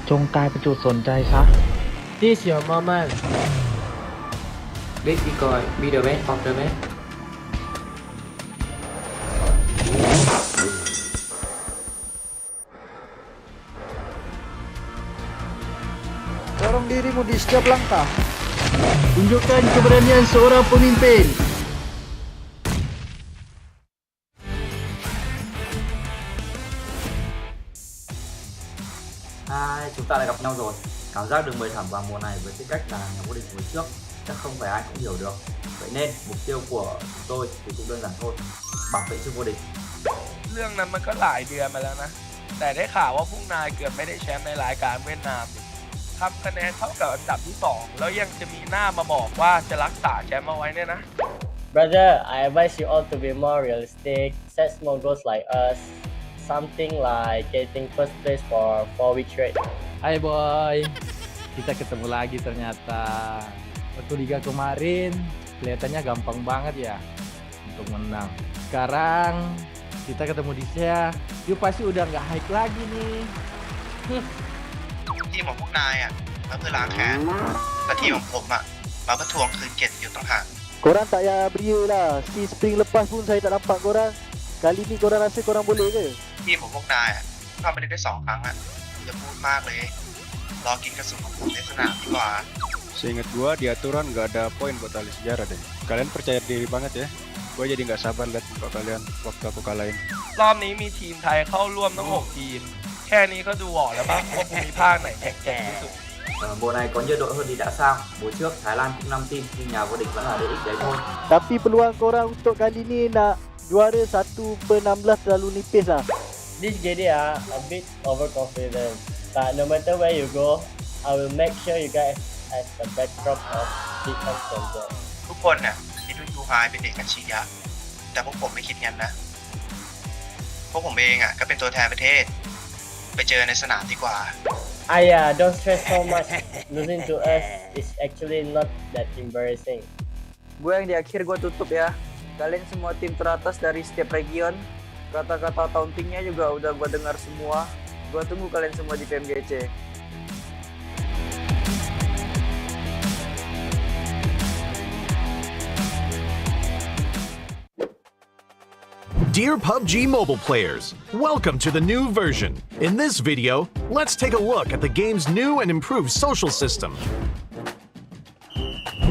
จงกลายเป็นจุดสนใจซะ This your moment. Let it go, be the best of the best. Dorong dirimu di setiap langkah. Tunjukkan keberanian seorang pemimpin. Chúng ta lại gặp nhau rồi. Cảm giác được mời thẳng vào mùa này với tư cách là nhà vô địch mùa trước chắc không phải ai cũng hiểu được. Vậy nên mục tiêu của chúng tôi thì cũng đơn giản thôi, bảo vệ chức vô địch. เรื่องนั้นมันก็หลายเดือนมาแล้วนะแต่ได้ข่าวว่าพวกนายเกือบไม่ได้แชมป์ในรายการเวียดนามทำคะแนนเท่ากับอันดับที่2แล้วยังจะมีหน้ามาบอกว่าจะรักษาแชมป์เอาไว้เนี่ยนะ Brother, I advise you all to be more realistic. Set small goals like us. Something like getting first place for 4 week straight. Hai boy, kita ketemu lagi ternyata. Waktu liga kemarin kelihatannya gampang banget ya untuk menang. Sekarang kita ketemu di SEA, yuk pasti udah nggak hype lagi nih. ทีมของพวกนายอ่ะมาเพื่อล้างแค้นแต่ทีมของผมอ่ะมาเพื่อทวงคืนเกียรติอยู่ต่างหาก Korang tak payah beria lah. Si spring lepas pun saya tak nampak korang. Kali ni korang rasa korang boleh ke? ทีมของพวกนายอ่ะเข้าไปได้2 ครั้งอ่ะอย่าพูดมากเลยรอกินกระสุนของผมในสนามดีกว่า Seingat gua di aturan nggak ada poin buat tali sejarah deh. Kalian percaya diri banget ya. Gua jadi nggak sabar lihat muka kalian waktu aku kalahin. รอบนี้มีทีมไทยเข้าร่วมทั้ง6 ทีมแค่นี้ก็ดูออกแล้วป่ะว่าภูมิภาคไหนแข็งแกร่งที่สุด Mùa này có nhiều đội hơn thì đã sao? Mùa trước Thái Lan cũng 5 team nhưng nhà vô địch vẫn là DX đấy thôi. Tapi peluang korang untuk kali ni nak juara 1/16 terlalu nipis lah. This GIDS a bit overconfident. But no matter where you go, I will make sure you guys as the backdrop of big contender. ทุกคนน่ะคิดว่ายูไฮเป็นเด็กอัจฉริยะแต่พวกผมไม่คิดงั้นนะพวกผมเองอ่ะก็เป็นตัวแทนประเทศไปเจอในสนามดีกว่า Don't stress so much. Losing to us is actually not that embarrassing. Gue yang di akhir gue tutup ya. Kalian semua tim teratas dari setiap region. Kata-kata tauntingnya juga udah gue dengar semua. Gue tunggu kalian semua di PMGC. Dear PUBG mobile players, welcome to the new version. In this video, let's take a look at the game's new and improved social system.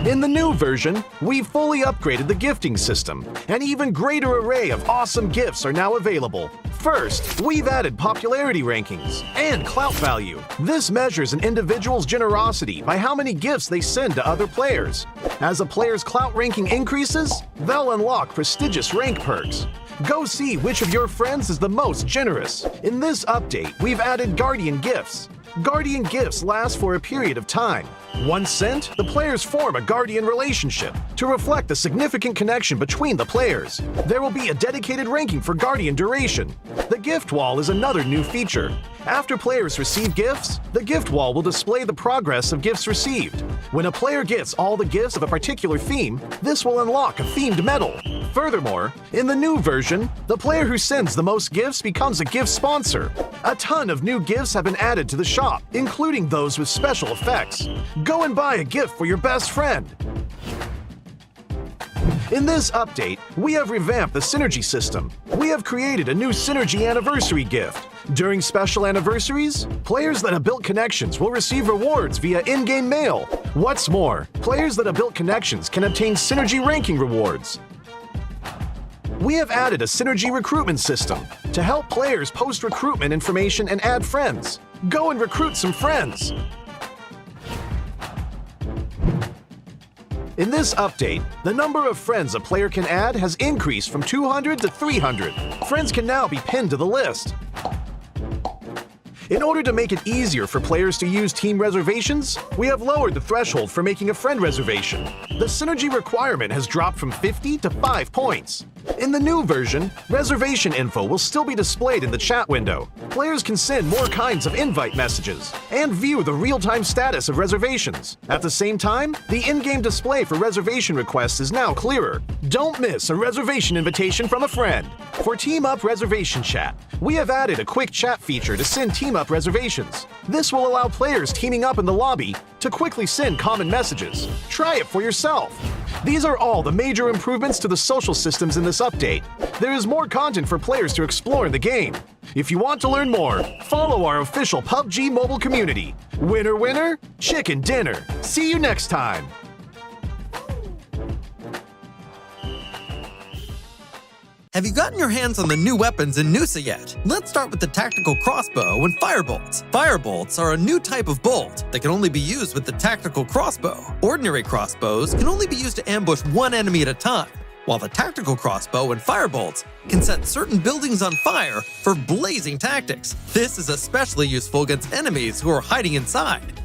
In the new version, we've fully upgraded the gifting system. An even greater array of awesome gifts are now available. First, we've added popularity rankings and clout value. This measures an individual's generosity by how many gifts they send to other players. As a player's clout ranking increases, they'll unlock prestigious rank perks. Go see which of your friends is the most generous. In this update, we've added Guardian Gifts. Guardian Gifts last for a period of time. Once sent, the players form a Guardian relationship to reflect the significant connection between the players. There will be a dedicated ranking for Guardian duration. The gift wall is another new feature. After players receive gifts, the gift wall will display the progress of gifts received. When a player gets all the gifts of a particular theme, this will unlock a themed medal. Furthermore, in the new version, the player who sends the most gifts becomes a gift sponsor. A ton of new gifts have been added to the shop, including those with special effects. Go and buy a gift for your best friend. In this update, we have revamped the Synergy system. We have created a new Synergy Anniversary gift. During special anniversaries, players that have built connections will receive rewards via in-game mail. What's more, players that have built connections can obtain Synergy ranking rewards. We have added a Synergy recruitment system to help players post recruitment information and add friends. Go and recruit some friends. In this update, the number of friends a player can add has increased from 200 to 300. Friends can now be pinned to the list. In order to make it easier for players to use team reservations, we have lowered the threshold for making a friend reservation. The Synergy requirement has dropped from 50 to 5 points. In the new version, reservation info will still be displayed in the chat window. Players can send more kinds of invite messages and view the real-time status of reservations. At the same time, the in-game display for reservation requests is now clearer. Don't miss a reservation invitation from a friend. For Team Up Reservation Chat, we have added a quick chat feature to send Team Up up reservations. This will allow players teaming up in the lobby to quickly send common messages. Try it for yourself. These are all the major improvements to the social systems in this update. There is more content for players to explore in the game. If you want to learn more, follow our official PUBG mobile community. Winner, winner, chicken dinner. See you next time. Have you gotten your hands on the new weapons in Nusa yet? Let's start with the tactical crossbow and firebolts. Firebolts are a new type of bolt that can only be used with the tactical crossbow. Ordinary crossbows can only be used to ambush one enemy at a time, while the tactical crossbow and firebolts can set certain buildings on fire for blazing tactics. This is especially useful against enemies who are hiding inside.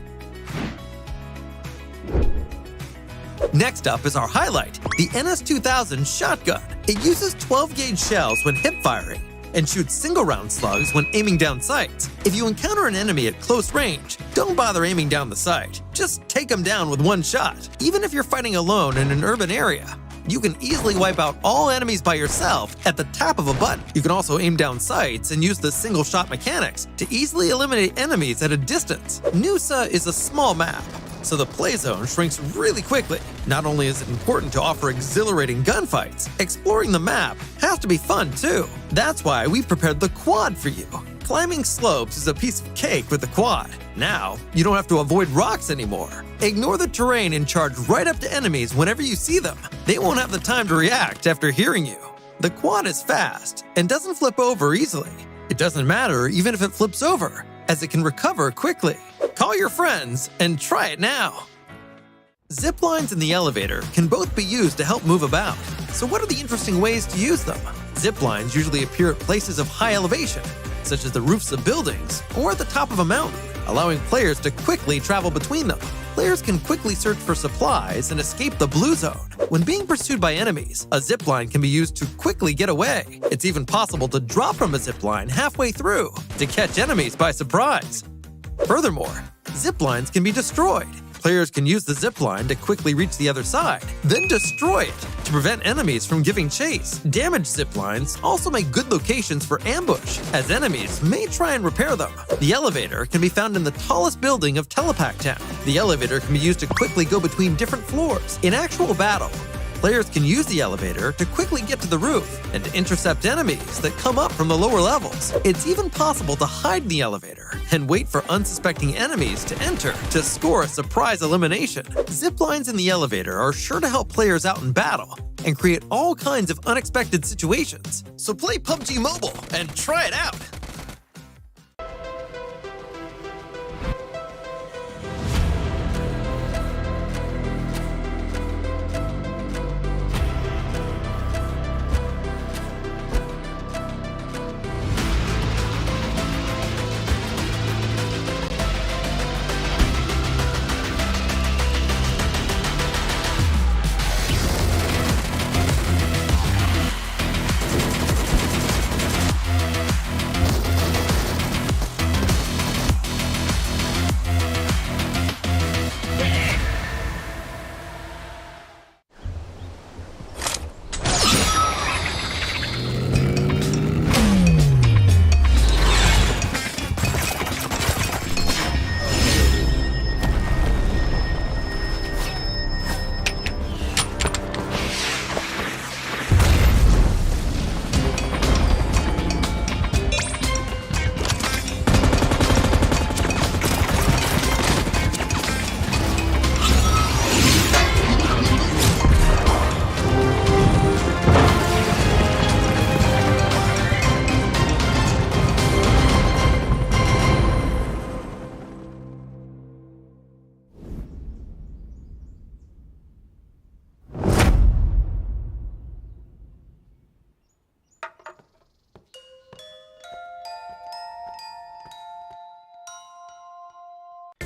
Next up is our highlight, the NS2000 shotgun. It uses 12-gauge shells when hip firing and shoots single-round slugs when aiming down sights. If you encounter an enemy at close range, don't bother aiming down the sight. Just take them down with one shot. Even if you're fighting alone in an urban area, you can easily wipe out all enemies by yourself at the tap of a button. You can also aim down sights and use the single-shot mechanics to easily eliminate enemies at a distance. Nusa is a small map, so the play zone shrinks really quickly. Not only is it important to offer exhilarating gunfights, exploring the map has to be fun too. That's why we've prepared the quad for you. Climbing slopes is a piece of cake with the quad. Now, you don't have to avoid rocks anymore. Ignore the terrain and charge right up to enemies whenever you see them. They won't have the time to react after hearing you. The quad is fast and doesn't flip over easily. It doesn't matter even if it flips over, as it can recover quickly. Call your friends and try it now. Zip lines in the elevator can both be used to help move about. So what are the interesting ways to use them? Zip lines usually appear at places of high elevation, such as the roofs of buildings or at the top of a mountain, allowing players to quickly travel between them. Players can quickly search for supplies and escape the blue zone. When being pursued by enemies, a zipline can be used to quickly get away. It's even possible to drop from a zipline halfway through to catch enemies by surprise. Furthermore, ziplines can be destroyed. Players can use the zipline to quickly reach the other side, then destroy it to prevent enemies from giving chase. Damaged ziplines also make good locations for ambush, as enemies may try and repair them. The elevator can be found in the tallest building of Telepack Town. The elevator can be used to quickly go between different floors. In actual battle, players can use the elevator to quickly get to the roof and to intercept enemies that come up from the lower levels. It's even possible to hide in the elevator and wait for unsuspecting enemies to enter to score a surprise elimination. Ziplines in the elevator are sure to help players out in battle and create all kinds of unexpected situations. So play PUBG Mobile and try it out!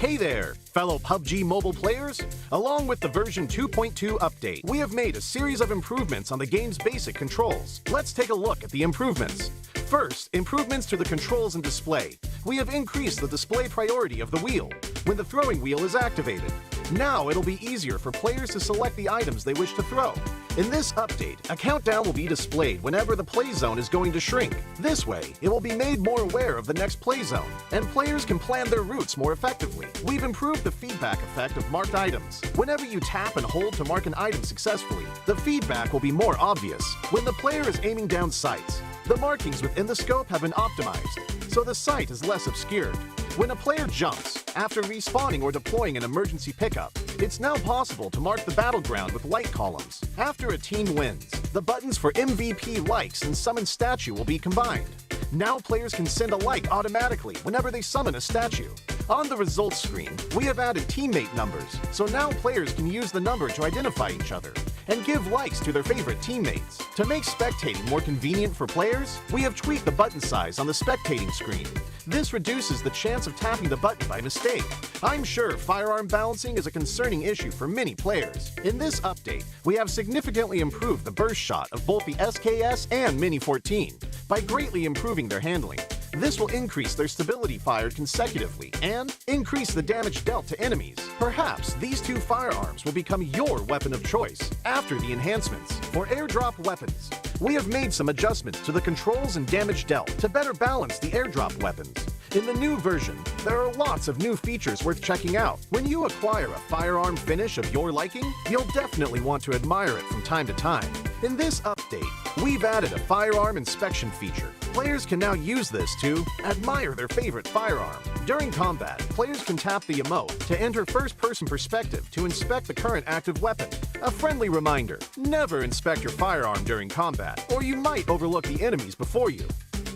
Hey there, fellow PUBG mobile players! Along with the version 2.2 update, we have made a series of improvements on the game's basic controls. Let's take a look at the improvements. First, improvements to the controls and display. We have increased the display priority of the wheel when the throwing wheel is activated. Now it'll be easier for players to select the items they wish to throw. In this update, a countdown will be displayed whenever the play zone is going to shrink. This way, it will be made more aware of the next play zone, and players can plan their routes more effectively. We've improved the feedback effect of marked items. Whenever you tap and hold to mark an item successfully, the feedback will be more obvious. When the player is aiming down sights, the markings within the scope have been optimized, so the sight is less obscured. When a player jumps, after respawning or deploying an emergency pickup, it's now possible to mark the battleground with light columns. After a team wins, the buttons for MVP likes and summon statue will be combined. Now players can send a like automatically whenever they summon a statue. On the results screen, we have added teammate numbers, so now players can use the number to identify each other and give likes to their favorite teammates. To make spectating more convenient for players, we have tweaked the button size on the spectating screen. This reduces the chance of tapping the button by mistake. I'm sure firearm balancing is a concerning issue for many players. In this update, we have significantly improved the burst shot of both the SKS and Mini 14 by greatly improving their handling. This will increase their stability fired consecutively and increase the damage dealt to enemies. Perhaps these two firearms will become your weapon of choice after the enhancements. For airdrop weapons, we have made some adjustments to the controls and damage dealt to better balance the airdrop weapons. In the new version, there are lots of new features worth checking out. When you acquire a firearm finish of your liking, you'll definitely want to admire it from time to time. In this update, we've added a Firearm Inspection feature. Players can now use this to admire their favorite firearm. During combat, players can tap the emote to enter first-person perspective to inspect the current active weapon. A friendly reminder, never inspect your firearm during combat, or you might overlook the enemies before you.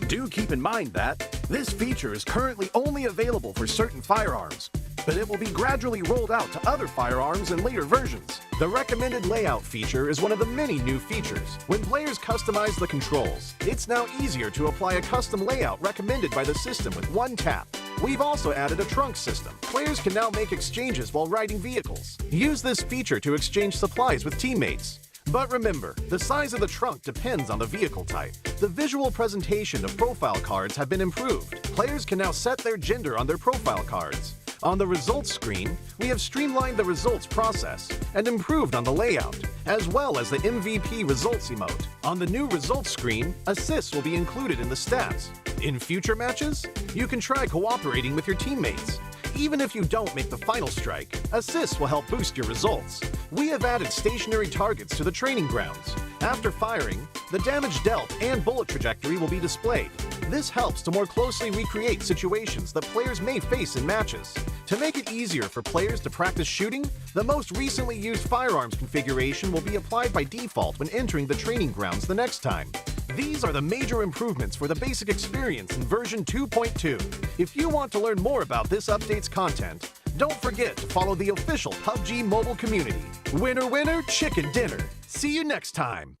Do keep in mind that this feature is currently only available for certain firearms, but it will be gradually rolled out to other firearms in later versions. The recommended layout feature is one of the many new features. When players customize the controls, it's now easier to apply a custom layout recommended by the system with one tap. We've also added a trunk system. Players can now make exchanges while riding vehicles. Use this feature to exchange supplies with teammates. But remember, the size of the trunk depends on the vehicle type. The visual presentation of profile cards have been improved. Players can now set their gender on their profile cards. On the results screen, we have streamlined the results process and improved on the layout, as well as the MVP results emote. On the new results screen, assists will be included in the stats. In future matches, you can try cooperating with your teammates. Even if you don't make the final strike, assists will help boost your results. We have added stationary targets to the training grounds. After firing, the damage dealt and bullet trajectory will be displayed. This helps to more closely recreate situations that players may face in matches. To make it easier for players to practice shooting, the most recently used firearms configuration will be applied by default when entering the training grounds the next time. These are the major improvements for the basic experience in version 2.2. If you want to learn more about this update's content, don't forget to follow the official PUBG mobile community. Winner, winner, chicken dinner. See you next time.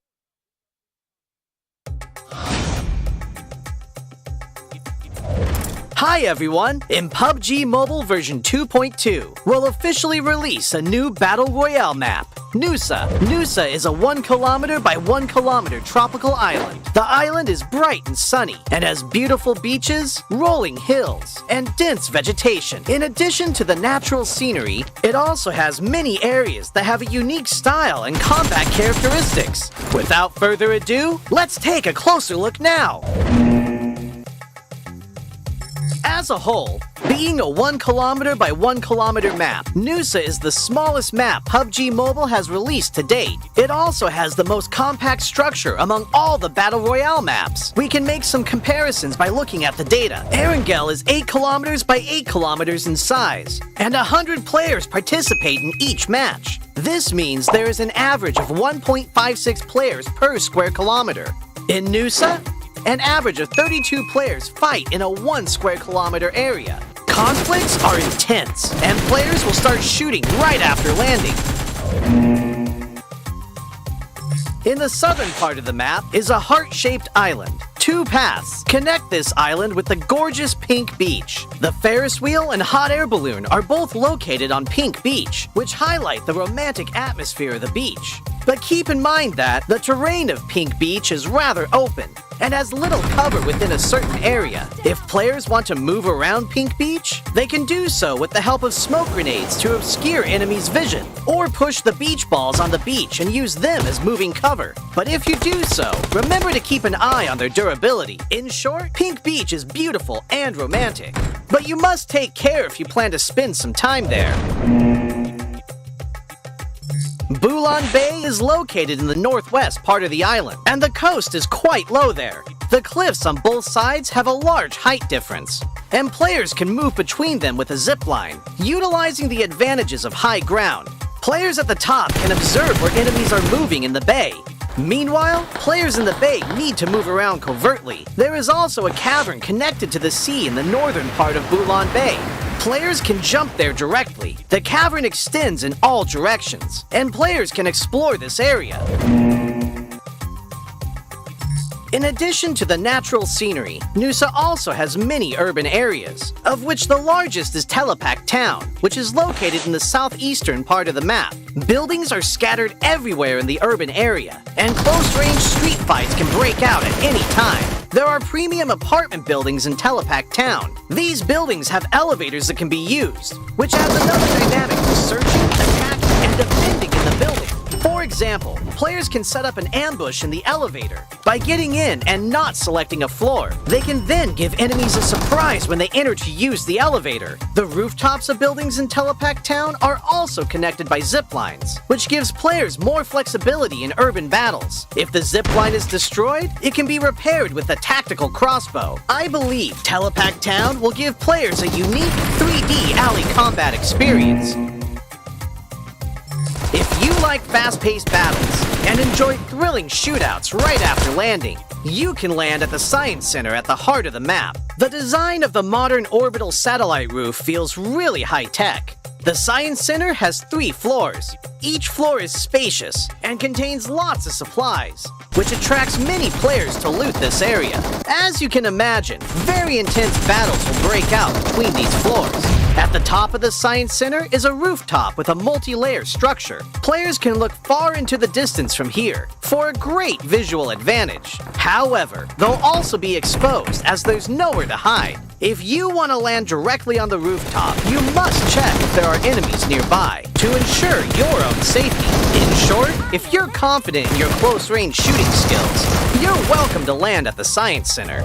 Hi everyone! In PUBG Mobile version 2.2, we'll officially release a new Battle Royale map, Nusa. Nusa is a 1 kilometer by 1 kilometer tropical island. The island is bright and sunny and has beautiful beaches, rolling hills, and dense vegetation. In addition to the natural scenery, it also has many areas that have a unique style and combat characteristics. Without further ado, let's take a closer look now. As a whole, being a 1 kilometer by 1 kilometer map, Nusa is the smallest map PUBG Mobile has released to date. It also has the most compact structure among all the Battle Royale maps. We can make some comparisons by looking at the data. Erangel is 8 kilometers by 8 kilometers in size, and 100 players participate in each match. This means there is an average of 1.56 players per square kilometer. In Nusa, an average of 32 players fight in a 1 square kilometer area. Conflicts are intense, and players will start shooting right after landing. In the southern part of the map is a heart-shaped island. 2 paths connect this island with the gorgeous Pink Beach. The Ferris wheel and hot air balloon are both located on Pink Beach, which highlight the romantic atmosphere of the beach. But keep in mind that the terrain of Pink Beach is rather open and has little cover within a certain area. If players want to move around Pink Beach, they can do so with the help of smoke grenades to obscure enemies' vision, or push the beach balls on the beach and use them as moving cover. But if you do so, remember to keep an eye on their durability. In short, Pink Beach is beautiful and romantic, but you must take care if you plan to spend some time there. Bouline Bay is located in the northwest part of the island, and the coast is quite low there. The cliffs on both sides have a large height difference, and players can move between them with a zip line, utilizing the advantages of high ground. Players at the top can observe where enemies are moving in the bay. Meanwhile, players in the bay need to move around covertly. There is also a cavern connected to the sea in the northern part of Bouline Bay. Players can jump there directly. The cavern extends in all directions, and players can explore this area. In addition to the natural scenery, Nusa also has many urban areas, of which the largest is Telepak Town, which is located in the southeastern part of the map. Buildings are scattered everywhere in the urban area, and close-range street fights can break out at any time. There are premium apartment buildings in Telepak Town. These buildings have elevators that can be used, which adds another dynamic to searching, attacking, and defending in the building. For example, players can set up an ambush in the elevator. By getting in and not selecting a floor, they can then give enemies a surprise when they enter to use the elevator. The rooftops of buildings in Telepak Town are also connected by zip lines, which gives players more flexibility in urban battles. If the zip line is destroyed, it can be repaired with a tactical crossbow. I believe Telepak Town will give players a unique 3D alley combat experience. If you like fast-paced battles and enjoy thrilling shootouts right after landing, you can land at the Science Center at the heart of the map. The design of the modern orbital satellite roof feels really high-tech. The Science Center has 3 floors. Each floor is spacious and contains lots of supplies, which attracts many players to loot this area. As you can imagine, very intense battles will break out between these floors. At the top of the Science Center is a rooftop with a multi-layer structure. Players can look far into the distance from here for a great visual advantage. However, they'll also be exposed as there's nowhere to hide. If you want to land directly on the rooftop, you must check if there are enemies nearby to ensure your own safety. In short, if you're confident in your close-range shooting skills, you're welcome to land at the Science Center.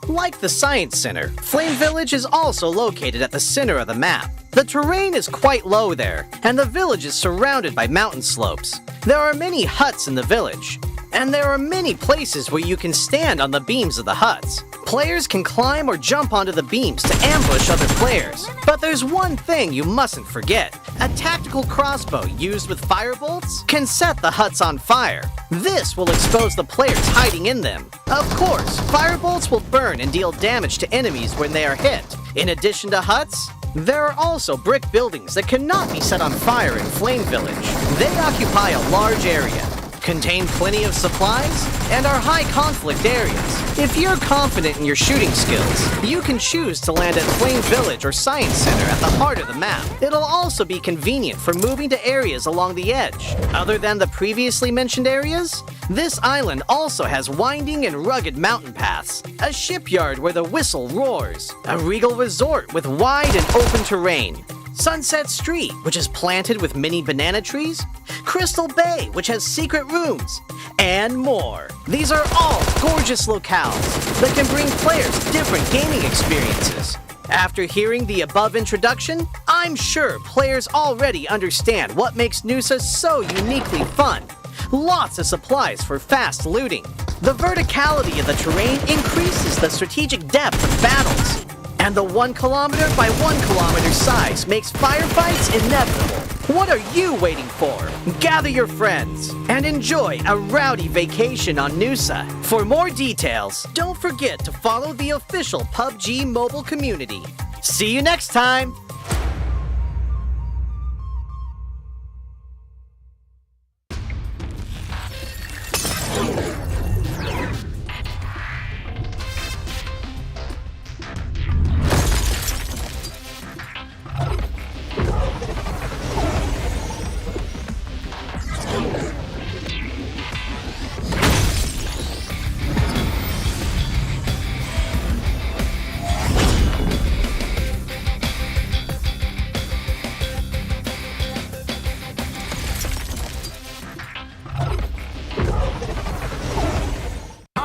Like the Science Center, Flame Village is also located at the center of the map. The terrain is quite low there, and the village is surrounded by mountain slopes. There are many huts in the village, and there are many places where you can stand on the beams of the huts. Players can climb or jump onto the beams to ambush other players. But there's one thing you mustn't forget. A tactical crossbow used with firebolts can set the huts on fire. This will expose the players hiding in them. Of course, firebolts will burn and deal damage to enemies when they are hit. In addition to huts, there are also brick buildings that cannot be set on fire in Flame Village. They occupy a large area, contain plenty of supplies, and are high conflict areas. If you're confident in your shooting skills, you can choose to land at Flame Village or Science Center at the heart of the map. It'll also be convenient for moving to areas along the edge. Other than the previously mentioned areas, this island also has winding and rugged mountain paths, a shipyard where the whistle roars, a regal resort with wide and open terrain, Sunset Street, which is planted with many banana trees, Crystal Bay, which has secret rooms, and more. These are all gorgeous locales that can bring players different gaming experiences. After hearing the above introduction, I'm sure players already understand what makes Nusa so uniquely fun. Lots of supplies for fast looting. The verticality of the terrain increases the strategic depth of battles. And the 1 kilometer by 1 kilometer size makes firefights inevitable. What are you waiting for? Gather your friends and enjoy a rowdy vacation on Nusa. For more details, don't forget to follow the official PUBG mobile community. See you next time!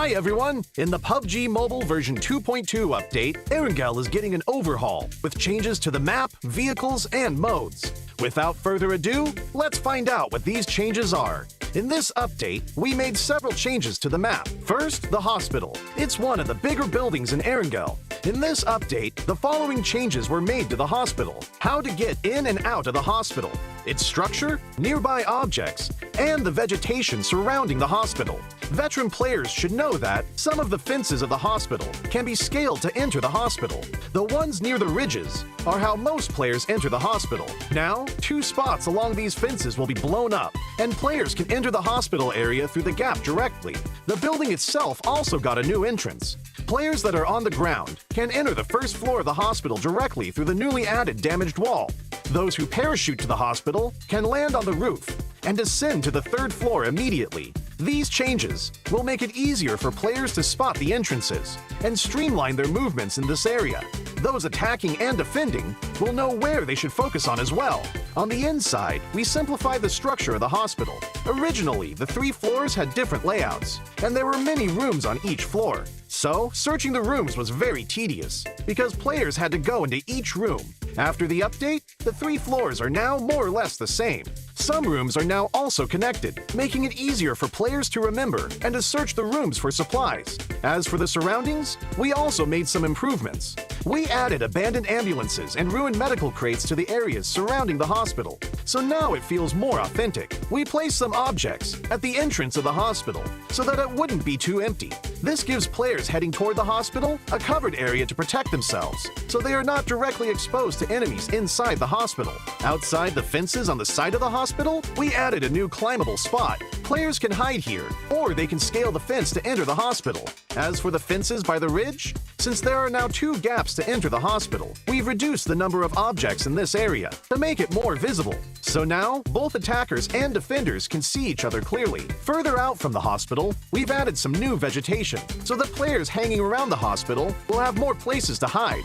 Hi everyone! In the PUBG Mobile version 2.2 update, Erangel is getting an overhaul with changes to the map, vehicles, and modes. Without further ado, let's find out what these changes are. In this update, we made several changes to the map. First, the hospital. It's one of the bigger buildings in Erangel. In this update, the following changes were made to the hospital. How to get in and out of the hospital, its structure, nearby objects, and the vegetation surrounding the hospital. Veteran players should know that some of the fences of the hospital can be scaled to enter the hospital. The ones near the ridges are how most players enter the hospital. Now, 2 spots along these fences will be blown up, and players can enter the hospital area through the gap directly. The building itself also got a new entrance. Players that are on the ground can enter the first floor of the hospital directly through the newly added damaged wall. Those who parachute to the hospital can land on the roof and descend to the 3rd floor immediately. These changes will make it easier for players to spot the entrances and streamline their movements in this area. Those attacking and defending will know where they should focus on as well. On the inside, we simplified the structure of the hospital. Originally, the 3 floors had different layouts, and there were many rooms on each floor. So, searching the rooms was very tedious, because players had to go into each room. After the update, the 3 floors are now more or less the same. Some rooms are now also connected, making it easier for players to remember and to search the rooms for supplies. As for the surroundings, we also made some improvements. We added abandoned ambulances and ruined medical crates to the areas surrounding the hospital, so now it feels more authentic. We placed some objects at the entrance of the hospital so that it wouldn't be too empty. This gives players heading toward the hospital a covered area to protect themselves, so they are not directly exposed to enemies inside the hospital. Outside the fences on the side of the hospital, we added a new climbable spot. Players can hide here, or they can scale the fence to enter the hospital. As for the fences by the ridge, since there are now 2 gaps to enter the hospital, we've reduced the number of objects in this area to make it more visible. So now, both attackers and defenders can see each other clearly. Further out from the hospital, we've added some new vegetation, so that players hanging around the hospital will have more places to hide.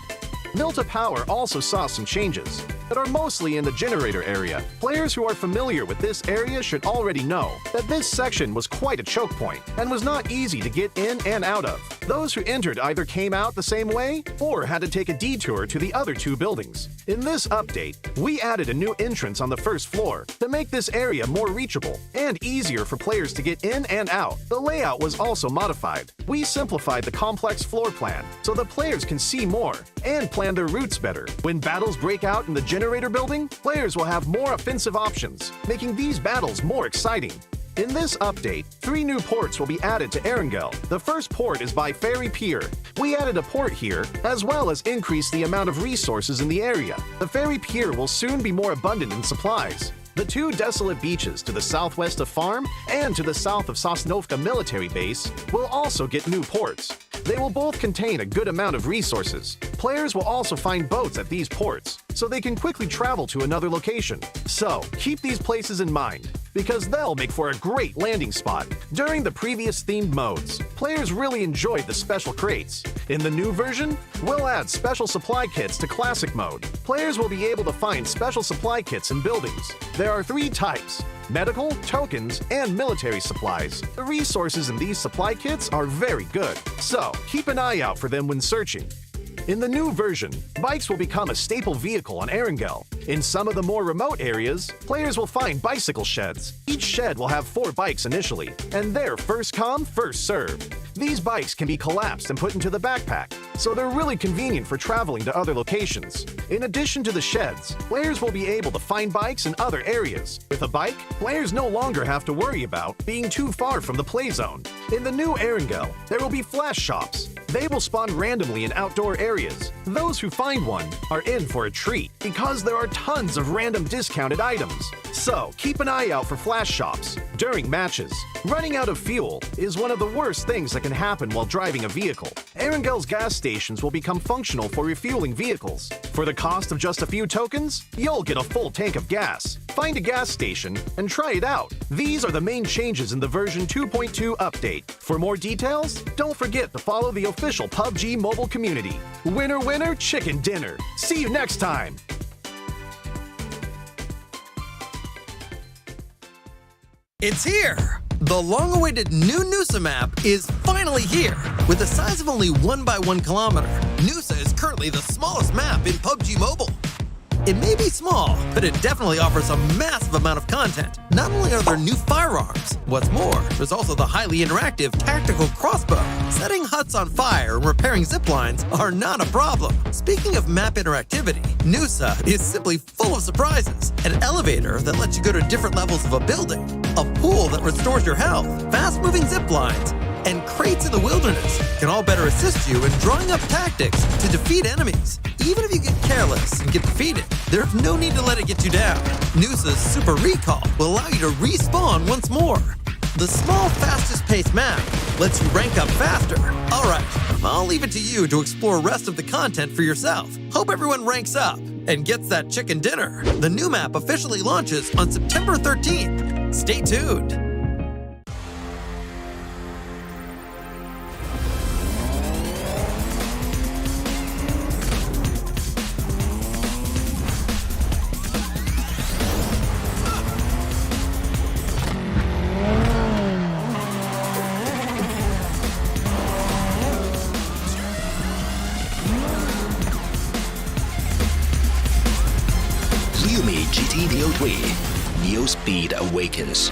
Milta Power also saw some changes that are mostly in the generator area. Players who are familiar with this area should already know that this section was quite a choke point and was not easy to get in and out of. Those who entered either came out the same way or had to take a detour to the other 2 buildings. In this update, we added a new entrance on the 1st floor to make this area more reachable and easier for players to get in and out. The layout was also modified. We simplified the complex floor plan so that players can see more and plan their routes better. When battles break out in the generator building, players will have more offensive options, making these battles more exciting. In this update, 3 new ports will be added to Erangel. The first port is by Ferry Pier. We added a port here, as well as increased the amount of resources in the area. The Ferry Pier will soon be more abundant in supplies. The 2 desolate beaches to the southwest of Farm and to the south of Sosnovka Military Base will also get new ports. They will both contain a good amount of resources. Players will also find boats at these ports, so they can quickly travel to another location. So, keep these places in mind, because they'll make for a great landing spot. During the previous themed modes, players really enjoyed the special crates. In the new version, we'll add special supply kits to classic mode. Players will be able to find special supply kits in buildings. There are 3 types: medical, tokens, and military supplies. The resources in these supply kits are very good, so keep an eye out for them when searching. In the new version, bikes will become a staple vehicle on Erangel. In some of the more remote areas, players will find bicycle sheds. Each shed will have 4 bikes initially, and they're first come, first served. These bikes can be collapsed and put into the backpack, so they're really convenient for traveling to other locations. In addition to the sheds, players will be able to find bikes in other areas. With a bike, players no longer have to worry about being too far from the play zone. In the new Erangel, there will be flash shops. They will spawn randomly in outdoor areas. Those who find one are in for a treat, because there are tons of random discounted items. So, keep an eye out for flash shops during matches. Running out of fuel is one of the worst things that can happen while driving a vehicle. Erangel's gas stations will become functional for refueling vehicles. For the cost of just a few tokens, you'll get a full tank of gas. Find a gas station and try it out. These are the main changes in the version 2.2 update. For more details, don't forget to follow the official PUBG mobile community. Winner, winner, chicken dinner. See you next time. It's here! The long-awaited new Nusa Map is finally here. With a size of only 1 by 1 kilometer, Nusa is currently the smallest map in PUBG Mobile. It may be small, but it definitely offers a massive amount of content. Not only are there new firearms, what's more, there's also the highly interactive tactical crossbow. Setting huts on fire and repairing zip lines are not a problem. Speaking of map interactivity, Nusa is simply full of surprises. An elevator that lets you go to different levels of a building, a pool that restores your health, fast-moving zip lines, and crates in the wilderness can all better assist you in drawing up tactics to defeat enemies. Even if you get careless and get defeated, there's no need to let it get you down. Nusa's Super Recall will allow you to respawn once more. The small, fastest-paced map lets you rank up faster. All right, I'll leave it to you to explore the rest of the content for yourself. Hope everyone ranks up and gets that chicken dinner. The new map officially launches on September 13th. Stay tuned. GT Neo 3, Neo Speed Awakens.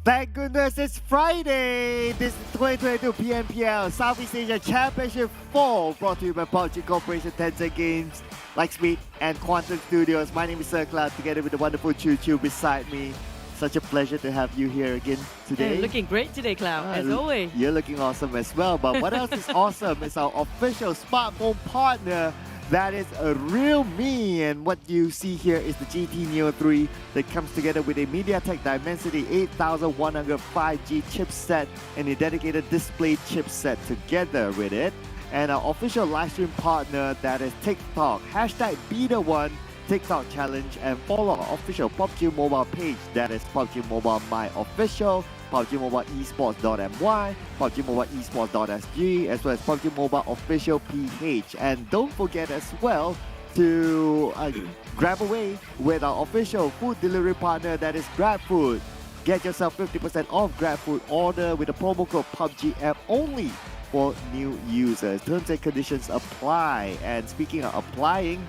Thank goodness it's Friday! This is 2022 PMPL Southeast Asia Championship Fall, brought to you by PUBG Corporation, Tencent Games, Lightspeed, and Quantum Studios. My name is Sir Cloud, together with the wonderful Choo Choo beside me. Such a pleasure to have you here again today. Hey, looking great today, Cloud, as always. You're looking awesome as well, but what else is awesome is our official smartphone partner. That is a real me, and what you see here is the GT Neo 3 that comes together with a MediaTek Dimensity 8100 5G chipset and a dedicated display chipset together with it. And our official livestream partner, that is TikTok, hashtag #BeTheOne TikTok challenge, and follow our official PUBG Mobile page, that is PUBG Mobile My Official, PUBG Mobile Esports.my, PUBG Mobile Esports.sg, as well as PUBG Mobile Official PH. And don't forget as well to grab away with our official food delivery partner, that is GrabFood. Get yourself 50% off GrabFood order with the promo code PUBG app only for new users. Terms and conditions apply. And speaking of applying,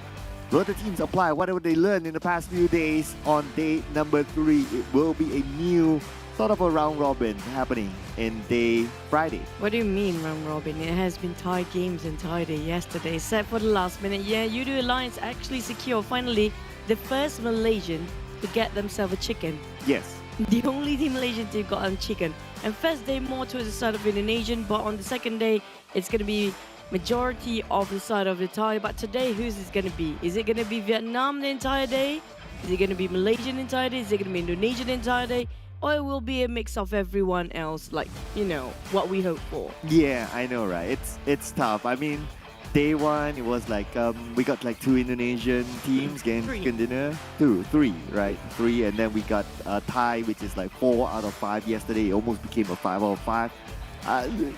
will the teams apply whatever they learned in the past few days? On day number 3, it will be a new sort of a round robin happening in day Friday. What do you mean, round robin? It has been tied games entire day yesterday, except for the last minute. Yeah, Yoodo Alliance actually secured finally the first Malaysian to get themselves a chicken. Yes. The only Malaysian team got a chicken. And first day more towards the side of Indonesian, but on the second day, it's going to be majority of the side of the Thai. But today, who's it going to be? Is it going to be Vietnam the entire day? Is it going to be Malaysian the entire day? Is it going to be Indonesian the entire day? Or it will be a mix of everyone else, like, you know, what we hope for. Yeah, I know, right? It's tough. I mean, day one, it was like, we got like 2 Indonesian teams getting chicken dinner. 3, right? 3, and then we got Thai, which is like 4 out of 5 yesterday. It almost became a 5 out of 5.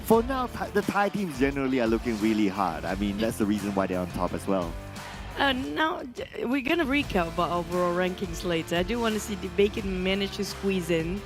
For now, the Thai teams generally are looking really hard. I mean, that's the reason why they're on top as well. Now, we're going to recap about overall rankings later. I do want to see the Bacon manage to squeeze in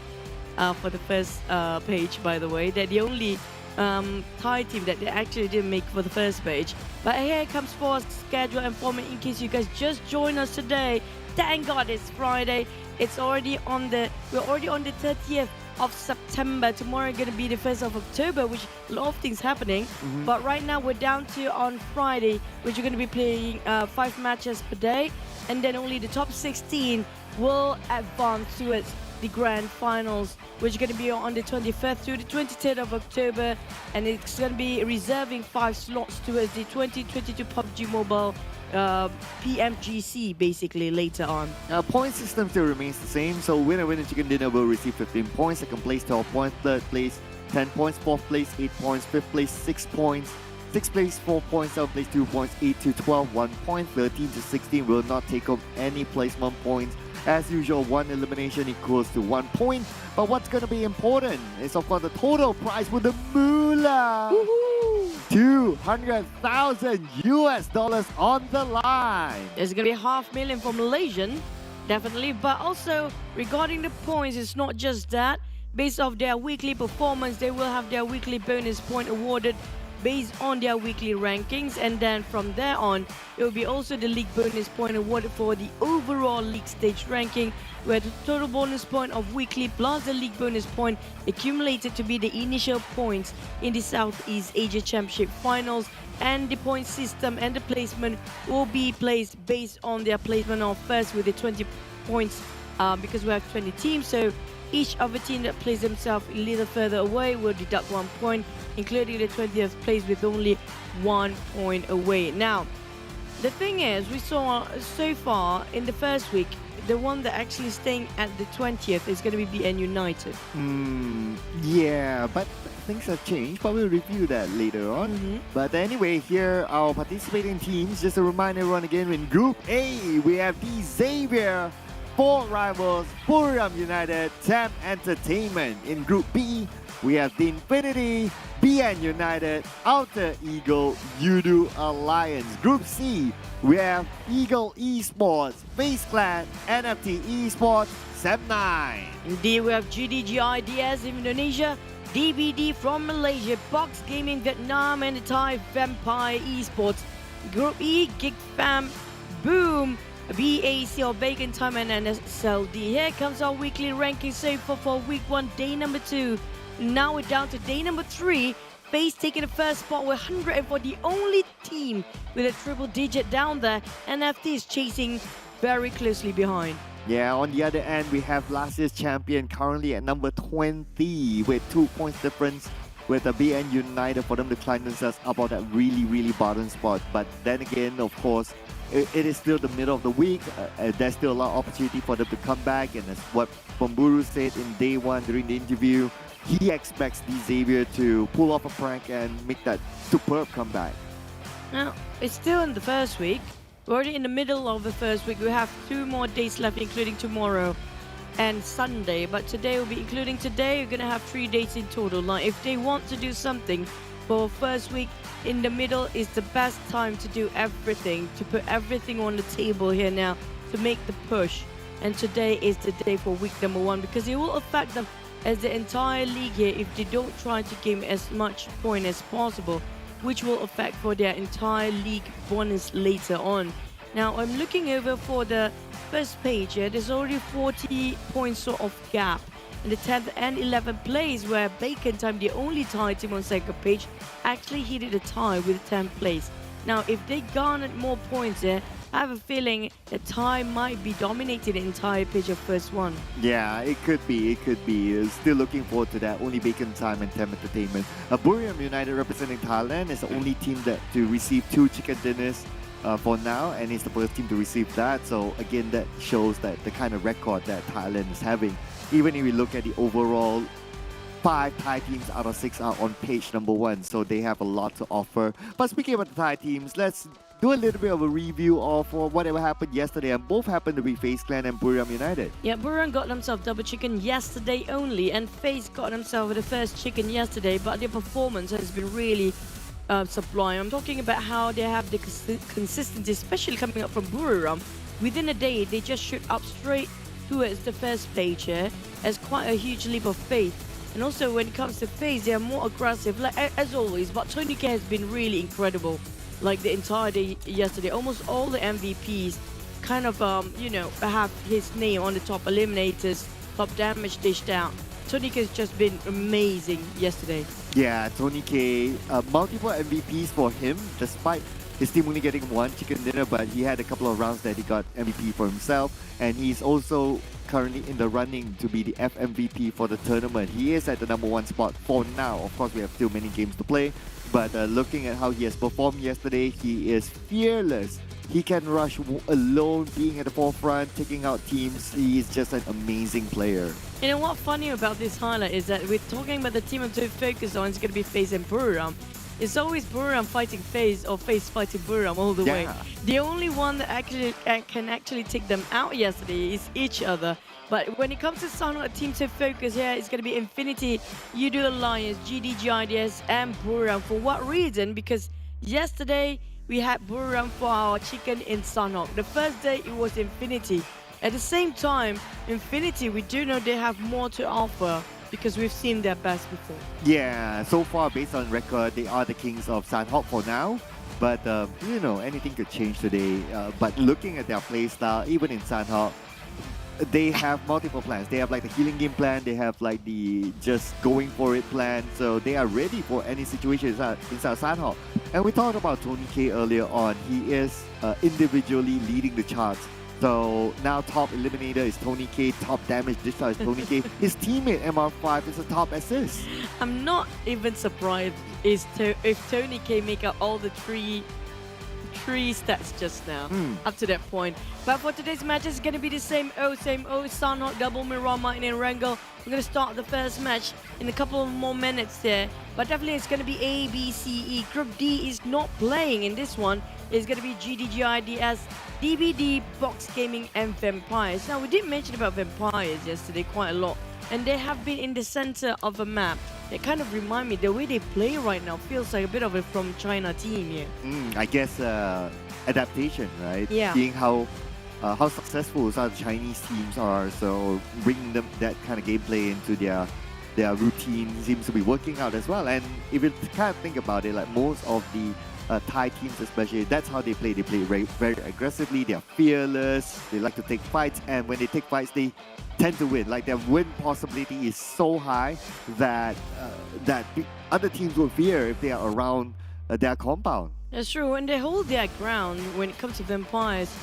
for the first page, by the way. They're the only Thai team that they actually didn't make for the first page. But here comes for schedule and format in case you guys just joined us today. Thank God it's Friday. We're already on the 30th of September. Tomorrow going to be the 1st of October, which a lot of things happening. But right now we're down to on Friday, which you're going to be playing 5 matches per day, and then only the top 16 will advance towards the grand finals, which is going to be on the 25th to the 23rd of October, and it's going to be reserving 5 slots towards the 2022 PUBG Mobile PMGC basically later on. Point system still remains the same, so winner chicken dinner will receive 15 points, second place 12 points, third place 10 points, fourth place 8 points, fifth place 6 points, sixth place 4 points, seventh place 2 points, 8 to 12 1 point, 13 to 16 will not take home any placement points. As usual, 1 elimination equals to 1 point, but what's going to be important is of course the total prize with the moolah. 200,000 US dollars on the line. There's going to be $500,000 for Malaysian, definitely. But also, regarding the points, it's not just that. Based off their weekly performance, they will have their weekly bonus point awarded based on their weekly rankings. And then from there on, it will be also the league bonus point awarded for the overall league stage ranking, where the total bonus point of weekly plus the league bonus point accumulated to be the initial points in the Southeast Asia Championship Finals. And the point system and the placement will be placed based on their placement of first with the 20 points because we have 20 teams. So each of the team that plays themselves a little further away will deduct 1 point, including the 20th place with only 1 point away. Now, the thing is, we saw so far in the first week, the one that actually staying at the 20th is going to be BN United. Yeah, but things have changed, but we'll review that later on. But anyway, here are our participating teams. Just to remind everyone again, in Group A, we have the Xavier, 4 rivals, Buriram United, TEM Entertainment. In Group B, we have the Infinity, BN United, Outer Ego, Yoodo Alliance. Group C, we have Ego Esports, FaZe Clan, NFT Esports, SEM9. Indeed, we have GIDS in Indonesia, DVD from Malaysia, Box Gaming Vietnam, and the Thai Vampire Esports. Group E, Geek Fam, Boom, BAC or Bacon Time, and NSLD. Here comes our weekly ranking so far for week 1, day number 2. Now we're down to day number 3. FaZe taking the first spot with 100 for the only team with a triple digit down there. NFT is chasing very closely behind. Yeah, on the other end, we have last year's champion currently at number 20 with 2 points difference with the BN United for them to climb themselves up on that really bottom spot. But then again, of course, it is still the middle of the week. There's still a lot of opportunity for them to come back, and that's what Bomburu said in day 1 during the interview. He expects the Xavier to pull off a prank and make that superb comeback. Now, it's still in the first week. We're already in the middle of the first week. We have 2 more days left, including tomorrow and Sunday. But today will be including today. We're going to have 3 days in total. Now, if they want to do something for first week, in the middle is the best time to do everything, to put everything on the table here now, to make the push. And today is the day for week number 1, because it will affect them as the entire league here if they don't try to gain as much point as possible, which will affect for their entire league bonus later on. Now, I'm looking over for the first page here. There's already 40 points sort of gap in the 10th and 11th place, where Bacon Time, the only tie team on second page, actually hit a tie with 10th place. Now, if they garnered more points there, I have a feeling that Thai might be dominating the entire page of first one. Yeah, it could be. Still looking forward to that. Only Bacon Time and TEM Entertainment. Buriram United representing Thailand is the only team to receive 2 chicken dinners for now, and it's the first team to receive that. So again, that shows that the kind of record that Thailand is having. Even if we look at the overall, 5 Thai teams out of 6 are on page number 1, so they have a lot to offer. But speaking about the Thai teams, let's do a little bit of a review of whatever happened yesterday, and both happened to be FaZe Clan and Buriram United. Yeah, Buriram got themselves double chicken yesterday only, and FaZe got themselves the first chicken yesterday, but their performance has been really sublime. I'm talking about how they have the consistency, especially coming up from Buriram. Within a day, they just shoot up straight towards the first page here, as quite a huge leap of faith. And also when it comes to FaZe, they are more aggressive, like as always, but Tony K has been really incredible. Like the entire day yesterday, almost all the MVPs kind of, have his name on the top eliminators, top damage dished out. Tony K has just been amazing yesterday. Yeah, Tony K, multiple MVPs for him, despite his team only getting 1 chicken dinner, but he had a couple of rounds that he got MVP for himself, and he's also currently in the running to be the FMVP for the tournament. He is at the number 1 spot for now. Of course, we have still many games to play, but looking at how he has performed yesterday, he is fearless. He can rush alone, being at the forefront, taking out teams. He is just an amazing player. You know what's funny about this highlight is that we're talking about the team I'm to focus on is going to be FaZe and Buriram. It's always Buriram fighting FaZe or FaZe fighting Buriram all the way. The only one that actually can actually take them out yesterday is each other. But when it comes to Sunhawk team to focus here, it's going to be Infinity, Yoodo Alliance, GIDS, and Buriram. For what reason? Because yesterday we had Buriram for our chicken in Sunhawk. The first day it was Infinity. At the same time, Infinity, we do know they have more to offer, because we've seen their best before. Yeah, so far based on record, they are the kings of Sanhok for now. But anything could change today. But looking at their playstyle, even in Sanhok, they have multiple plans. They have like the healing game plan, they have like the just going for it plan. So they are ready for any situation inside Sanhok. And we talked about Tony K earlier on. He is individually leading the charts. So now top eliminator is Tony K, top damage discharge is Tony K. His teammate MR5 is a top assist. I'm not even surprised if Tony K make up all the three stats just now up to that point. But for today's match, it's going to be the same old, Sunhawk, Double Mirror, Martin and Wrangle. We're going to start the first match in a couple of more minutes there. But definitely it's going to be A, B, C, E. Group D is not playing in this one. It's going to be GDGIDS, DBD, Box Gaming and Vampires. Now we did mention about Vampires yesterday quite a lot. And they have been in the center of a map. They kind of remind me, the way they play right now feels like a bit of a from China team here. I guess adaptation, right? Yeah. Seeing how successful some of the Chinese teams are, so bringing them that kind of gameplay into their routine seems to be working out as well. And if you kind of think about it, like most of the Thai teams especially, that's how they play. They play very, very aggressively, they are fearless, they like to take fights, and when they take fights, they tend to win. Like their win possibility is so high that the other teams will fear if they are around their compound. That's true. When they hold their ground, when it comes to Vampires,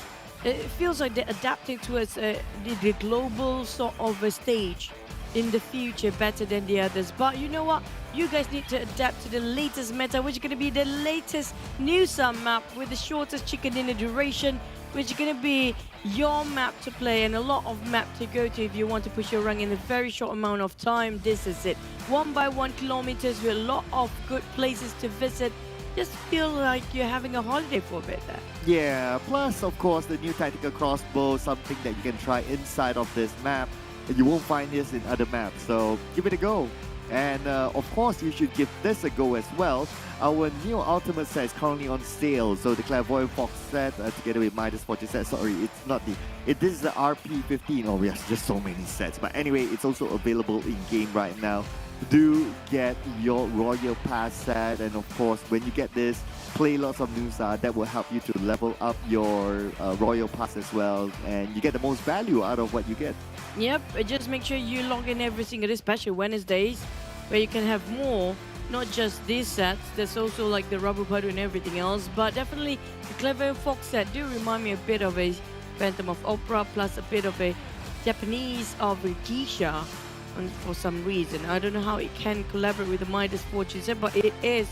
it feels like they're adapting towards the global sort of a stage in the future better than the others. But you know what? You guys need to adapt to the latest meta, which is going to be the latest Nusa Map with the shortest chicken dinner duration, which is going to be your map to play and a lot of map to go to if you want to push your rank in a very short amount of time. This is it. 1 by 1 kilometers with a lot of good places to visit. Just feel like you're having a holiday for a bit there. Yeah, plus of course the new tactical crossbow, something that you can try inside of this map. You won't find this in other maps, so give it a go. And of course, you should give this a go as well. Our new Ultimate set is currently on sale. So the Clairvoyant Fox set together with Midas Fortune set. Sorry, it's not this is the RP15. Oh, we have just so many sets. But anyway, it's also available in game right now. do get your Royal Pass set, and of course, when you get this, play lots of Nusa. That will help you to level up your Royal Pass as well, and you get the most value out of what you get. Yep, just make sure you log in every single day, especially Wednesdays, where you can have more, not just these sets. There's also like the Rubber Padu and everything else, but definitely the Clever Fox set do remind me a bit of a Phantom of Opera plus a bit of a Japanese of a Geisha. And for some reason, I don't know how it can collaborate with the Midas Fortune set, but it is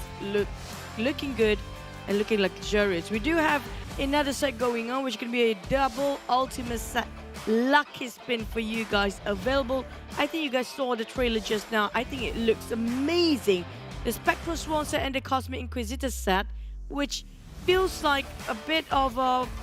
looking good and looking luxurious. We do have another set going on, which can be a double ultimate set lucky spin for you guys available. I think you guys saw the trailer just now. I think it looks amazing. The Spectral Swan set and the Cosmic Inquisitor set, which feels like a bit of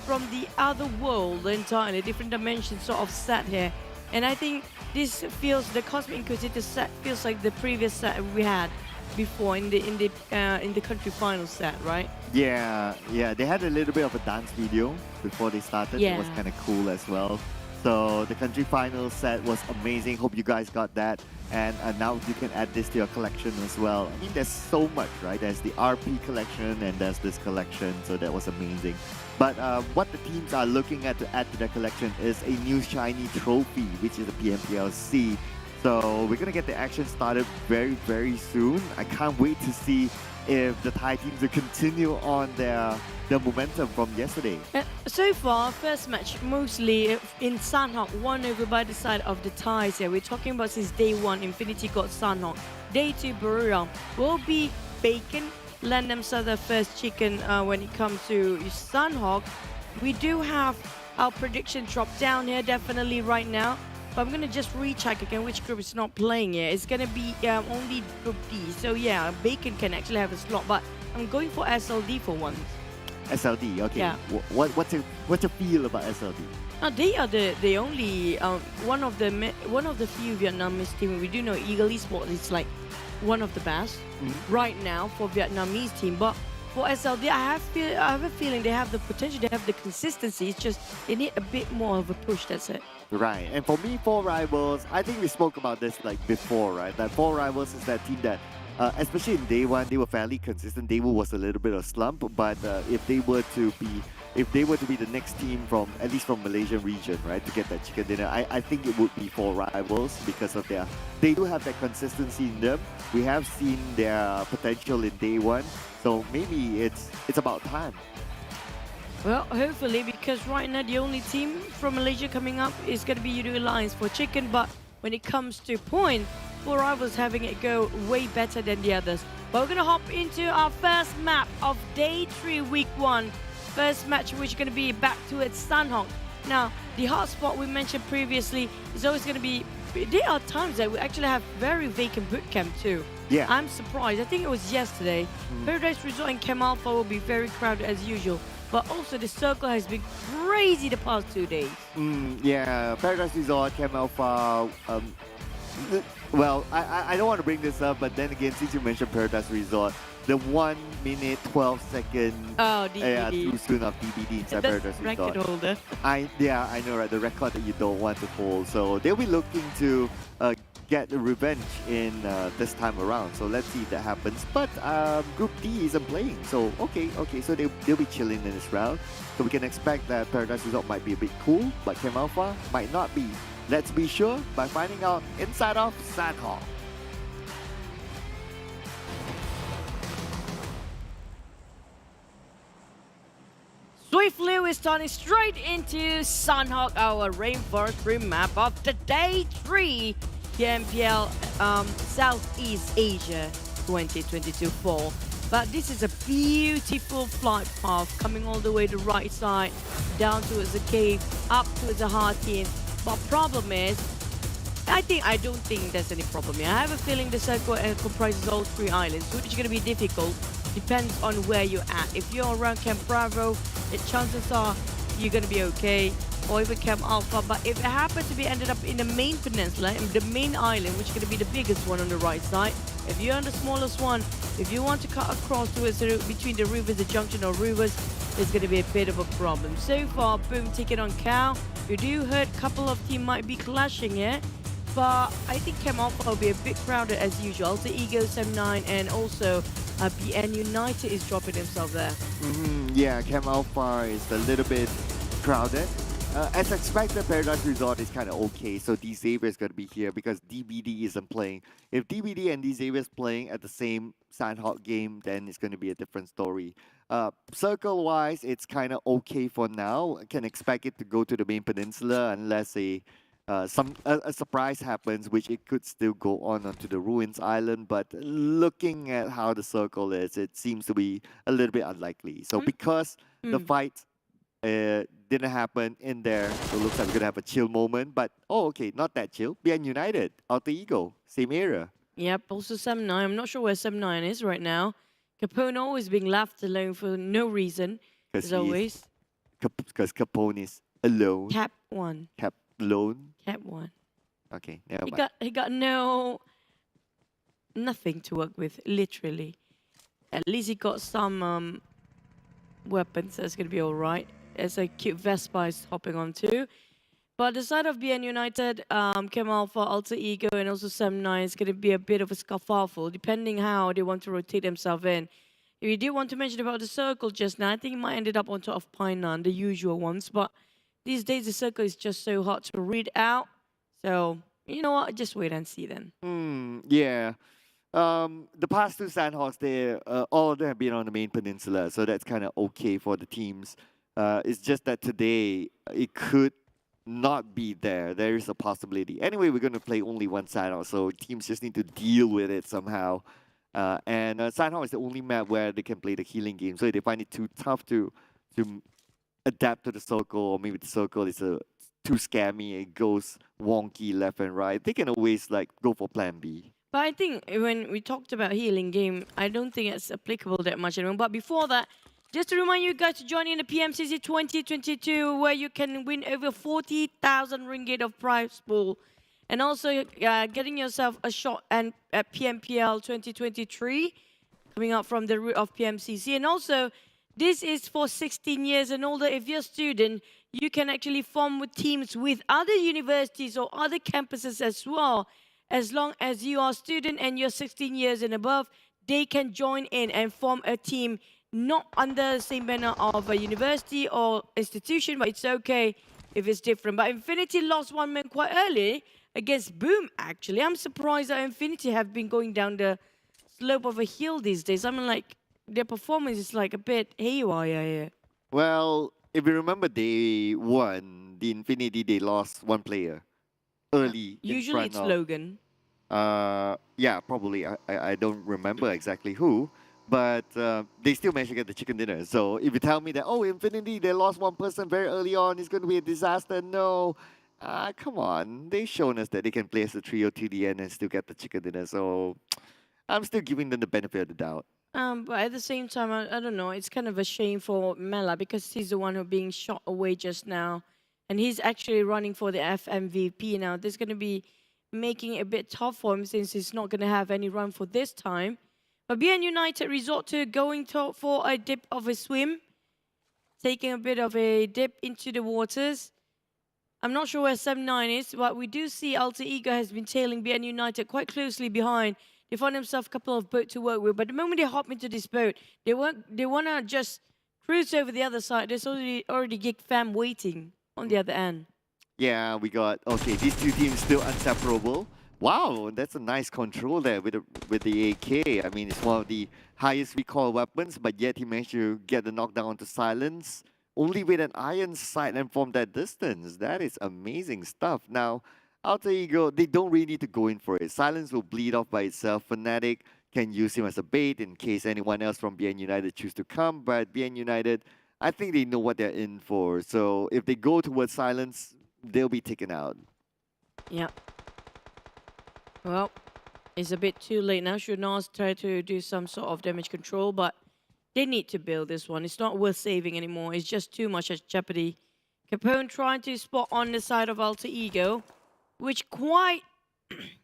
from the other world, entirely different dimension sort of set here. And I think this feels, the Cosmic Inquisitor set feels like the previous set we had before in the country final set, right? Yeah, they had a little bit of a dance video before they started. Yeah. It was kind of cool as well. So the country final set was amazing. Hope you guys got that. And now you can add this to your collection as well. I mean, there's so much, right? There's the RP collection and there's this collection. So that was amazing. But what the teams are looking at to add to their collection is a new shiny trophy, which is the PMPL SEA. So we're going to get the action started very, very soon. I can't wait to see if the Thai teams will continue on their momentum from yesterday. So far, first match mostly in Sanhok, won over by the side of the Thais here. We're talking about since day one, Infinity got Sanhok. Day two, Buriram will be Bacon, land themselves their first chicken when it comes to Sanhok. We do have our prediction drop down here definitely right now. But I'm going to just recheck again which group is not playing here. It's going to be only Group D. So yeah, Bacon can actually have a slot. But I'm going for SLD for once. SLD, okay. Yeah. What's your feel about SLD? They are the only one of the few Vietnamese team. We do know Ego Esports is like one of the best right now for Vietnamese team. But for SLD, I have a feeling they have the potential, they have the consistency. It's just they need a bit more of a push. That's it. Right, and for me, 4 Rivals, I think we spoke about this like before, right? That 4 Rivals is that team that, especially in day one, they were fairly consistent. Day one was a little bit of slump, but if they were to be the next team from at least from Malaysian region, right, to get that chicken dinner, I think it would be 4 Rivals because of they do have that consistency in them. We have seen their potential in day one, so maybe it's about time. Well, hopefully, because right now the only team from Malaysia coming up is going to be Yoodo Alliance for chicken. But when it comes to point, 4 Rivals having it go way better than the others. But we're going to hop into our first map of day 3, week 1. First match, which is going to be back towards Sanhok. Now, the hotspot we mentioned previously is always going to be. There are times that we actually have very vacant bootcamp too. Yeah. I'm surprised. I think it was yesterday. Paradise Resort and Chem Alpha will be very crowded as usual. But also the circle has been crazy the past 2 days. Yeah, Paradise Resort, Chem Alpha. Well, I don't want to bring this up, but then again, since you mentioned Paradise Resort, the 1 minute 12 second too soon of DBD inside Paradise Resort. Record holder. I know, right? The record that you don't want to hold. So they'll be looking to get a revenge in this time around. So let's see if that happens. But Group D isn't playing. So okay. So they'll be chilling in this round. So we can expect that Paradise Resort might be a bit cool, but Chem Alpha might not be. Let's be sure by finding out inside of Sanhok. Swiftly, we're starting straight into Sanhok, our Rainforest Rim map of the day 3 PMPL Southeast Asia 2022 Fall. But this is a beautiful flight path coming all the way to the right side, down towards the cave, up towards the Hartin. But problem is, I don't think there's any problem here. I have a feeling the circle comprises all 3 islands, which is going to be difficult. Depends on where you're at. If you're around Camp Bravo, the chances are you're going to be okay. Or even Camp Alpha. But if it happens to be ended up in the main peninsula, in the main island, which is going to be the biggest one on the right side, if you're on the smallest one, if you want to cut across towards between the rivers, the junction of rivers, it's going to be a bit of a problem. So far, boom, ticket on Cow. You do heard a couple of teams might be clashing here. but I think Chem Alpha will be a bit crowded as usual. Alter Ego, Sem9, and also BN United is dropping himself there. Yeah, Chem Alpha is a little bit crowded. As expected, Paradise Resort is kind of okay, so D Xavier is going to be here because DBD isn't playing. If DBD and D Xavier is playing at the same Sandhawk game, then it's going to be a different story. Circle-wise, it's kind of okay for now. I can expect it to go to the main peninsula unless a surprise happens, which it could still go onto the Ruins Island. But looking at how the circle is, it seems to be a little bit unlikely. So because the fight didn't happen in there, so it looks like we're gonna have a chill moment. But okay, not that chill. BN United, Alter Ego, same area. Yep, also Sem9. I'm not sure where Sem9 is right now. Capone always being left alone for no reason, as always. Because Capone is alone. Cap 1. Cap alone. Cap 1. Okay, never mind. He got nothing to work with, literally. At least he got some weapons. That's gonna be all right. There's a cute Vespa is hopping on too. But the side of BN United, Chem Alpha, Alter Ego, and also Sem9 is going to be a bit of a scuffle, depending how they want to rotate themselves in. If you did want to mention about the circle just now, I think it might ended up on top of Painan, the usual ones. But these days, the circle is just so hard to read out. So, you know what? Just wait and see then. Yeah. The past two Sandhawks, all of them have been on the main peninsula, so that's kind of okay for the teams. It's just that today, it could not be there. There is a possibility. Anyway, we're going to play only one Sandhawk, so teams just need to deal with it somehow. And Sandhawk is the only map where they can play the healing game, so if they find it too tough to adapt to the circle, or maybe the circle is too scammy, it goes wonky left and right, they can always go for plan B. But I think when we talked about healing game, I don't think it's applicable that much anymore. But before that, just to remind you guys to join in the PMCC 2022, where you can win over 40,000 ringgit of prize pool. And also getting yourself a shot at PMPL 2023, coming out from the route of PMCC. And also, this is for 16 years and older. If you're a student, you can actually form teams with other universities or other campuses as well. As long as you are a student and you're 16 years and above, they can join in and form a team not under the same banner of a university or institution, but it's okay if it's different. But Infinity lost one man quite early against Boom, actually. I'm surprised that Infinity have been going down the slope of a hill these days. I mean, their performance is a bit haywire here. Well, if you remember day one, the Infinity, they lost one player early. Usually it's Logan. Yeah, probably. I don't remember exactly who. But they still managed to get the chicken dinner. So if you tell me that, oh, Infinity, they lost one person very early on, it's going to be a disaster. No. Come on. They've shown us that they can play as a trio to the end and still get the chicken dinner. So I'm still giving them the benefit of the doubt. But at the same time, I don't know. It's kind of a shame for Mela because he's the one who's being shot away just now. And he's actually running for the FMVP now. This is going to be making it a bit tough for him since he's not going to have any run for this time. But BN United resort to going for a dip of a swim, taking a bit of a dip into the waters. I'm not sure where Sem9 is, but we do see Alter Ego has been tailing BN United quite closely behind. They find themselves a couple of boats to work with, but the moment they hop into this boat, they want to just cruise over the other side. There's already Geek Fam waiting on the other end. Yeah, we got, okay, these two teams still inseparable. Wow, that's a nice control there with the AK. I mean, it's one of the highest recoil weapons, but yet he managed to get the knockdown onto Silence only with an iron sight and from that distance. That is amazing stuff. Now, Alter Ego, they don't really need to go in for it. Silence will bleed off by itself. Fnatic can use him as a bait in case anyone else from BN United choose to come, but BN United, I think they know what they're in for. So if they go towards Silence, they'll be taken out. Yeah. Well, it's a bit too late now. Should Nas try to do some sort of damage control, but they need to build this one. It's not worth saving anymore. It's just too much at jeopardy. Capone trying to spot on the side of Alter Ego, which quite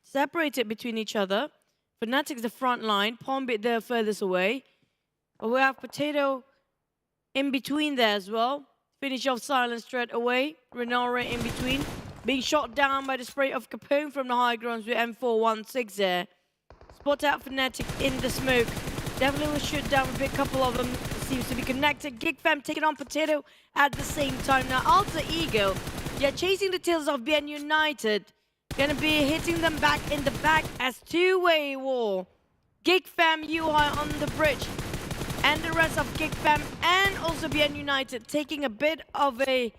separated between each other. Fnatic's the front line, Pombit there furthest away. But we have Potato in between there as well. Finish off Silence straight away. Renora in between. being shot down by the spray of Capone from the high grounds with M416 there. Spot out Fnatic in the smoke. Definitely will shoot down a big couple of them. Seems to be connected. Geek Fam taking on Potato at the same time. Now Alter Ego, yeah, chasing the tails of BN United. Gonna be hitting them back in the back as two-way war. Geek Fam, UI on the bridge. And the rest of Geek Fam and also BN United taking a bit of a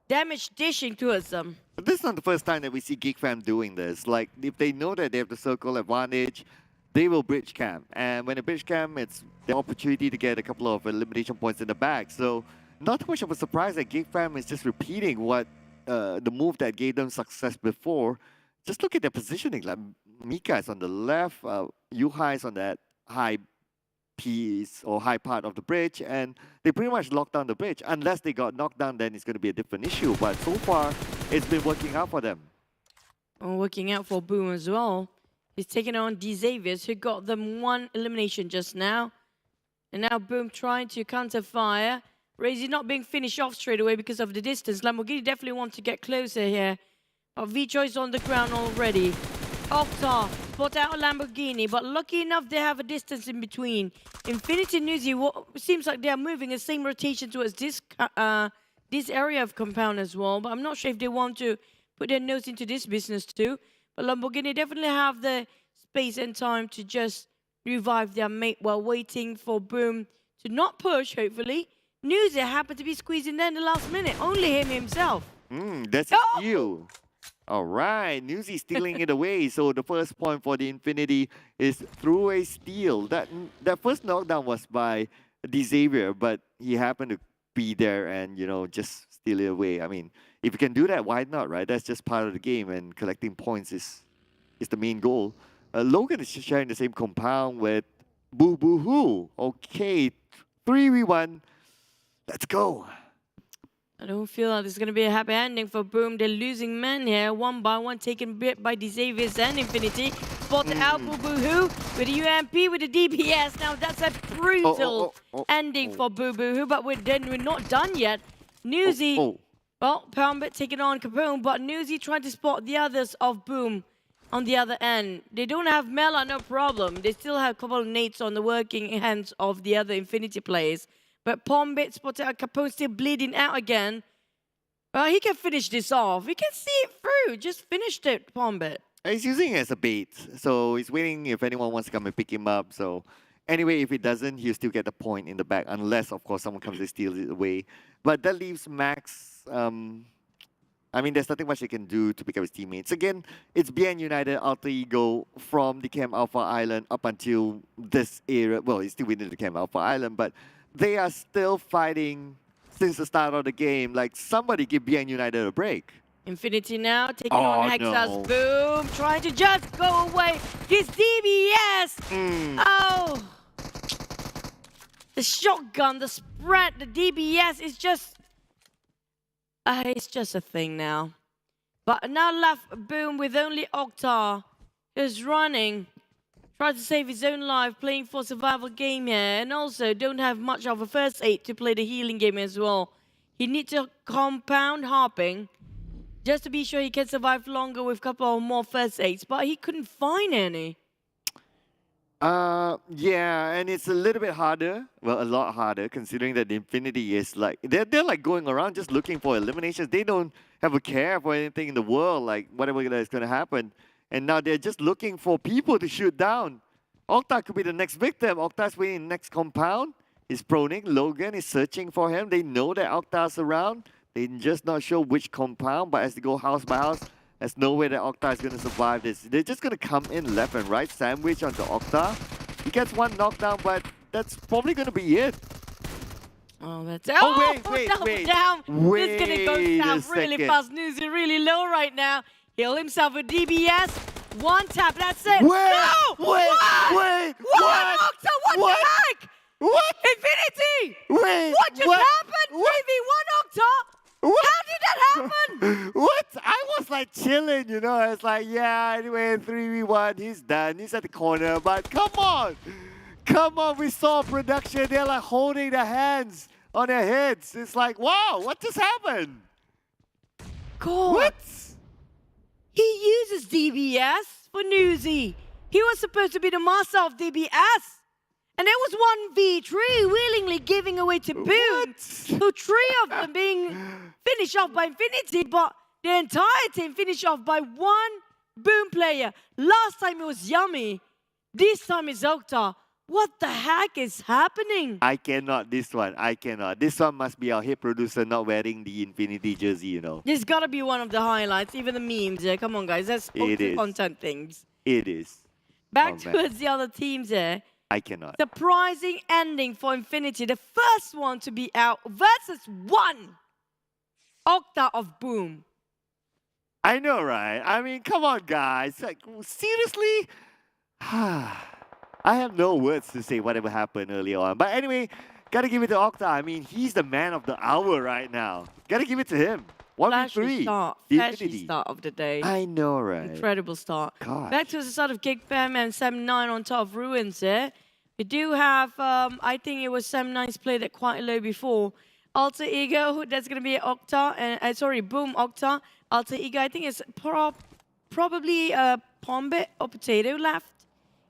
damage dishing towards them. But this is not the first time that we see Geek Fam doing this. Like, if they know that they have the circle advantage, they will bridge camp. And when they bridge camp, it's the opportunity to get a couple of elimination points in the back. So, not too much of a surprise that Geek Fam is just repeating what the move that gave them success before. Just look at their positioning. Like, Mika is on the left, Yuhai is on that high piece or high part of the bridge, and they pretty much locked down the bridge. Unless they got knocked down, then it's going to be a different issue. But so far, it's been working out for them. Working out for Boom as well. He's taking on Xaviers, who got them one elimination just now. And now Boom trying to counter fire. Razy not being finished off straight away because of the distance. Lamborghini definitely want to get closer here. But V-Choice on the ground already. Octar spot out a Lamborghini, but lucky enough they have a distance in between. Infinity Nuzi seems like they are moving the same rotation towards this area of compound as well. But I'm not sure if they want to put their nose into this business too. But Lamborghini definitely have the space and time to just revive their mate while waiting for Boom to not push, hopefully. Nuzi happened to be squeezing there in the last minute. Only him himself. That's a steal. All right, Nuzi stealing it away. So the first point for the Infinity is through a steal. That first knockdown was by Xavier, but he happened to be there and, you know, just steal it away. I mean, if you can do that, why not, right? That's just part of the game, and collecting points is the main goal. Logan is sharing the same compound with Boo Boo Hoo. Okay, 3v1. Let's go. I don't feel like there's going to be a happy ending for Boom. They're losing men here, one by one, taken bit by Xaviers and Infinity. Spot out Boo Boo Hoo with the UMP with the DPS. Now that's a brutal ending for Boo Boo Hoo, but we're not done yet. Nuzi, well, Poundbit taking on Capone, but Nuzi trying to spot the others of Boom on the other end. They don't have Mela, no problem. They still have a couple of nades on the working hands of the other Infinity players. But Pombit spotted out Capone still bleeding out again. He can finish this off. He can see it through. Just finished it, Pombit. He's using it as a bait. So he's waiting if anyone wants to come and pick him up. So anyway, if he doesn't, he'll still get the point in the back. Unless, of course, someone comes and steals it away. But that leaves Max. I mean, there's nothing much he can do to pick up his teammates. Again, it's BN United Alter Ego from the Camp Alpha Island up until this era. Well, he's still within the Camp Alpha Island, but they are still fighting since the start of the game. Like, somebody give BN United a break. Infinity now taking on Hexa's Boom, trying to just go away. His DBS! Oh! The shotgun, the spread, the DBS is just... it's just a thing now. But now left Boom with only Octar, who's running. Tries to save his own life, playing for survival game here. And also don't have much of a first aid to play the healing game as well. He needs to compound harping just to be sure he can survive longer with a couple of more first aids. But he couldn't find any. Yeah, and it's a little bit harder. Well, a lot harder, considering that the Infinity is like... They're like going around just looking for eliminations. They don't have a care for anything in the world, like whatever is going to happen. And now they're just looking for people to shoot down. Octar could be the next victim. Octar's waiting in the next compound. He's proning. Logan is searching for him. They know that Octar's around. They're just not sure which compound, but as they go house by house, there's no way that Octar is going to survive this. They're just going to come in left and right, sandwich onto Octar. He gets one knockdown, but that's probably going to be it. Oh, that's... wait. Down. It's going to go south really second. fast. Nuzi really low right now. Heal himself with DBS. One tap, that's it. Wait, no! wait, what? Octar, what the heck? What? Infinity! Wait, what just happened? 3v1 Octar? How did that happen? What? I was like chilling, you know. It's like, yeah, anyway, 3v1, he's done. He's at the corner, but come on. Come on, we saw production. They're like holding their hands on their heads. It's like, wow, what just happened? God. What? He uses DBS for Newsy. He was supposed to be the master of DBS. And there was 1v3 willingly giving away to Boom. So 3 of them being finished off by Infinity, but the entire team finished off by 1 Boom player. Last time it was Yummy. This time it's Okta. What the heck is happening? I cannot, this one. I cannot. This one must be our head producer not wearing the Infinity jersey, you know. This gotta be one of the highlights, even the memes. Yeah, come on, guys. That's content things. It is. Back towards the other teams there. I cannot. Surprising ending for Infinity. The first one to be out versus 1 Okta of Boom. I know, right? I mean, come on, guys. Like, seriously? I have no words to say whatever happened earlier on. But anyway, gotta give it to Okta. I mean, he's the man of the hour right now. Gotta give it to him. 1v3. Flashy start of the day. I know, right? Incredible start. Gosh. Back to the start of Geek Fam and Sam9 on top of Ruins here. We do have, I think it was Sam9's played it quite low before. Alter Ego, that's going to be Okta, and sorry, Boom Okta. Alter Ego, I think it's probably Pombit or Potato left.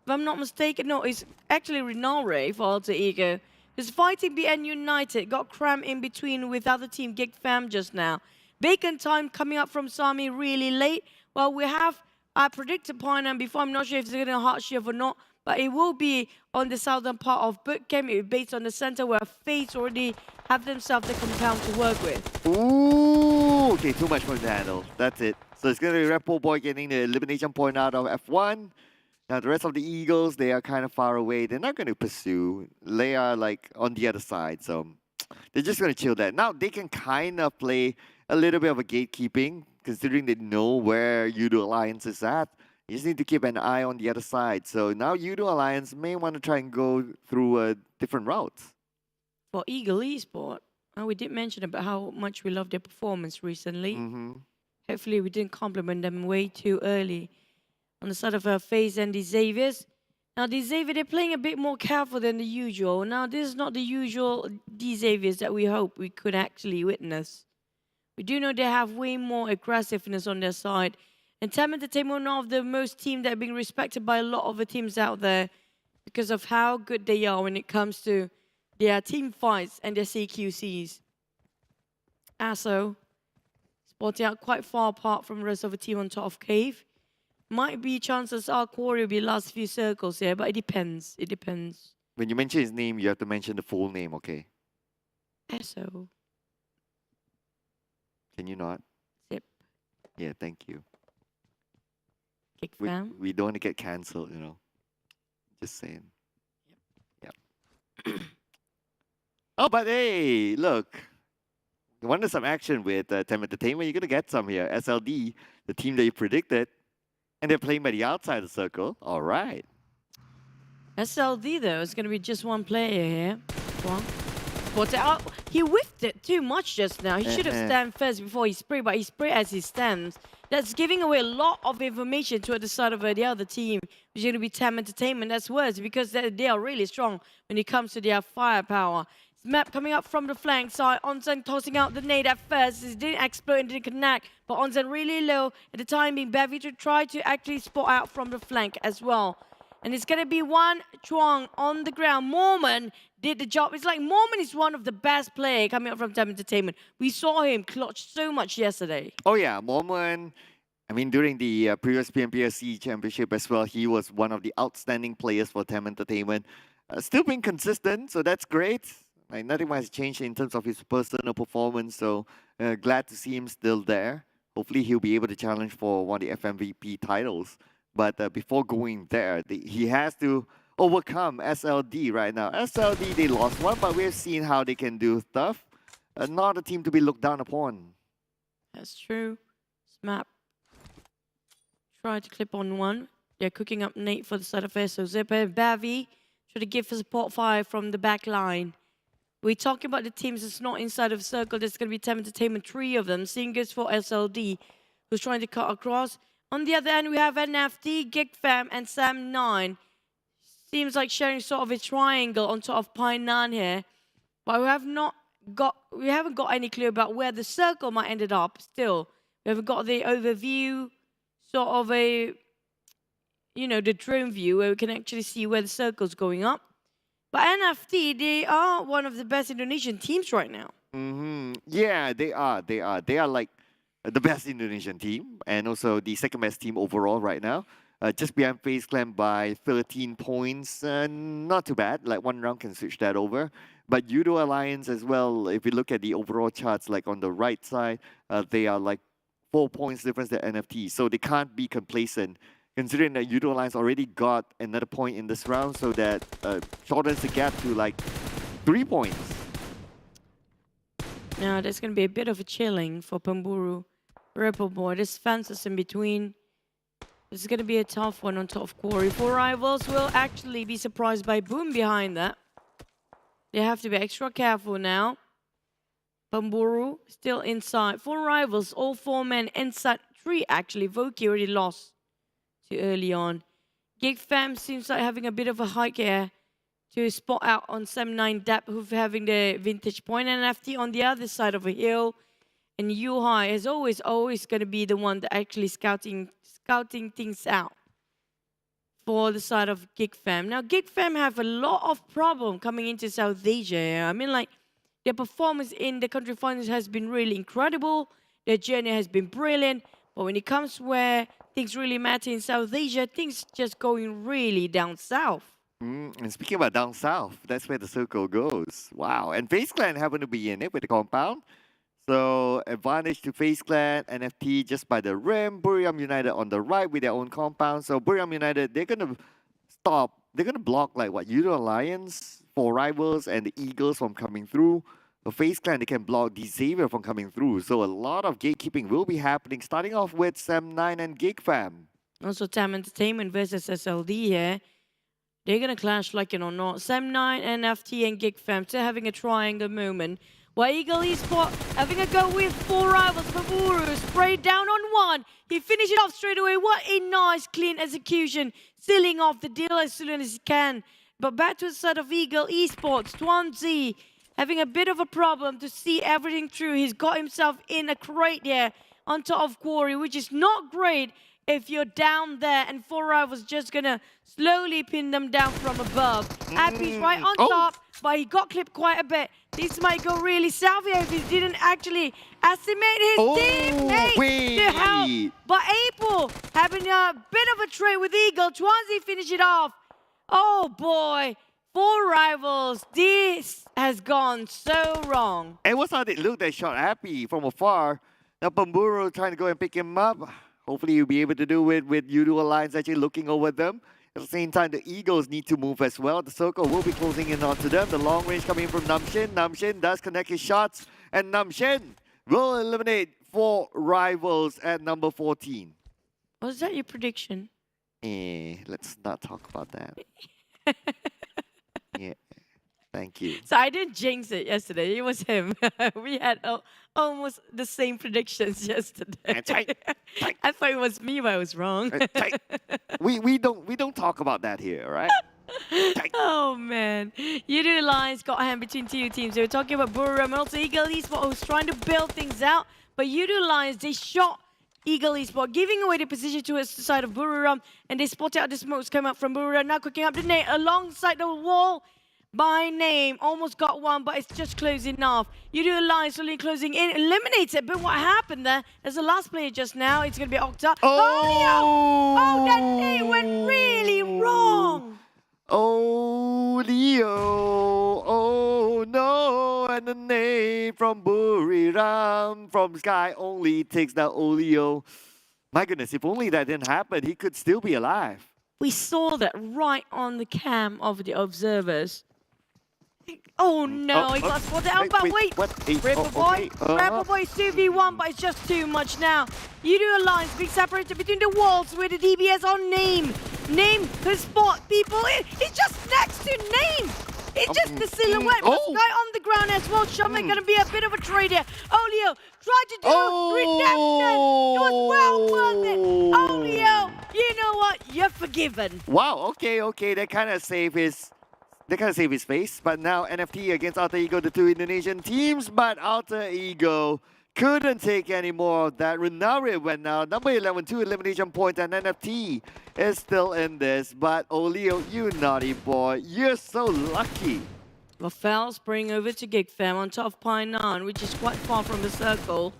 If I'm not mistaken, no, it's actually Renare for Alter Ego. He's fighting BN United, got crammed in between with other team Geek Fam just now. Bacon time coming up from Sami really late. Well, we have predicted Pioneer before. I'm not sure if it's going to hard shift or not, but it will be on the southern part of Bootcamp, based on the center where FaZe already have themselves the compound to work with. Ooh, okay, too much for him to handle. That's it. So it's going to be Repo Boy getting the elimination point out of F1. Now, the rest of the Eagles, they are kind of far away. They're not going to pursue. They are like on the other side, so they're just going to chill that. Now, they can kind of play a little bit of a gatekeeping, considering they know where Yoodo Alliance is at. You just need to keep an eye on the other side. So now Yoodo Alliance may want to try and go through different routes. For Ego Esports, we did mention about how much we love their performance recently. Hopefully we didn't compliment them way too early. On the side of FaZe and the Xaviers. Now, the Xavier, they're playing a bit more careful than the usual. Now, this is not the usual Xaviers that we hope we could actually witness. We do know they have way more aggressiveness on their side. And TEM Entertainment are one of the most teams that are being respected by a lot of the teams out there because of how good they are when it comes to their team fights and their CQCs. ASO, spotting out quite far apart from the rest of the team on top of Cave. Might be chances are Corey will be last few circles here, but it depends. It depends. When you mention his name, you have to mention the full name, okay? ASO. Can you not? Zip. Yeah, thank you. Geek Fam. We don't want to get cancelled, you know. Just saying. Yep. Oh, but hey, look. You wanted some action with TEM Entertainment, you're going to get some here. SLD, the team that you predicted. And they're playing by the outside circle. All right. SLD, though, is going to be just one player here. One. But he whiffed it too much just now. He should have stand first before he sprayed, but he sprayed as he stands. That's giving away a lot of information to the side of the other team, which is going to be TEM Entertainment. That's worse because they are really strong when it comes to their firepower. Map coming up from the flank side. Onsen tossing out the nade at first. It didn't explode and didn't connect. But Onsen really low at the time being. Bevy to try to actually spot out from the flank as well. And it's going to be one Chuang on the ground. Mormon did the job. It's like Mormon is one of the best players coming up from TEM Entertainment. We saw him clutch so much yesterday. Oh, yeah. Mormon, I mean, during the previous PMPL SEA Championship as well, he was one of the outstanding players for TEM Entertainment. Still being consistent, so that's great. Like, nothing much has changed in terms of his personal performance, so glad to see him still there. Hopefully he'll be able to challenge for one of the FMVP titles. But before going there, he has to overcome SLD right now. SLD, they lost one, but we've seen how they can do stuff. Not a team to be looked down upon. That's true. Smap. Try to clip on one. They're cooking up Nate for the side of it. So Zipper and Bavi try to give a support fire from the back line. We're talking about the teams that's not inside of the circle. There's going to be TEM Entertainment, 3 of them. Singers for SLD, who's trying to cut across. On the other end, we have NFT, Geek Fam, and Sam9. Seems like sharing sort of a triangle on top of Painan here. But we haven't got any clue about where the circle might ended up still. We haven't got the overview. sort of a, the drone view where we can actually see where the circle's going up. But NFT, they are one of the best Indonesian teams right now. Yeah, they are. They are like the best Indonesian team and also the second best team overall right now. Just behind FaZe Clan by 13 points. Not too bad. Like one round can switch that over. But Yoodo Alliance as well, if you look at the overall charts, like on the right side, they are like 4 points difference than NFT. So they can't be complacent, considering that Yoodo Alliance already got another point in this round, so that shortens the gap to like 3 points. Now, there's going to be a bit of a chilling for Pemburu. Ripple Boy, there's fences in between. This is going to be a tough one on top of Quarry. 4 rivals will actually be surprised by Boom behind that. They have to be extra careful now. Pemburu still inside. 4 rivals, all 4 men inside. 3 actually. Voki already lost too early on. Geek Fam seems like having a bit of a hike here to spot out on Sem9 Dep, who's having the vintage point. And NFT on the other side of a hill. And Yuhai is always going to be the one that actually scouting things out for the side of Geek Fam. Now, Geek Fam have a lot of problem coming into South Asia. I mean, like, their performance in the country finals has been really incredible. Their journey has been brilliant. But when it comes where things really matter in South Asia, things just going really down south. And speaking about down south, that's where the circle goes. Wow. And FaZe Clan happen to be in it with the compound. So advantage to FaZe Clan, NFT just by the rim. Buriram United on the right with their own compound. So Buriram United, they're going to stop. They're going to block like what, Yoodo Alliance, 4 rivals, and the Eagles from coming through. So FaZe Clan, they can block the Xavier from coming through. So a lot of gatekeeping will be happening, starting off with Sem9 and Geek Fam. Also, TEM Entertainment versus SLD here. They're going to clash like it or not. Sem9, NFT, and Geek Fam still having a triangle moment. While Ego Esports having a go with 4 rivals. Pemburu sprayed down on 1. He finished it off straight away. What a nice, clean execution. Sealing off the deal as soon as he can. But back to the side of Ego Esports. Twanzi having a bit of a problem to see everything through. He's got himself in a crate here on top of Quarry, which is not great if you're down there and 4 rivals just gonna slowly pin them down from above. Happy's right on top, but he got clipped quite a bit. This might go really south here if he didn't actually estimate his teammate to help. But April having a bit of a trade with Eagle. Twanzi finish it off. Oh boy, 4 rivals. This has gone so wrong. And what's how they look? They shot Happy from afar. Now Pemburu trying to go and pick him up. Hopefully you'll be able to do it with Yoodo Alliance actually looking over them. At the same time, the Eagles need to move as well. The circle will be closing in onto them. The long range coming from Namshin. Namshin does connect his shots. And Namshin will eliminate 4 rivals at number 14. Was that your prediction? Let's not talk about that. Yeah. Thank you. So I didn't jinx it yesterday. It was him. We had almost the same predictions yesterday. I thought it was me, but I was wrong. We don't talk about that here, right? Oh man, Yoodo Alliance got a hand between 2 teams. They were talking about Buriram and also Ego Esports, who's trying to build things out. But Yoodo Alliance, they shot Ego Esports, giving away the position to the side of Buriram, and they spotted out the smokes come out from Buriram. Now cooking up the nade alongside the wall. By name, almost got one, but it's just closing off. Yoodo Alliance slowly closing in, eliminates it. But what happened there? There's the last player just now. It's going to be Octa. Oh, that nade went really wrong. Oh, Leo. Oh, no. And the nade from Buriram from Sky only takes down Olio. My goodness, if only that didn't happen, he could still be alive. We saw that right on the cam of the observers. Oh no, he got spotted out, but wait! Ripple Boy 2v1, but it's just too much now. Yoodo Alliance being separated between the walls with the DBS on Name. Name could spot people. It's just next to Name. It's just the silhouette. But Sky on the ground as well. Shaman gonna be a bit of a trade here. Olio tried to do redemption. It was well worth it. Olio, you know what? You're forgiven. Wow. Okay. They kind of save his face. But now NFT against Alter Ego, the 2 Indonesian teams. But Alter Ego couldn't take any more of that. Renari went out. Number 11, 2 elimination points, and NFT is still in this. But Olio, you naughty boy, you're so lucky. Rafael spraying over to Geek Fam on top of Pine 9, which is quite far from the circle.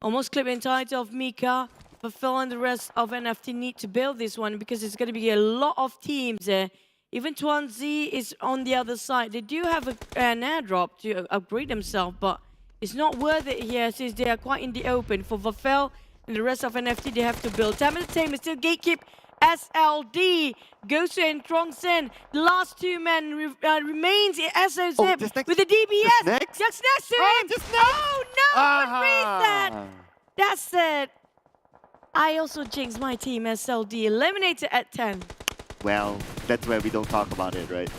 Almost clipping title of Mika. Rafael and the rest of NFT need to build this one because it's going to be a lot of teams there. Even Twanzi is on the other side. They do have an airdrop to upgrade themselves, but it's not worth it here since they are quite in the open. For Rafael and the rest of NFT, they have to build. TEM Entertainment still gatekeep. SLD goes to Entrongsen. The last two men remains in SOZ with the DBS. Just next to him. Oh no, good reset. That's it. I also jinxed my team. SLD eliminated at 10. Well, that's where we don't talk about it, right?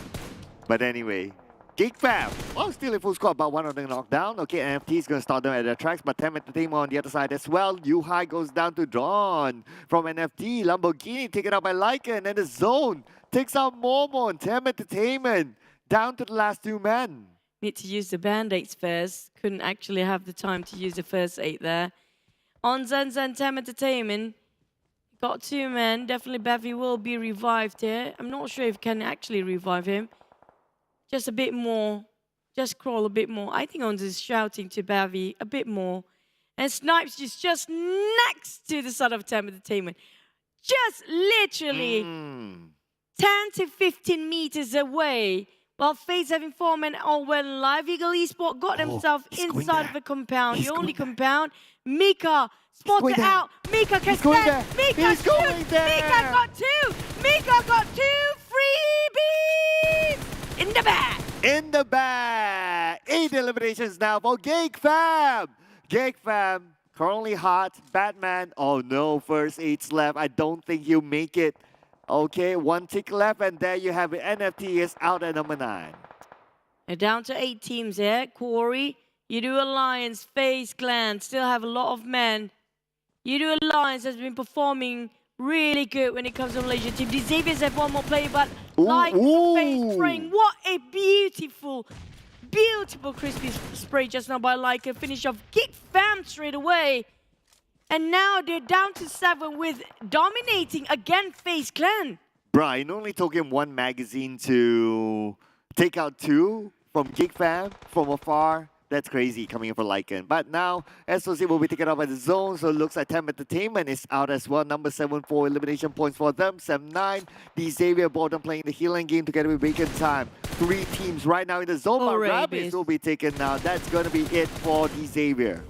But anyway, Geek Fam, well, still in full score, but one of them knocked down. Okay, NFT is going to start them at their tracks, but TEM Entertainment on the other side as well. Yuhai goes down to Dawn from NFT. Lamborghini taken out by Lycan, and the Zone takes out Momon. TEM Entertainment down to the last two men. Need to use the band-aids first. Couldn't actually have the time to use the first 8 there. On Zen TEM Entertainment, got 2 men. Definitely Bevy will be revived here. I'm not sure if can actually revive him. Just a bit more. Just crawl a bit more. I think Ons is shouting to Bevy a bit more. And Snipes is just next to the side of TEM Entertainment. Just literally 10 to 15 meters away. While FaZe having 4 men all went live. Ego Esports got themselves inside of a compound. The only compound. Mika spotted out. Mika can stand. Mika shoots. Mika got 2. Mika got 2 freebies. In the bag. In the bag. 8 eliminations now for Geek Fam. Geek Fam currently hot. Batman. Oh no, first 8's left. I don't think he'll make it. Okay, 1 tick left, and there you have it. NFT is out at number 9. They're down to 8 teams here. Corey, Yoodo Alliance, FaZe Clan still have a lot of men. Yoodo Alliance has been performing really good when it comes to Malaysia team. The Xaviers have 1 more player, but like FaZe spraying. What a beautiful, beautiful crispy spray just now by like a finish of Geek Fam straight away. And now they're down to 7 with dominating again FaZe Clan. Brian only took him 1 magazine to take out 2 from Geek Fam from afar. That's crazy coming in for Lycan. But now SOC will be taken out by the Zone, so it looks like TEM Entertainment is out as well. Number 7 for elimination points for them. 7-9. The Xavier Borden playing the healing game together with Bacon Time. 3 teams right now in the Zone, but Rabbids will be taken now. That's going to be it for the Xavier.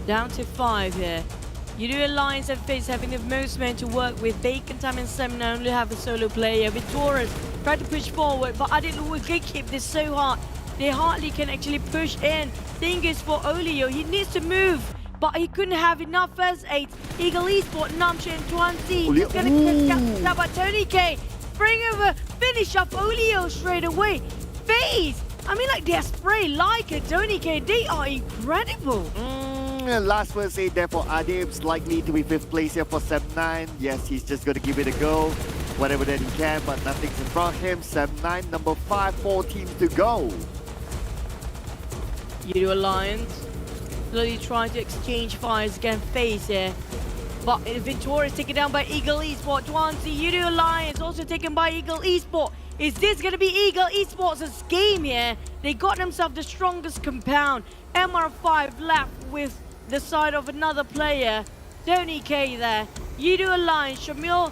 Down to 5 here. Yoodo Alliance and FaZe having the most men to work with. Bacon Time and Semna only have a solo player. Victorious tried to push forward, but I didn't know we keep this so hard. They hardly can actually push in. Thing is for Olio, he needs to move, but he couldn't have enough first 8. Eagle Esports, Namche and Twanzi. He's gonna get that by Tony K. Bring over, finish up Olio straight away. FaZe, I mean like their spray like a Tony K, they are incredible. Last first 8 there for Adib's, likely to be 5th place here for 7-9. Yes, he's just going to give it a go, whatever that he can, but nothing's in front of him. 7-9, number 5, 4 teams to go. Yoodo Alliance slowly trying to exchange fires against FaZe here. But Victorious taken down by Eagle Esports. Twanzi, Yoodo Alliance also taken by Eagle Esports. Is this going to be Eagle Esports' game here? They got themselves the strongest compound. MR5 left with the side of another player. Tony K there. Yoodo Alliance, Shamil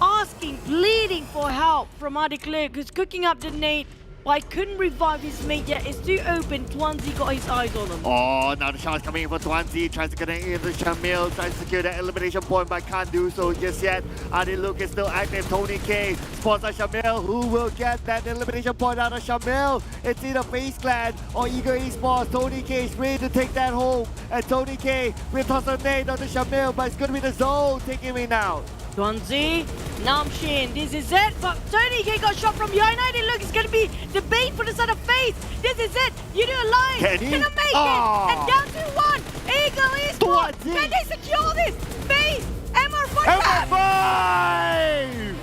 asking, pleading for help from Adi Clerk, who's cooking up the nade. But I couldn't revive his mate yet. It's too open. Twanzi got his eyes on him. Oh, now the shot's coming in for Twanzi. Tries to connect into Shamil. Tries to secure that elimination point, but can't do so just yet. Adi Luke is still active. Tony K spots on Shamil. Who will get that elimination point out of Shamil? It's either FaZe Clan or Ego Esports. Tony K is ready to take that home. And Tony K will toss a nade onto Shamil, but it's going to be the Zone taking him out. Twanzi, Namshin, this is it, but Tony K got shot from behind. I didn't look, it's gonna be the bait for the side of FaZe. This is it, Yoodo Alliance, gonna make it, and down to 1, Eagle Esports, can they secure this? FaZe, MR5! MR5!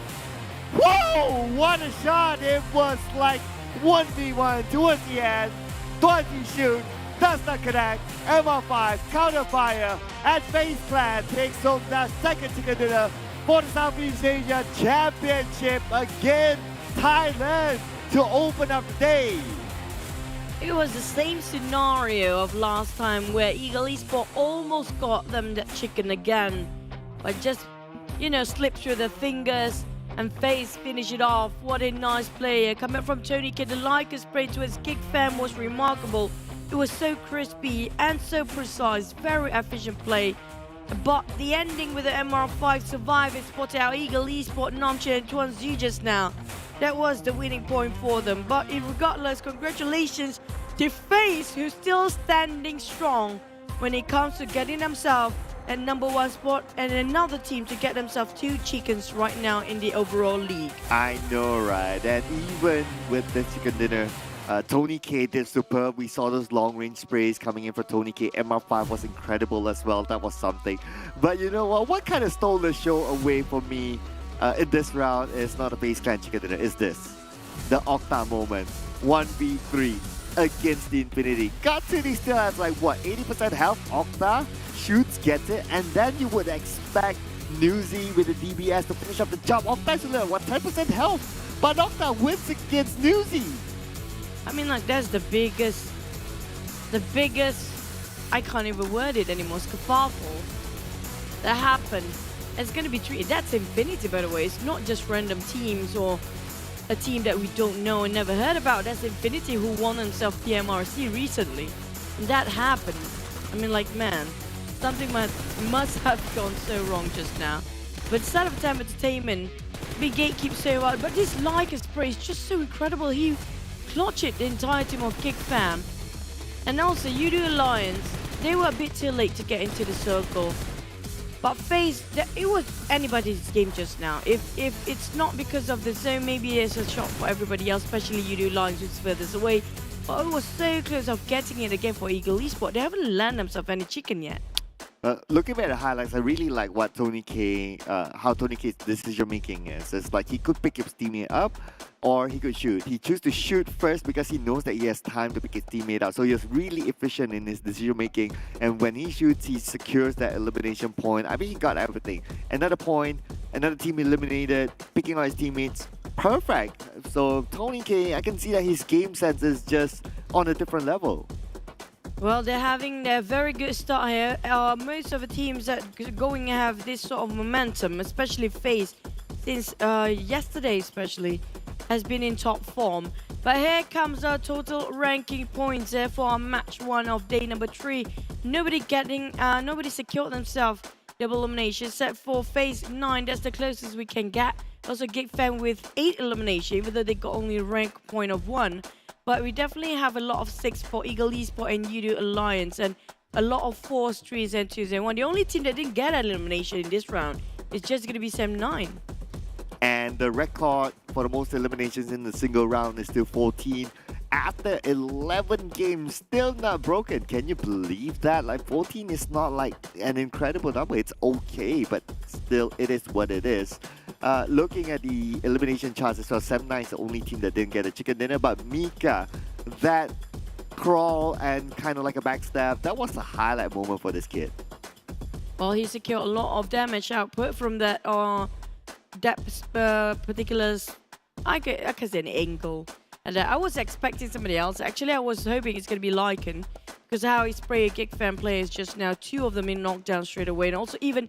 Whoa, what a shot, it was like 1v1 towards the end. Twanzi shoot, does not connect. MR5 counter fire, and FaZe Clan takes home that second chicken dinner for the Southeast Asia Championship against Thailand to open up the day. It was the same scenario of last time where Ego Esports almost got them that chicken again, but just, you know, slipped through their fingers and FaZe finish it off. What a nice player. Coming from Tony K, the like spray to his Geek Fam was remarkable. It was so crispy and so precise, very efficient play. But the ending with the MR5 survivors spotted out Ego Esports, Namche and Tuan Z just now. That was the winning point for them. But regardless, congratulations to FaZe, who's still standing strong when it comes to getting themselves at #1 spot and another team to get themselves 2 chickens right now in the overall league. I know, right? And even with the chicken dinner, Tony K did superb. We saw those long-range sprays coming in for Tony K. MR5 was incredible as well. That was something. But you know what? What kind of stole the show away from me in this round is not a FaZe Clan chicken dinner. Is this the Octa moment? 1v3 against the Infinity. God City still has like what, 80% health. Octa shoots, gets it, and then you would expect Nuzi with the DBS to finish up the job. Octa's only what, 10% health, but Octa wins against Nuzi. I mean, like, that's the biggest, I can't even word it anymore, skefaffle that happened. It's going to be treated, that's Infinity, by the way. It's not just random teams or a team that we don't know and never heard about. That's Infinity, who won themselves the MRC recently. And that happened. I mean, like, man, something must have gone so wrong just now. But instead of TEM Entertainment, Big Gate keeps so hard. But this like spray is just so incredible. He clutched it, the entire team of Geek Fam. And also, Yoodo Alliance, they were a bit too late to get into the circle. But FaZe, it was anybody's game just now. If it's not because of the zone, maybe it's a shot for everybody else, especially Yoodo Alliance, who's furthest away. But it was so close of getting it again for Ego Esports. They haven't landed themselves any chicken yet. Looking at the highlights, I really like what Tony K, how Tony K's decision making is. It's like he could pick his teammate up or he could shoot. He chose to shoot first because he knows that he has time to pick his teammate up. So he was really efficient in his decision making. And when he shoots, he secures that elimination point. I mean, he got everything. Another point, another team eliminated, picking out his teammates. Perfect. So Tony K, I can see that his game sense is just on a different level. Well, they're having a very good start here. Most of the teams that are going to have this sort of momentum, especially FaZe, since yesterday especially, has been in top form. But here comes our total ranking points there for our match 1 of day number 3. Nobody secured themselves double elimination, except for FaZe 9. That's the closest we can get. Also, Geek Fam with 8 elimination, even though they got only a rank point of 1. But we definitely have a lot of 6 for Ego Esports and Yoodo Alliance, and a lot of 4s, 3s, and 2s, and 1. The only team that didn't get an elimination in this round is just going to be SEM9. And the record for the most eliminations in the single round is still 14. After 11 games, still not broken. Can you believe that? Like, 14 is not like an incredible number. It's okay, but still, it is what it is. Looking at the elimination charts as well, SEM9 is the only team that didn't get a chicken dinner. But Mika, that crawl and kind of like a backstab, that was a highlight moment for this kid. Well, he secured a lot of damage output from that particular, I can say, an angle. And I was expecting somebody else. Actually, I was hoping it's going to be Lycan, because how he sprayed Geek Fam players just now, 2 of them in knockdown straight away. And also even,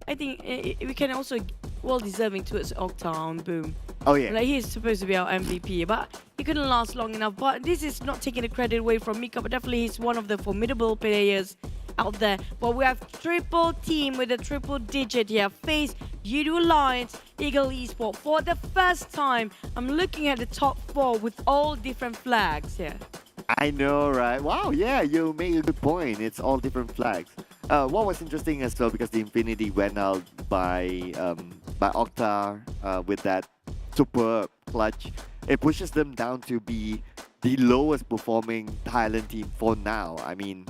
I think we can also well deserving towards Octa and Boom. Oh yeah. Like, he's supposed to be our MVP, but he couldn't last long enough. But this is not taking the credit away from Mika, but definitely he's one of the formidable players out there. But we have triple team with a triple digit here. FaZe, Yoodo Alliance, Ego Esports. For the first time, I'm looking at the top 4 with all different flags here. I know, right? Wow, yeah, you make a good point. It's all different flags. What was interesting as well, because the Infinity went out by Octa with that super clutch, it pushes them down to be the lowest performing Thailand team for now. I mean,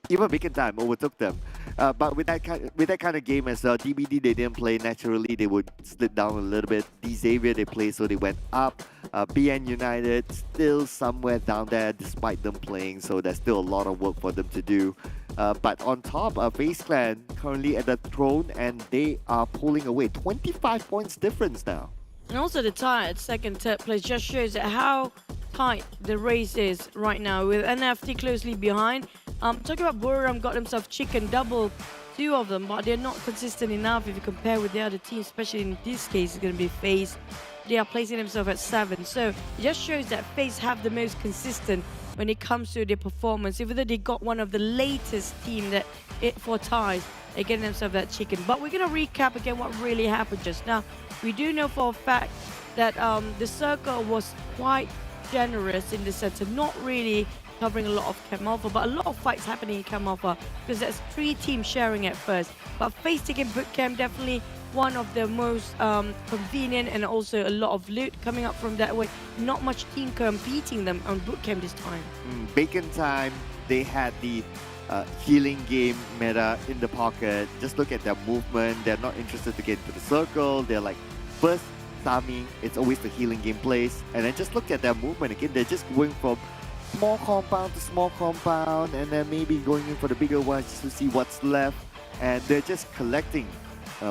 even Big Time overtook them. But with that kind of game as well, DBD they didn't play naturally. They would slip down a little bit. Xavier they played, so they went up. BN United still somewhere down there despite them playing, so there's still a lot of work for them to do. But on top, FaZe Clan currently at the throne, and they are pulling away 25 points difference now. And also the tie at second, third place just shows that how tight the race is right now, with NFT closely behind. Talking about Buriram got themselves chicken double, two of them, but they're not consistent enough if you compare with the other teams, especially in this case it's going to be FaZe. They are placing themselves at 7, so it just shows that FaZe have the most consistent when it comes to their performance, even though they got one of the latest team that for ties, they're getting themselves that chicken. But we're going to recap again what really happened just now. We do know for a fact that the circle was quite generous in the sense of not really covering a lot of Chem Alpha, but a lot of fights happening in Chem Alpha because there's 3 teams sharing at first. But FaZe taking Bootcamp, definitely one of the most convenient, and also a lot of loot coming up from that way. Not much team competing them on Bootcamp this time. Bacon Time, they had the healing game meta in the pocket. Just look at their movement. They're not interested to get into the circle. They're like, first Sami, it's always the healing game plays. And then just look at their movement again. They're just going from small compound to small compound, and then maybe going in for the bigger ones just to see what's left. And they're just collecting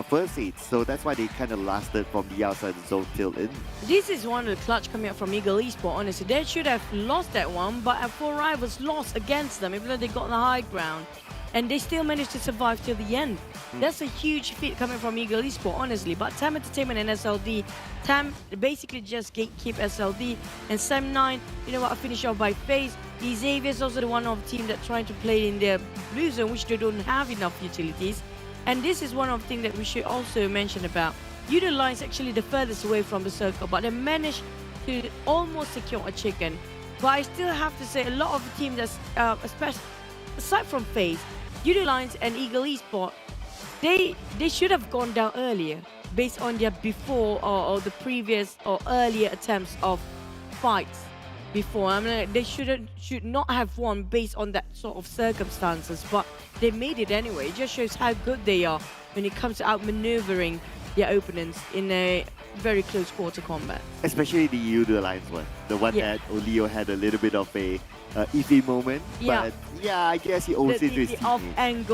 first aids, so that's why they kind of lasted from the outside zone till in. This is one of the clutch coming up from Ego Esports, honestly. They should have lost that one, but 4 rivals lost against them, even though they got the high ground. And they still managed to survive till the end. That's a huge feat coming from Ego Esports, honestly. But TEM Entertainment and SLD, TEM basically just gatekeep SLD. And Sem9, you know what, I finish off by FaZe. Xavier is also the one of the team that trying to play in their blue zone, which they don't have enough utilities. And this is one of the things that we should also mention about. Yoodo Alliance actually the furthest away from the circle, but they managed to almost secure a chicken. But I still have to say a lot of the team that's, especially aside from FaZe, Yoodo Alliance and Ego Esports, they should have gone down earlier based on their before or the previous or earlier attempts of fights before. I mean, they should not have won based on that sort of circumstances, but they made it anyway. It just shows how good they are when it comes to outmaneuvering their opponents in a very close quarter combat. Especially the Yoodo Alliance one, the one that Olio had a little bit of a iffy moment. Yeah. But yeah, I guess he owes it to his the teammates.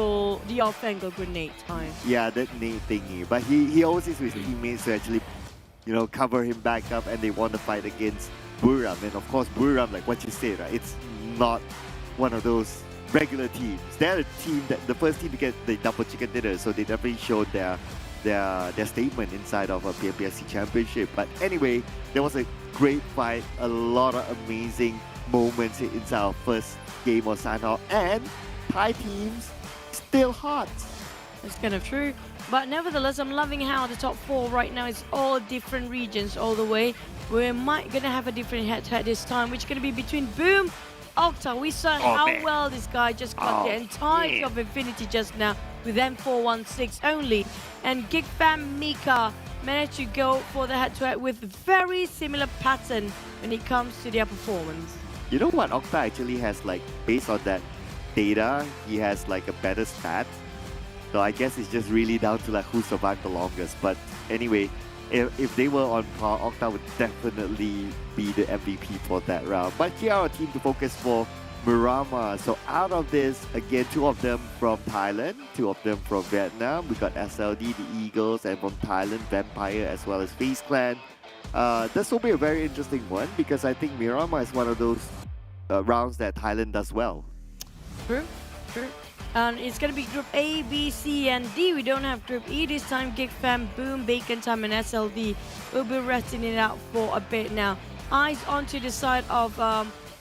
off-angle grenade time. Yeah, that nade thingy. But he owes it to his teammates to actually, you know, cover him back up, and they won the fight against Buriram. And of course, Buriram, like what you said, right? It's not one of those regular teams. They're a team that the first team to get the double chicken dinner, so they definitely showed their statement inside of a PMPL SEA Championship. But anyway, there was a great fight, a lot of amazing moments inside our first game of sign-off, and Thai teams still hot. That's kind of true. But nevertheless, I'm loving how the top 4 right now is all different regions all the way. We might gonna have a different head-to-head this time, which is gonna be between Boom, Octa. We saw how well this guy just got the entirety of Infinity just now with M416 only. And Geek Fam Mika managed to go for the head-to-head with very similar pattern when it comes to their performance. You know what? Octa actually has, like, based on that data, he has like a better stat. So I guess it's just really down to like who survived the longest. But anyway, if they were on par, Octa would definitely be the MVP for that round. But here are our team to focus for Murama. So out of this, again, 2 of them from Thailand, 2 of them from Vietnam. We got SLD, the Eagles, and from Thailand, Vampire, as well as FaZe Clan. This will be a very interesting one because I think Murama is one of those rounds that Thailand does well. True. And it's going to be Group A, B, C, and D. We don't have Group E this time. Geek Fam, Boom, Bacon Time, and SLD will be resting it out for a bit now. Eyes onto the side of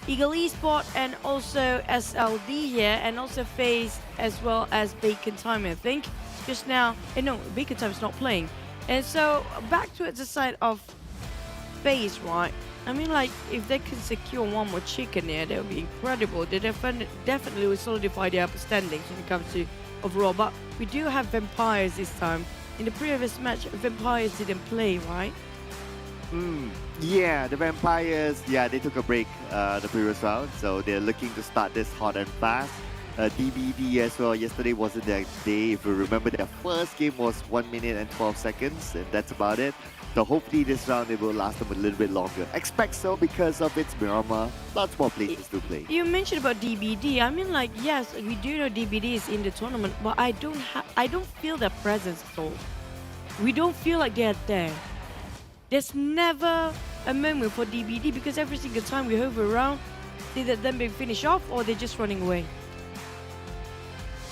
Eagle Esports and also SLD here, and also FaZe as well as Bacon Time, I think. Just now, no, Bacon Time is not playing. And so back to the side of FaZe, right? I mean, like, if they can secure one more chicken here, that would be incredible. They definitely will solidify their upper standings when it comes to overall. But we do have Vampires this time. In the previous match, Vampires didn't play, right? Yeah, the Vampires, they took a break the previous round. So they're looking to start this hot and fast. DBD as well. Yesterday wasn't their day. If you remember, their first game was 1 minute and 12 seconds, and that's about it. So hopefully this round it will last them a little bit longer. Expect so because of its Miramar. Lots more places to play. You mentioned about DBD. I mean, like, yes, we do know DBD is in the tournament, but I don't feel their presence at all. We don't feel like they're there. There's never a moment for DBD because every single time we hover around, either them being finished off or they're just running away.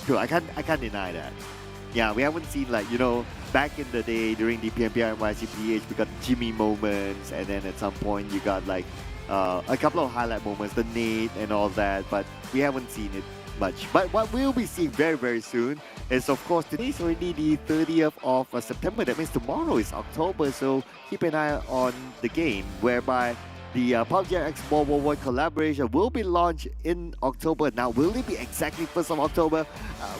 True, I can't deny that. Yeah, we haven't seen, like, you know, back in the day during the PMPL YCPH, we got Jimmy moments, and then at some point you got like a couple of highlight moments, the nade and all that, but we haven't seen it much. But what we'll be seeing very, very soon is, of course, today's already the 30th of September. That means tomorrow is October, so keep an eye on the game, whereby the PUBG X Mobile World collaboration will be launched in October. Now, will it be exactly 1st of October?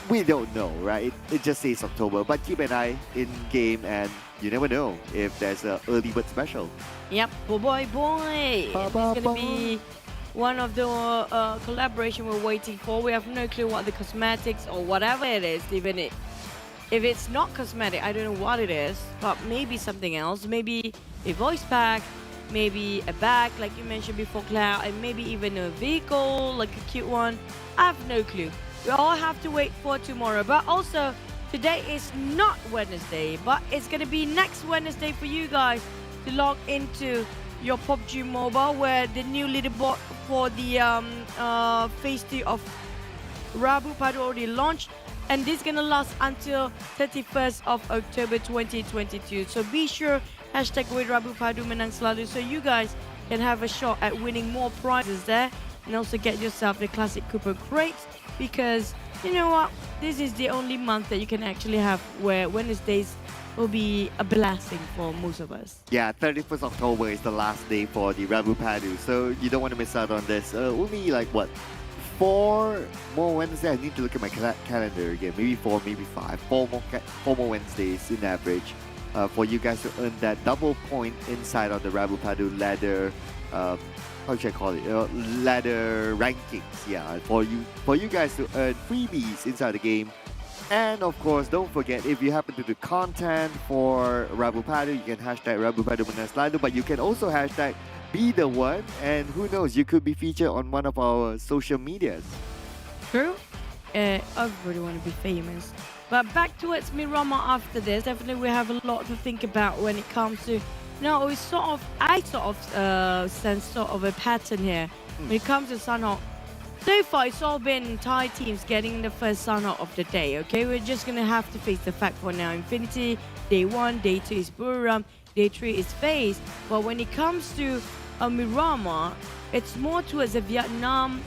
We don't know, right? It just says October, but keep an eye in game, and you never know if there's an early bird special. Yep, boy. It's gonna be one of the collaboration we're waiting for. We have no clue what the cosmetics or whatever it is, even if it's not cosmetic, I don't know what it is, but maybe something else. Maybe a voice pack, maybe a bag like you mentioned before, Cloud, and maybe even a vehicle, like a cute one. I have no clue. We all have to wait for tomorrow. But also, today is not Wednesday, but it's gonna be next Wednesday for you guys to log into your PUBG Mobile, where the new leaderboard for the phase 2 of Rabu Padu already launched, and this is gonna last until 31st of October 2022. So be sure #with Rabu Padu Menang Selalu, so you guys can have a shot at winning more prizes there, and also get yourself the classic coupon crates, because you know what, this is the only month that you can actually have where Wednesdays will be a blessing for most of us. Yeah, 31st October is the last day for the Rabu Padu, so you don't want to miss out on this. Only like what, 4 more Wednesdays? I need to look at my calendar again. Maybe 4, maybe 5. 4 more Wednesdays in average for you guys to earn that double point inside of the Rabu Padu ladder. How should I call it? Ladder rankings. Yeah, for you guys to earn freebies inside the game. And of course, don't forget, if you happen to do content for Rabu Padu, you can Rabu Padu Menang Selalu, but you can also be the one, and who knows, you could be featured on one of our social medias. True. Everybody want to be famous. But back towards Miramar after this, definitely we have a lot to think about when it comes to. Now, I sense sort of a pattern here when it comes to Sunhawk. So far, it's all been Thai teams getting the first Sunhawk of the day, okay? We're just going to have to face the fact for now. Infinity, day 1, day 2 is Buriram, day 3 is FaZe. But when it comes to Miramar, it's more towards the Vietnam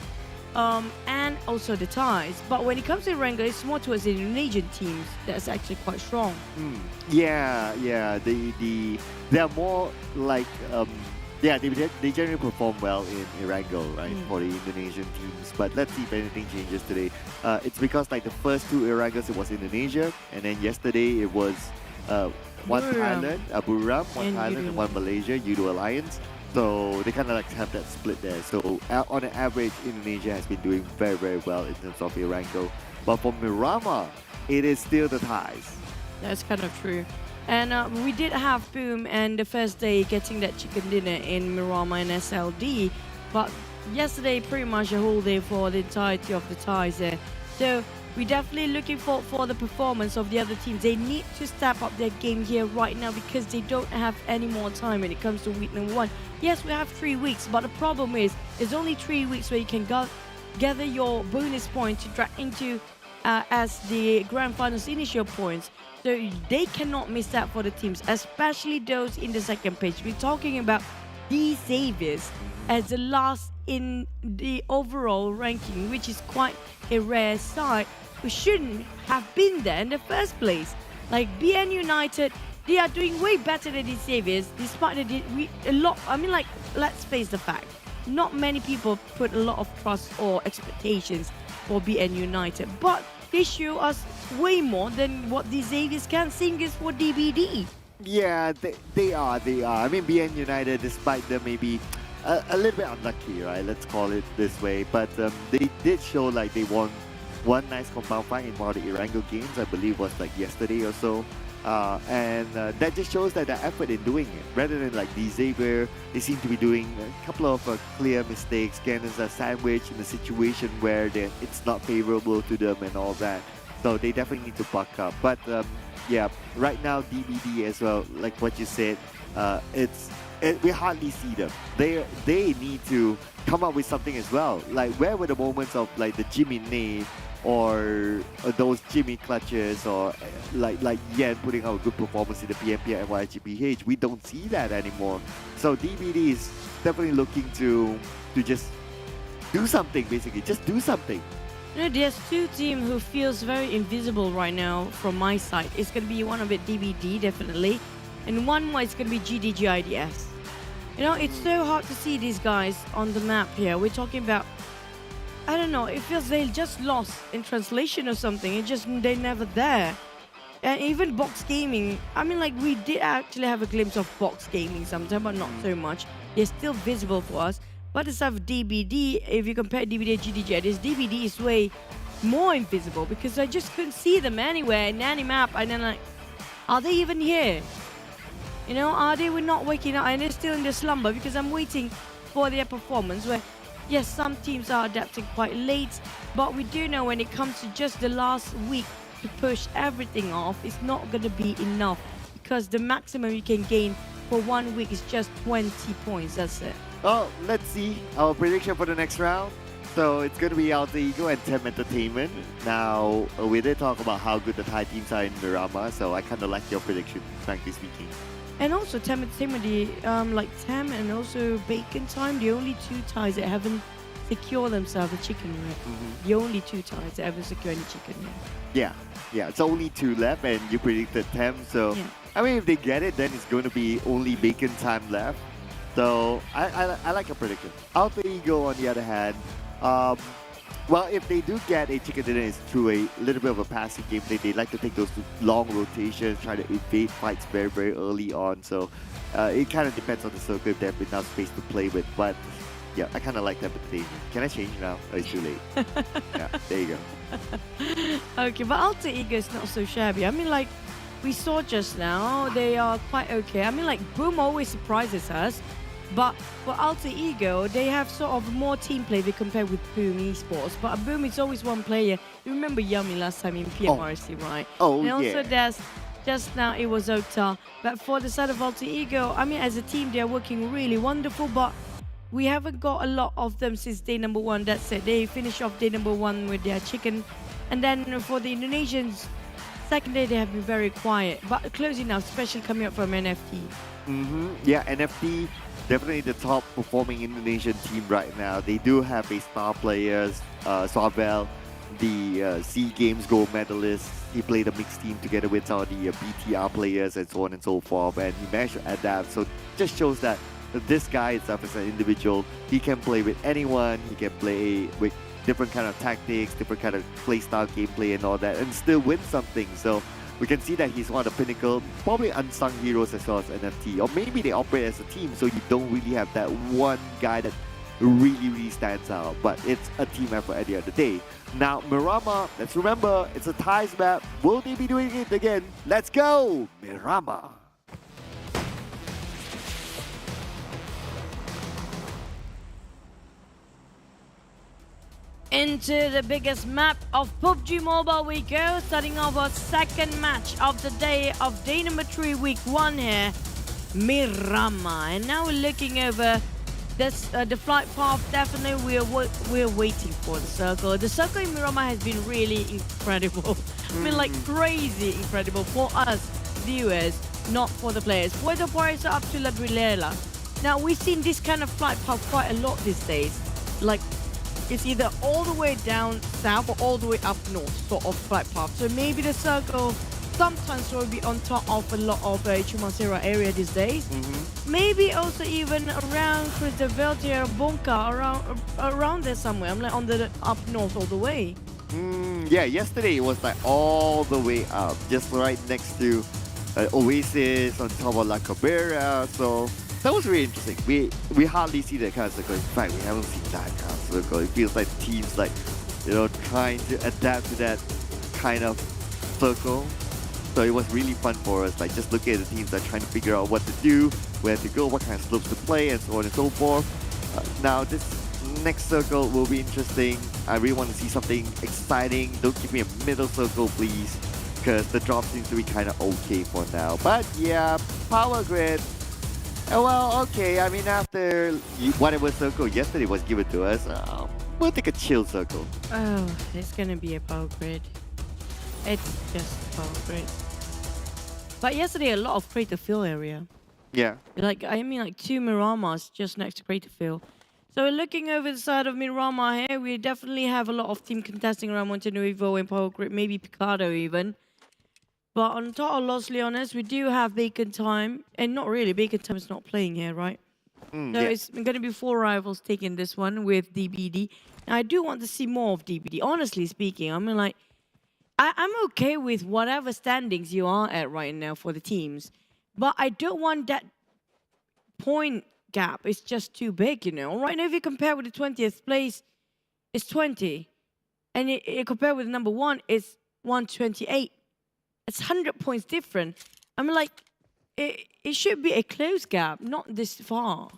and also the Thais. But when it comes to Erangel, it's more towards the Indonesian teams that's actually quite strong. Yeah. They're more like they generally perform well in Erangel, right, for the Indonesian teams. But let's see if anything changes today. It's because like the first 2 Erangels it was Indonesia, and then yesterday it was one Thailand, Buriram, one Thailand, and one Malaysia, Yoodo Alliance. So they kind of like have that split there. So on an average, Indonesia has been doing very, very well in terms of Erangel. But for Miramar, it is still the Thais. That's kind of true. And we did have Boom and the first day getting that chicken dinner in Miramar and SLD. But yesterday, pretty much a whole day for the entirety of the Thais there. So we're definitely looking for the performance of the other teams. They need to step up their game here right now because they don't have any more time when it comes to week number 1. Yes, we have 3 weeks, but the problem is it's only 3 weeks where you can gather your bonus points to drag into as the grand finals initial points. So they cannot miss that for the teams, especially those in the second page. We're talking about these Xaviers as the last in the overall ranking, which is quite a rare sight. We shouldn't have been there in the first place. Like BN United, they are doing way better than these Xaviers, despite let's face the fact. Not many people put a lot of trust or expectations for BN United, but they show us way more than what the Xaviers can. Sing is for DBD. Yeah, they are. I mean, BN United, despite them maybe a little bit unlucky, right? Let's call it this way. But they did show like they want one nice compound fight in one of the Irango games, I believe was like yesterday or so. And that just shows that the effort in doing it. Rather than like Xavier, they seem to be doing a couple of clear mistakes. Cannons are sandwiched in a situation where it's not favorable to them and all that. So they definitely need to buck up. But yeah, right now DBD as well, like what you said, we hardly see them. They need to come up with something as well. Like where were the moments of like the Jimmy nade or those Jimmy clutches or like Yen putting out a good performance in the PMPL NYGPH? We don't see that anymore. So DBD is definitely looking to just do something, basically. Just do something. You know, there's two teams who feels very invisible right now from my side. It's going to be one of it DBD, definitely. And one more is going to be GIDS. You know, it's so hard to see these guys on the map here. We're talking about, I don't know, it feels they just lost in translation or something. They're never there. And even Box Gaming, I mean, like, we did actually have a glimpse of Box Gaming sometimes, but not so much. They're still visible for us. But instead of DBD, if you compare DBD and GIDS, DBD is way more invisible because I just couldn't see them anywhere in any map. And then like, are they even here? You know, are they not waking up and they're still in their slumber because I'm waiting for their performance where, yes, some teams are adapting quite late, but we do know when it comes to just the last week to push everything off, it's not going to be enough because the maximum you can gain for 1 week is just 20 points. That's it. Oh, let's see our prediction for the next round. So it's going to be Alter Ego and TEM Entertainment. Now, we did talk about how good the Thai teams are in Buriram, so I kind of like your prediction, frankly speaking. And also TEM Entertainment, like TEM and also Bacon Time, the only two ties that haven't secured themselves a chicken yet. The only two ties that haven't secured any chicken yet. Yeah, it's only 2 left and you predicted TEM, so yeah. I mean, if they get it, then it's going to be only Bacon Time left. So I like your prediction. Alter Ego, on the other hand, well, if they do get a chicken dinner, it's through a little bit of a passive gameplay. They like to take those long rotations, try to evade fights very, very early on. So it kind of depends on the circle if they have enough space to play with. But yeah, I kind of like that entertainment. Can I change now? Oh, it's too late. Yeah, there you go. Okay, but Alter Ego is not so shabby. I mean, like, we saw just now, they are quite okay. I mean, like, Boom always surprises us. But for Alter Ego, they have sort of more team play they compare with Boom Esports. But Boom is always one player. You remember Yummy last time in PMRC, right? Oh, and also yeah. there's just now it was Okta. But for the side of Alter Ego, I mean, as a team, they're working really wonderful. But we haven't got a lot of them since day number 1. That's it. They finish off day number 1 with their chicken. And then for the Indonesians, second day they have been very quiet. But closing now, especially coming up from NFT. Yeah, NFT. Definitely the top performing Indonesian team right now. They do have a star players, Swavel, the SEA Games gold medalist. He played a mixed team together with some of the BTR players and so on and so forth, and he managed to adapt. So just shows that this guy itself is an individual. He can play with anyone. He can play with different kind of tactics, different kind of play style, gameplay and all that, and still win something. So we can see that he's one of the pinnacle, probably unsung heroes as well as NFT. Or maybe they operate as a team, so you don't really have that one guy that really stands out. But it's a team effort at the end of the day. Now, Miramar, let's remember, it's a ties map. Will they be doing it again? Let's go, Miramar. Into the biggest map of PUBG Mobile we go, starting off our second match of the day of day number 3, week 1 here, Miramar. And now we're looking over this, the flight path. Definitely we're waiting for the circle. The circle in Miramar has been really incredible. I mean, like, crazy incredible for us viewers, not for the players. Puerto Price up to Ladrilela. Now we've seen this kind of flight path quite a lot these days. Like, it's either all the way down south or all the way up north sort of flight path. So maybe the circle sometimes will be on top of a lot of Chumansera area these days. Maybe also even around Cristoveltia, Bonka, around there somewhere. I'm like on the up north all the way. Yeah, yesterday it was like all the way up, just right next to Oasis on top of La Cabrera. So that was really interesting. We hardly see that kind of circle. In fact, we haven't seen that kind of circle. It feels like teams like trying to adapt to that kind of circle. So it was really fun for us, like just looking at the teams, like trying to figure out what to do, where to go, what kind of slopes to play, and so on and so forth. Now this next circle will be interesting. I really want to see something exciting. Don't give me a middle circle, please, because the drop seems to be kind of okay for now. But yeah, power grid. Well, okay. I mean, after whatever circle yesterday was given to us, we'll take a chill circle. Oh, it's gonna be a power grid. It's just a power grid. But yesterday, a lot of crater fill area. Yeah. Like 2 Miramas just next to crater fill. So looking over the side of Miramar here, we definitely have a lot of team contesting around Montenuevo and Power Grid, maybe Picado even. But on total Los Leones, we do have Bacon Time. And not really, Bacon Time is not playing here, right? So it's going to be 4 rivals taking this one with DBD. Now, I do want to see more of DBD, honestly speaking. I mean, like, I'm okay with whatever standings you are at right now for the teams. But I don't want that point gap. It's just too big, Right now, if you compare with the 20th place, it's 20. And it compare with number 1, it's 128. It's 100 points different. I mean, like, it should be a close gap, not this far.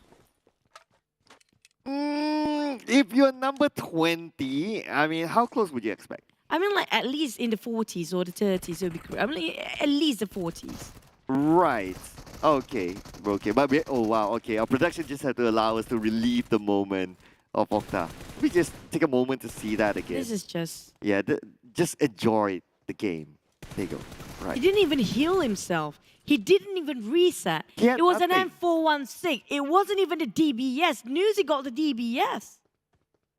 If you're number 20, I mean, how close would you expect? I mean, like, at least in the 40s or the 30s, it would be great. I mean, at least the 40s. Right. Okay. But okay. Our production just had to allow us to relieve the moment of Octa. We just take a moment to see that again. This is just... Yeah, just enjoy the game. There you go. Right. He didn't even heal himself. He didn't even reset. It was an M416. It wasn't even a DBS. Nusa got the DBS.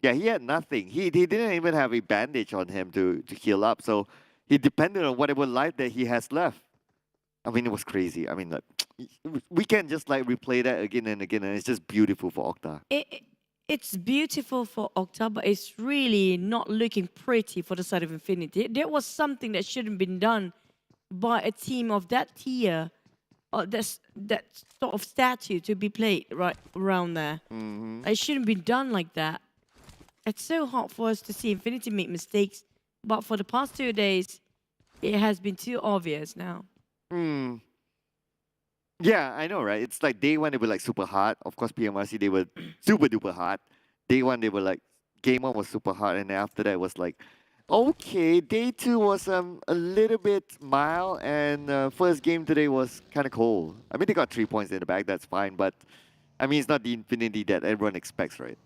Yeah, he had nothing. He didn't even have a bandage on him to heal up. So he depended on whatever life that he has left. I mean, it was crazy. I mean, like, we can just like replay that again and again, and it's just beautiful for Octa. It's beautiful for Octa, but it's really not looking pretty for the side of Infinity. There was something that shouldn't been done by a team of that tier, or that sort of statue to be played right around there. It shouldn't be done like that. It's so hard for us to see Infinity make mistakes, but for the past 2 days, it has been too obvious now. Yeah, I know, right? It's like day 1, they were like super hard. Of course, PMRC, they were super duper hard. Day 1, they were like, game 1 was super hard. And then after that, it was like, okay. Day 2 was a little bit mild. And first game today was kind of cold. I mean, they got 3 points in the back. That's fine. But, I mean, it's not the Infinity that everyone expects, right?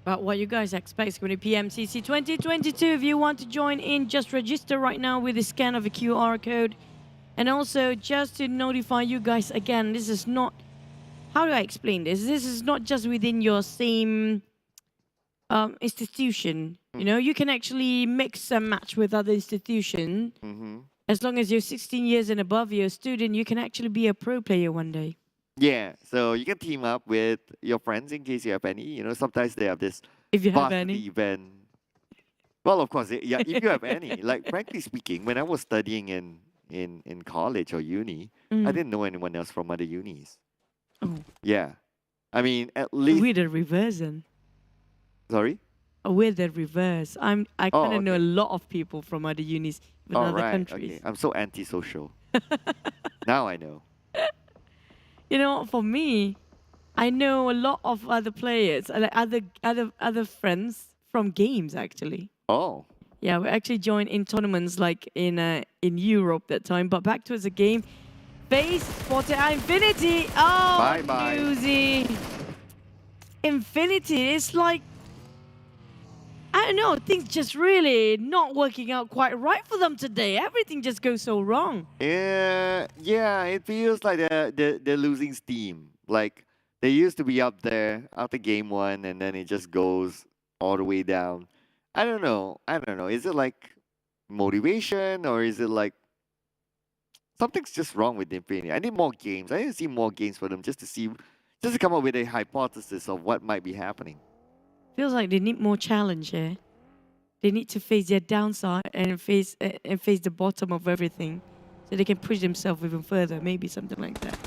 But what you guys expect is going to be PMCC 2022. If you want to join in, just register right now with the scan of a QR code. And also, just to notify you guys again, this is not... How do I explain this? This is not just within your same institution. You can actually mix and match with other institutions. As long as you're 16 years and above, you're a student, you can actually be a pro player one day. Yeah, so you can team up with your friends in case you have any. Sometimes they have this if you have varsity any event. Well, of course, yeah, if you have any. Like, frankly speaking, when I was studying in college or uni, I didn't know anyone else from other unis. Oh. Yeah. I mean, at least... We're the reverse then. Sorry? We're the reverse. I kind of know a lot of people from other unis in other countries. Okay. I'm so antisocial. Now I know. For me, I know a lot of other players, like other friends from games actually. Oh. Yeah, we actually joined in tournaments like in Europe that time. But back towards the game, FaZe spotted out Infinity. Oh, bye. Newsy. Infinity, it's like, I don't know, things just really not working out quite right for them today. Everything just goes so wrong. Yeah, it feels like they're losing steam. Like, they used to be up there after game 1, and then it just goes all the way down. I don't know. Is it like motivation, or is it like something's just wrong with Infinity? I need more games. I need to see more games for them just to come up with a hypothesis of what might be happening. Feels like they need more challenge here. They need to face their downside and face the bottom of everything, so they can push themselves even further. Maybe something like that.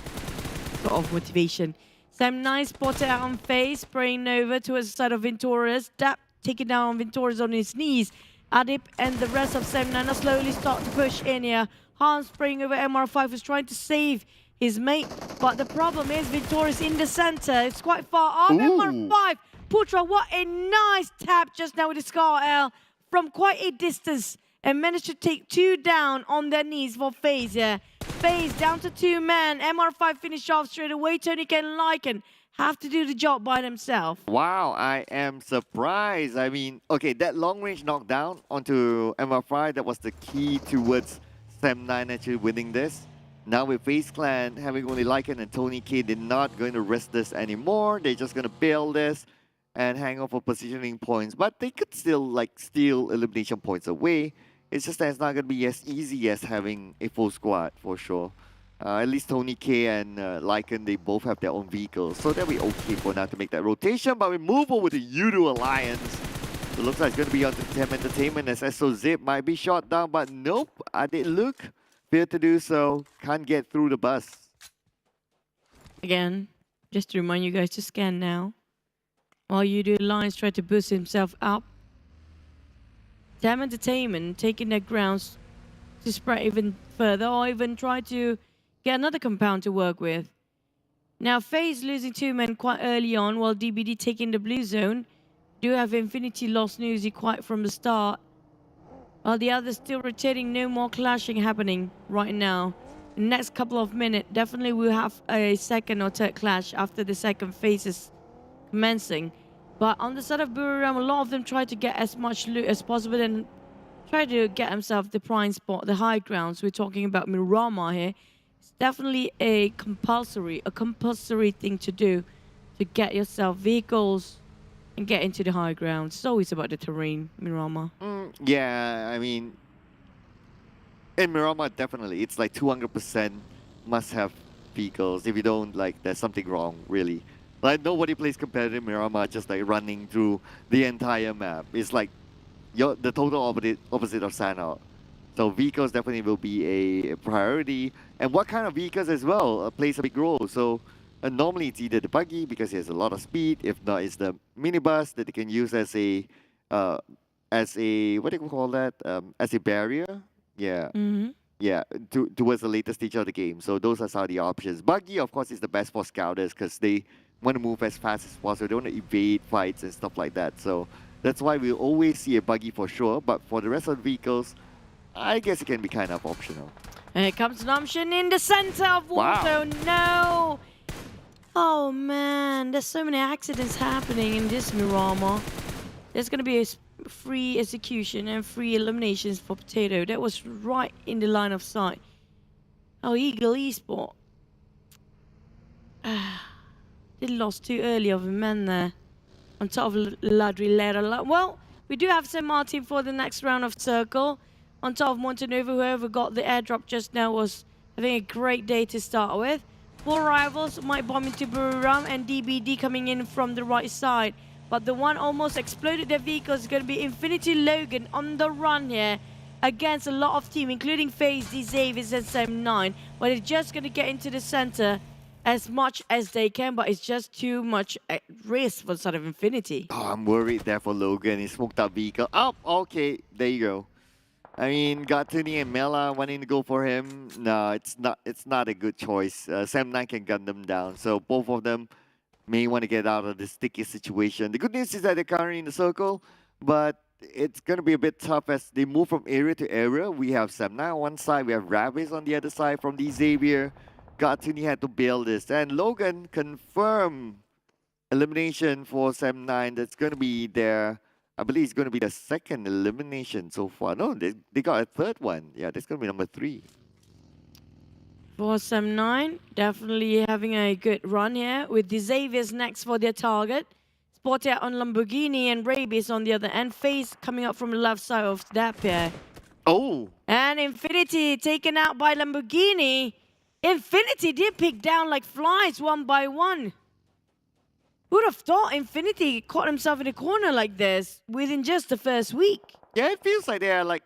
Sort of motivation. Sam Nice spotted out on FaZe, spraying over towards the side of Venturas. That taking down Vintorius on his knees. Adip and the rest of 7-9 slowly start to push in here. Hans spraying over MR5 is trying to save his mate, but the problem is Vintorius in the center. It's quite far off. MR5, Putra, what a nice tap just now with the Scar L from quite a distance and managed to take 2 down on their knees for FaZe here. FaZe down to 2 men. MR5 finish off straight away. Tony and Lycan have to do the job by themselves. Wow, I am surprised. I mean, okay, that long range knockdown onto MR5, that was the key towards Sam9 actually winning this. Now with FaZe Clan having only Lycan and Tony K, they're not going to risk this anymore. They're just going to bail this and hang on for positioning points. But they could still like steal elimination points away. It's just that it's not going to be as easy as having a full squad for sure. At least Tony K and Lycan, they both have their own vehicles. So that'll be okay for now to make that rotation. But we move over to Yoodo Alliance. It looks like it's going to be on to TEM Entertainment as SO Zip might be shot down. But nope, I did look. Failed to do so. Can't get through the bus. Again, just to remind you guys to scan now. While Yoodo Alliance try to boost himself up. TEM Entertainment taking their grounds to spread even further or even try to get another compound to work with. Now FaZe losing 2 men quite early on while DBD taking the blue zone. Do have Infinity lost Newsy quite from the start. While the others still rotating, no more clashing happening right now. In the next couple of minutes, definitely we'll have a second or third clash after the second phase is commencing. But on the side of Buriram, a lot of them try to get as much loot as possible and try to get themselves the prime spot, the high grounds. We're talking about Miramar here. It's definitely a compulsory thing to do to get yourself vehicles and get into the high ground. It's always about the terrain, Miramar. Yeah, I mean, in Miramar, definitely. It's like 200% must have vehicles. If you don't, like, there's something wrong, really. Like, nobody plays competitive Miramar just like running through the entire map. It's like the total opposite of Sanout. So vehicles definitely will be a priority. And what kind of vehicles as well plays a big role. So normally it's either the buggy because it has a lot of speed. If not, it's the minibus that they can use as a what do you call that? As a barrier. Yeah. Yeah, towards the later stage of the game. So those are some of the options. Buggy, of course, is the best for scouters because they want to move as fast as possible. They want to evade fights and stuff like that. So that's why we'll always see a buggy for sure. But for the rest of the vehicles, I guess it can be kind of optional. And here comes an option in the center of water. No! Oh man, there's so many accidents happening in this Miramar. There's going to be a free execution and free eliminations for Potato. That was right in the line of sight. Oh, Ego Esports. They lost too early of a man there. On top of Ladrilera. Well, we do have St. Martin for the next round of Circle. On top of Montenegro, whoever got the airdrop just now was having a great day to start with. 4 rivals might bomb into Buriram and DBD coming in from the right side. But the one almost exploded their vehicle is going to be Infinity Logan on the run here against a lot of teams, including FaZe, Xaviers and Sam9. But they're just going to get into the center as much as they can, but it's just too much at risk for sort of Infinity. Oh, I'm worried there for Logan. He smoked out vehicle. Oh, okay. There you go. I mean, Gatuni and Mela wanting to go for him. No, it's not a good choice. Sam9 can gun them down. So both of them may want to get out of this sticky situation. The good news is that they're currently in the circle, but it's going to be a bit tough as they move from area to area. We have Sam9 on one side, we have Ravis on the other side from the Xavier. Gatuni had to bail this. And Logan confirmed elimination for Sam9. That's going to be their, I believe it's going to be the second elimination so far. No, they got a third one. Yeah, that's going to be number 3. For Sam9, definitely having a good run here with the Xaviers next for their target. Spotted on Lamborghini and Rabies on the other end. FaZe coming up from the left side of that pair. Oh! And Infinity taken out by Lamborghini. Infinity did pick down like flies one by one. Who'd have thought Infinity caught himself in a corner like this within just the first week? Yeah, it feels like they are like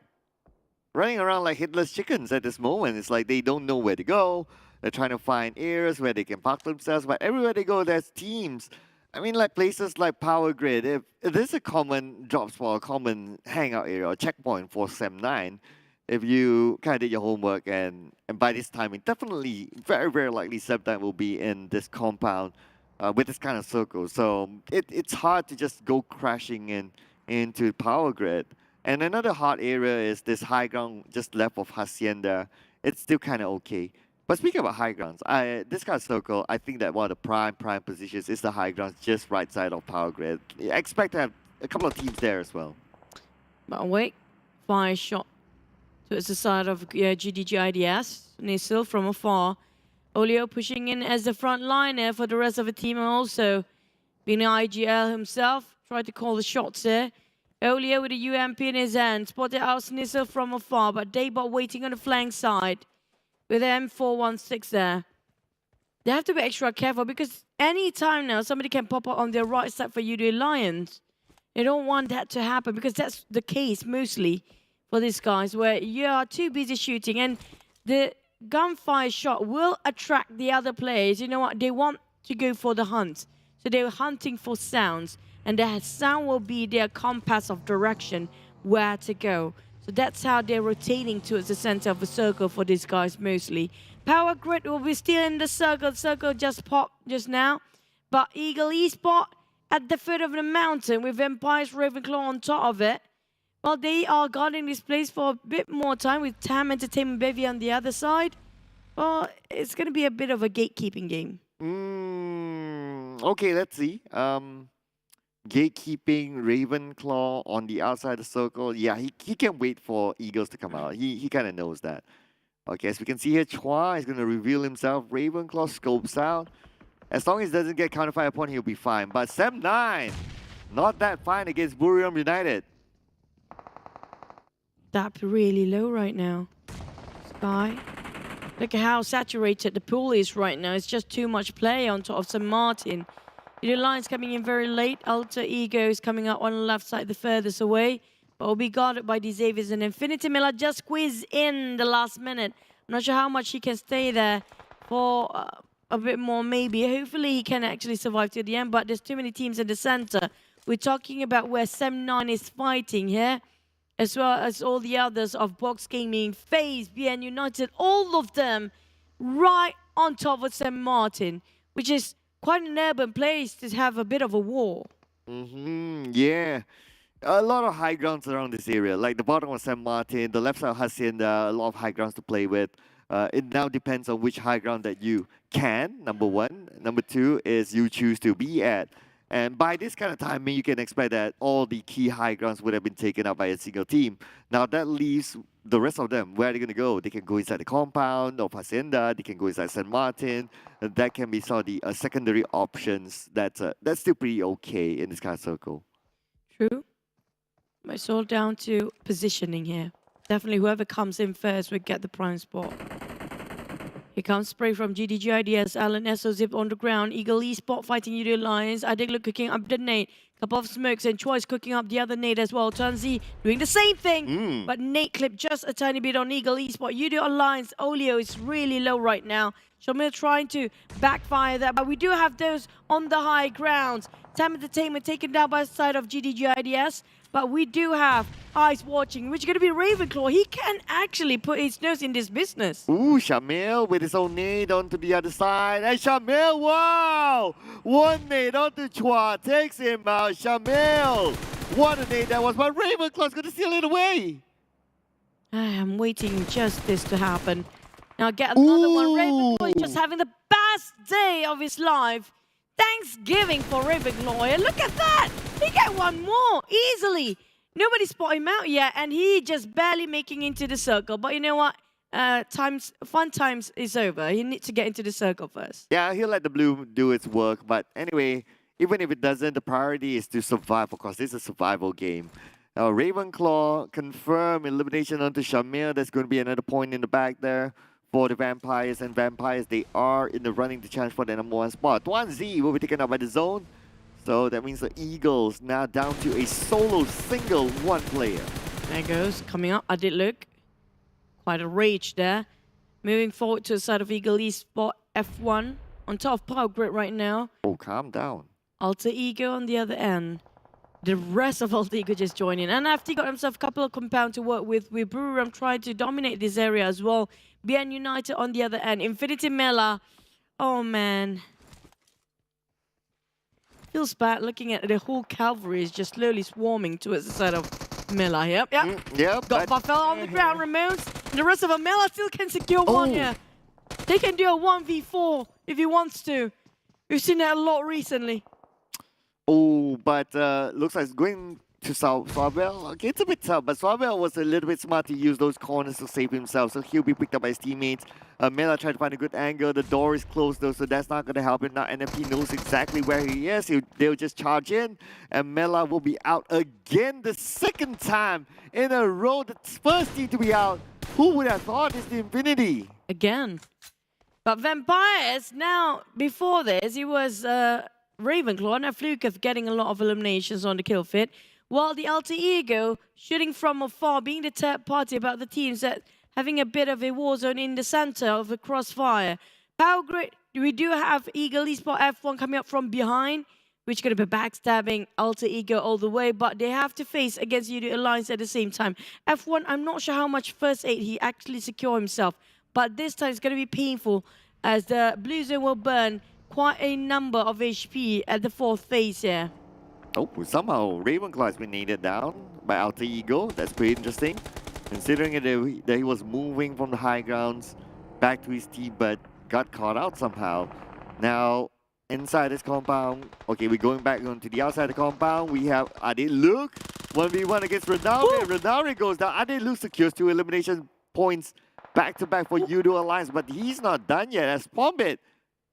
running around like headless chickens at this moment. It's like they don't know where to go. They're trying to find areas where they can park themselves. But everywhere they go, there's teams I mean, like places like Power Grid, if there's a common drop spot, a common hangout area or checkpoint for SEM9, if you kind of did your homework and by this timing, definitely very, very likely SEM9 will be in this compound with this kind of circle. So it's hard to just go crashing into Power Grid. And another hard area is this high ground just left of Hacienda. It's still kind of okay. But speaking about high grounds, this kind of circle, I think that one of the prime positions is the high grounds just right side of Power Grid. I expect to have a couple of teams there as well. But wait, fire shot towards the side of GIDS. Nisil from afar. Olio pushing in as the front liner for the rest of the team, and also being IGL himself. Tried to call the shots there. Olio with a UMP in his hand. Spotted out Nisil from afar, but Daybot waiting on the flank side with M416 there. They have to be extra careful because any time now somebody can pop up on their right side for Yoodo Alliance. They don't want that to happen because that's the case mostly for these guys where you are too busy shooting and the gunfire shot will attract the other players. You know what? They want to go for the hunt. So they're hunting for sounds and that sound will be their compass of direction where to go. So that's how they're rotating towards the center of the circle for these guys mostly. Power Grid will be still in the circle. The circle just popped just now. But Ego Esports at the foot of the mountain with Empire's Ravenclaw on top of it. Well, they are guarding this place for a bit more time with TEM Entertainment Bevy on the other side. Well, it's going to be a bit of a gatekeeping game. Okay, let's see. Gatekeeping Ravenclaw on the outside of the circle. Yeah, he can wait for Eagles to come out. He kind of knows that. Okay, as we can see here, Chua is going to reveal himself. Ravenclaw scopes out. As long as he doesn't get counterfire upon, he'll be fine. But SEM9, not that fine against Buriram United. That's really low right now. Sky. Look at how saturated the pool is right now. It's just too much play on top of St. Martin. The Alliance coming in very late. Alter Ego is coming up on the left side, the furthest away. But will be guarded by these Avies and Infinity Miller just squeeze in the last minute. I'm not sure how much he can stay there for a bit more maybe. Hopefully he can actually survive to the end, but there's too many teams in the center. We're talking about where SEM9 is fighting here, as well as all the others of Box Gaming, FaZe, BN United, all of them right on top of St. Martin, which is quite an urban place to have a bit of a war. Yeah. A lot of high grounds around this area, like the bottom of St. Martin, the left side of Hacienda, a lot of high grounds to play with. It now depends on which high ground that you can, number one. Number two is you choose to be at. And by this kind of timing, you can expect that all the key high grounds would have been taken up by a single team. Now that leaves the rest of them. Where are they going to go? They can go inside the compound of Hacienda. They can go inside St. Martin. That can be some of the secondary options. That's still pretty okay in this kind of circle. True. It's all down to positioning here. Definitely whoever comes in first will get the prime spot. Here comes spray from GIDS. Alan Esso zip on the ground. Eagle Esports fighting Yoodo Alliance. Adeglu cooking up the nade. Couple of smokes and Choice cooking up the other nade as well. Tanzi doing the same thing. But nade clip just a tiny bit on Eagle Esports. Yoodo Alliance. Olio is really low right now. Shamil trying to backfire that. But we do have those on the high grounds. TEM Entertainment taken down by the side of GIDS. But we do have eyes watching, which is going to be Ravenclaw. He can actually put his nose in this business. Ooh, Shamil with his own nade onto the other side. And Shamil, wow! One nade onto Chua, takes him out. Shamil! What a nade that was, but Ravenclaw's going to steal it away. I am waiting just this to happen. Now get another one. Ravenclaw is just having the best day of his life. Thanksgiving for Ravenclaw. Look at that! He got one more easily. Nobody spotted him out yet, and he just barely making into the circle. But you know what? Fun times is over. He needs to get into the circle first. Yeah, he'll let the blue do its work. But anyway, even if it doesn't, the priority is to survive. Of course, this is a survival game. Now, Ravenclaw confirm elimination onto Shamil. There's going to be another point in the back there for the Vampires. And Vampires, they are in the running to challenge for the #1 spot. 1Z will be taken up by the zone. So that means the Eagles now down to a solo single one player. There goes. Coming up, I did look. Quite a rage there. Moving forward to the side of Eagle Esports F1. On top of Power Grid right now. Oh, calm down. Alter Ego on the other end. The rest of Alter Ego just joined in. And NFT got himself a couple of compounds to work with Buriram trying to dominate this area as well. BN United on the other end. Infinity Mela. Oh, man. Feels bad looking at the whole cavalry is just slowly swarming towards the side of Mela. Yep. Yep. Got Buffalo on the ground, removes. And the rest of them, Mela still can secure one here. They can do a 1v4 if he wants to. We've seen that a lot recently. Oh, but looks like it's going to Swabel. Okay, it's a bit tough, but Swabel was a little bit smart to use those corners to save himself, so he'll be picked up by his teammates. Mela tried to find a good angle. The door is closed though, so that's not going to help him. Now NFT knows exactly where he is. They'll just charge in, and Mela will be out again the second time in a row. The first team to be out. Who would have thought it's the Infinity? Again. But Vampires, now, before this, he was Ravenclaw and a fluke of getting a lot of eliminations on the kill fit, while the Alter Ego, shooting from afar, being the third party about the teams that having a bit of a war zone in the center of the crossfire. Power grid, we do have Ego Esports F1 coming up from behind, which going to be backstabbing Alter Ego all the way, but they have to face against Yoodo Alliance at the same time. F1, I'm not sure how much first aid he actually secured himself, but this time it's going to be painful as the blue zone will burn quite a number of HP at the fourth phase here. Oh, somehow Ravenclaw has been nailed down by Alter Ego. That's pretty interesting, considering that he was moving from the high grounds back to his team, but got caught out somehow. Now, inside this compound, okay, we're going back onto the outside of the compound. We have Ade Luke, 1v1 against Renare. Renare goes down. Ade Luke secures 2 elimination points back-to-back for Yoodo Alliance, but he's not done yet as Pombit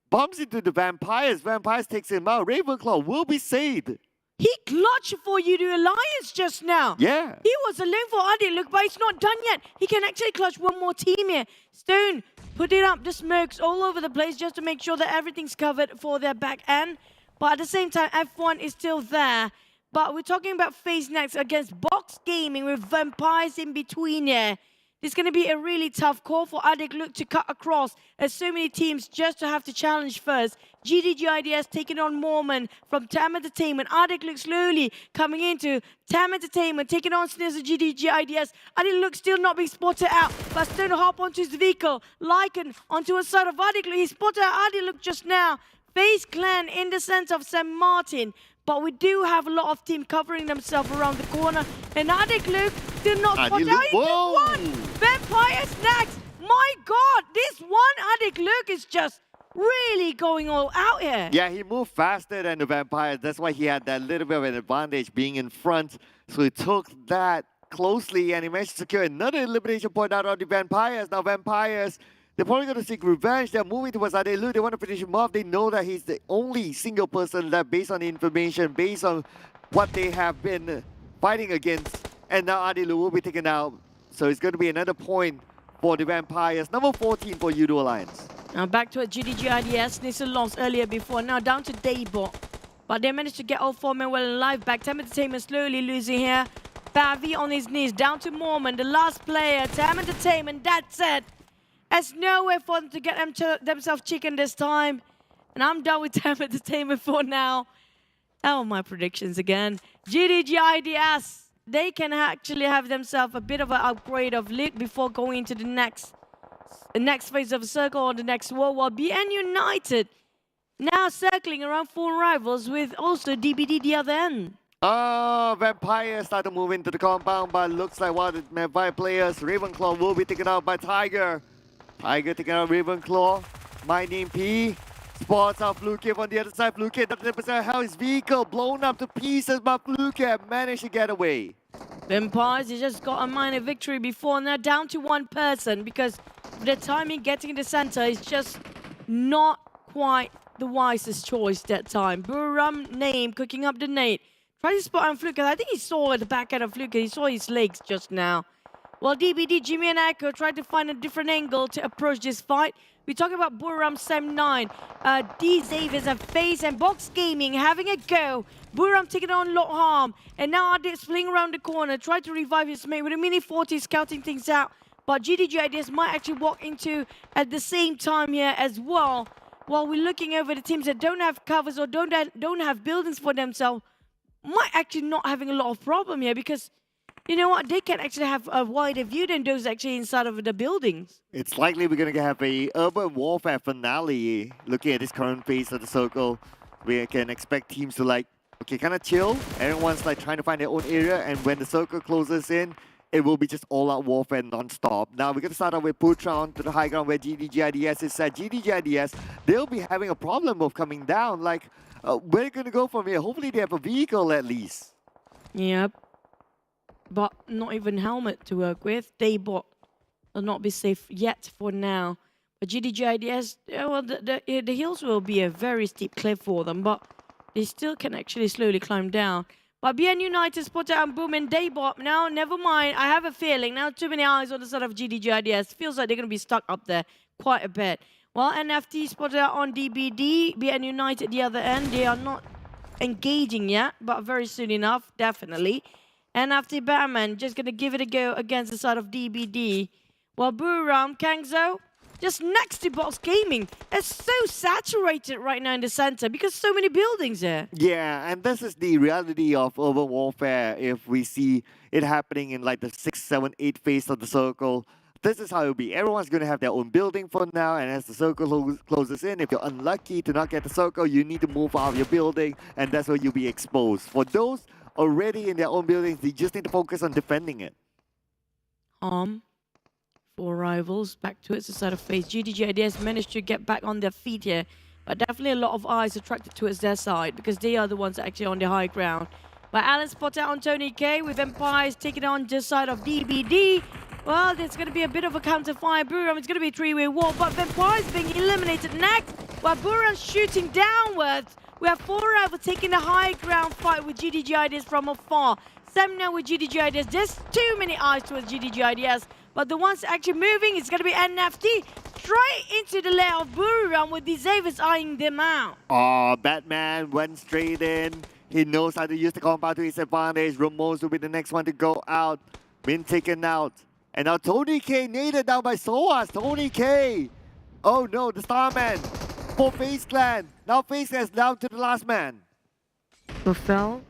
bumps into the Vampires. Vampires takes him out. Ravenclaw will be saved. He clutched for Yoodo Alliance just now. Yeah. He was alone for Ade Luke, but it's not done yet. He can actually clutch one more team here. Stone, put it up the smokes all over the place just to make sure that everything's covered for their back end. But at the same time, F1 is still there. But we're talking about FaZe next against Box Gaming with Vampires in between here. It's going to be a really tough call for Ade Luke to cut across as so many teams just to have to challenge first. GIDS taking on Mormon from TEM Entertainment. Ade Luke slowly coming into TEM Entertainment, taking on Sniz of GIDS. Ade Luke still not being spotted out, but Stone hop onto his vehicle. Lycan onto a side of Ade Luke. He spotted out Ade Luke just now. FaZe Clan in the center of St. Martin. But we do have a lot of team covering themselves around the corner. And Ade Luke did not spot out. He took one. Vampires next. My God, this one Ade Luke is just really going all out here. Yeah, he moved faster than the Vampires. That's why he had that little bit of an advantage being in front. So he took that closely and he managed to secure another elimination point out of the Vampires. Now Vampires, they're probably going to seek revenge. They're moving towards Ade Luke. They want to finish him off. They know that he's the only single person left based on the information, based on what they have been fighting against. And now Ade Luke will be taken out. So it's going to be another point for the Vampires. Number 14 for Yoodo Alliance. Now back to a GIDS. Nissan lost earlier before. Now down to Daybot. But they managed to get all 4 men well alive back. TEM Entertainment slowly losing here. Bavi on his knees. Down to Mormon, the last player. TEM Entertainment, that's it. There's nowhere for them to get themselves chicken this time. And I'm done with TEM Entertainment for now. Oh, my predictions again. GIDS. They can actually have themselves a bit of an upgrade of Luke before going into the next phase of circle or the next war. While BN United now circling around 4 rivals with also DBD the other end. Vampires start to move into the compound, but looks like one of the Vampire players, Ravenclaw, will be taken out by Tiger. Tiger taking out Ravenclaw. My name P. Spots out Fluke on the other side. Fluke doesn't represent how his vehicle blown up to pieces, but Fluke managed to get away. Vampires, they just got a minor victory before, and they're down to 1 person because the timing getting in the center is just not quite the wisest choice that time. Buriram name cooking up the nade. Trying to spot on Fluke. I think he saw at the back end of Fluke. He saw his legs just now. While DBD, Jimmy and Echo tried to find a different angle to approach this fight. We're talking about Buriram Sem 9. D Xaviers and FaZe and Box Gaming having a go. Buriram taking on Lot Harm. And now Adit's fling around the corner, try to revive his mate with a mini 40 scouting things out. But GIDS might actually walk into at the same time here as well. while we're looking over the teams that don't have covers or don't have buildings for themselves, might actually not having a lot of problem here, because you know what, they can actually have a wider view than those actually inside of the buildings. It's likely we're going to have a urban warfare finale. Looking at this current phase of the circle, we can expect teams to like, okay, kind of chill. Everyone's like trying to find their own area, and when the circle closes in, it will be just all-out warfare non-stop. Now we're going to start off with Putron to the high ground where GIDS is at. GIDS, they'll be having a problem of coming down. Like, where are you going to go from here? Hopefully they have a vehicle at least. Yep. But not even helmet to work with. Daybot will not be safe yet for now. But GIDS, well, the hills will be a very steep cliff for them, but they still can actually slowly climb down. But BN United spotted out Boom and Daybot. Now, never mind. I have a feeling. Now, too many eyes on the side of GIDS. Feels like they're going to be stuck up there quite a bit. Well, NFT spotted out on DBD. BN United at the other end. They are not engaging yet, but very soon enough, definitely. NFT Batman just going to give it a go against the side of DBD. Well, Buriram, Kangzo, just next to Box Gaming. It's so saturated right now in the center because so many buildings there. Yeah, and this is the reality of urban warfare. If we see it happening in like the 6, 7, 8 phase of the circle, this is how it'll be. Everyone's going to have their own building for now, and as the circle closes in, if you're unlucky to not get the circle, you need to move out of your building, and that's where you'll be exposed. For those already in their own buildings, they just need to focus on defending it. Four rivals back towards the side of FaZe. GIDS managed to get back on their feet here, but definitely a lot of eyes attracted towards their side because they are the ones actually on the high ground. But Alan spotted out on Tony K with Empires taking on the side of DBD. Well, there's going to be a bit of a counter-fire. Buriram, it's going to be a three-way war, but Empires being eliminated next, while Buriram's shooting downwards. We have four rivals taking the high ground fight with GIDS from afar. Same now with GIDS. There's too many eyes towards GIDS. But the ones actually moving is going to be NFT straight into the lair of Buriram with the Xaviers eyeing them out. Oh, Batman went straight in. He knows how to use the compound to his advantage. Ramos will be the next one to go out. Been taken out. And now Tony K naded down by SOAS. Tony K. Oh no, the Starman for FaZe Clan. Now FaZe Clan is down to the last man. Buffel.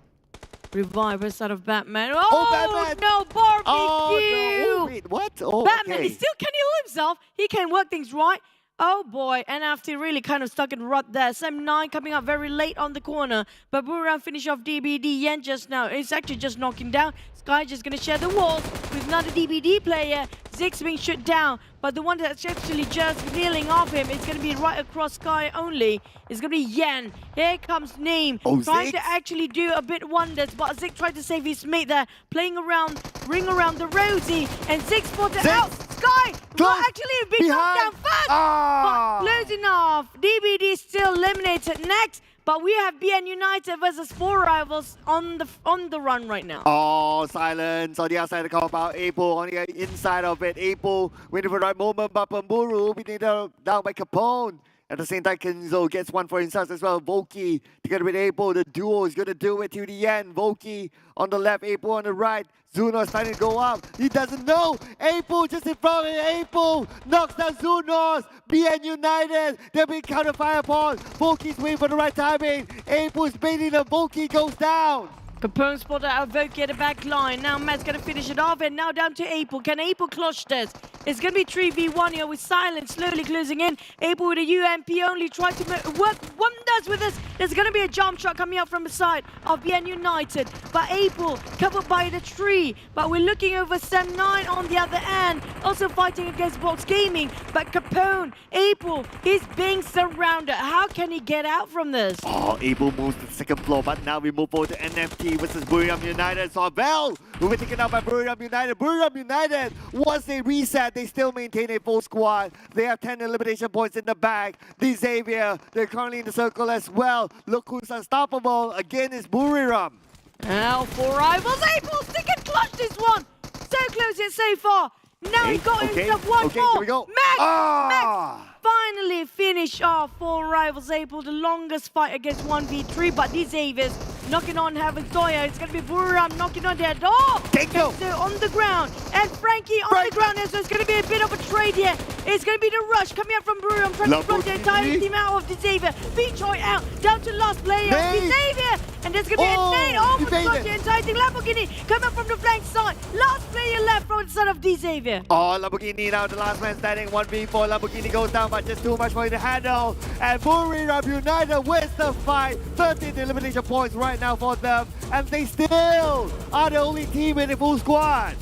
Revivers out of Batman. Oh, Batman! No, barbecue! Oh, no. Wait, what? Oh, Batman, okay. he still can heal himself. He can work things right. Oh boy, NFT really kind of stuck in rut there. Sam 9 coming up very late on the corner. But Buriram finish off DBD Yen just now. It's actually just knocking down. Sky just going to share the walls with another DBD player. Ziggs being shut down. But the one that's actually just kneeling off him is going to be right across Sky only. It's going to be Yen. Here comes Neem. Trying to actually do a bit wonders. But Ziggs tried to save his mate there. Playing around, ring around the Rosie. And Ziggs spotted out. Sky will actually be knocked down first. But close enough. DBD still eliminated next. But we have BN United versus four rivals on the run right now. Oh, silence on the outside of the compound. April on the inside of it. April waiting for the right moment, but Pamburu being down by Capone. At the same time, Kenzo gets one for himself as well. Voki together with April. The duo is going to do it to the end. Voki on the left, April on the right. Zuno starting to go up. He doesn't know. April just in front of him. April knocks down Zunos. BN United. They're being counter-fire upon. Voki's waiting for the right timing. April's baiting them. Voki goes down. Capone spotted out Voki at the back line. Now Matt's going to finish it off, and now down to April. Can April clutch this? It's going to be 3v1 here with Silence slowly closing in. April with a UMP only trying to work wonders with this. There's going to be a jump shot coming up from the side of BN United. But April covered by the tree. But we're looking over Sam 9 on the other end. Also fighting against Box Gaming. But Capone, April, is being surrounded. How can he get out from this? Oh, April moves to the second floor, but now we move forward to NFT versus Buriram United. So Bell will be taken out by Buriram United. Buriram United, once they reset, they still maintain a full squad. They have 10 elimination points in the bag. The Xavier, they're currently in the circle as well. Look who's unstoppable. Again, is Buriram. Now four rivals. April stick and clutch this one. So close yet so far. Now he got himself one more. Here we go. Max finally finish off four rivals. April, the longest fight against 1v3, but these Xaviers knocking on Heaven Zoya. It's going to be Buriram knocking on their door. So on the ground. And Frankie on the ground. So it's going to be a bit of a trade here. It's going to be the rush coming out from Buriram, trying to block the entire team out of Xavier. Beachoi out, down to last player, Xavier. And there's going to be a nade almost blocked the entire team. Lamborghini coming up from the flank side. Last player left from the side of Xavier. Oh, Lamborghini now, the last man standing, 1v4. Lamborghini goes down, but just too much for him to handle. And Buriram United wins the fight. 13 elimination points right now for them. And they still are the only team in the full squad.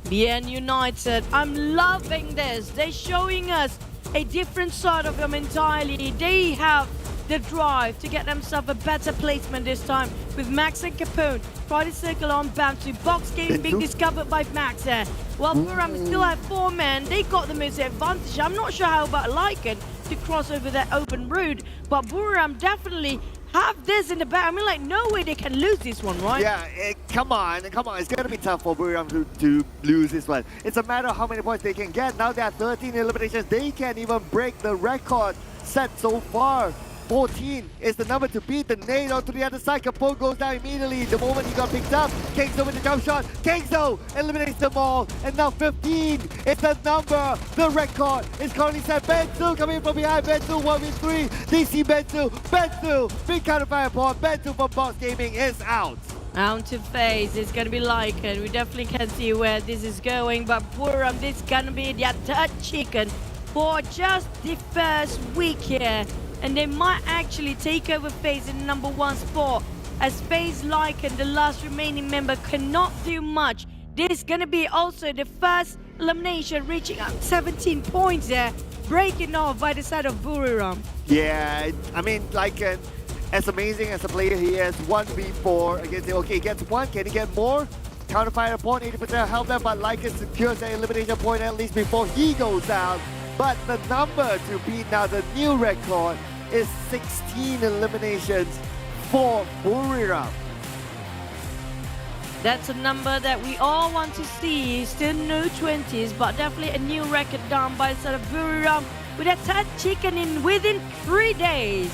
BN United, I'm loving this. They're showing us a different side of them entirely. They have the drive to get themselves a better placement this time with Max and Capone. Try to circle on Bantu. Box game being discovered by Max there. Well, Buriram still have 4 men. They got the most advantage. I'm not sure how about Lycan to cross over that open route, but Buriram definitely have this in the back. I mean, like, no way they can lose this one, right? Yeah, come on. It's going to be tough for Buriram to lose this one. It's a matter of how many points they can get. Now there are 13 eliminations. They can even break the record set so far. 14 is the number to beat. The nade onto the other side. Capone goes down immediately the moment he got picked up. Kingzo with the jump shot. Kingzo eliminates them all. And now 15 is the number. The record is currently set. Benzu coming in from behind. Benzu 1v3. DC Benzu. Benzu. Big counterfire upon. Benzu from Box Gaming is out. Down to FaZe, it's gonna be Lycan. We definitely can see where this is going, but Buriram, this is gonna be their third chicken for just the first week here. And they might actually take over FaZe in the #1 spot, as FaZe Lycan, the last remaining member, cannot do much. This is gonna be also the first elimination, reaching up 17 points there, breaking off by the side of Buriram. Yeah, I mean, Lycan, as amazing as a player he is, 1v4 against him. Okay, he gets 1, can he get more? Counterfire point, 80% help them, but Lycan secures the elimination point at least before he goes out. But the number to beat now, the new record, is 16 eliminations for Buriram. That's a number that we all want to see. Still no 20s, but definitely a new record down by the side of Buriram with a third chicken in within 3 days.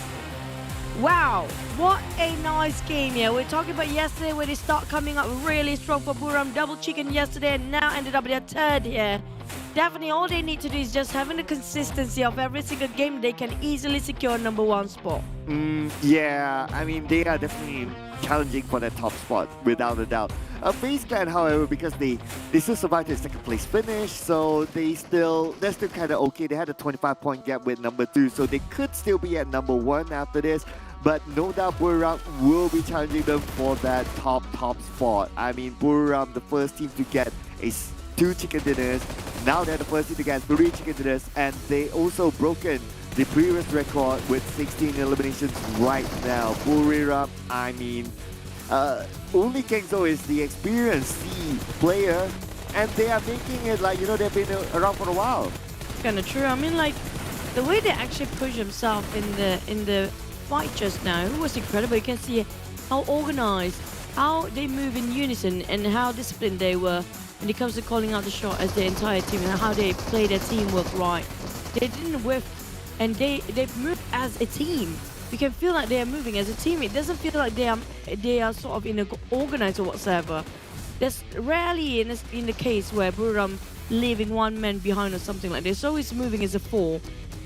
Wow, what a nice game here. We're talking about yesterday where they start coming up really strong for Buriram. Double chicken yesterday and now ended up with a third here. Definitely all they need to do is just having the consistency of every single game. They can easily secure #1 spot. Yeah, I mean, they are definitely challenging for that top spot, without a doubt. FaZe Clan, however, because they still survived their second place finish, so they're still kind of okay. They had a 25-point gap with #2, so they could still be at #1 after this. But no doubt Buriram will be challenging them for that top spot. I mean, Buriram, the first team to get 2 chicken dinners. Now they're the first team to get 3 chicken dinners, and they also broken the previous record with 16 eliminations right now. Buriram, I mean, only Kengzo is the experienced C player, and they are making it like, you know, they've been around for a while. Kind of true. I mean, like, the way they actually push themselves in the fight just now, it was incredible. You can see how organized, how they move in unison, and how disciplined they were when it comes to calling out the shot as the entire team, and how they play their teamwork right. They didn't whiff, and they moved as a team. You can feel like they are moving as a team. It doesn't feel like they are sort of in a organized or whatsoever. There's rarely in the case where Buriram leaving 1 man behind or something like this. It's always moving as a 4.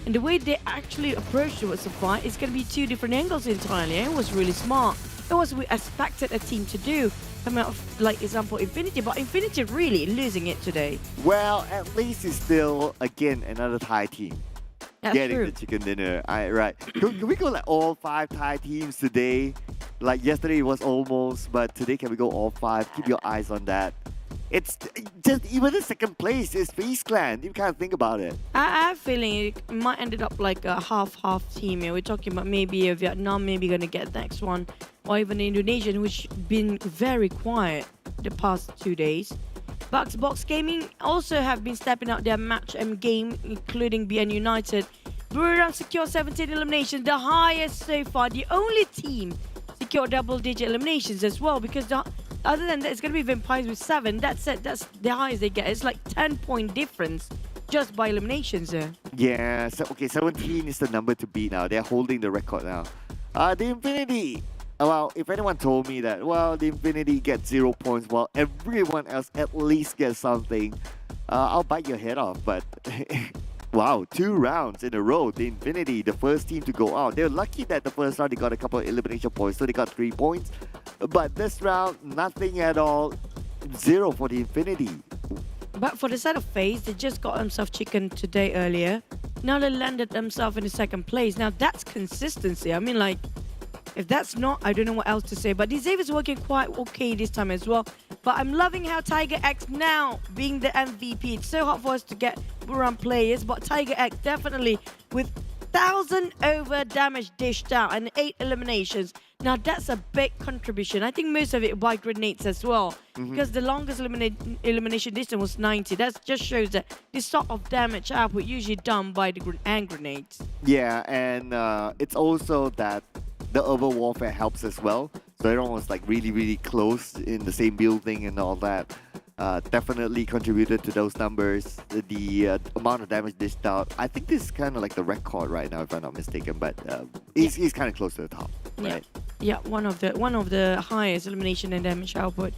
And the way they actually approach towards the fight is going to be 2 different angles entirely. It was really smart. It was what we expected a team to do. Coming out of, like, example, Infinity, but Infinity really losing it today. Well, at least it's still, again, another Thai team. That's getting true. the chicken dinner. Right. Can we go like all 5 Thai teams today? Like yesterday it was almost, but today can we go all 5? Keep your eyes on that. It's just, even the second place is FaZe Clan. You can't think about it. I have a feeling it might ended up like a half-half team here. We're talking about maybe a Vietnam maybe going to get the next one, or even Indonesian, which been very quiet the past 2 days. Box Gaming also have been stepping out their match and game, including BN United. Buriram secure 17 eliminations, the highest so far. The only team secure double-digit eliminations as well, because other than that, it's going to be Vampires with 7. That's it. That's the highest they get. It's like 10-point difference just by eliminations there. Yeah, so okay, 17 is the number to beat now. They're holding the record now. The Infinity. Well, if anyone told me that, well, the Infinity gets 0 points while everyone else at least gets something, I'll bite your head off. But Wow, 2 rounds in a row. The Infinity, the first team to go out. They're lucky that the first round they got a couple of elimination points, so they got 3 points. But this round, nothing at all. 0 for the Infinity. But for the side of FaZe, they just got themselves chicken today earlier. Now they landed themselves in the second place. Now that's consistency. I mean, like, if that's not, I don't know what else to say. But Xavier is working quite okay this time as well. But I'm loving how Tiger X now being the MVP. It's so hard for us to get Buriram players, but Tiger X definitely with 1,000 over damage dished out and 8 eliminations. Now that's a big contribution. I think most of it by grenades as well, because the longest elimination distance was 90. That just shows that this sort of damage output usually done by the hand grenades. Yeah, and it's also that the urban warfare helps as well. So everyone was like really close in the same building and all that. Definitely contributed to those numbers. The amount of damage dished out. I think this is kind of like the record right now, if I'm not mistaken. But he's kind of close to the top, right? Yeah, one of the highest elimination and damage output.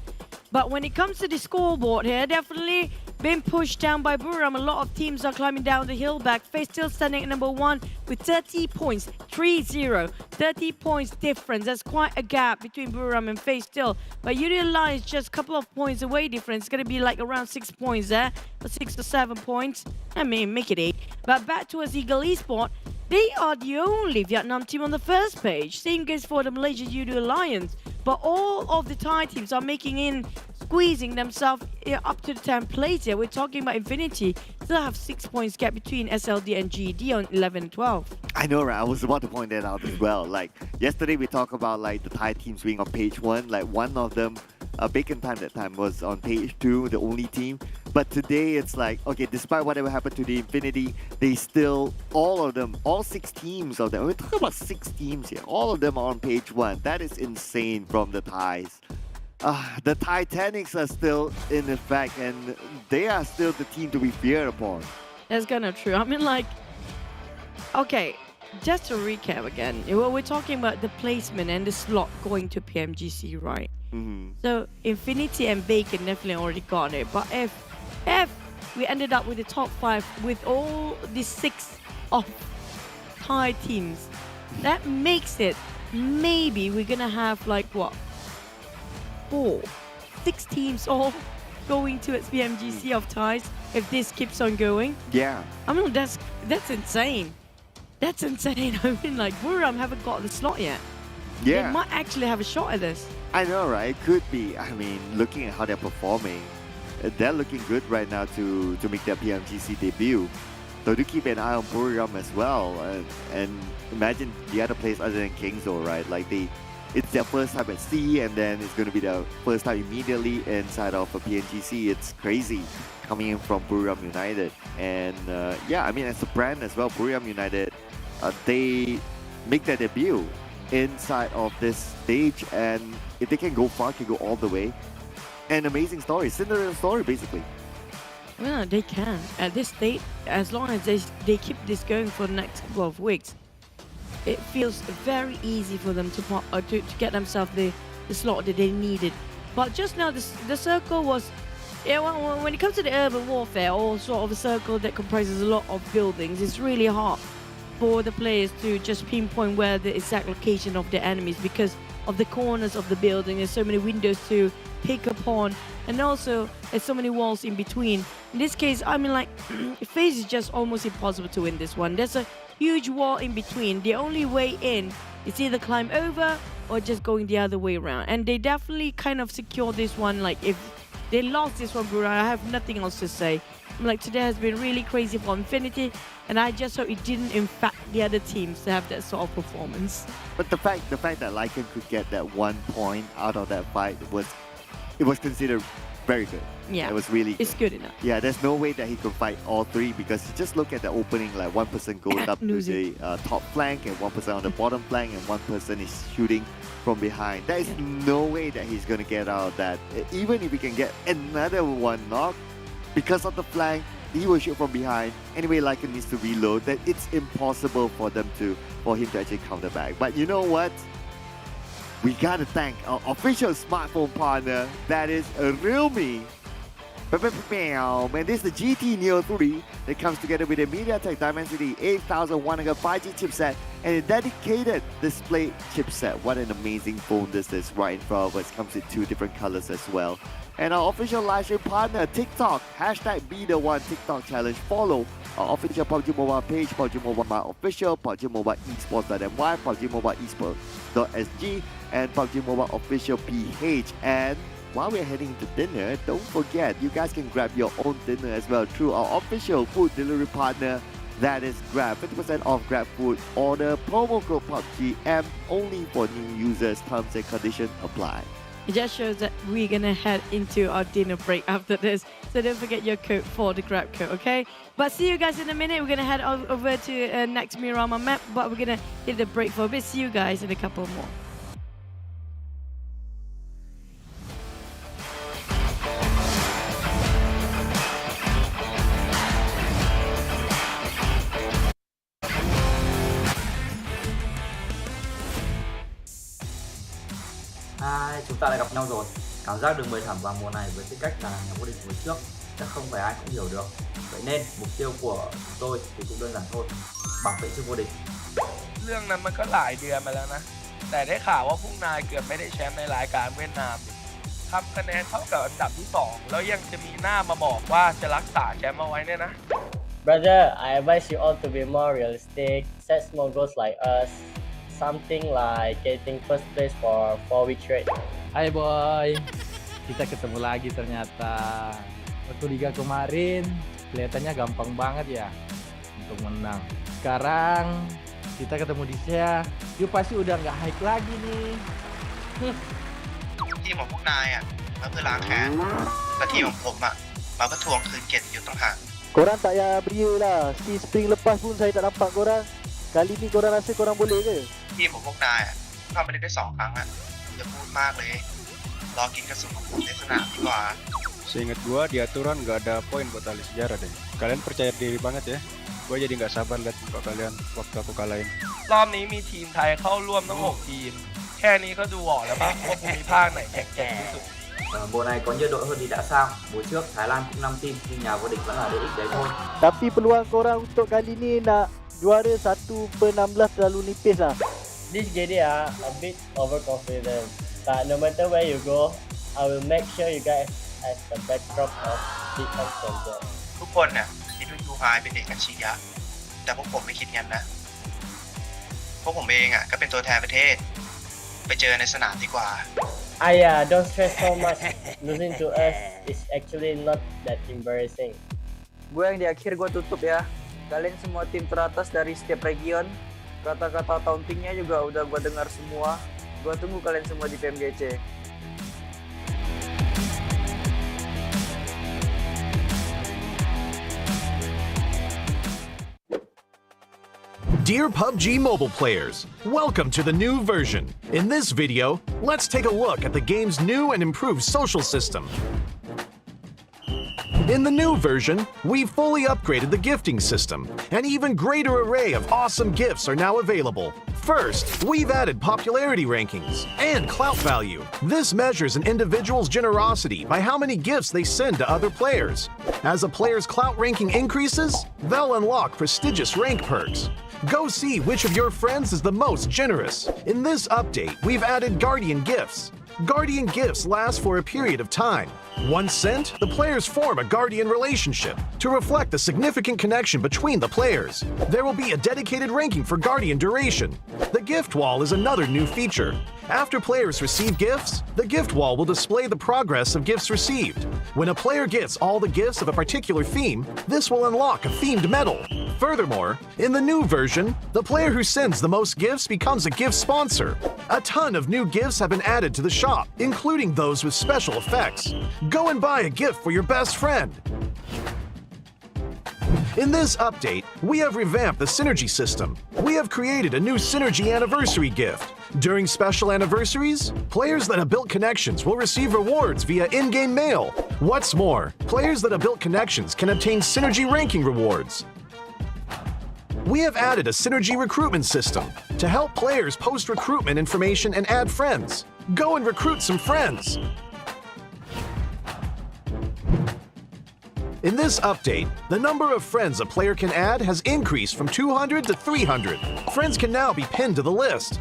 But when it comes to the scoreboard here, definitely been pushed down by Buriram. A lot of teams are climbing down the hill back. FaZe still standing at number 1 with 30 points, 3-0. 30 points difference. That's quite a gap between Buriram and FaZe still. But Yoodo Alliance just a couple of points away difference. It's going to be like around 6 points there, or 6 to 7 points. I mean, make it 8. But back towards Ego Esports. They are the only Vietnam team on the first page. Same goes for the Malaysia Yoodo Alliance. But all of the Thai teams are squeezing themselves up to the 10th place here. We're talking about Infinity. Still have 6 points gap between SLD and GIDS on 11 and 12. I know, right? I was about to point that out as well. Like, yesterday we talked about like the Thai teams being on page 1. Like, one of them, Bacon Time that time, was on page 2, the only team. But today it's like, okay, despite whatever happened to the Infinity, they still, all of them, all 6 teams of them, we're talking about 6 teams here, all of them are on page 1. That is insane from the Thais. The Titanics are still in effect, and they are still the team to be feared upon. That's kind of true. I mean, like, okay, just to recap again, we're talking about the placement and the slot going to PMGC, right? So Infinity and Bacon definitely already got it. But if we ended up with the top 5 with all the 6 of Thai teams, that makes it maybe we're gonna have like what? 6 teams all going to its PMGC of Thais if this keeps on going. Yeah. I mean, that's insane. That's insane. I mean, like, Buriram haven't got the slot yet. Yeah. They might actually have a shot at this. I know, right? It could be. I mean, looking at how they're performing, they're looking good right now to make their PMGC debut. So do keep an eye on Buriram as well. And imagine the other place other than Kingzo, right? Like it's their first time at sea, and then it's going to be their first time immediately inside of a PNGC. It's crazy coming in from Buriram United. And yeah, I mean, as a brand as well, Buriram United, they make their debut inside of this stage, and if they can go far, can go all the way. An amazing story, Cinderella story, basically. Well, they can. At this state, as long as they keep this going for the next couple of weeks, it feels very easy for them to get themselves the slot that they needed. But just now, the circle was, when it comes to the urban warfare, or sort of a circle that comprises a lot of buildings, it's really hard for the players to just pinpoint where the exact location of the enemies, because of the corners of the building. There's so many windows to pick upon, and also there's so many walls in between. In this case, I mean, like, FaZe is just almost impossible to win this one. There's a huge wall in between. The only way in is either climb over or just going the other way around. And they definitely kind of secured this one. Like, if they lost this one, bro, I have nothing else to say. Like, today has been really crazy for Infinity, and I just hope it didn't impact the other teams to have that sort of performance. But the fact that Lycan could get that 1 point out of that fight was considered very good. Yeah, it was really good. It's good enough. Yeah, there's no way that he could fight all 3, because just look at the opening, like one person goes up to the top flank, and one person on the bottom flank, and one person is shooting from behind. There is no way that he's going to get out of that. Even if he can get another one knock, because of the flank, he will shoot from behind. Anyway, Lycan needs to reload. That it's impossible for him to actually counter back. But you know what? We gotta thank our official smartphone partner, that is Realme. PMPL, and this is the GT Neo 3 that comes together with a MediaTek Dimensity 8100 5G chipset and a dedicated display chipset. What an amazing phone this is right in front of us. Comes in 2 different colors as well. And our official livestream partner, TikTok, hashtag #BeTheOne TikTok Challenge. Follow our official PUBG Mobile page, PUBG Mobile My Official, PUBG Mobile Esports.my, PUBG Mobile Esports.sg, and PUBG Mobile Official PH. And while we're heading to dinner, don't forget, you guys can grab your own dinner as well through our official food delivery partner, that is Grab. 50% off Grab food order, promo code PUBGM, only for new users. Terms and conditions apply. It just shows that we're gonna head into our dinner break after this. So don't forget your code for the Grab code, okay? But see you guys in a minute. We're gonna head over to next Miramar map, but we're gonna hit the break for a bit. See you guys in a couple more. Chúng ta lại gặp nhau rồi. Cảm giác được mời thẳng vào mùa này với tư cách là nhà vô địch mùa trước chắc không phải ai cũng hiểu được. Vậy nên mục tiêu của chúng tôi thì cũng đơn giản thôi, bảo vệ chức vô địch. เรื่องนั้นมันก็หลายเดือนมาแล้วนะ แต่ได้ข่าวว่าพวกนายเกือบไม่ได้แชมป์ในรายการเวียดนามทำคะแนนเท่ากับอันดับที่ 2 แล้วยังจะมีหน้ามาบอกว่าจะรักษาแชมป์เอาไว้เนี่ยนะ Brother, I advise you all to be more realistic, set small goals like us, something like getting first place for 4-week straight. Hai boy, kita ketemu lagi ternyata. Waktu liga kemarin kelihatannya gampang banget ya untuk menang. Sekarang kita ketemu di SEA, yuk pasti udah nggak high lagi nih. ทีมของพวกนายอ่ะมาเพื่อล้างแค้นแต่ทีมของผมอ่ะมาเพื่อทวงคืนเกียรติอยู่ต่างหาก Korang tak payah beria lah. Si spring lepas pun saya tak nampak korang. Kali ni korang rasa korang boleh ke? ทีมของพวกนายอ่ะเข้าไปได้2 ครั้งอ่ะอย่าพูดมากเลยรอกินกระสุนของผมในสนามดีกว่า Seingat gua di aturan nggak ada poin buat tali sejarah deh. Kalian percaya diri banget ya. Gua jadi nggak sabar lihat muka kalian waktu aku kalahin. รอบนี้มีทีมไทยเข้าร่วมทั้ง 6 ทีม แค่นี้ก็ดูออกแล้วป่ะว่าภูมิภาคไหนแข็งแกร่งที่สุด Mùa này có nhiều đội hơn thì đã sao? Mùa trước Thái Lan cũng 5 team nhưng nhà vô địch vẫn là DX đấy thôi. Tapi peluang korang untuk kali ni nak juara 1/16 terlalu nipis lah. This GIDS are a bit overconfident, but no matter where you go, I will make sure you guys as the backdrop of Geek Fam. ทุกคนน่ะคิดว่ายูไฮเป็นเด็กอัจฉริยะแต่พวกผมไม่คิดงั้นนะพวกผมเองอ่ะก็เป็นตัวแทนประเทศไปเจอในสนามดีกว่า Don't stress so much. Losing to us is actually not that embarrassing. Gue yang di akhir gue tutup ya. Kalian semua tim teratas dari setiap region. Kata-kata tauntingnya juga udah gue dengar semua. Gue tunggu kalian semua di PMGC. Dear PUBG mobile players, welcome to the new version. In this video, let's take a look at the game's new and improved social system. In the new version, we've fully upgraded the gifting system. An even greater array of awesome gifts are now available. First, we've added popularity rankings and clout value. This measures an individual's generosity by how many gifts they send to other players. As a player's clout ranking increases, they'll unlock prestigious rank perks. Go see which of your friends is the most generous. In this update, we've added Guardian Gifts. Guardian Gifts last for a period of time. Once sent, the players form a Guardian relationship to reflect the significant connection between the players. There will be a dedicated ranking for Guardian duration. The gift wall is another new feature. After players receive gifts, the gift wall will display the progress of gifts received. When a player gets all the gifts of a particular theme, this will unlock a themed medal. Furthermore, in the new version, the player who sends the most gifts becomes a gift sponsor. A ton of new gifts have been added to the shop, including those with special effects. Go and buy a gift for your best friend. In this update, we have revamped the Synergy system. We have created a new Synergy Anniversary gift. During special anniversaries, players that have built connections will receive rewards via in-game mail. What's more, players that have built connections can obtain Synergy ranking rewards. We have added a Synergy recruitment system to help players post recruitment information and add friends. Go and recruit some friends. In this update, the number of friends a player can add has increased from 200 to 300. Friends can now be pinned to the list.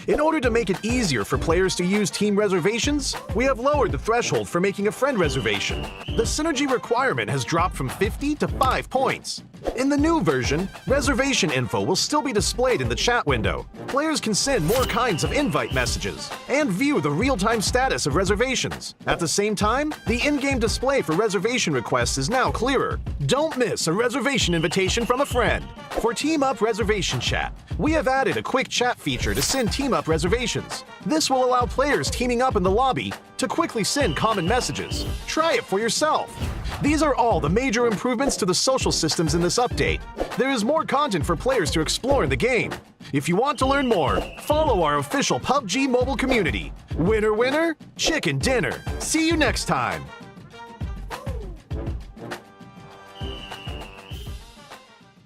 In order to make it easier for players to use team reservations, we have lowered the threshold for making a friend reservation. The synergy requirement has dropped from 50 to 5 points. In the new version, reservation info will still be displayed in the chat window. Players can send more kinds of invite messages and view the real-time status of reservations. At the same time, the in-game display for reservation requests is now clearer. Don't miss a reservation invitation from a friend. For Team Up Reservation Chat, we have added a quick chat feature to send Team Up reservations. This will allow players teaming up in the lobby to quickly send common messages. Try it for yourself. These are all the major improvements to the social systems in this update. There is more content for players to explore in the game. If you want to learn more, follow our official PUBG mobile community. Winner, winner, chicken dinner. See you next time.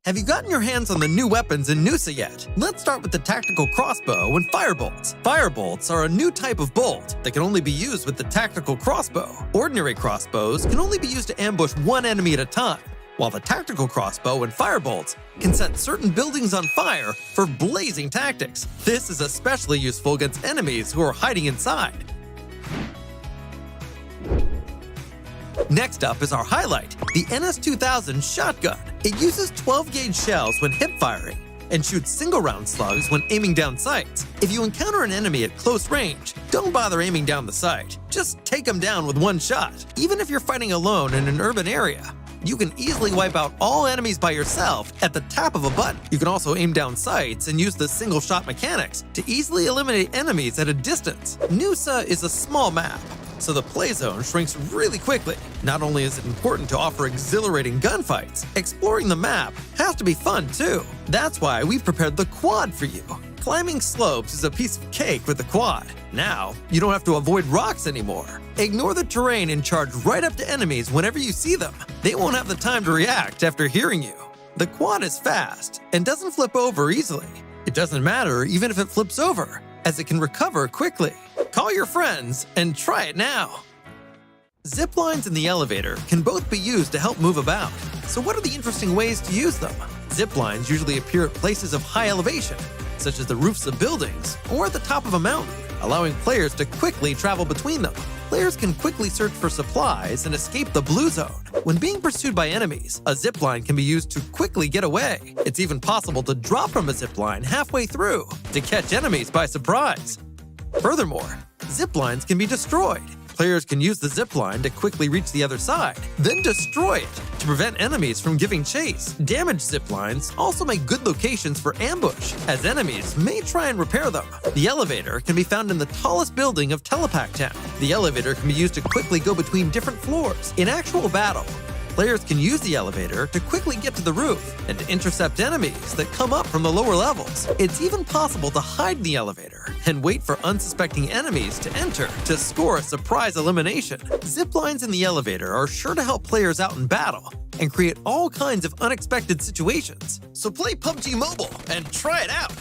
Have you gotten your hands on the new weapons in Nusa yet? Let's start with the tactical crossbow and firebolts. Firebolts are a new type of bolt that can only be used with the tactical crossbow. Ordinary crossbows can only be used to ambush one enemy at a time, while the tactical crossbow and firebolts can set certain buildings on fire for blazing tactics. This is especially useful against enemies who are hiding inside. Next up is our highlight, the NS2000 shotgun. It uses 12-gauge shells when hip firing and shoots single-round slugs when aiming down sights. If you encounter an enemy at close range, don't bother aiming down the sight. Just take them down with one shot. Even if you're fighting alone in an urban area, you can easily wipe out all enemies by yourself at the tap of a button. You can also aim down sights and use the single-shot mechanics to easily eliminate enemies at a distance. Nusa is a small map, so the play zone shrinks really quickly. Not only is it important to offer exhilarating gunfights, exploring the map has to be fun too. That's why we've prepared the quad for you. Climbing slopes is a piece of cake with the quad. Now, you don't have to avoid rocks anymore. Ignore the terrain and charge right up to enemies whenever you see them. They won't have the time to react after hearing you. The quad is fast and doesn't flip over easily. It doesn't matter even if it flips over, as it can recover quickly. Call your friends and try it now. Zip lines in the elevator can both be used to help move about. So what are the interesting ways to use them? Zip lines usually appear at places of high elevation, such as the roofs of buildings or at the top of a mountain, allowing players to quickly travel between them. Players can quickly search for supplies and escape the blue zone. When being pursued by enemies, a zipline can be used to quickly get away. It's even possible to drop from a zipline halfway through to catch enemies by surprise. Furthermore, ziplines can be destroyed. Players can use the zipline to quickly reach the other side, then destroy it to prevent enemies from giving chase. Damaged ziplines also make good locations for ambush, as enemies may try and repair them. The elevator can be found in the tallest building of Telepack Town. The elevator can be used to quickly go between different floors. In actual battle, players can use the elevator to quickly get to the roof and to intercept enemies that come up from the lower levels. It's even possible to hide in the elevator and wait for unsuspecting enemies to enter to score a surprise elimination. Ziplines in the elevator are sure to help players out in battle and create all kinds of unexpected situations. So play PUBG Mobile and try it out.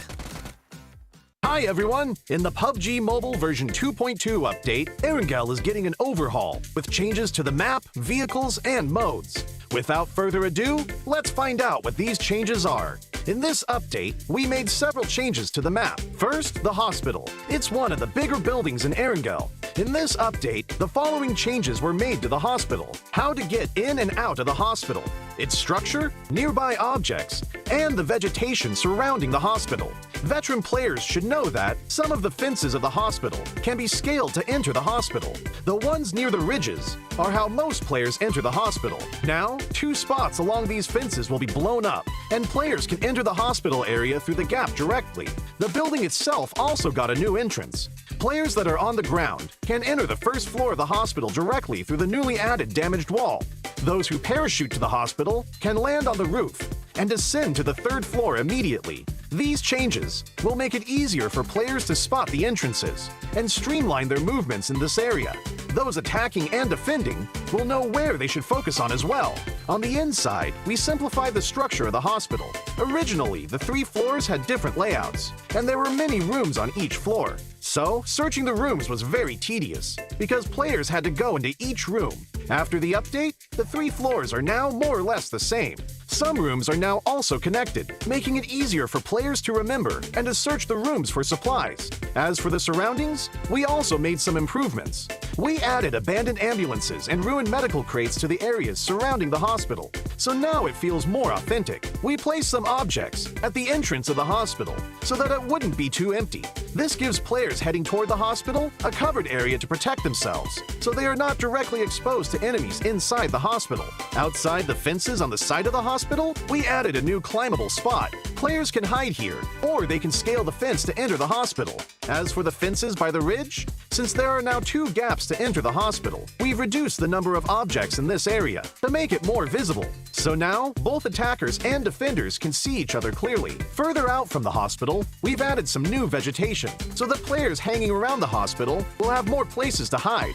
Hi everyone! In the PUBG Mobile version 2.2 update, Erangel is getting an overhaul with changes to the map, vehicles, and modes. Without further ado, let's find out what these changes are. In this update, we made several changes to the map. First, the hospital. It's one of the bigger buildings in Erangel. In this update, the following changes were made to the hospital. How to get in and out of the hospital, its structure, nearby objects, and the vegetation surrounding the hospital. Veteran players should know that some of the fences of the hospital can be scaled to enter the hospital. The ones near the ridges are how most players enter the hospital. Now, 2 spots along these fences will be blown up, and players can enter the hospital area through the gap directly. The building itself also got a new entrance. Players that are on the ground can enter the first floor of the hospital directly through the newly added damaged wall. Those who parachute to the hospital can land on the roof and descend to the 3rd floor immediately. These changes will make it easier for players to spot the entrances and streamline their movements in this area. Those attacking and defending will know where they should focus on as well. On the inside, we simplified the structure of the hospital. Originally, the 3 floors had different layouts, and there were many rooms on each floor. So, searching the rooms was very tedious, because players had to go into each room After the update, the 3 floors are now more or less the same. Some rooms are now also connected, making it easier for players to remember and to search the rooms for supplies. As for the surroundings, we also made some improvements. We added abandoned ambulances and ruined medical crates to the areas surrounding the hospital, so now it feels more authentic. We placed some objects at the entrance of the hospital so that it wouldn't be too empty. This gives players heading toward the hospital a covered area to protect themselves, so they are not directly exposed to enemies inside the hospital. Outside the fences on the side of the hospital, we added a new climbable spot. Players can hide here, or they can scale the fence to enter the hospital. As for the fences by the ridge, since there are now 2 gaps to enter the hospital, we've reduced the number of objects in this area to make it more visible. So now, both attackers and defenders can see each other clearly. Further out from the hospital, we've added some new vegetation, so that players hanging around the hospital will have more places to hide.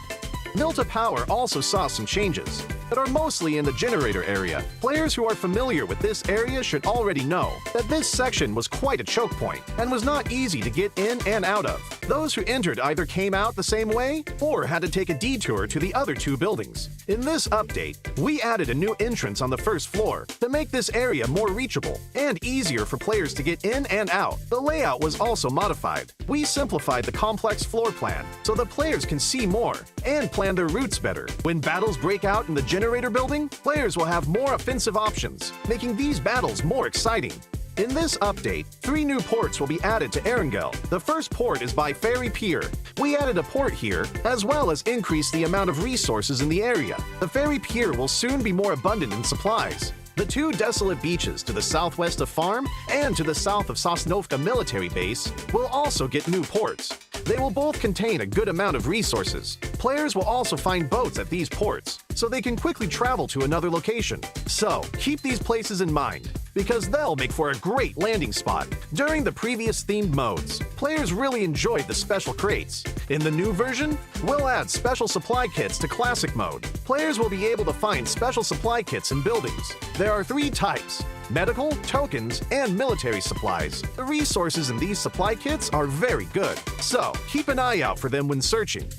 Milta Power also saw some changes that are mostly in the generator area. Players who are familiar with this area should already know that this section was quite a choke point and was not easy to get in and out of. Those who entered either came out the same way or had to take a detour to the other 2 buildings. In this update, we added a new entrance on the first floor to make this area more reachable and easier for players to get in and out. The layout was also modified. We simplified the complex floor plan so that players can see more and plan their routes better. When battles break out in the generator building, players will have more offensive options, making these battles more exciting. In this update, 3 new ports will be added to Erangel. The first port is by Ferry Pier. We added a port here, as well as increased the amount of resources in the area. The Ferry Pier will soon be more abundant in supplies. The 2 desolate beaches to the southwest of Farm and to the south of Sosnovka military base will also get new ports. They will both contain a good amount of resources. Players will also find boats at these ports, so they can quickly travel to another location. So, keep these places in mind, because they'll make for a great landing spot. During the previous themed modes, players really enjoyed the special crates. In the new version, we'll add special supply kits to classic mode. Players will be able to find special supply kits in buildings. There are 3 types: medical, tokens, and military supplies. The resources in these supply kits are very good, so keep an eye out for them when searching.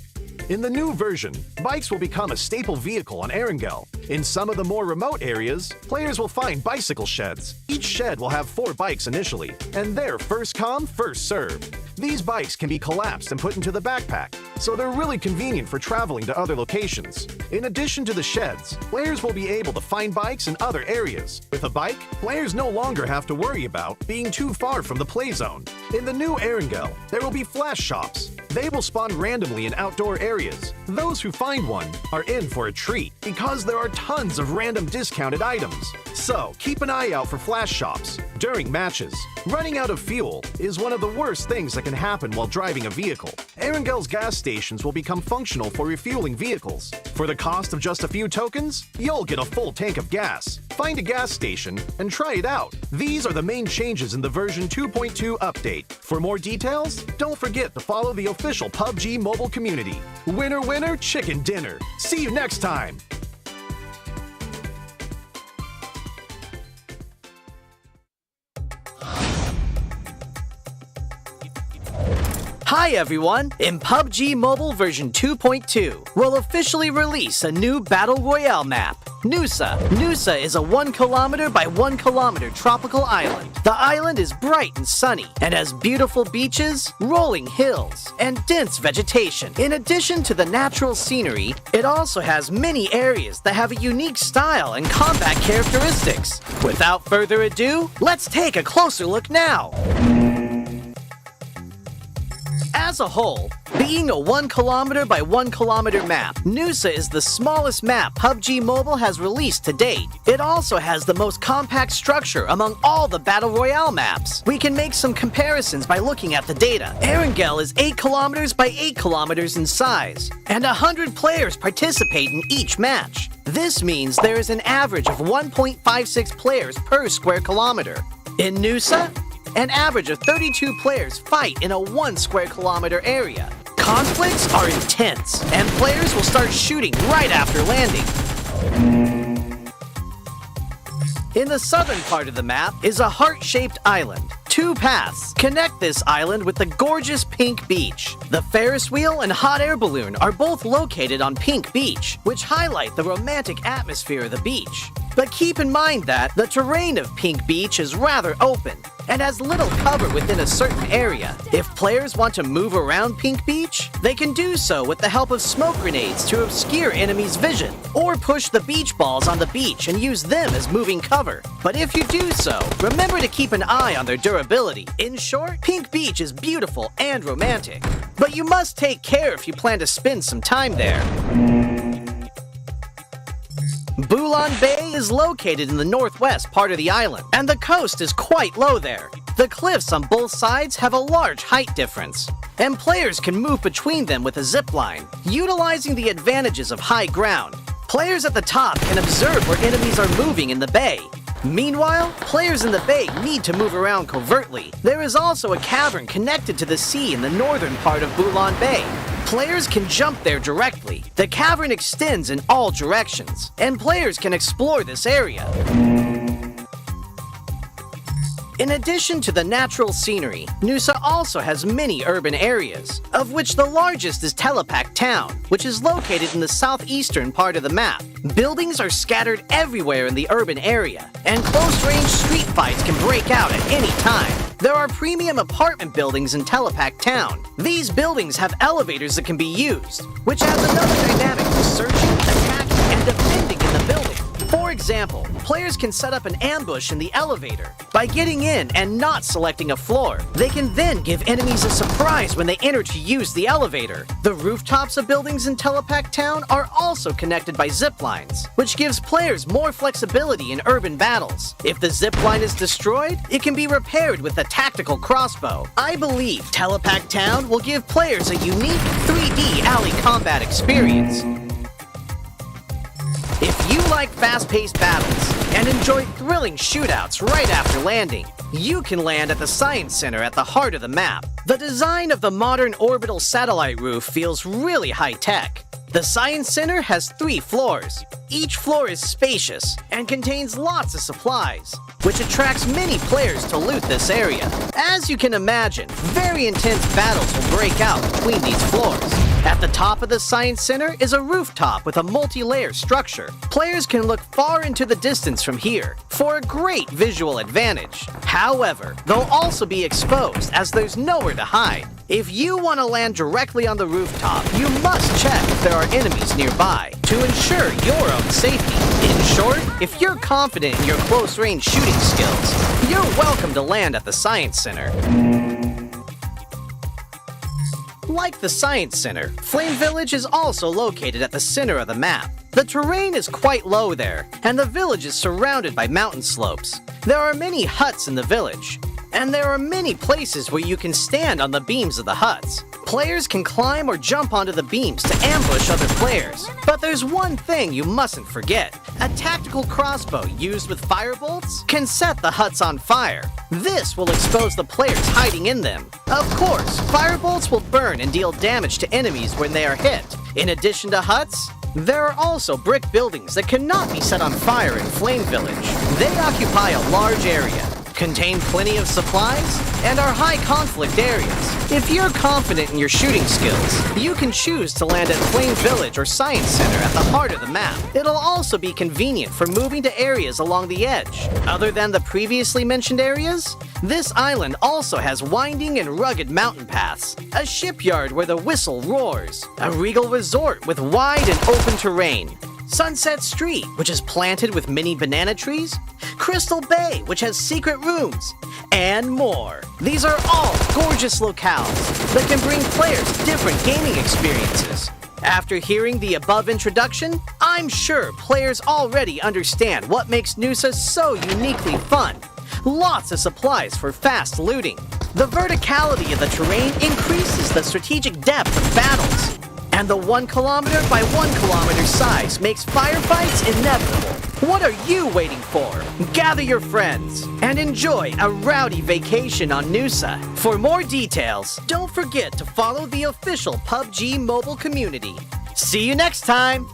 In the new version, bikes will become a staple vehicle on Erangel. In some of the more remote areas, players will find bicycle sheds. Each shed will have 4 bikes initially, and they're first come, first served. These bikes can be collapsed and put into the backpack, so they're really convenient for traveling to other locations. In addition to the sheds, players will be able to find bikes in other areas. With a bike, players no longer have to worry about being too far from the play zone. In the new Erangel, there will be flash shops. They will spawn randomly in outdoor areas. Those who find one are in for a treat because there are tons of random discounted items. So keep an eye out for flash shops during matches. Running out of fuel is one of the worst things that can happen while driving a vehicle. Erangel's gas stations will become functional for refueling vehicles. For the cost of just a few tokens, you'll get a full tank of gas. Find a gas station and try it out. These are the main changes in the version 2.2 update. For more details, don't forget to follow the official PUBG mobile community. Winner, winner, chicken dinner. See you next time. Hi everyone! In PUBG Mobile version 2.2, we'll officially release a new Battle Royale map, Nusa. Nusa is a 1 kilometer by 1 kilometer tropical island. The island is bright and sunny and has beautiful beaches, rolling hills, and dense vegetation. In addition to the natural scenery, it also has many areas that have a unique style and combat characteristics. Without further ado, let's take a closer look now. As a whole, being a 1 kilometer by 1 kilometer map, Nusa is the smallest map PUBG Mobile has released to date. It also has the most compact structure among all the Battle Royale maps. We can make some comparisons by looking at the data. Erangel is 8 kilometers by 8 kilometers in size, and 100 players participate in each match. This means there is an average of 1.56 players per square kilometer. In Nusa, an average of 32 players fight in a 1 square kilometer area. Conflicts are intense, and players will start shooting right after landing. In the southern part of the map is a heart-shaped island. Two paths connect this island with the gorgeous Pink Beach. The Ferris wheel and hot air balloon are both located on Pink Beach, which highlight the romantic atmosphere of the beach. But keep in mind that the terrain of Pink Beach is rather open and has little cover within a certain area. If players want to move around Pink Beach, they can do so with the help of smoke grenades to obscure enemies' vision, or push the beach balls on the beach and use them as moving cover. But if you do so, remember to keep an eye on their durability. In short, Pink Beach is beautiful and romantic, but you must take care if you plan to spend some time there. Bouline Bay is located in the northwest part of the island, and the coast is quite low there. The cliffs on both sides have a large height difference, and players can move between them with a zip line, utilizing the advantages of high ground. Players at the top can observe where enemies are moving in the bay. Meanwhile, players in the bay need to move around covertly. There is also a cavern connected to the sea in the northern part of Bouline Bay. Players can jump there directly. The cavern extends in all directions, and players can explore this area. In addition to the natural scenery, Nusa also has many urban areas, of which the largest is Telepak Town, which is located in the southeastern part of the map. Buildings are scattered everywhere in the urban area, and close-range street fights can break out at any time. There are premium apartment buildings in Telepak Town. These buildings have elevators that can be used, which adds another dynamic to searching, attacking, and defending in the building. For example, players can set up an ambush in the elevator. By getting in and not selecting a floor, they can then give enemies a surprise when they enter to use the elevator. The rooftops of buildings in Telepak Town are also connected by zip lines, which gives players more flexibility in urban battles. If the zip line is destroyed, it can be repaired with a tactical crossbow. I believe Telepak Town will give players a unique 3D alley combat experience. If you like fast-paced battles and enjoy thrilling shootouts right after landing, you can land at the Science Center at the heart of the map. The design of the modern orbital satellite roof feels really high-tech. The Science Center has 3 floors. Each floor is spacious and contains lots of supplies, which attracts many players to loot this area. As you can imagine, very intense battles will break out between these floors. At the top of the Science Center is a rooftop with a multi-layer structure. Players can look far into the distance from here for a great visual advantage. However, they'll also be exposed as there's nowhere to hide. If you want to land directly on the rooftop, you must check if there are enemies nearby to ensure your own safety. In short, if you're confident in your close-range shooting skills, you're welcome to land at the Science Center. Like the Science Center, Flame Village is also located at the center of the map. The terrain is quite low there, and the village is surrounded by mountain slopes. There are many huts in the village, and there are many places where you can stand on the beams of the huts. Players can climb or jump onto the beams to ambush other players. But there's one thing you mustn't forget. A tactical crossbow used with firebolts can set the huts on fire. This will expose the players hiding in them. Of course, firebolts will burn and deal damage to enemies when they are hit. In addition to huts, there are also brick buildings that cannot be set on fire in Flame Village. They occupy a large area, contain plenty of supplies, and are high conflict areas. If you're confident in your shooting skills, you can choose to land at Flame Village or Science Center at the heart of the map. It'll also be convenient for moving to areas along the edge. Other than the previously mentioned areas, this island also has winding and rugged mountain paths, a shipyard where the whistle roars, a regal resort with wide and open terrain, Sunset Street, which is planted with many banana trees, Crystal Bay, which has secret rooms, and more. These are all gorgeous locales that can bring players different gaming experiences. After hearing the above introduction, I'm sure players already understand what makes Nusa so uniquely fun. Lots of supplies for fast looting. The verticality of the terrain increases the strategic depth of battles. And the 1 kilometer by 1 kilometer size makes firefights inevitable. What are you waiting for? Gather your friends and enjoy a rowdy vacation on Nusa. For more details, don't forget to follow the official PUBG mobile community. See you next time!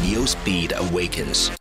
Neo Speed awakens.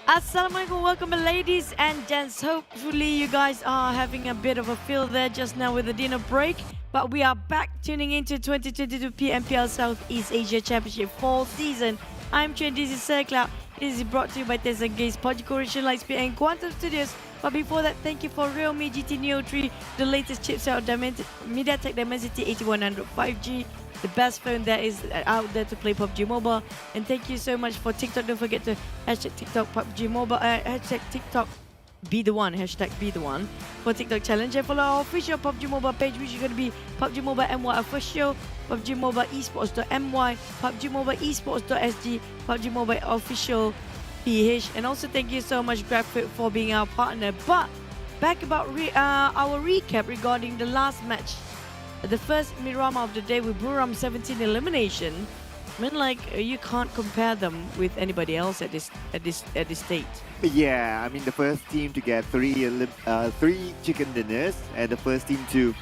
Assalamualaikum, welcome ladies and gents. Hopefully you guys are having a bit of a feel there just now with the dinner break. But we are back tuning into 2022 PMPL Southeast Asia Championship Fall season. I'm Chen, this is Cloud. This is brought to you by Tencent Games, Podgy Corporation, Lightspeed and Quantum Studios. But before that, thank you for Realme GT Neo 3, the latest chipset of MediaTek Dimensity 8100 5G. The best phone that is out there to play PUBG Mobile. And thank you so much for TikTok. Don't forget to hashtag TikTok PUBG Mobile, hashtag TikTok be the one, hashtag be the one for TikTok challenge. And follow our official PUBG Mobile page, which is going to be PUBG Mobile MY official, PUBG Mobile Esports.my, PUBG Mobile Esports.sg, PUBG Mobile official PH. And also thank you so much Graphic for being our partner. But back about our recap regarding the last match. The first Mirama of the day with Buriram 17 elimination. I mean, like, you can't compare them with anybody else at this stage. Yeah, I mean the first team to get three chicken dinners and the first team to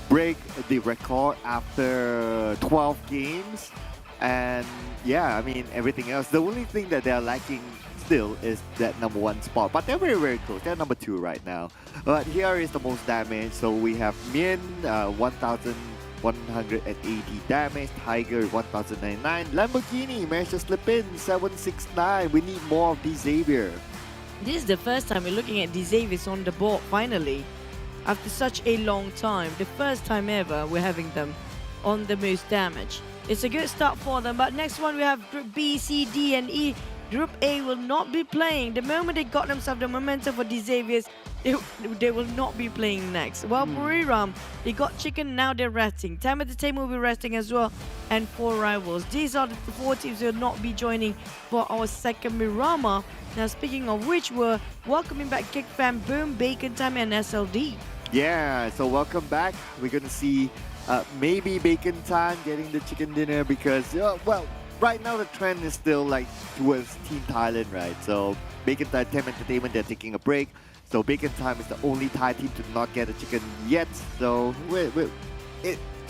break the record after 12 games. And yeah, I mean everything else. The only thing that they're lacking still is that number 1 spot, but they're very, very close. They're number 2 right now. But here is the most damage. So we have Min 1,180 damage, Tiger 1,099, Lamborghini managed to slip in 769. We need more of these Xavier. This is the first time we're looking at the Xaviers on the board finally. After such a long time, the first time ever we're having them on the most damage. It's a good start for them, but next one we have Group B, C, D and E. Group A will not be playing. The moment they got themselves the momentum for the Xaviers, they will not be playing next. Well, Buriram, they got chicken, now they're resting. TEM Entertainment will be resting as well. And 4 rivals. These are the 4 teams who will not be joining for our second Mirama. Now, speaking of which, we're welcoming back Geek Fam, Boom, Bacon Time and SLD. Yeah, so welcome back. We're going to see maybe Bacon Time getting the chicken dinner because, well, right now the trend is still like towards Team Thailand, right? So Bacon Time, TEM Entertainment, they're taking a break. So Bacon Time is the only Thai team to not get a chicken yet. So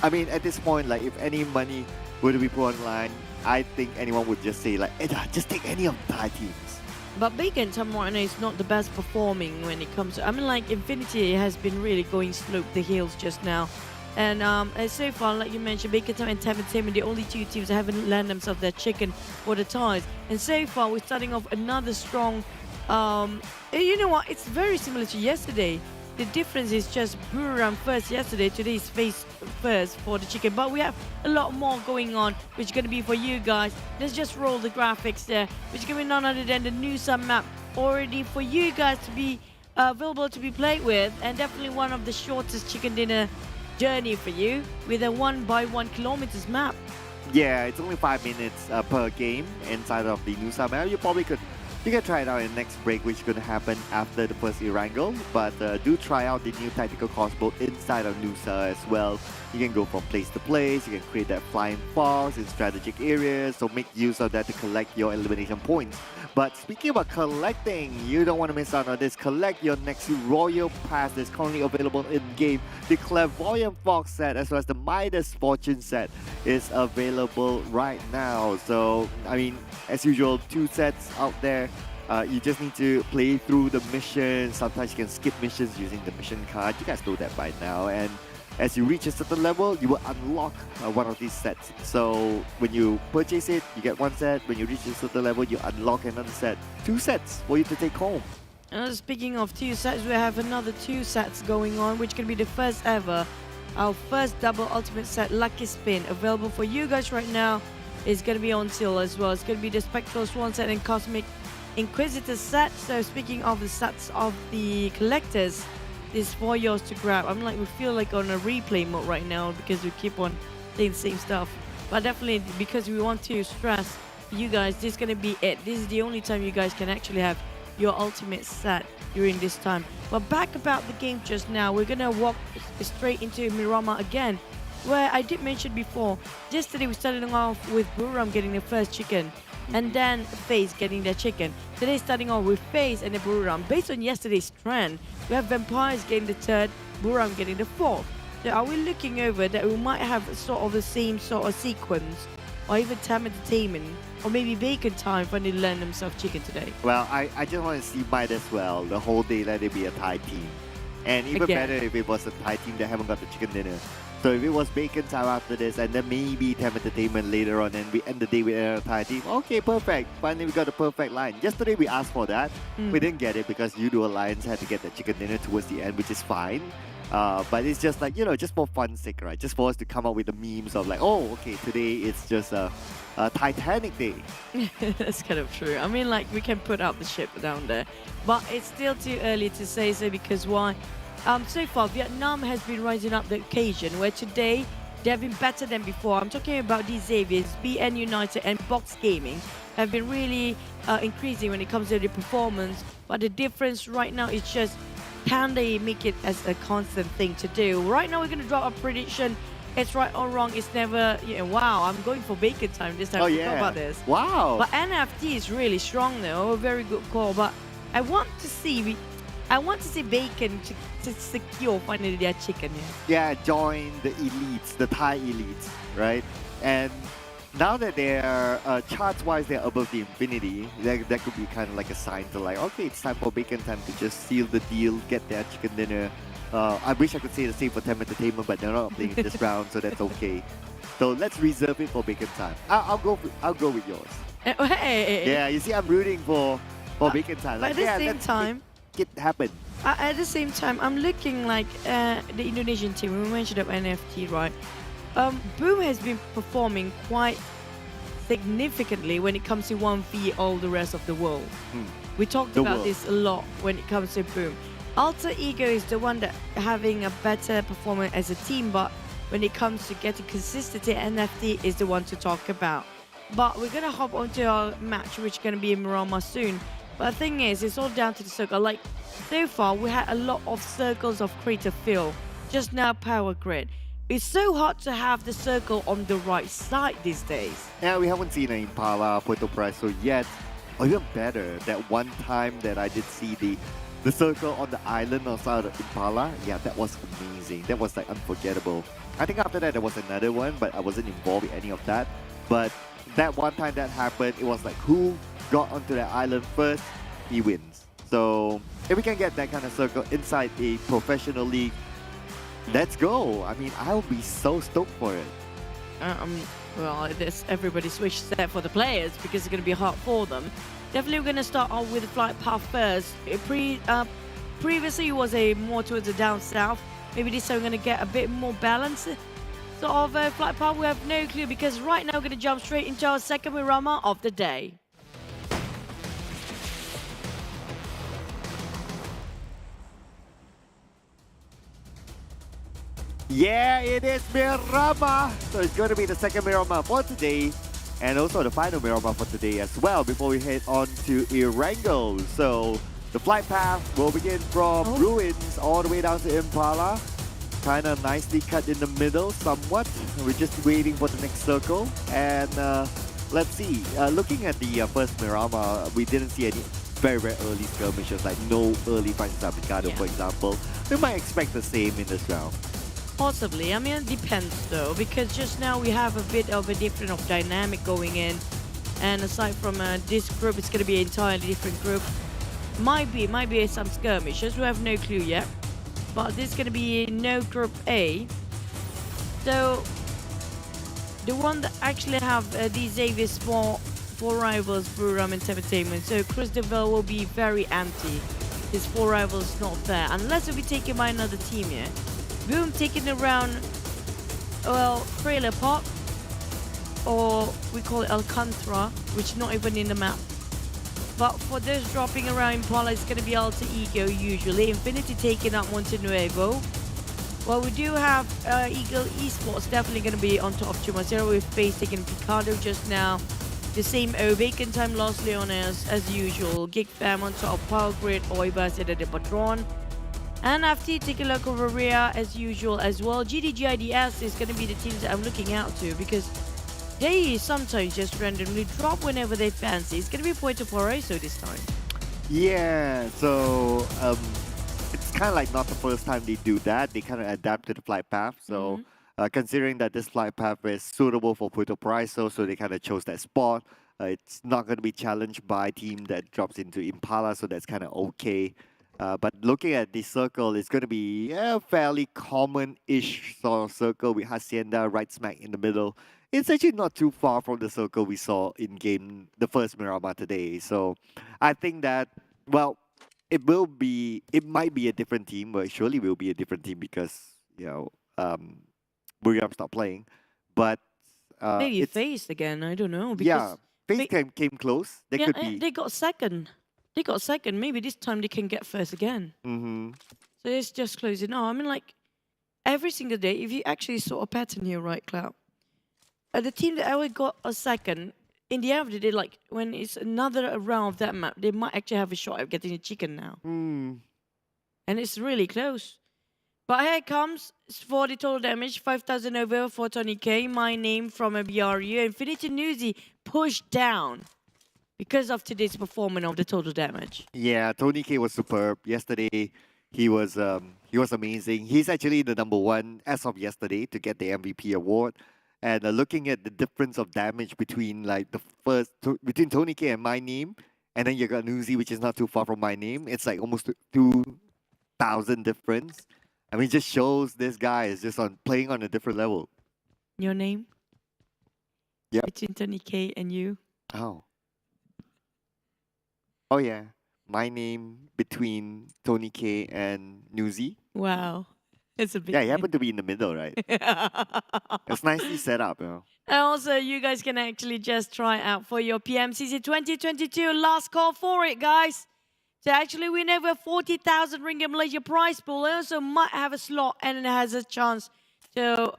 I mean, at this point, like if any money were to be put online, I think anyone would just say like, just take any of the Thai teams. But Bacon Time right now is not the best performing when it comes to, I mean, like Infinity has been really going slope the hills just now. And so far, like you mentioned, Bacon Time and TEM Entertainment, the only 2 teams that haven't landed themselves their chicken for the ties. And so far, we're starting off another strong. You know what? It's very similar to yesterday. The difference is just Buriram first yesterday. Today is FaZe first for the chicken. But we have a lot more going on, which is going to be for you guys. Let's just roll the graphics there, which is going to be none other than the Nusa Map already for you guys to be available to be played with. And definitely one of the shortest chicken dinner journey for you with a 1x1 kilometers map. Yeah, it's only 5 minutes per game inside of the Nusa Map. You can try it out in the next break, which is going to happen after the first Erangel. But do try out the new tactical crossbow inside of Nusa as well. You can go from place to place. You can create that flying fox in strategic areas. So make use of that to collect your elimination points. But speaking about collecting, you don't want to miss out on this. Collect your next Royal Pass that's currently available in-game. The Clairvoyant Fox set as well as the Midas Fortune set is available right now. So, I mean, as usual, 2 sets out there. You just need to play through the missions. Sometimes you can skip missions using the mission card. You guys know that by now. And as you reach a certain level, you will unlock one of these sets. So when you purchase it, you get 1 set. When you reach a certain level, you unlock another set. 2 sets for you to take home. Speaking of 2 sets, we have another 2 sets going on, which can be the first ever. Our first double ultimate set, Lucky Spin, available for you guys right now. It's going to be on sale as well. It's going to be the Spectral Swan set and Cosmic Inquisitor set. So speaking of the sets of the collectors, is for yours to grab. I'm like, we feel like on a replay mode right now because we keep on saying the same stuff. But definitely because we want to stress you guys, this is going to be it. This is the only time you guys can actually have your ultimate set during this time. But back about the game just now, we're going to walk straight into Mirama again, where I did mention before, yesterday we started off with Buriram getting the first chicken. And then FaZe getting their chicken. Today starting off with FaZe and the Buriram. Based on yesterday's trend, we have Vampires getting the 3rd, Buriram getting the 4th. So are we looking over that we might have sort of the same sort of sequence or even TEM Entertainment, or maybe Bacon Time finally learn themselves chicken today? Well, I just want to see might as well the whole day let it be a Thai team. And even Again. better if it was a Thai team that haven't got the chicken dinner. So if it was Bacon Time after this and then maybe TEM Entertainment later on and we end the day with another Thai team, okay, perfect. Finally we got the perfect line. Yesterday we asked for that. We didn't get it because Yoodo Alliance had to get the chicken dinner towards the end, which is fine. But it's just like, just for fun's sake, right? Just for us to come up with the memes of like, oh, okay, today it's just a Titanic day. That's kind of true. I mean, like, we can put out the ship down there, but it's still too early to say so because why? So far, Vietnam has been rising up the occasion where today they have been better than before. I'm talking about these Xaviers, BN United and Box Gaming have been really increasing when it comes to the performance. But the difference right now is just, can they make it as a constant thing to do? Right now, we're going to drop a prediction. It's right or wrong. It's never, wow, I'm going for Bacon Time this time. Oh, I yeah. forgot about this. Wow. But NFT is really strong though. A very good call. But I want to see Bacon to secure finally their chicken. Yeah, join the elites, the Thai elites, right? And now that they're charts-wise, they're above the infinity, that could be kind of like a sign to like, okay, it's time for Bacon Time to just seal the deal, get their chicken dinner. I wish I could say the same for TEM Entertainment, but they're not playing this round, so that's okay. So let's reserve it for Bacon Time. I'll go with yours. Hey. Yeah, you see, I'm rooting for Bacon Time. But at the same time, it happened. At the same time, I'm looking like the Indonesian team. We mentioned of NFT, right? Boom has been performing quite significantly when it comes to 1v all the rest of the world. We talked about this a lot when it comes to Boom. Alter Ego is the one that having a better performance as a team, but when it comes to getting consistency, NFT is the one to talk about. But we're gonna hop onto our match, which is gonna be in Buriram soon. But the thing is, it's all down to the circle. Like, so far, we had a lot of circles of creative fill. Just now, Power Grid. It's so hard to have the circle on the right side these days. Yeah, we haven't seen an Impala Puerto Preso yet. Or even better, that one time that I did see the circle on the island outside of Impala, yeah, that was amazing. That was like unforgettable. I think after that, there was another one, but I wasn't involved in any of that. But that one time that happened, it was like who got onto that island first, he wins. So if we can get that kind of circle inside a professional league, let's go. I mean, I'll be so stoked for it. Well, everybody switched there for the players because it's going to be hard for them. Definitely, we're going to start off with the flight path first. Previously, it was more towards the down south. Maybe this time we're going to get a bit more balance. Sort of flight path, we have no clue because right now we're going to jump straight into our second Buriram of the day. Yeah, it is Buriram. So it's going to be the second Buriram for today and also the final Buriram for today as well before we head on to Erangel. So the flight path will begin from Ruins all the way down to Impala. Kind of nicely cut in the middle somewhat. We're just waiting for the next circle. And let's see. Looking at the first Buriram, we didn't see any very early skirmishes, like no early fights with Mikado, for example. We might expect the same in this round. Possibly. I mean, it depends though, because just now we have a bit of a different dynamic going in, and aside from this group, it's going to be an entirely different group. Might be some skirmishes. We have no clue yet, but this is going to be no group A. So the one that actually have these Xavier four rivals, Buriram and TEM Entertainment. So Chris Deville will be very anti. His four rivals not there unless it'll be taken by another team here. Boom taking around, well, Trailer Park, or we call it Alcantara, which is not even in the map. But for those dropping around Impala, it's going to be Alter Ego usually. Infinity taking out Monte Nuevo. Well, we do have Ego Esports definitely going to be on top of Chumacero with FaZe taking Picado just now. The same Bacon Time Los Leones as usual. Geek Fam on top of Power Grid, Oiba, Seda de Patron. And FT taking a look over Ria as usual as well. GIDS is going to be the teams that I'm looking out to because they sometimes just randomly drop whenever they fancy. It's going to be Puerto Preso this time. Yeah, so it's kind of like not the first time they do that. They kind of adapt to the flight path. So considering that this flight path is suitable for Puerto Priso, so they kind of chose that spot. It's not going to be challenged by a team that drops into Impala, so that's kind of okay. But looking at the circle, it's going to be a fairly common-ish sort of circle with Hacienda right smack in the middle. It's actually not too far from the circle we saw in game, the first Miramar today. So I think that, well, it might be a different team, but it surely will be a different team because, Buriram's not playing. But Maybe FaZe again, I don't know. Because FaZe came close. They could be. They got second. Maybe this time they can get first again. So it's just closing. No, I mean, like, every single day, if you actually saw a pattern here, right, Cloud? The team that ever got a second, in the end of the day, like, when it's another round of that map, they might actually have a shot at getting a chicken now. And it's really close. But here it comes for the total damage, 5,000 over for Tony K. My name from a BRU. Infinity Newsy pushed down because of today's performance of the total damage. Yeah, Tony K was superb. Yesterday, he was amazing. He's actually the #1 as of yesterday to get the MVP award. And looking at the difference of damage between like between Tony K and my name, and then you got Nuzi, which is not too far from my name. It's like almost 2,000 difference. I mean, it just shows this guy is just playing on a different level. Your name? Yeah. Between Tony K and you? Oh. Oh yeah. My name between Tony K and Nuzi. Wow. It's a big he happened to be in the middle, right? It's nicely set up, And also, you guys can actually just try out for your PMCC 2022. Last call for it, guys. To actually win over 40,000 Ringgit Malaysia prize pool. They also might have a slot and it has a chance to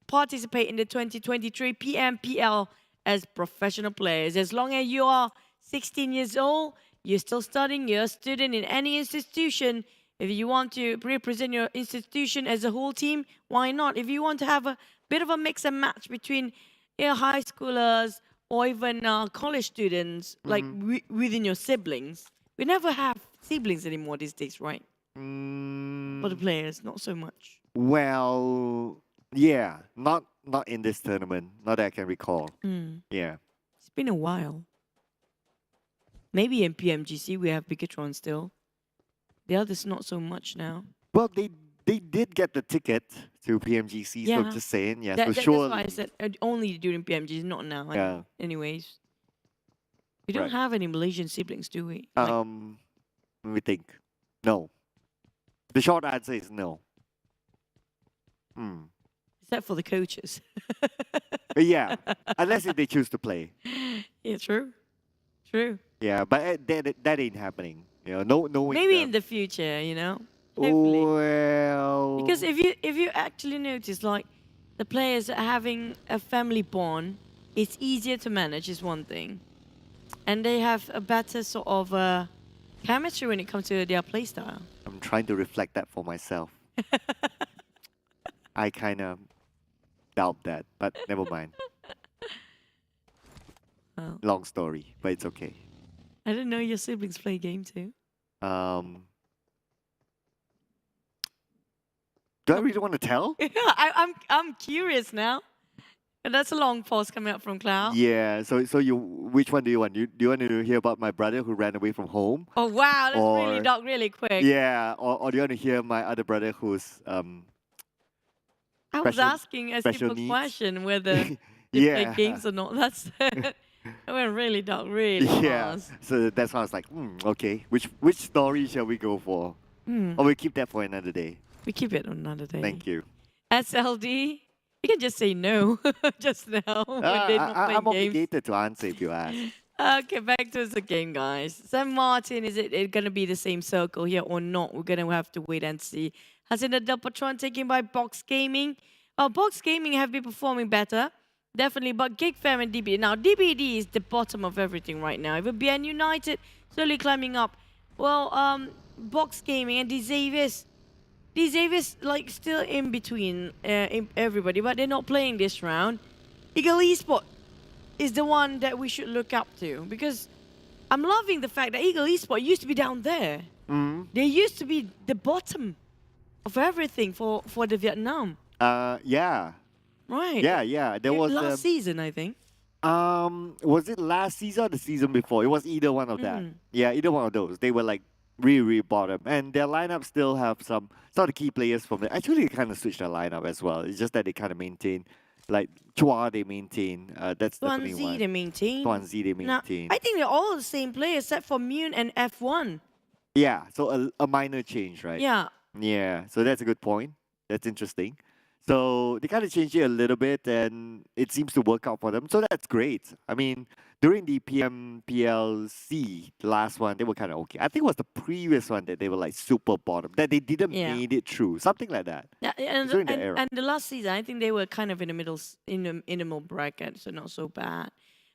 participate in the 2023 PMPL as professional players. As long as you are 16 years old, you're still studying, you're a student in any institution. If you want to represent your institution as a whole team, why not? If you want to have a bit of a mix and match between high schoolers or even college students, like within your siblings. We never have siblings anymore these days, right? For the players, not so much. Well, yeah, not in this tournament, not that I can recall. Yeah. It's been a while. Maybe in PMGC we have Bigatron still. The others not so much now. Well, they did get the ticket to PMGC, so I'm just saying, yeah, so sure. That's why I said only during PMGC, not now. Yeah. Anyways. We don't have any Malaysian siblings, do we? Let me think. No. The short answer is no. Except for the coaches. Yeah, unless if they choose to play. Yeah, true. True. Yeah, but that ain't happening. No. Maybe in the future, Hopefully. Well. Because if you actually notice, like, the players having a family bond, it's easier to manage is one thing. And they have a better sort of chemistry when it comes to their playstyle. I'm trying to reflect that for myself. I kind of doubt that, but never mind. Oh. Long story, but it's okay. I didn't know your siblings play game too. Do I really want to tell? I'm curious now. And that's a long pause coming up from Cloud. Yeah, so which one do you want? Do you want to hear about my brother who ran away from home? Oh wow, that's really dark, really quick. Yeah, or do you want to hear my other brother who's I was asking a simple question whether they play games or not. That's it went really dark, really fast. So that's why I was like, okay, which story shall we go for? Or we keep that for another day? We keep it on another day. Thank you. SLD. You can just say no just now when they're not playing I'm games. obligated to answer if you ask. Okay, back to the game, guys. San Martin, is it going to be the same circle here or not? We're going to have to wait and see. Hasina Del Patron taken by Box Gaming. Box Gaming have been performing better, definitely, but Geek Fam and DBD. Now, DBD is the bottom of everything right now. Even BN United slowly climbing up. Well, Box Gaming and Xavier's like still in between everybody, but they're not playing this round. Ego Esports is the one that we should look up to because I'm loving the fact that Ego Esports used to be down there. They used to be the bottom of everything for the Vietnam. Yeah, Right. Yeah. There was last season, I think. was it last season or the season before? It was either one of that. Yeah, either one of those. They were like really bottom, and their lineup still have some of the key players from there. Actually, they kind of switched their lineup as well. It's just that they kind of maintain, like Chua, they maintain. That's definitely Tuanzi one. they maintain. Tuanzi, they Now, maintain. I think they're all the same players except for Mune and F1. Yeah, so a minor change, right? Yeah. Yeah, so that's a good point. That's interesting. So they kind of changed it a little bit, and it seems to work out for them. So that's great. I mean, during the PMPL SEA, the last one, they were kind of okay. I think it was the previous one that they were like super bottom, that they didn't made it through, something like that. Yeah, and, During the era. and the last season, I think they were kind of in the middle, in the middle bracket, so not so bad.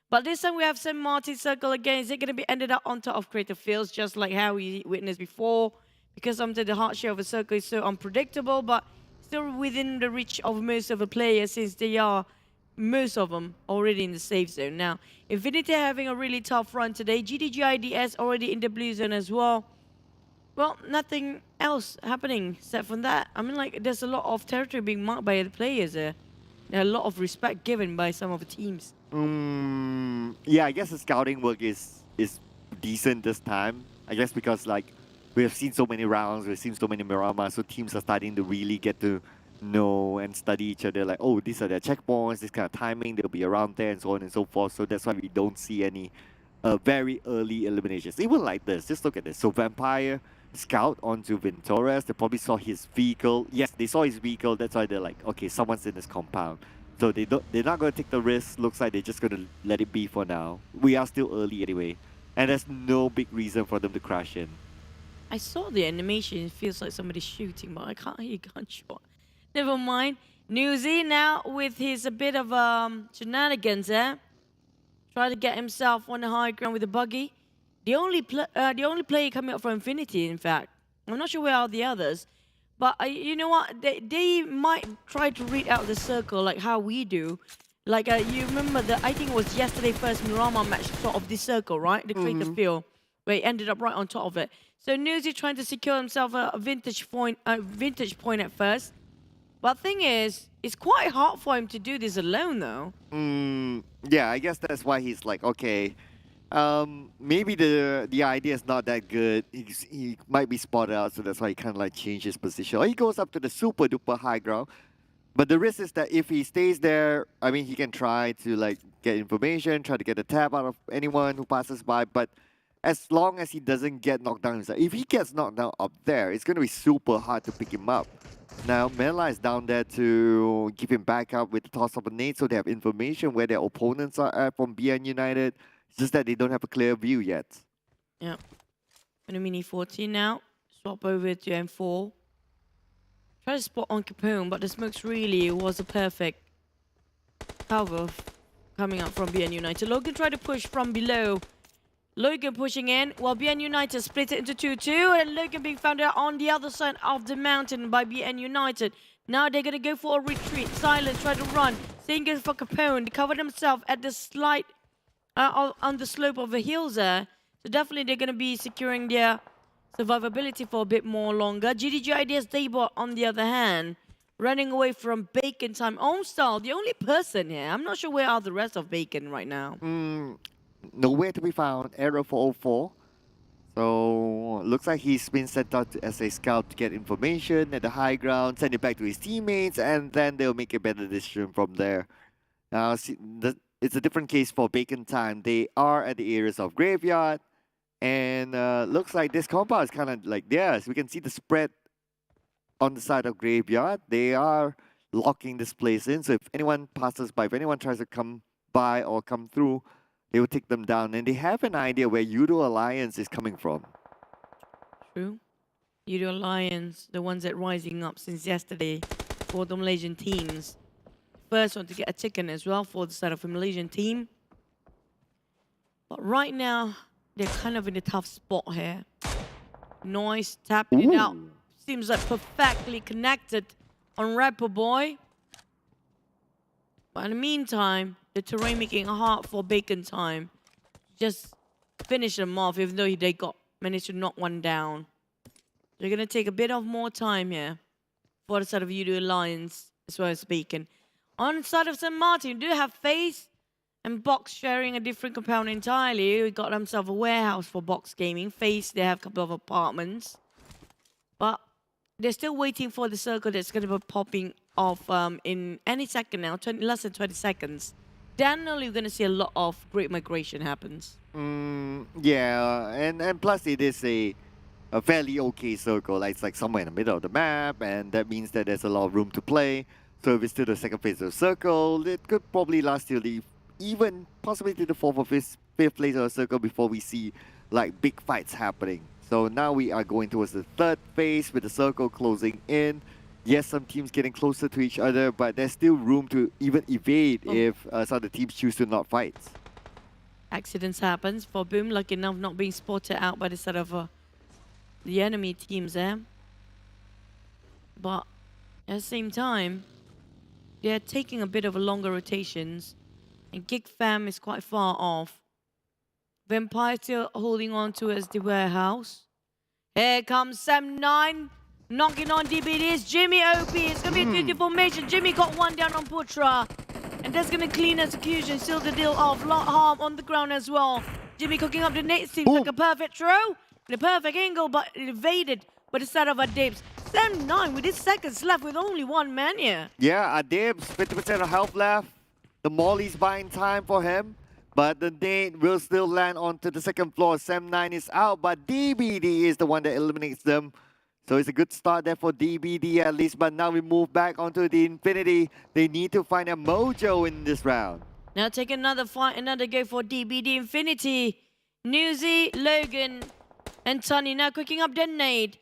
But this time we have St. Martin's Circle again. Is it going to be ended up on top of Creative Fields, just like how we witnessed before? Because sometimes the hard share of a circle is so unpredictable, but still within the reach of most of the players, since they are, most of them, already in the safe zone. Now, Infinity having a really tough run today. GIDS already in the blue zone as well. Well, nothing else happening except from that. I mean, like, there's a lot of territory being marked by the players there. There are a lot of respect given by some of the teams. Yeah, I guess the scouting work is decent this time. I guess because, like, we have seen so many rounds, we've seen so many Miramas, so teams are starting to really get to know and study each other. Like, oh, these are their checkpoints, this kind of timing, they'll be around there, and so on and so forth. So that's why we don't see any very early eliminations. Even like this, just look at this. So Vampire scout onto Ventores. They probably saw his vehicle. Yes, they saw his vehicle. That's why they're like, okay, someone's in this compound. So they're not going to take the risk. Looks like they're just going to let it be for now. We are still early anyway. And there's no big reason for them to crash in. I saw the animation. It feels like somebody's shooting, but I can't hear gunshot. Never mind. Newsy now with his a bit of shenanigans there. Try to get himself on the high ground with a buggy. The only player coming up from Infinity, in fact. I'm not sure where are the others. But you know what? They might try to read out the circle like how we do. Like, you remember I think it was yesterday first Mirama match sort of this circle, right? The creative field, where he ended up right on top of it. So Newsy trying to secure himself a vintage point at first. But thing is, it's quite hard for him to do this alone, though. Yeah, I guess that's why he's like, okay, maybe the idea is not that good. He might be spotted out, so that's why he kind of like changed his position. Or he goes up to the super duper high ground. But the risk is that if he stays there, I mean, he can try to like get information, try to get a tap out of anyone who passes by. But as long as he doesn't get knocked down, if he gets knocked down up there, it's going to be super hard to pick him up. Now, Mela is down there to give him back up with the toss of a nade, so they have information where their opponents are at from BN United. It's just that they don't have a clear view yet. Yeah. And a mini 14 now. Swap over to M4. Try to spot on Capone, but the smokes really was a perfect cover coming up from BN United. Logan tried to push from below. Logan pushing in, while BN United split it into 2-2, and Logan being found out on the other side of the mountain by BN United. Now they're going to go for a retreat. Silence, try to run. Same goes for Capone. They cover themselves at the slight, on the slope of the hills there. So definitely they're going to be securing their survivability for a bit more longer. GIDS Daybot, on the other hand, running away from Bacon time. Omstyle, the only person here. I'm not sure where are the rest of Bacon right now. Nowhere to be found. Error 404. So looks like he's been sent out as a scout to get information at the high ground, send it back to his teammates, and then they'll make a better decision from there. Now, it's a different case for Bacon time. They are at the areas of Graveyard, and looks like this compound is kind of like theirs. We can see the spread on the side of Graveyard. They are locking this place in, so if anyone passes by, if anyone tries to come by or come through, they will take them down, and they have an idea where Yoodo Alliance is coming from. True. Yoodo Alliance, the ones that rising up since yesterday for the Malaysian teams. First one to get a chicken as well for the side of the Malaysian team. But right now, they're kind of in a tough spot here. Noise tapping it out. Seems like perfectly connected on Rapper Boy. But in the meantime, the terrain making it hard for Bacon time. Just finish them off, even though they managed to knock one down. They're going to take a bit of more time here for the side of Yoodo Alliance as well as Bacon. On the side of St. Martin, you do have FaZe and Box sharing a different compound entirely. We got themselves a warehouse for Box Gaming. FaZe, they have a couple of apartments. But they're still waiting for the circle that's going to be popping off in any second now, less than 20 seconds. Then only we're going to see a lot of great migration happens. Yeah, and plus it is a fairly okay circle. Like, it's like somewhere in the middle of the map, and that means that there's a lot of room to play. So if it's to the second phase of the circle, it could probably last till the even possibly to the fourth or fifth phase of the circle before we see like big fights happening. So now we are going towards the third phase with the circle closing in. Yes, some teams getting closer to each other, but there's still room to even evade if some of the teams choose to not fight. Accidents happens for Boom, lucky enough not being spotted out by the side of the enemy teams there. But at the same time, they're taking a bit of a longer rotations, and Geek Fam is quite far off. Vampire still holding on to as the warehouse. Here comes Sam9, knocking on DBDs. Jimmy OP, it's going to be a 2-2 formation. Jimmy got one down on Putra. And that's going to clean execution, seal the deal off. Lot harm on the ground as well. Jimmy cooking up the nades, seems like a perfect throw. The perfect angle, but evaded by the side of Adibs. Sam9 with his seconds left with only one man here. Yeah, Adibs, 50% of health left. The Molly's buying time for him. But the nade will still land onto the second floor. Sam9 is out, but DBD is the one that eliminates them. So it's a good start there for DBD at least. But now we move back onto the Infinity. They need to find a mojo in this round. Now take another fight, another go for DBD Infinity. Newsy, Logan, and Tony now cooking up the nade.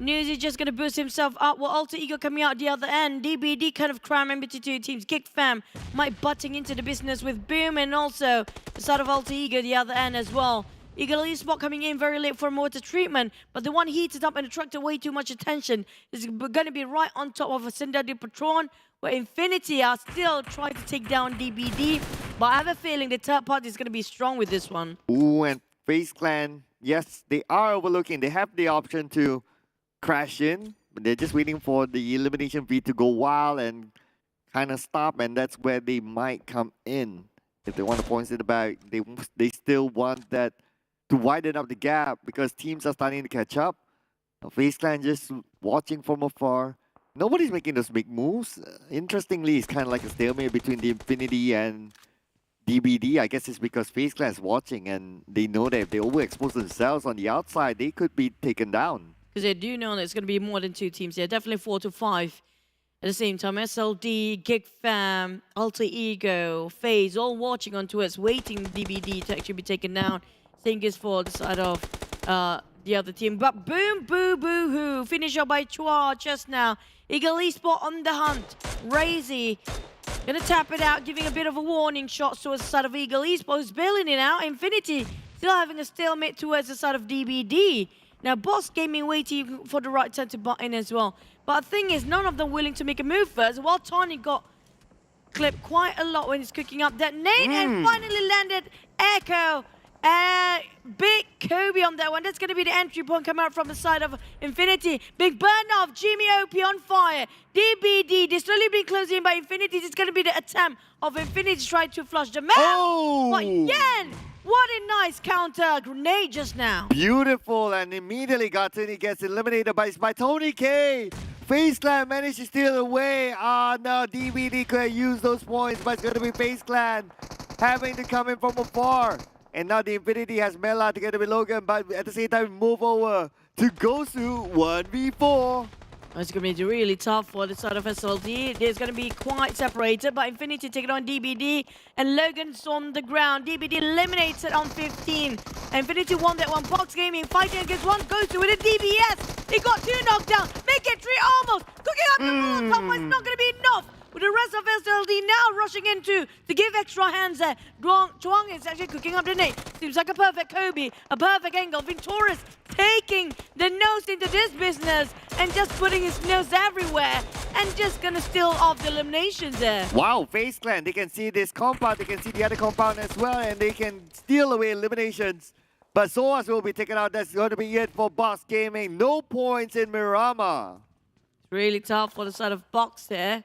Newsy just going to boost himself up. Well, Alter Ego coming out the other end. DBD kind of cramming between two teams. Geek Fam might butting into the business with Boom, and also the side of Alter Ego the other end as well. Ego Esports coming in very late for mortar treatment, but the one heated up and attracted way too much attention is going to be right on top of a Cinder de Patron, where Infinity are still trying to take down DBD, but I have a feeling the third party is going to be strong with this one. Ooh, and FaZe Clan, yes, they are overlooking. They have the option to crash in, but they're just waiting for the elimination feed to go wild and kind of stop, and that's where they might come in. If they want to point it the back, they still want that to widen up the gap because teams are starting to catch up. FaZe Clan just watching from afar. Nobody's making those big moves. Interestingly, it's kind of like a stalemate between the Infinity and DBD. I guess it's because FaZe Clan is watching and they know that if they overexpose themselves on the outside, they could be taken down. Because they do know that it's going to be more than two teams here. Definitely 4 to 5. At the same time, SLD, Geek Fam, Alter Ego, FaZe, all watching onto us, waiting DBD to actually be taken down. Same is for the side of the other team. But boom, boo, boo, hoo. Finish up by Chua just now. Ego Esports on the hunt. Razy gonna tap it out, giving a bit of a warning shot towards the side of Ego Esports, bailing it out. Infinity still having a stalemate towards the side of DBD. Now, Boss Gaming waiting for the right time to butt in as well. But the thing is, none of them willing to make a move first. While Tony got clipped quite a lot when he's cooking up that nade and finally landed Echo. Big Kobe on that one. That's going to be the entry point coming out from the side of Infinity. Big burn off. Jimmy OP on fire. DBD, they're slowly being closed in by Infinity. It's going to be the attempt of Infinity trying to flush the map. Oh! But again, what a nice counter grenade just now. Beautiful, and immediately Gatuni gets eliminated by Tony K. FaZe Clan managed to steal away. No, DBD could use those points, but it's going to be FaZe Clan having to come in from afar. And now the Infinity has Mela together with Logan, but at the same time move over to Gosu 1v4. It's going to be really tough for the side of SLD. It's going to be quite separated, but Infinity taking on DBD, and Logan's on the ground. DBD eliminates it on 15. Infinity won that one. Box Gaming fighting against one Gosu with a DBS. He got 2 knocked down. Make it 3 almost. Cooking up the Molotov, but it's not going to be enough. With the rest of SLD now rushing into to give extra hands there. Chuang is actually cooking up the nade. Seems like a perfect Kobe, a perfect angle. Vintoris taking the nose into this business and just putting his nose everywhere and just gonna steal off the eliminations there. Wow, FaZe Clan, they can see this compound, they can see the other compound as well, and they can steal away eliminations. But Soas will be taken out. That's going to be it for Box Gaming. No points in Miramar. It's really tough for the side of Box there.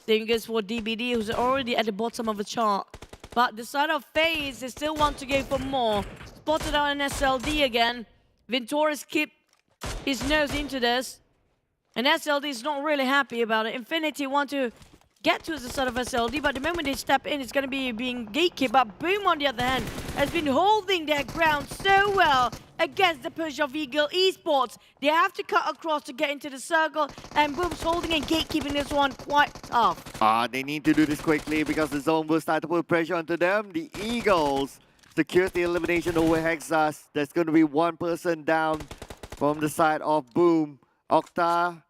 Same goes for DBD, who's already at the bottom of the chart. But the side of FaZe, they still want to go for more. Spotted out an SLD again. Ventoris keep his nose into this. And SLD is not really happy about it. Infinity want to get to the side of SLD, but the moment they step in, it's going to be being gatekept. But Boom, on the other hand, has been holding their ground so well against the push of Ego Esports. They have to cut across to get into the circle, and Boom's holding and gatekeeping this one quite tough. They need to do this quickly because the zone will start to put pressure onto them. The Eagles secures the elimination over Hexas. There's going to be one person down from the side of Boom. Octa,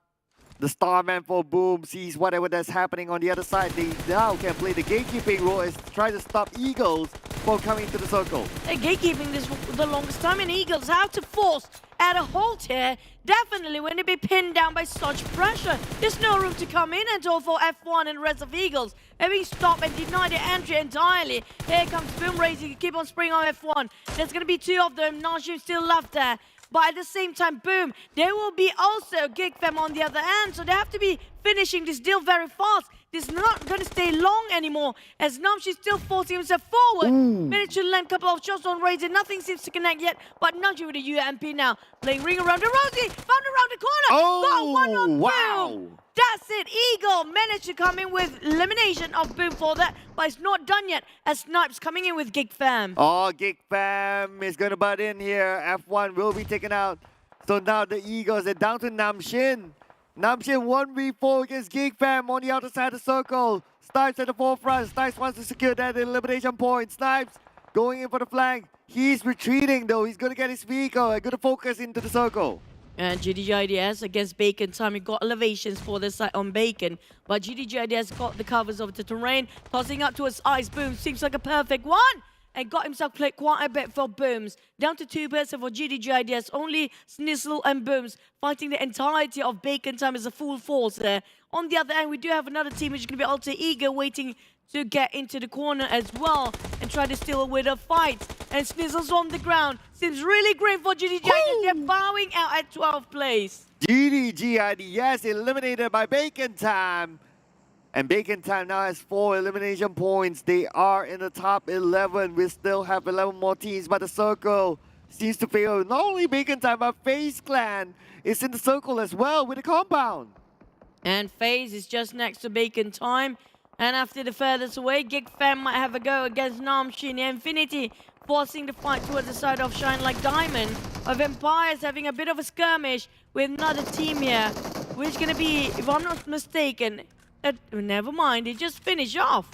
the Starman for Boom, sees whatever that's happening on the other side. They now can play the gatekeeping role and try to stop Eagles from coming to the circle. They're gatekeeping this for the longest time, and Eagles have to force at a halt here. Definitely when they be pinned down by such pressure. There's no room to come in at all for F1 and the rest of Eagles. Having stopped and denied their entry entirely. Here comes Boom Racing, keep on springing on F1. There's going to be two of them, Najim still left there. But at the same time, Boom, there will be also Geek Fam on the other end, so they have to be finishing this deal very fast. This is not going to stay long anymore, as Namshi still forcing himself forward. Managed to land a couple of shots on Razor, nothing seems to connect yet, but Namshi with the UMP now. Playing ring around the Rosie, found around the corner, got one on Boom. That's it, Eagle managed to come in with elimination of Boom for that, but it's not done yet, as Snipes coming in with Geek Fam. Geek Fam is going to butt in here. F1 will be taken out. So now the Eagles are down to Namshin. Namshin 1v4 against Geek Fam on the outer side of the circle. Snipes at the forefront. Snipes wants to secure that elimination point. Snipes going in for the flank. He's retreating though. He's going to get his vehicle and going to focus into the circle. And GIDS against Bacon time. We got elevations for this side on Bacon. But GIDS got the covers of the terrain. Tossing up towards Ice. Boom seems like a perfect one. And got himself played quite a bit for Booms. Down to 2% for GIDS. Only Snizzle and Booms fighting the entirety of Bacon time as a full force there. On the other end, we do have another team which is going to be Alter Ego waiting to get into the corner as well and try to steal with a fight. And Snizzle's on the ground. Seems really great for GIDS. They're bowing out at 12th place. GIDS eliminated by Bacon Time. And Bacon Time now has 4 elimination points. They are in the top 11. We still have 11 more teams, but the circle seems to fail. Not only Bacon Time, but FaZe Clan is in the circle as well with the compound. And FaZe is just next to Bacon Time. And after the furthest away, Geek Fam might have a go against Namshin. Infinity forcing the fight towards the side of ShineLikeDiamond. Of Empires having a bit of a skirmish with another team here. Which is going to be, if I'm not mistaken, never mind, they just finish off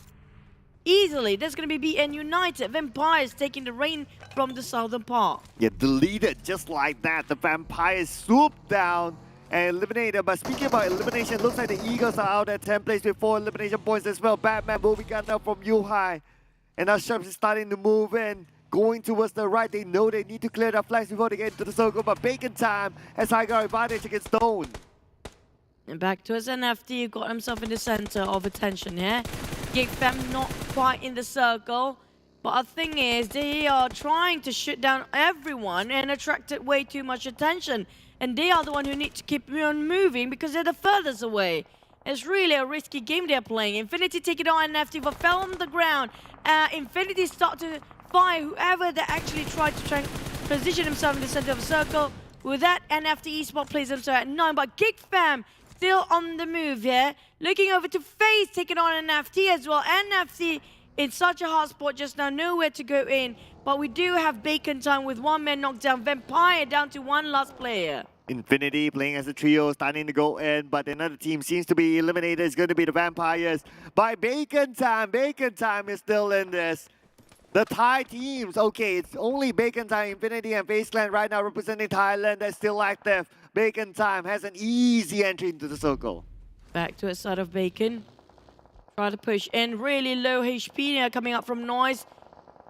easily. That's going to be BN United. Vampires taking the reign from the southern part. Yeah, deleted just like that. The Vampires swooped down and eliminated. But speaking about elimination, looks like the Eagles are out at 10th place with 4 elimination points as well. Batman moving gun now from Yuhai. And now Sharps is starting to move in, going towards the right. They know they need to clear their flags before they get into the circle. But Bacon Time has high guard advantage against Stone. And back to his NFT, got himself in the center of attention here. Geek Fam not quite in the circle. But the thing is, they are trying to shoot down everyone and attracted way too much attention. And they are the one who need to keep on moving because they're the furthest away. It's really a risky game they're playing. Infinity take it on NFT, but fell on the ground. Infinity start to fire whoever that actually tried to position himself in the center of the circle. With that, NFT Esports plays themselves at 9, but Geek Fam still on the move here. Looking over to FaZe, taking on NFT as well. NFT in such a hard spot just now, nowhere to go in. But we do have Bacon Time with 1 man knocked down. Vampire down to 1 last player. Infinity playing as a trio, starting to go in, but another team seems to be eliminated. It's going to be the Vampires by Bacon Time. Bacon Time is still in this. The Thai teams, okay, it's only Bacon Time, Infinity, and FaZe Clan right now representing Thailand. That's still active. Bacon Time has an easy entry into the circle. Back to a side of Bacon. Try to push in. Really low HP now coming up from Noise.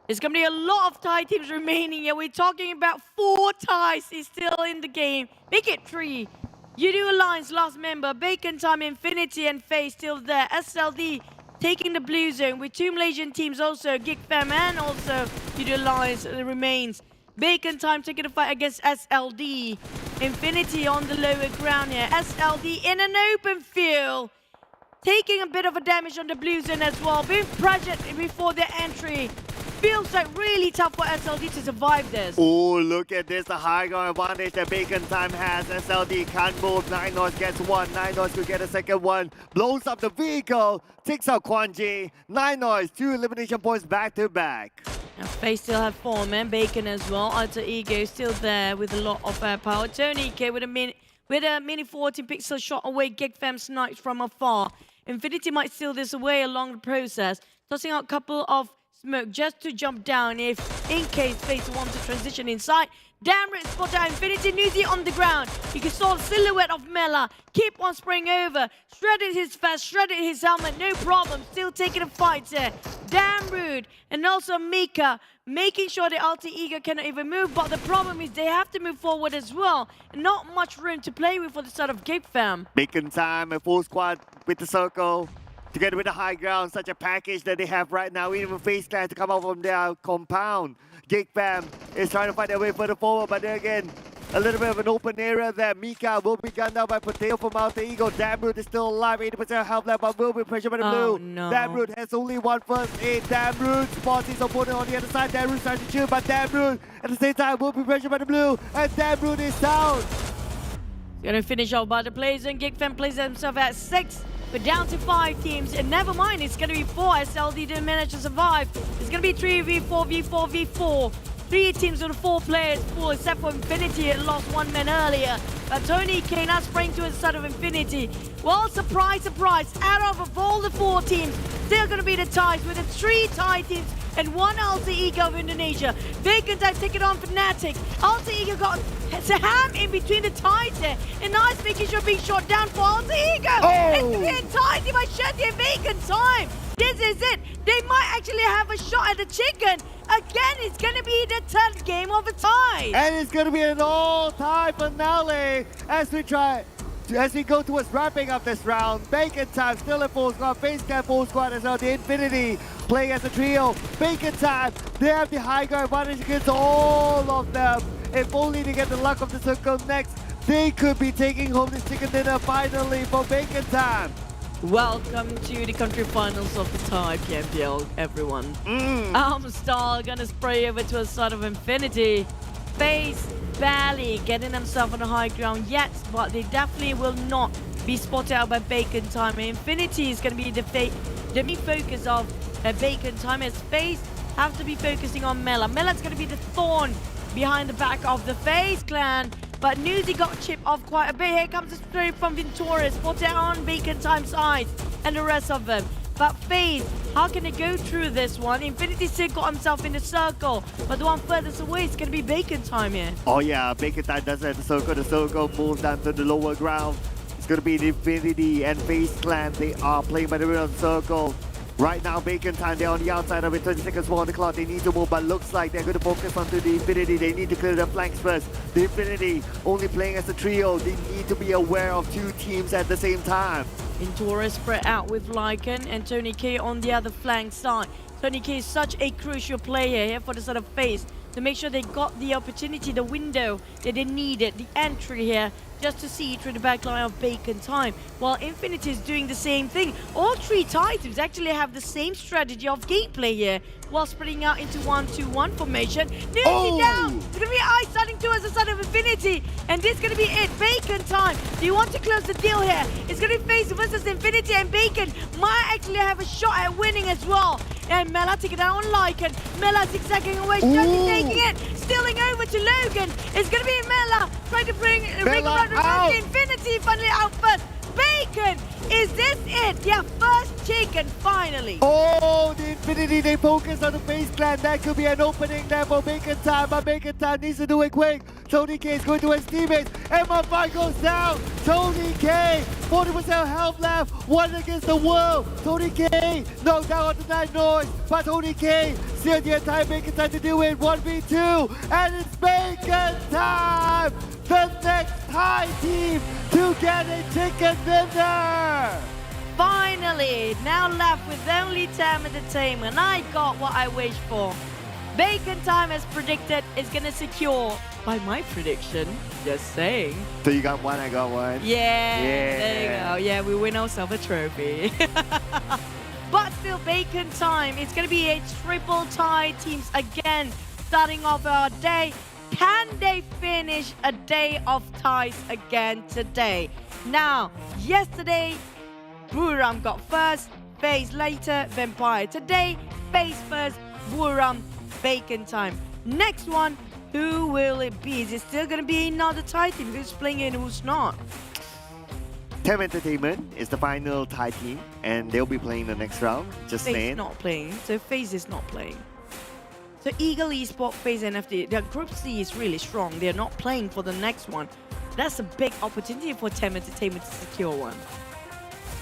There's going to be a lot of Thai teams remaining here. We're talking about 4 Thais is still in the game. Make it 3. Yoodo Alliance, last member. Bacon Time, Infinity, and FaZe still there. SLD taking the blue zone with 2 Malaysian teams also. Geek Fam and also Yoodo Alliance remains. Bacon Time taking the fight against SLD. Infinity on the lower ground here. SLD in an open field. taking a bit of a damage on the blue zone as well, being pressured before their entry. Feels like really tough for SLD to survive this. Oh, look at this, the high ground advantage that Bacon Time has. SLD can't move. 9 Noise gets one. 9 Noise could get a second one. Blows up the vehicle. Takes out Kwanji. 9 Noise, 2 elimination points back to back. Now FaZe still have 4 men, Bacon as well. Alter Ego still there with a lot of power. Tony K with a mini 14 pixel shot away. Geek Fam snipes from afar. Infinity might steal this away along the process, tossing out a couple of smoke just to jump down if in case FaZe wants to transition inside. Damn it, spot out Infinity Nuzi on the ground. You can saw the silhouette of Mela. Keep on spraying over. Shredded his vest, shredded his helmet, no problem. Still taking a fight there. Damn rude. And also Mika making sure the Alter Ego cannot even move. But the problem is they have to move forward as well. And not much room to play with for the start of Geek Fam. Bacon Time, a full squad with the circle. Together with the high ground, such a package that they have right now. Even FaZe Clan to come out from their compound. Geek Fam is trying to find their way further forward, but then again, a little bit of an open area there. Mika will be gunned down by Potato from Alter Ego. Damroot is still alive, 80% health left, but will be pressured by the blue. No. Damroot has only one first aid. Damroot spots his opponent on the other side. Damroot tries to shoot, but Damroot at the same time will be pressured by the blue, and Damroot is down. Gonna finish off by the players, and Geek Fam plays themselves at 6. But down to 5 teams, and never mind, it's going to be 4 SLD didn't manage to survive. It's going to be 3v4, v4, v4. 3 teams with 4 players full, except for Infinity, it lost 1 man earlier. But Tony K now sprang to the side of Infinity. Well, surprise, surprise, out of all the 4 teams, still going to be the ties with the 3 tie teams and 1 Alter Ego of Indonesia. Bacon Time taking on Fnatic. Alter Ego got Ham in between the ties there. And now it's making sure being shot down for Alter Ego. It's going to be a tie team by Shetty and Bacon Time. This is it. They might actually have a shot at the chicken. Again, it's going to be the 10th game of a tie. And it's going to be an all-time finale as we go towards wrapping up this round. Bacon Time still in full squad. FaZe Clan full squad as well. The Infinity playing as a trio. Bacon Time, they have the high ground advantage against all of them. If only they get the luck of the circle next, they could be taking home this chicken dinner finally for Bacon Time. Welcome to the country finals of the tie PMPL, everyone. Armstar gonna spray over to the side of Infinity. FaZe barely getting themselves on the high ground yet, but they definitely will not be spotted out by Bacon Time. And Infinity is gonna be the main focus of Bacon Time, as FaZe have to be focusing on Mela. Mela's gonna be the thorn behind the back of the FaZe Clan. But Nuzi got chipped off quite a bit. Here comes the spray from Ventura. Spotted on Bacon Time side and the rest of them. But FaZe, how can they go through this one? Infinity still got himself in the circle. But the one furthest away is going to be Bacon Time here. Oh yeah, Bacon Time does have the circle. The circle moves down to the lower ground. It's going to be the Infinity and FaZe Clan. They are playing by the middle of the circle. Right now, Bacon Time, they're on the outside of it. 30 seconds more on the clock. They need to move, but looks like they're going to focus onto the Infinity. They need to clear the flanks first. The Infinity only playing as a trio. They need to be aware of 2 teams at the same time. Ventura spread out with Lycan and Tony K on the other flank side. Tony K is such a crucial player here for the sort of FaZe to make sure they got the opportunity, the window that they needed, the entry here, just to see through the backline of Bacon Time. While Infinity is doing the same thing. All 3 titans actually have the same strategy of gameplay here, while spreading out into 1-2-1 formation. Nuzi down! It's gonna be Ice starting towards the side of Infinity, and this is gonna be it. Bacon Time, do you want to close the deal here? It's gonna be FaZe versus Infinity, and Bacon might actually have a shot at winning as well. And Mela taking down on Lycan. Mela zigzagging away, Shotty taking it, stealing over to Logan. It's gonna be Mela trying to bring around the Infinity finally out first. Bacon, is this it? Yeah, first chicken finally. Oh, the Infinity, they focus on the FaZe Clan. That could be an opening there for Bacon Time, but Bacon Time needs to do it quick. Tony K is going to his teammates. MF5 goes down. Tony K, 40% health left. 1 against the world. Tony K knocked down on the 9 Noise, but Tony K still the entire Bacon Time to do it. 1v2, and it's Bacon Time, the next tie team to get a chicken dinner. Finally, now left with only TEM Entertainment. I got what I wished for. Bacon Time, as predicted, is going to secure by my prediction. Just saying. So you got one, I got one. Yeah, Yeah. there you go. Yeah, we win ourselves a trophy. But still, bacon time. It's going to be a triple tie teams again, starting off our day. Can they finish a day of ties again today? Now, yesterday, Buriram got first, FaZe later, Vampire. Today, FaZe first, Buriram, bacon time. Next one, who will it be? Is it still going to be another tie team? Who's playing and who's not? TEM Entertainment is the final tie team, and they'll be playing the next round. Just FaZe saying. not playing, so FaZe is not playing. So Ego Esports, FaZe NFT, their group C is really strong. They're not playing for the next one. That's a big opportunity for TEM Entertainment to secure one.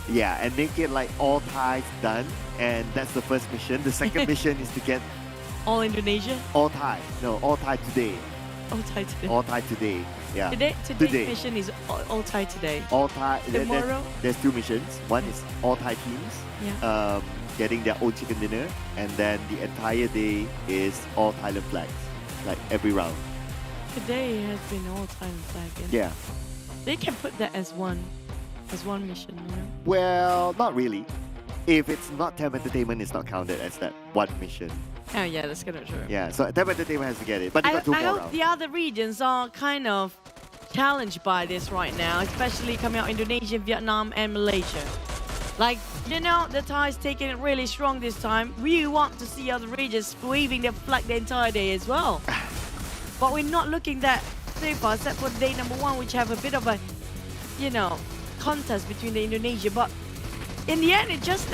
Yeah, and make it like all ties done, and that's the first mission. The second mission is to get All Indonesia? all tie. No, all tie today. All tie today. All tie today. Yeah. Today's mission is all tie today. All tie. Tomorrow? There's two missions. One is all tie teams. Yeah. Getting their own chicken dinner, and then the entire day is all Thailand flags, like every round. Today has been all time flag. Yeah. They can put that as one mission, you know? Well, not really. If it's not TEM Entertainment, it's not counted as that one mission. Oh yeah, that's kind of true. Yeah, so TEM Entertainment has to get it, but they got two I more hope rounds. the other regions are kind of challenged by this right now, especially coming out Indonesia, Vietnam, and Malaysia. Like, you know, the Thai's taking it really strong this time. We want to see other regions waving their flag the entire day as well. But we're not looking that so far, except for day number one, which have a bit of a, you know, contest between the Indonesia. But in the end, you just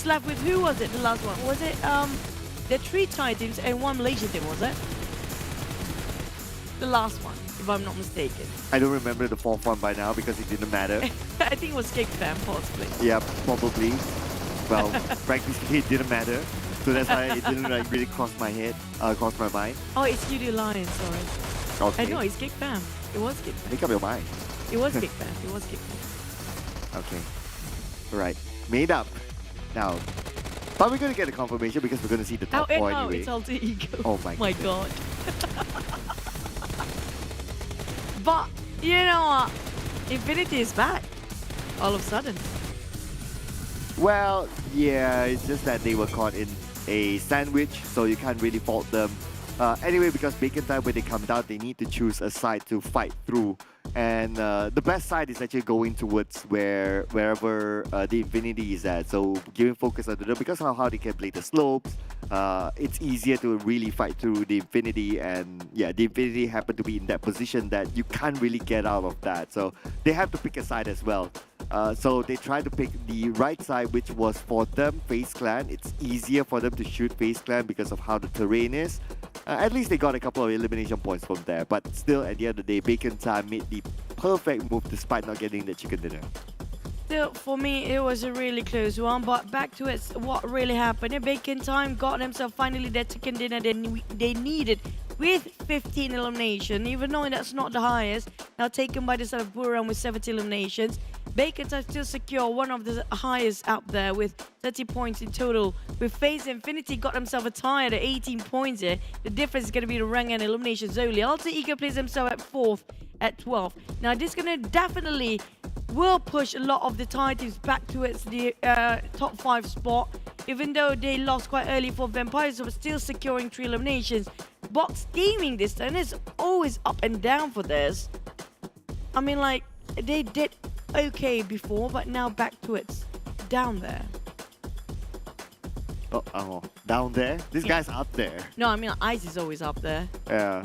left with, who was it, the last one? Was it, the 3 Thai teams and 1 Malaysian team, was it? The last one, if I'm not mistaken. I don't remember the fourth one by now because it didn't matter. I think it was Geek Fam, possibly. Yeah, probably. Well, frankly speaking, it didn't matter. So that's why it didn't like really cross my mind. Oh, it's Yoodo Alliance, sorry. Okay. I know, it's Geek Fam. It was Geek Fam. Make up your mind. It was Geek Fam. It was Geek Fam. Okay. Right. Made up. Now. But we're going to get a confirmation because we're going to see the top 4 anyway. It's alter ego. Oh my god. But, you know what? Infinity is back. All of a sudden. Well, yeah, it's just that they were caught in a sandwich, so you can't really fault them. Anyway, because Bacon Time, when they come down, they need to choose a side to fight through. And the best side is actually going towards wherever the Infinity is at. So giving focus on them, because of how they can play the slopes, it's easier to really fight through the Infinity. And yeah, the Infinity happen to be in that position that you can't really get out of that. So they have to pick a side as well. So they try to pick the right side, which was for them, FaZe Clan. It's easier for them to shoot FaZe Clan because of how the terrain is. At least they got a couple of elimination points from there. But still, at the end of the day, Bacon Time made the perfect move despite not getting the chicken dinner. Still, for me, it was a really close one. But back to it, what really happened. Bacon Time got themselves finally their chicken dinner they needed with 15 elimination. Even though that's not the highest, now taken by the side of Buriram with 70 eliminations. Bacon Time still secure one of the highest out there with 30 points in total. With FaZe Infinity got themselves a tie at 18 points here. The difference is going to be the rank and eliminations only. Alter Ego plays himself at 4th at 12. Now this is going to definitely will push a lot of the Thai teams back towards the top 5 spot. Even though they lost quite early for Vampires, but still securing 3 eliminations. Box Gaming this time is always up and down for this. I mean, like, they did okay before, but now back to it's down there. Oh, down there? This guy's up there. No, I mean, Ice is always up there. Yeah.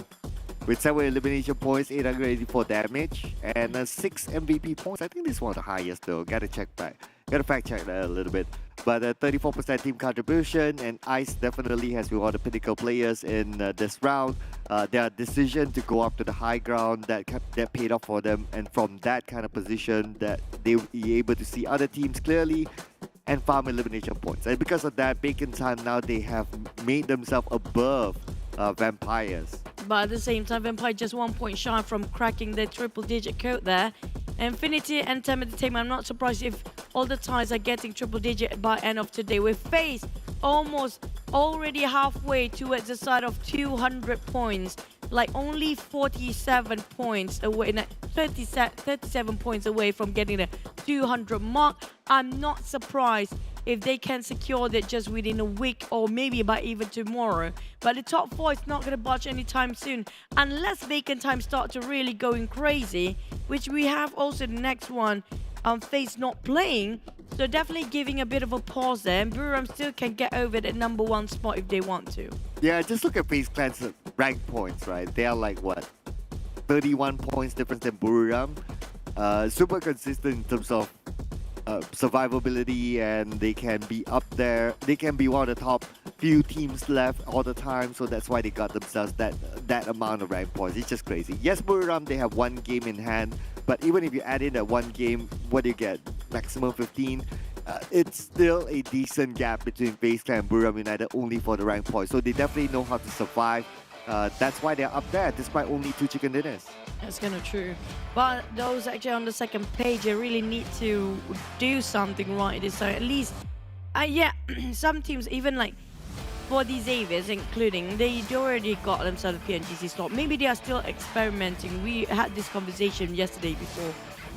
With 7 elimination points, 884 damage, and 6 MVP points. I think this is one of the highest though. Gotta check back. Gotta fact check that a little bit. But 34% team contribution, and Ice definitely has been one of the pinnacle players in this round. Their decision to go up to the high ground that paid off for them, and from that kind of position that they will be able to see other teams clearly and farm elimination points. And because of that, Bacon Time now they have made themselves above Vampires. But at the same time, Vampire just 1 point shy from cracking the triple-digit code there. Infinity and TEM Entertainment, I'm not surprised if all the ties are getting triple-digit by end of today. With FaZe almost already halfway towards the side of 200 points, like only 47 points away, 37 points away from getting the 200 mark. I'm not surprised if they can secure that just within a week or maybe by even tomorrow. But the top 4 is not going to budge anytime soon unless Bacon Time start to really going crazy, which we have also the next one, FaZe not playing. So definitely giving a bit of a pause there, and Buriram still can get over the number 1 spot if they want to. Yeah, just look at FaZe Clan's rank points, right? They are like, what, 31 points difference than Buriram. Super consistent in terms of survivability, and they can be up there. They can be one of the top few teams left all the time, so that's why they got themselves that amount of rank points. It's just crazy. Yes, Buriram, they have 1 game in hand, but even if you add in that 1 game, what do you get? Maximum 15. It's still a decent gap between FaZe Clan and Buriram United only for the rank points, so they definitely know how to survive. That's why they're up there despite only 2 chicken dinners. That's kind of true. But those actually on the second page, they really need to do something right this time. At least, yeah, some teams, even like for these Avies, including, they already got themselves a PNGC slot. Maybe they are still experimenting. We had this conversation yesterday before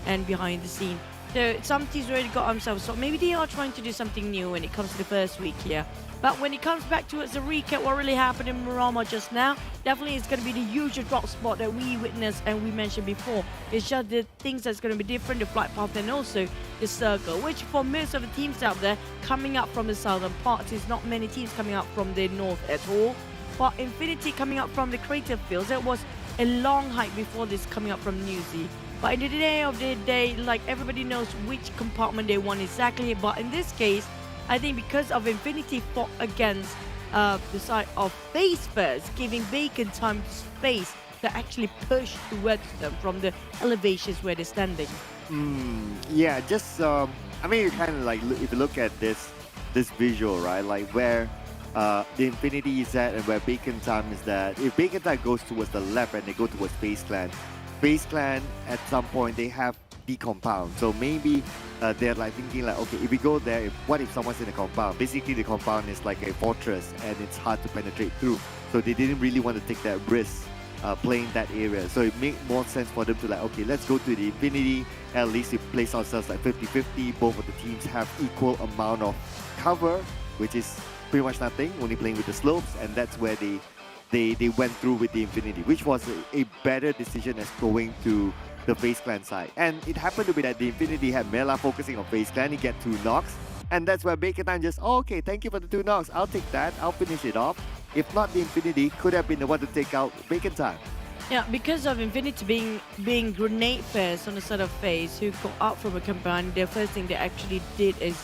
and behind the scene. So some teams already got themselves, so maybe they are trying to do something new when it comes to the first week here. But when it comes back towards the recap, what really happened in Murama just now, definitely it's going to be the usual drop spot that we witnessed and we mentioned before. It's just the things that's going to be different, the flight path and also the circle, which for most of the teams out there coming up from the southern parts, there's not many teams coming up from the north at all. But Infinity coming up from the crater fields, it was a long hike before this coming up from Newsy. But in the day of the day, like everybody knows which compartment they want exactly. But in this case, I think because of Infinity fought against the side of FaZe first, giving Bacon time space to actually push towards them from the elevations where they're standing. Yeah, just I mean, you kind of like if you look at this visual, right? Like where the Infinity is at and where Bacon Time is that. If Bacon Time goes towards the left and they go towards FaZe Clan at some point they have the compound. So maybe they're like thinking like, okay, if we go there, what if someone's in the compound? Basically, the compound is like a fortress and it's hard to penetrate through. So they didn't really want to take that risk playing that area. So it made more sense for them to like, okay, let's go to the Infinity. At least we place ourselves like 50-50. Both of the teams have equal amount of cover, which is pretty much nothing, only playing with the slopes, and that's where they went through with the Infinity, which was a better decision as going to the FaZe Clan side. And it happened to be that the Infinity had Mela focusing on FaZe Clan. He get 2 knocks, and that's where Bacon Time just, oh, okay, thank you for the 2 knocks. I'll take that. I'll finish it off. If not, the Infinity could have been the one to take out Bacon Time. Yeah, because of Infinity being grenade first on the side of FaZe, who got out from a compound, the first thing they actually did is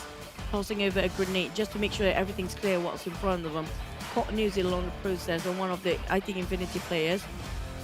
tossing over a grenade just to make sure that everything's clear what's in front of them. Caught New Zealand along the process on one of the, I think, Infinity players.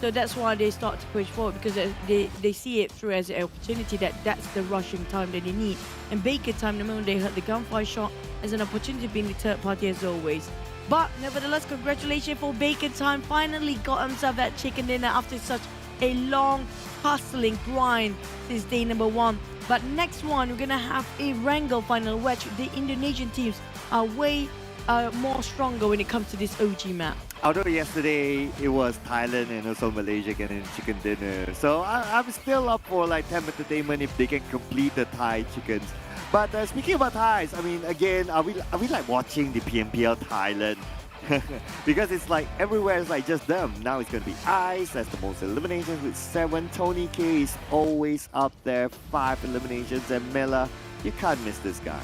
So that's why they start to push forward, because they see it through as an opportunity that's the rushing time that they need. And Bacon Time, the moment they heard the gunfire shot, as an opportunity being the third party as always. But nevertheless, congratulations for Bacon Time. Finally got himself that chicken dinner after such a long hustling grind since day number 1. But next one, we're gonna have a wrangle final, which the Indonesian teams are way more stronger when it comes to this OG map. Although yesterday it was Thailand and also Malaysia getting chicken dinner, so I'm still up for like TEM Entertainment if they can complete the Thai chickens. But speaking about Thais, I mean, again, are we like watching the PMPL Thailand? Because it's like everywhere is like just them. Now it's gonna be Ice, that's the most eliminations with 7. Tony K is always up there, 5 eliminations, and Mela, you can't miss this guy.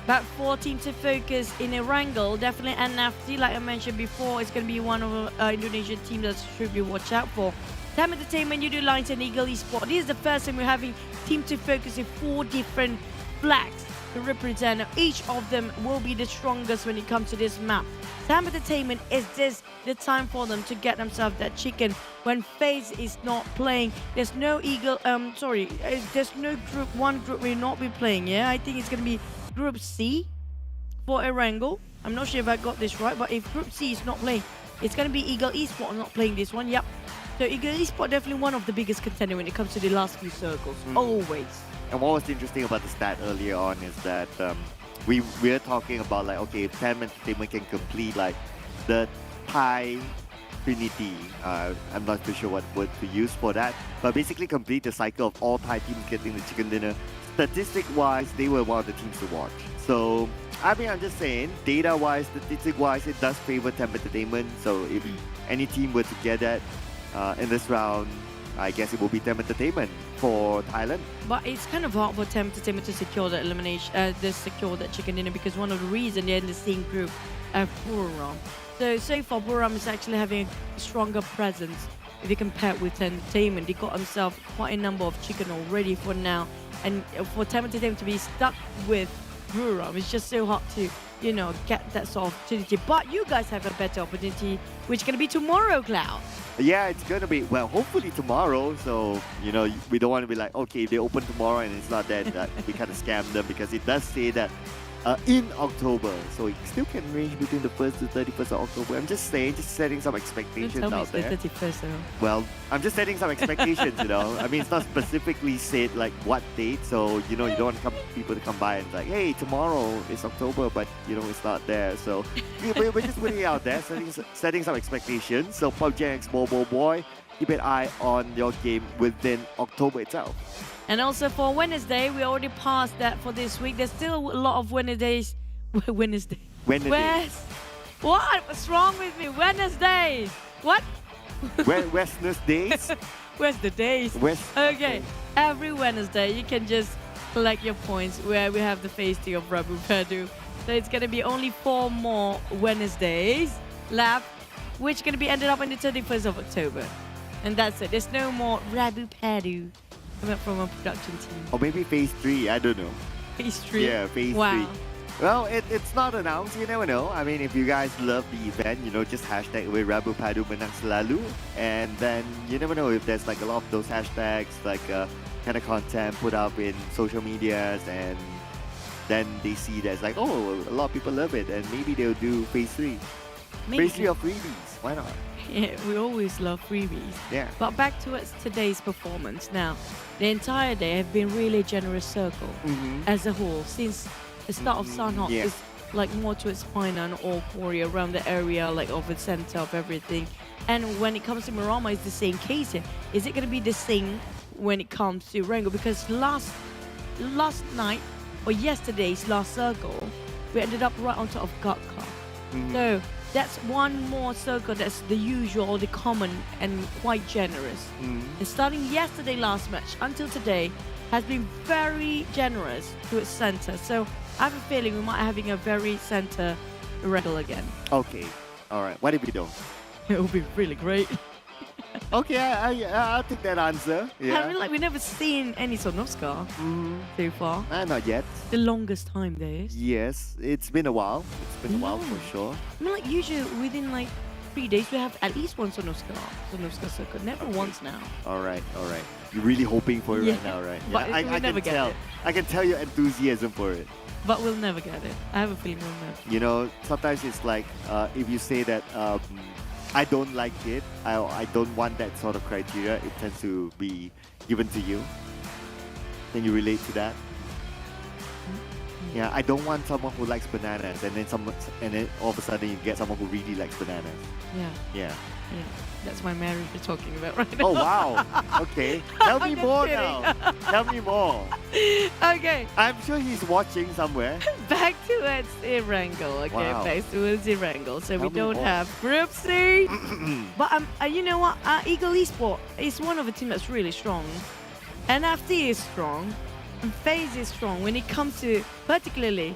But for team to focus in a wrangle, definitely NFT, like I mentioned before, it's going to be one of the Indonesian teams that should be watched out for. TEM Entertainment, Yoodo Alliance and Ego Esports. This is the first time we're having team to focus in 4 different flags to represent. Each of them will be the strongest when it comes to this map. TEM Entertainment, is this the time for them to get themselves that chicken when FaZe is not playing? There's no there's no group. One group will not be playing, yeah? I think it's going to be Group C for a wrangle. I'm not sure if I got this right, but if Group C is not playing, it's going to be Ego Esports not playing this one. Yep. So Ego Esports definitely one of the biggest contender when it comes to the last few circles. Always. And what was interesting about the stat earlier on is that we're talking about like, okay, if TEM Entertainment can complete like the Thai Trinity, I'm not too sure what word to use for that, but basically complete the cycle of all Thai teams getting the chicken dinner. Statistic-wise, they were one of the teams to watch. So, I mean, I'm just saying, data-wise, statistic-wise, it does favor TEM Entertainment. So if any team were to get that in this round, I guess it will be TEM Entertainment for Thailand. But it's kind of hard for TEM Entertainment to secure the elimination, secure that chicken dinner, because one of the reasons they're in the same group as Buriram. So far, Buriram is actually having a stronger presence if you compare it with TEM Entertainment. They got themselves quite a number of chicken already for now, and for TEM Entertainment to be stuck with Buriram, it's just so hard to, you know, get that sort of opportunity. But you guys have a better opportunity, which is going to be tomorrow, Cloud. Yeah, it's going to be, well, hopefully tomorrow. So, you know, we don't want to be like, okay, if they open tomorrow and it's not that, we kind of scam them, because it does say that in October. So it still can range between the 1st to 31st of October. I'm just saying, just setting some expectations out there. It's the 31st, though. Well, I'm just setting some expectations, you know. I mean, it's not specifically said like what date, so you know you don't want people to come by and like, hey, tomorrow is October, but you know it's not there. So we're just putting it out there, setting some expectations. So PUBG X Mobile Boy, keep an eye on your game within October itself. And also for Wednesday, we already passed that for this week. There's still a lot of Wednesdays. Wednesday. What? What's wrong with me? Wednesdays. What? Wednesdays? Where's the days? Okay. Every Wednesday, you can just collect your points where we have the phase 2 of Rabu Padu. So it's going to be only 4 more Wednesdays left, which is going to be ended up on the 31st of October. And that's it. There's no more Rabu Padu from a production team. Or maybe phase 3, I don't know. Phase 3? Yeah, phase 3. Wow. Well, it's not announced, you never know. I mean, if you guys love the event, you know, just hashtag away Rabu Padu Menang Selalu. And then you never know if there's like a lot of those hashtags, like kind of content put up in social medias, and then they see that's like, oh, a lot of people love it, and maybe they'll do phase 3. Maybe. Phase 3 of freebies, why not? Yeah, we always love freebies. Yeah. But back to today's performance. Now, the entire day have been really generous circle as a whole, since the start of Sanhok is like more towards Painan or Korea, around the area, like over the center of everything. And when it comes to Marama, it's the same case here. Is it going to be the same when it comes to Rango? Because last night, or yesterday's last circle, we ended up right on top of Gatka. So that's one more circle that's the usual, the common, and quite generous. And starting yesterday last match until today has been very generous to its center. So I have a feeling we might be having a very center Rango again. Okay, all right. What if we don't? It will be really great. Okay, I'll take that answer. Yeah. I mean, like, we've never seen any Sonovska so far. Not yet. The longest time there is. Yes, it's been a while. It's been a while for sure. I mean, like, usually within like 3 days, we have at least one Sonovska circuit. Never once now. All right. You're really hoping for it right now, right? But I we'll never can get tell. it. I can tell your enthusiasm for it. But we'll never get it. I have a feeling we'll never. You know, sometimes it's like if you say that I don't like it, I don't want that sort of criteria, it tends to be given to you. Can you relate to that? Yeah, I don't want someone who likes bananas, and then all of a sudden you get someone who really likes bananas. Yeah. That's my marriage we're talking about right now. Oh wow. Okay. Tell me more now. Tell me more. Okay. I'm sure he's watching somewhere. Back towards Irangle. Okay, Wow. back towards Irangle. So we Tell me don't more. have Group C. But you know what? Ego Esports is one of the teams that's really strong. NFT is strong. And FaZe is strong when it comes to particularly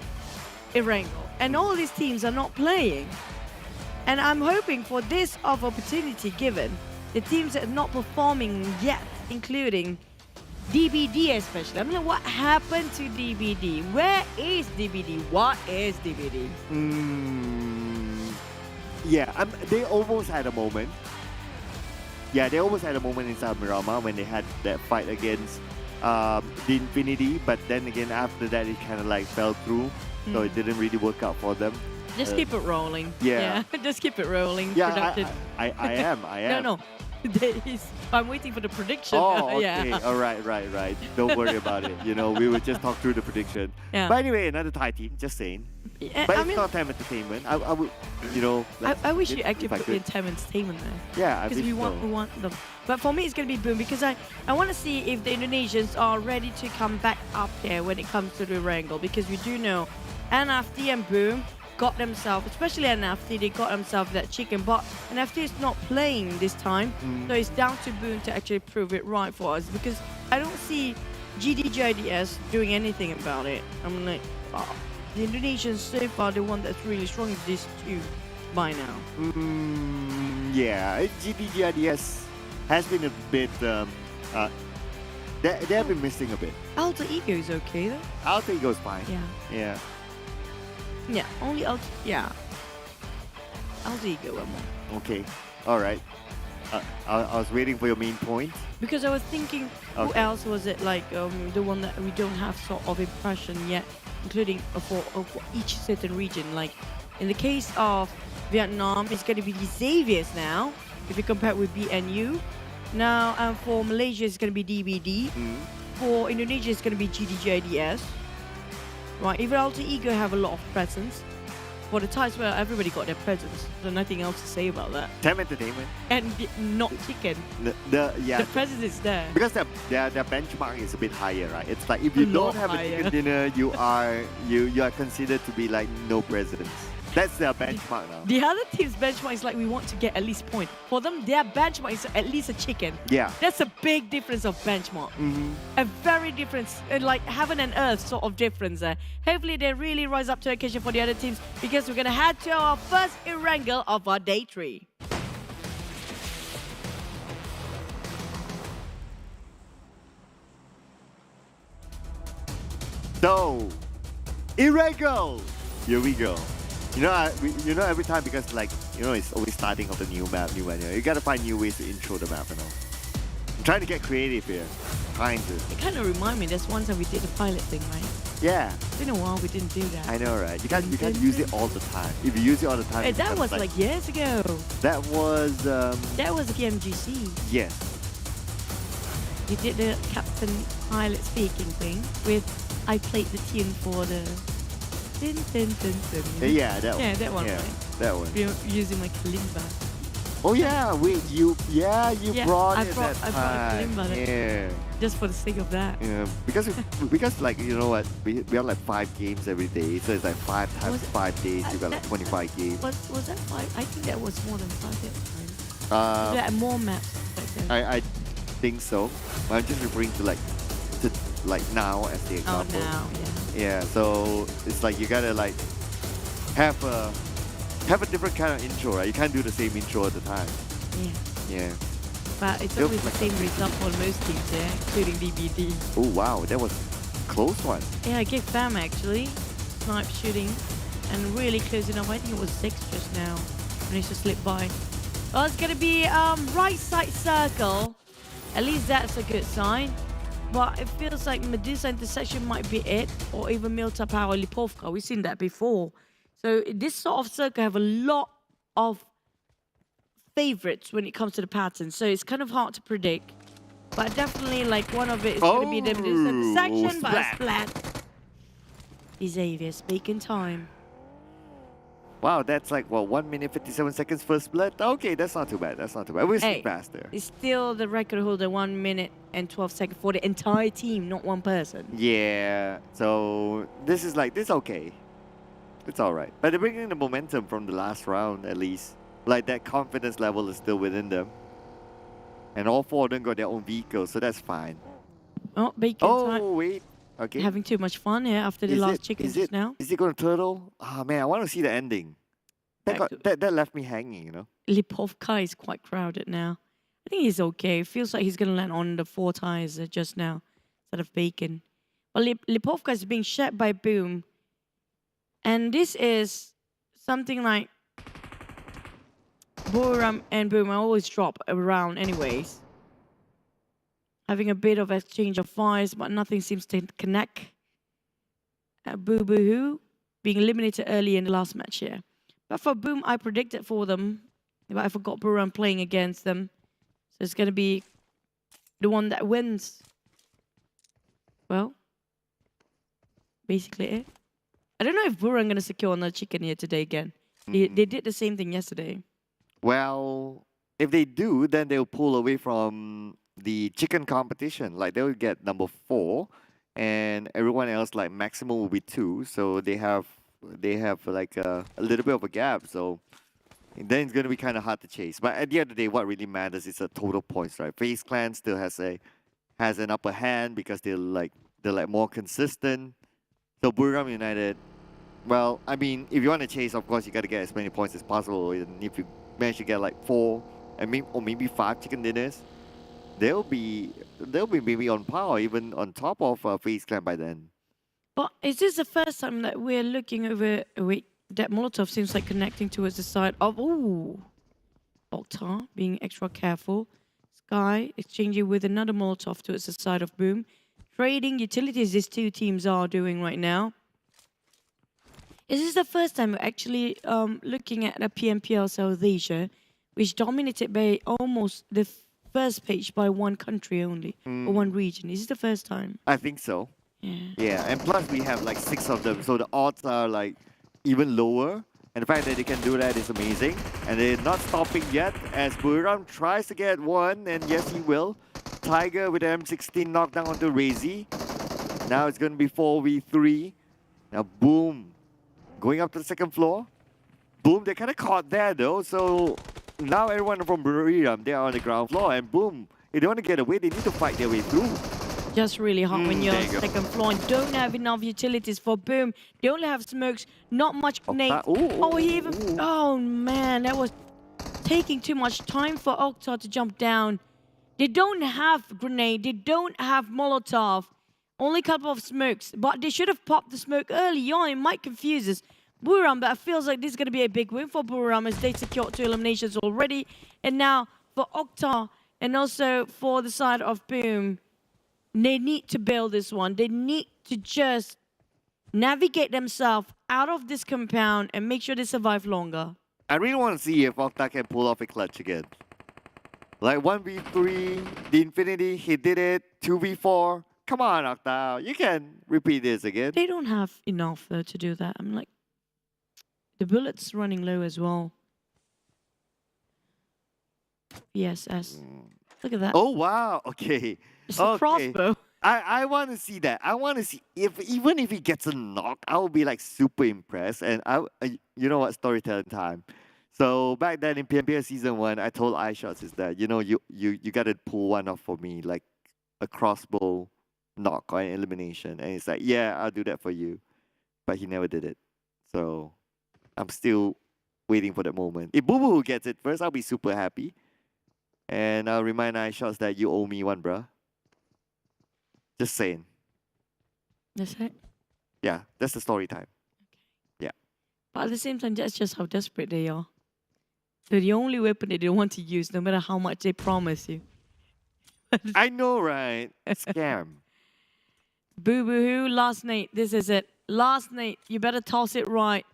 Irangle. And all these teams are not playing. And I'm hoping for this opportunity given the teams that are not performing yet, including DBD especially. I mean, what happened to DBD? Where is DBD? What is DBD? Yeah, they almost had a moment. Yeah, they almost had a moment inside Mirama when they had that fight against the Infinity, but then again after that it kind of like fell through, so it didn't really work out for them. Just keep it rolling. yeah. Just keep it rolling. Yeah, Productive. I am. No. I'm waiting for the prediction. Oh, okay. Yeah. All right. Don't worry about it. You know, we will just talk through the prediction. Yeah. But anyway, another Thai team, just saying. Yeah, But I it's mean, not TEM Entertainment. I would, you know. I wish you if actually I put could. in TEM Entertainment there. Yeah, I Because wish we want them. But for me, it's going to be Boom because I want to see if the Indonesians are ready to come back up here when it comes to the wrangle. Because we do know NFT and Boom got themselves, especially NFT, they got themselves that chicken. But NFT is not playing this time. So it's down to Boom to actually prove it right for us. Because I don't see GIDS doing anything about it. I'm like, oh, the Indonesians so far, the one that's really strong is these two by now. Yeah, GIDS has been a bit. They have been missing a bit. Alter Ego is okay though. Alter Ego is fine. Yeah. Yeah, only Alter. Yeah. Alter Ego one more. Okay. All right. I was waiting for your main point. Because I was thinking, who else was it like the one that we don't have sort of impression yet, including for each certain region. Like in the case of Vietnam, it's going to be the Xaviers now, if you compare it with BNU. Now, for Malaysia, it's going to be DBD. For Indonesia, it's going to be GDGIDS. Right, even Alter Ego have a lot of presence. For the Thais, well, everybody got their presence. So nothing else to say about that. TEM Entertainment. And not chicken. The presence is there. Because their benchmark is a bit higher, right? It's like if you don't have a chicken dinner, you are considered to be like no presence. That's their benchmark now. The other team's benchmark is like we want to get at least point. For them, their benchmark is at least a chicken. Yeah. That's a big difference of benchmark. A very different, like heaven and earth sort of difference there. Hopefully they really rise up to the occasion for the other teams because we're going to head to our first wrangle of our day 3. So, irregular. Here we go. You know, every time because like it's always starting of the new map. You gotta find new ways to intro the map. I'm trying to get creative here. Trying to. It kind of remind me. There's one time we did the pilot thing, right? Yeah. It's been a while we didn't do that. I know, right? You can't use it all the time. If you use it all the time, Hey, that was like years ago. That was. That was the MGC. Yes. You did the captain pilot speaking thing with I played the tune for the. Dun, dun, dun, dun. Yeah, that one. Yeah, that one. Yeah, right? that one. Using my kalimba. Oh yeah, wait, you brought it that I time. brought a kalimba. Yeah. Just for the sake of that. Yeah, because like you know what, we have like 5 games every day, so it's like 5 times 5 days. You got like 25 games. Was that 5? I think that was more than 5 at the time. There are more maps back then. I think so. But I'm just referring to like now as the example. Oh, now, yeah. Yeah, so it's like you gotta like have a different kind of intro, right? You can't do the same intro at the time. Yeah. Yeah. But it's always the same result for most teams, yeah, including DBD. Oh wow, that was a close one. Yeah, Geek Fam actually. Snipe shooting. And really close enough. I think it was 6 just now. Managed to slip by. Well, it's gonna be right side circle. At least that's a good sign. But it feels like Medusa intersection might be it, or even Milta Power Lipovka. We've seen that before. So this sort of circle have a lot of favorites when it comes to the pattern. So it's kind of hard to predict. But definitely like one of it is going to be the Medusa intersection, but a splat. Xavier, speaking time. Wow, that's like, 1 minute 57 seconds first split? Okay, that's not too bad. We're still faster. It's still the record holder 1 minute and 12 seconds for the entire team, not one person. Yeah, so this is okay. It's alright. But they're bringing the momentum from the last round at least. Like that confidence level is still within them. And all 4 of them got their own vehicles, so that's fine. Oh, Bacon time. Oh, wait. Okay. Having too much fun here after the last chicken just now. Is it going to turtle? Ah, man, I want to see the ending. That left me hanging, you know? Lipovka is quite crowded now. I think he's okay. It feels like he's going to land on the 4 tires just now instead of Bacon. Well, Lipovka is being shot by Boom. And this is something like Buriram and Boom. I always drop around anyways. Having a bit of exchange of fires, but nothing seems to connect. Boo-boo-hoo. being eliminated early in the last match here. But for Boom, I predicted for them, but I forgot Buriram playing against them. So it's going to be the one that wins. Well, basically it. I don't know if Buriram going to secure another chicken here today again. They did the same thing yesterday. Well, if they do, then they'll pull away from the chicken competition. Like they'll get number 4, and everyone else like maximum will be 2. So they have like a little bit of a gap. So then it's gonna be kind of hard to chase. But at the end of the day, what really matters is the total points, right? FaZe Clan still has an upper hand because they're like more consistent. So Buriram United, well, I mean, if you want to chase, of course, you got to get as many points as possible. And if you manage to get like 4, or maybe 5 chicken dinners, they'll be maybe on par, even on top of FaZe Clan by then. But is this the first time that we're looking over? Wait, that Molotov seems like connecting towards the side of Oktar, being extra careful. Sky exchanging with another Molotov towards the side of Boom. Trading utilities these two teams are doing right now. Is this the first time we're actually looking at a PMPL South Asia, which dominated by almost the first page by one country only, or one region? Is this the first time? I think so. Yeah. Yeah, and plus we have like 6 of them, so the odds are like even lower. And the fact that they can do that is amazing. And they're not stopping yet as Buriram tries to get one, and yes, he will. Tiger with the M16 knocked down onto Razy. Now it's going to be 4v3. Now, Boom going up to the second floor. Boom, they're kind of caught there though. So now everyone from Buriram, they are on the ground floor. And Boom, if they want to get away, they need to fight their way through. Just really hard when you're on the second floor and don't have enough utilities for Boom. They only have smokes, not much grenades. Oh man, that was taking too much time for Oktar to jump down. They don't have grenade, they don't have Molotov. Only a couple of smokes, but they should have popped the smoke early on. It might confuse us. Buriram, but it feels like this is going to be a big win for Buriram as they secured 2 eliminations already. And now for Oktar and also for the side of Boom, they need to build this one. They need to just navigate themselves out of this compound and make sure they survive longer. I really want to see if Okta can pull off a clutch again. Like 1v3, the Infinity, he did it. 2v4. Come on, Okta. You can repeat this again. They don't have enough though to do that. I'm like, the bullet's running low as well. VSS. Look at that. Oh, wow. Okay. It's a crossbow. I want to see that. I want to see even if he gets a knock, I will be like super impressed. And you know what, storytelling time. So back then in PMPL Season 1, I told iShots is that, you know, you got to pull one off for me, like a crossbow knock or an elimination. And it's like, yeah, I'll do that for you. But he never did it. So I'm still waiting for that moment. If Boo Boo gets it first, I'll be super happy. And I'll remind iShots that you owe me one, bruh. Just saying. That's it? Yeah, that's the story time. Yeah. But at the same time, that's just how desperate they are. They're the only weapon they don't want to use, no matter how much they promise you. I know, right? Scam. Boo Boo Hoo, last night, this is it. Last night, you better toss it right.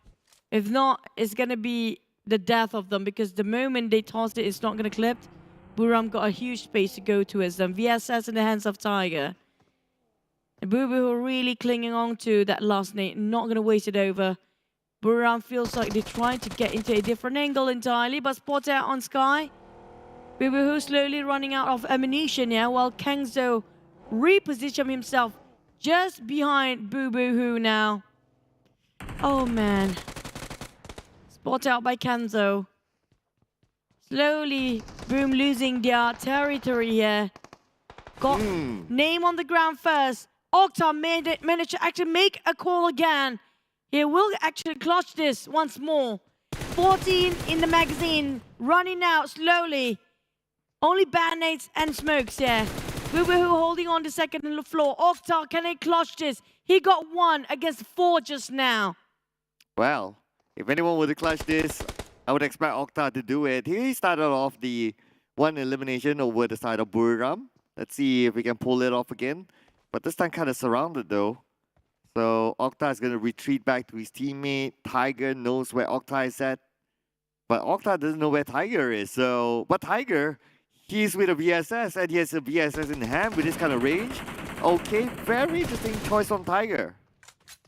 If not, it's going to be the death of them, because the moment they toss it, it's not going to clip. Buriram got a huge space to go towards them. VSS in the hands of Tiger. And Boo Boo Hoo really clinging on to that last night, not going to waste it over. Buriram feels like they're trying to get into a different angle entirely, but spot out on Sky. Boo Boo Hoo slowly running out of ammunition now, while Kangzo repositions himself just behind Boo Boo Hoo now. Oh man. Spot out by Kangzo. Slowly, Boom losing their territory here. Got name on the ground first. Oktar managed to actually make a call again. He will actually clutch this once more. 14 in the magazine, running out slowly. Only band-aids and smokes here. Boo Boo Hoo holding on the second on the floor. Oktar, can he clutch this? He got 1 against 4 just now. Well, if anyone would have clutched this, I would expect Oktar to do it. He started off the 1 elimination over the side of Buriram. Let's see if we can pull it off again. But this time kind of surrounded though. So Okta is going to retreat back to his teammate. Tiger knows where Okta is at. But Okta doesn't know where Tiger is. So, but Tiger, he's with a VSS and he has a VSS in hand with this kind of range. Okay, very interesting choice from Tiger.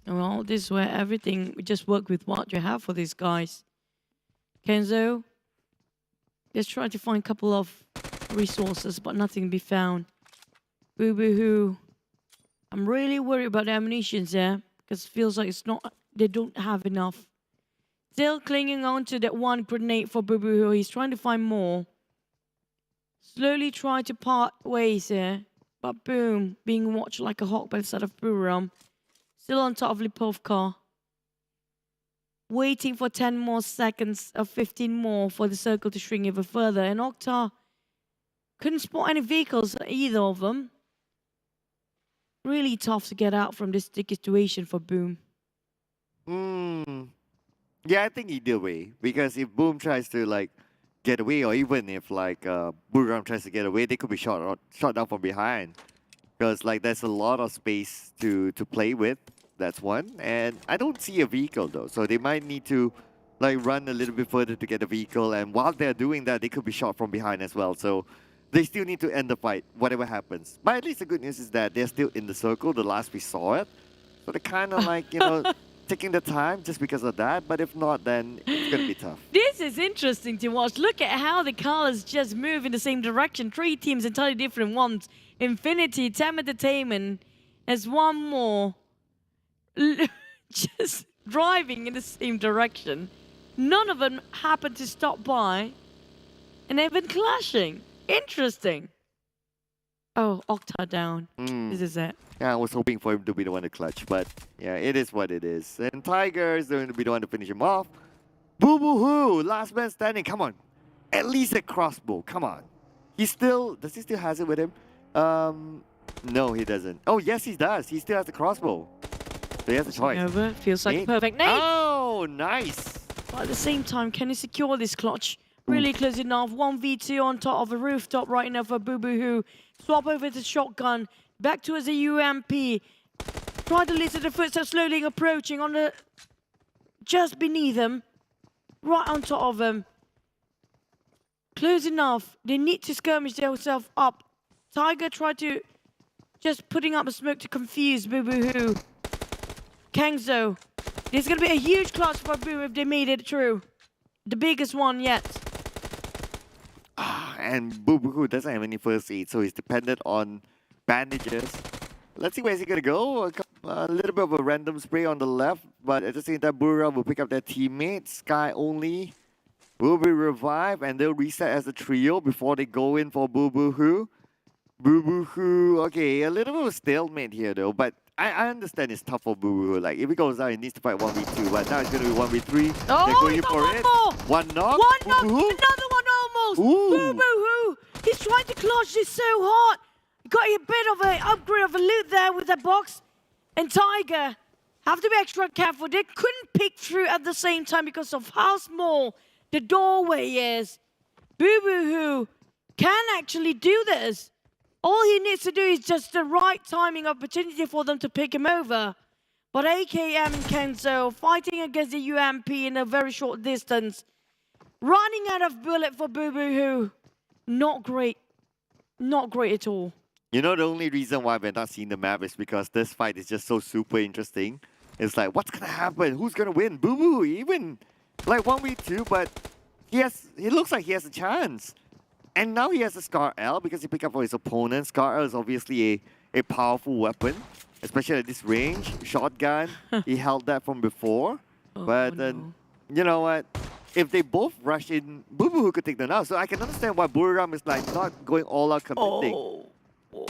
Well, this is where everything, we just work with what you have for these guys. Kenzo, just trying to find a couple of resources, but nothing to be found. Boo Boo Hoo, I'm really worried about the ammunition there, because it feels like it's not, they don't have enough. Still clinging on to that one grenade for Boo Boo Hoo. He's trying to find more. Slowly try to part ways here, but boom, being watched like a hawk by the side of Buriram. Still on top of Lipovka. Waiting for 10 more seconds or 15 more for the circle to shrink even further. And Okta couldn't spot any vehicles, either of them. Really tough to get out from this sticky situation for Boom. Yeah, I think either way. Because if Boom tries to like get away, or even if like Buriram tries to get away, they could be shot down from behind. Because like there's a lot of space to play with. That's one. And I don't see a vehicle though. So they might need to like run a little bit further to get a vehicle. And while they're doing that, they could be shot from behind as well. So they still need to end the fight, whatever happens. But at least the good news is that they're still in the circle, the last we saw it. So they're kind of like, you know, taking the time just because of that. But if not, then it's going to be tough. This is interesting to watch. Look at how the colors just move in the same direction. 3 teams, entirely different ones. Infinity, TEM Entertainment, as one more. Just driving in the same direction. None of them happened to stop by. And they've been clashing. Interesting. Oh, Okta down. This is it. Yeah, I was hoping for him to be the one to clutch, but yeah, it is what it is. And Tiger is going to be the one to finish him off. Boo Boo Hoo, last man standing. Come on, at least a crossbow. Come on. Does he still has it with him? No, he doesn't. Oh yes, he does. He still has the crossbow. So he has a choice. Over. Feels like a perfect name. Oh, nice. But at the same time, can he secure this clutch? Really close enough. 1v2 on top of a rooftop right now for Boo Boo Hoo. Swap over to shotgun. Back towards the UMP. Try to listen to the footsteps slowly approaching on the... just beneath them. Right on top of them. Close enough. They need to skirmish themselves up. Tiger tried to... just putting up a smoke to confuse Boo Boo Hoo. Kangzo. This is going to be a huge clutch for Boom if they made it through. The biggest one yet. And Boo Boo Hoo doesn't have any first aid, so he's dependent on bandages. Let's see where's he gonna go. A little bit of a random spray on the left, but at the same time, Buriram will pick up their teammates. Sky only will be revived, and they'll reset as a trio before they go in for Boo Boo Hoo. Boo Boo Hoo, okay, a little bit of a stalemate here though, but I understand it's tough for Boo Boo Hoo. Like, if he goes down, he needs to fight 1v2, but now it's gonna be 1v3. Oh, they're going for it. More. One knock. One knock, Boo Boo Hoo. another one almost. Ooh. Boo Boo Hoo. He's trying to clutch this so hard. Got a bit of an upgrade of a loot there with that box. And Tiger have to be extra careful. They couldn't pick through at the same time because of how small the doorway is. Boo Boo Hoo can actually do this. All he needs to do is just the right timing opportunity for them to pick him over. But AKM and Kenzo fighting against the UMP in a very short distance. Running out of bullet for Boo Boo Hoo. Not great. Not great at all. You know, the only reason why we're not seeing the map is because this fight is just so super interesting. It's like, what's gonna happen? Who's gonna win? Boo Boo, even like 1v2, but he looks like he has a chance. And now he has a Scar L because he picked up for his opponent. Scar L is obviously a powerful weapon, especially at this range. Shotgun, he held that from before. But then, you know what? If they both rush in, Boo Boo Hoo could take them out. So I can understand why Buriram is like not going all out committing. Oh, boy.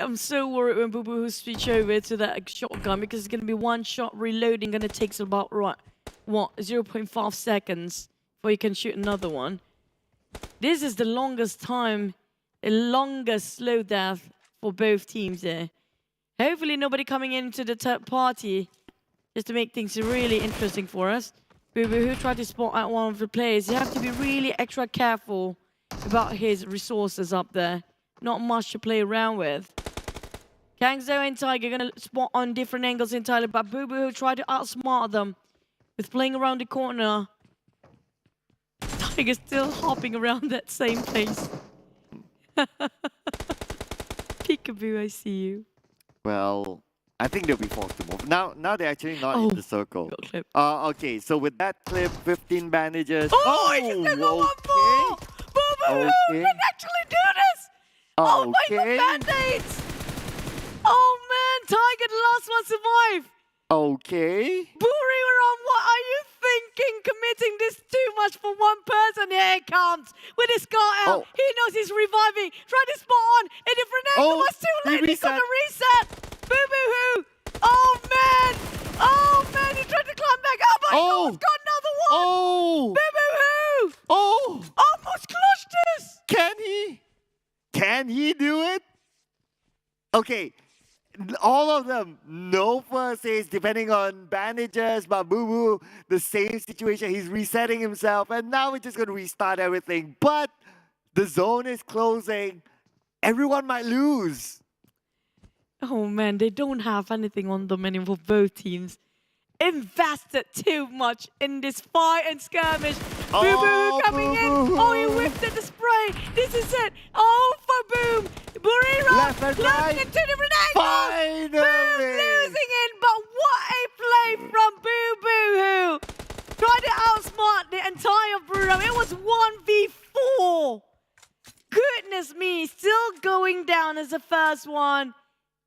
I'm so worried when Boo Boo Hoo switch over to that shotgun because it's going to be one shot reloading. Going to take about, 0.5 seconds before you can shoot another one. This is the longest time, the longest slow death for both teams here. Hopefully nobody coming into the third party just to make things really interesting for us. Boo Boo Hoo tried to spot out one of the players. You have to be really extra careful about his resources up there. Not much to play around with. Kangzo and Tiger gonna spot on different angles entirely, but Boo Boo try to outsmart them with playing around the corner. Tiger's still hopping around that same place. Peekaboo, I see you. Well, I think they'll be forced to move. Now they're actually not in the circle. Okay, so with that clip, 15 bandages. Oh, I just got one more! Boo Boo, we can actually do this! Oh, my God, band-aids! Oh man, Tiger, the last one survived! Okay. Buriram, what are you thinking? Committing this too much for one person? Here it comes with his scar out. He knows he's reviving. Try to spot on a different angle. It's too late. He's gonna reset. Boo boo hoo. Oh man. Oh man. He tried to climb back. Oh my God. He's got another one. Oh. Boo boo hoo. Oh. Almost clutched this. Can he? Can he do it? Okay. All of them, no first aids, depending on bandages, but Boo Boo, the same situation. He's resetting himself, and now we're just going to restart everything. But the zone is closing. Everyone might lose. Oh man, they don't have anything on them anymore, both teams. Invested too much in this fight and skirmish. Boo Boo coming in. Oh, he whipped at the spray. This is it. Oh, for Boom. Buriram left and right. in two different angles. Finally. Boom losing it, but what a play from Boo Boo Hoo. Tried to outsmart the entire Buriram. It was 1v4. Goodness me, still going down as the first one,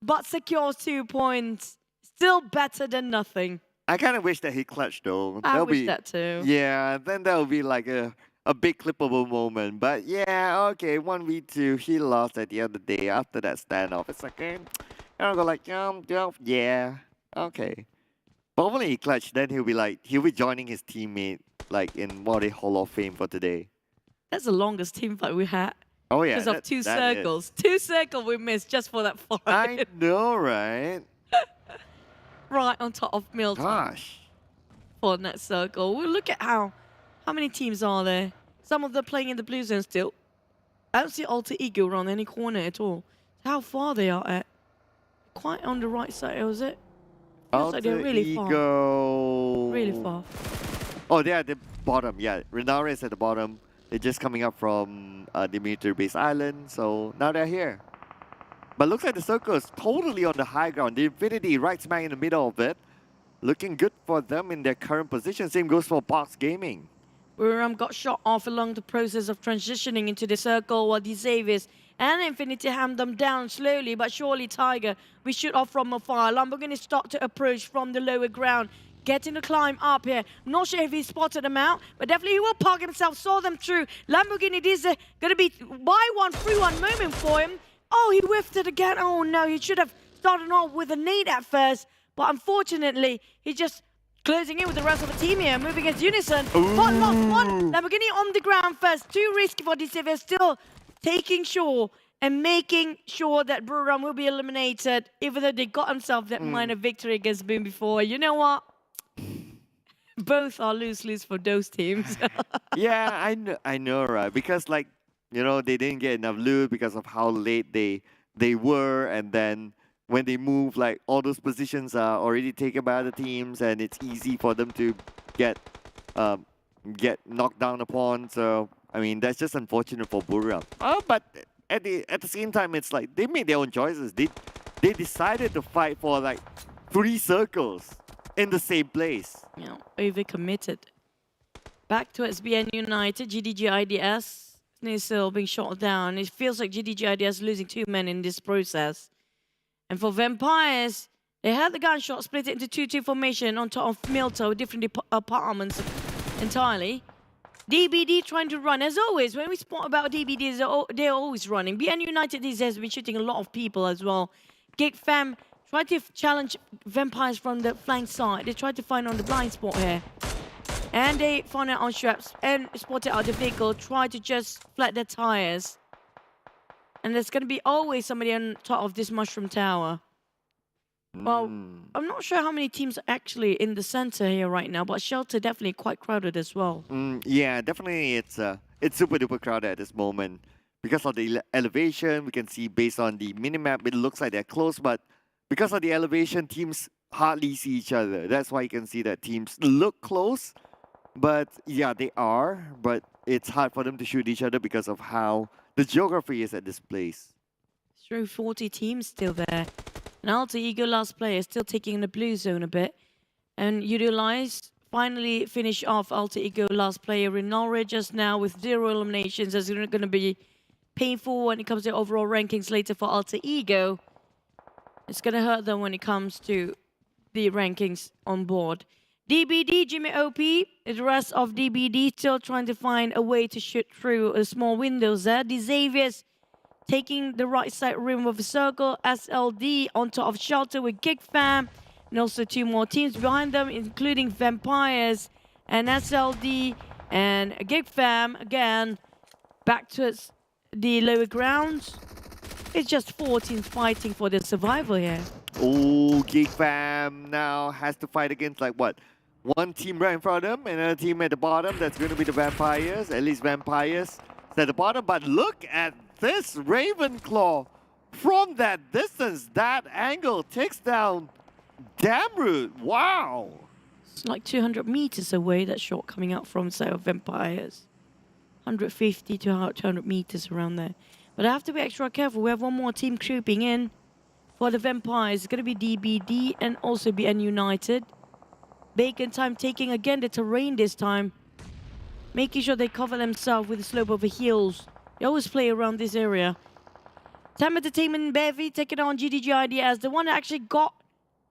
but secures 2 points. Still better than nothing. I kind of wish that he clutched though. I wish that too. Yeah, then that would be like a big clippable moment. But yeah, okay, 1v2, he lost at the end of the day after that standoff. It's like, I'll go like, yeah, okay. But hopefully he clutched, then he'll be joining his teammate like in what a Hall of Fame for today. That's the longest team fight we had. Oh yeah, because of two circles. 2 circles we missed just for that fight. I know, right? Right on top of Milton. Gosh. For that circle. Well, look at how many teams are there? Some of them playing in the blue zone still. I don't see Alter Ego around any corner at all. How far they are at? Quite on the right side, was it? Looks like they're really far. Really far. Oh, they're at the bottom. Yeah, Renara is at the bottom. They're just coming up from the military base island. So now they're here. But looks like the circle is totally on the high ground. The Infinity right smack in the middle of it. Looking good for them in their current position. Same goes for Box Gaming. Buriram got shot off along the process of transitioning into the circle while the Xaviers and Infinity hammed them down slowly but surely. Tiger, we shoot off from afar. Lamborghini start to approach from the lower ground. Getting the climb up here. Not sure if he spotted them out, but definitely he will park himself, saw them through. Lamborghini, this is going to be buy one, free one moment for him. Oh, he whiffed it again. Oh no, he should have started off with a nade at first. But unfortunately, he's just closing in with the rest of the team here, moving against Unison. But lost one. Lamborghini on the ground first. Too risky for DC. They're still taking shore and making sure that Buriram will be eliminated, even though they got themselves that minor victory against Boom before. You know what? Both are lose-lose for those teams. Yeah, I know, right? Because like, you know, they didn't get enough loot because of how late they were, and then when they move, like all those positions are already taken by other teams, and it's easy for them to get knocked down upon. So I mean, that's just unfortunate for Buriram. But at the same time, it's like they made their own choices. They decided to fight for like 3 circles in the same place. You know, overcommitted. Back to SBN United, GDG-IDS. Still being shot down. It feels like GDG-IDS losing 2 men in this process. And for Vampires, they had the gunshot split it into 2-2 formation on top of Milto, different apartments entirely. DBD trying to run. As always, when we spot about DBDs, they're always running. BN United these days have been shooting a lot of people as well. Geek Fam try to challenge Vampires from the flank side. They try to find on the blind spot here. And they found out on straps and spotted out the vehicle, try to just flat their tires. And there's going to be always somebody on top of this mushroom tower. Well, I'm not sure how many teams are actually in the center here right now, but Shelter definitely quite crowded as well. Yeah, definitely it's super duper crowded at this moment. because of the elevation, we can see based on the minimap, it looks like they're close, but because of the elevation, teams hardly see each other. That's why you can see that teams look close, but yeah, they are, but it's hard for them to shoot each other because of how the geography is at this place. Through 40 teams still there. And Alter Ego, last player, still taking the blue zone a bit. And Yoodo Alliance finally finish off Alter Ego, last player in Norway just now with 0 eliminations. That's going to be painful when it comes to overall rankings later for Alter Ego. It's going to hurt them when it comes to the rankings on board. DBD, Jimmy OP, the rest of DBD still trying to find a way to shoot through a small windows there. The Xavier's taking the right side rim of a circle. SLD on top of shelter with Geek Fam. And also 2 more teams behind them, including Vampires and SLD and Geek Fam. Again, back towards the lower grounds. It's just 4 teams fighting for their survival here. Oh, Geek Fam now has to fight against like what? 1 team right in front of them, another team at the bottom. That's going to be the Vampires. At least Vampires at the bottom. But look at this Ravenclaw. From that distance, that angle takes down Damroot. Wow. It's like 200 meters away, that shot coming out from side of Vampires. 150 to 200 meters around there. But I have to be extra careful. We have 1 more team trooping in for the Vampires. It's going to be DBD and also BN United. Bacon Time taking again the terrain this time. Making sure they cover themselves with the slope of the hills. They always play around this area. TEM Entertainment Bevy taking on GIDS. The one that actually got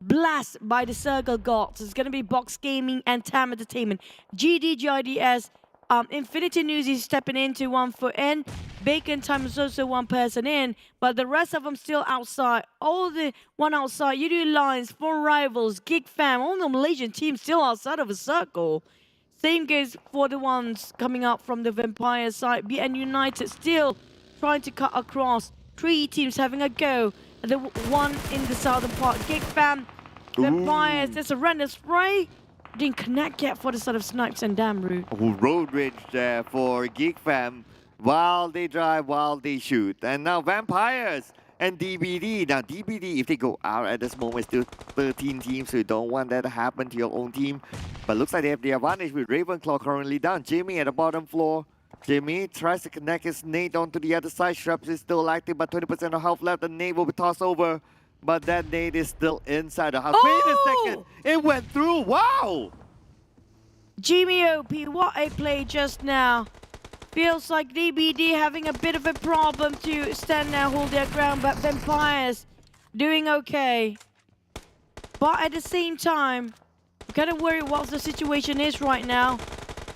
blasted by the Circle Gods. It's going to be Box Gaming and TEM Entertainment. GIDS. Infinity News is stepping into 1 foot in. Bacon Time is also 1 person in, but the rest of them still outside. All the one outside, Yoodo Alliance, 4 Rivals, Geek Fam, all the Malaysian teams still outside of a circle. Same goes for the ones coming up from the Vampire side. BN United still trying to cut across. 3 teams having a go. And the one in the southern part, Geek Fam, Vampires, there's a random spray. Didn't connect yet for the sort of Snipes and Damroot. Oh, road rage there for Geek Fam. While they drive, while they shoot. And now Vampires and DBD. Now DBD, if they go out at this moment, still 13 teams, so you don't want that to happen to your own team. But looks like they have the advantage with Ravenclaw currently down. Jimmy at the bottom floor. Jimmy tries to connect his nade onto the other side. Shrubs is still active, but 20% of health left. The nade will be tossed over. But that nade is still inside the house. Oh! Wait a second. It went through. Wow. Jimmy OP, what a play just now. Feels like DBD having a bit of a problem to stand there, hold their ground, but Vampires doing okay. But at the same time, I'm kind of worried what the situation is right now.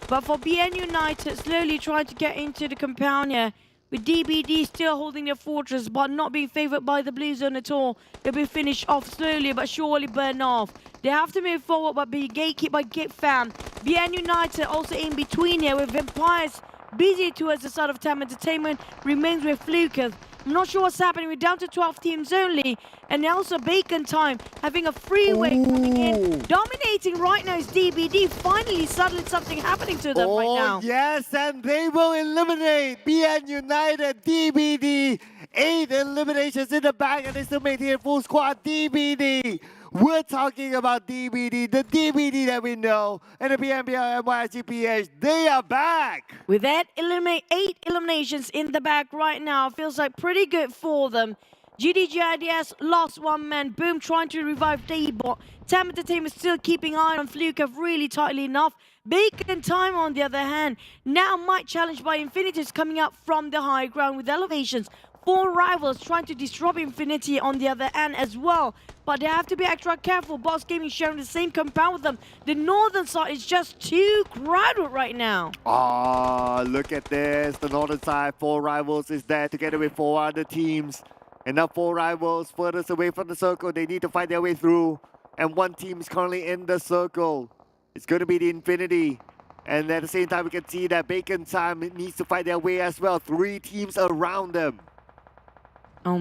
But for BN United, slowly trying to get into the compound here. With DBD still holding their fortress, but not being favored by the blue zone at all. They'll be finished off slowly, but surely burn off. They have to move forward, but be gatekept by Geek Fam. BN United also in between here with Vampires busy towards the side of TEM Entertainment. Remains with Fluker. I'm not sure what's happening. We're down to 12 teams only. And also Bacon Time having a freeway coming in. Dominating right now is DBD. Finally, suddenly something happening to them right now. Yes, and they will eliminate BN United, DBD. 8 eliminations in the bag, and they still maintain full squad. DBD. We're talking about DBD, the DBD that we know, and the PMPL SEA, they are back. With that, 8 eliminations in the back right now. Feels like pretty good for them. GIDS lost 1 man. Boom trying to revive Daybot. TEM Entertainment still keeping eye on Fluker really tightly enough. Bacon Time on the other hand. Now might challenge by Infinities coming up from the high ground with elevations. 4 Rivals trying to disrupt Infinity on the other end as well. But they have to be extra careful. Boss Gaming sharing the same compound with them. The northern side is just too crowded right now. Ah, look at this. The northern side, 4 Rivals is there together with 4 other teams. And now 4 Rivals furthest away from the circle. They need to find their way through. And 1 team is currently in the circle. It's going to be the Infinity. And at the same time, we can see that Bacon Time needs to find their way as well. 3 teams around them.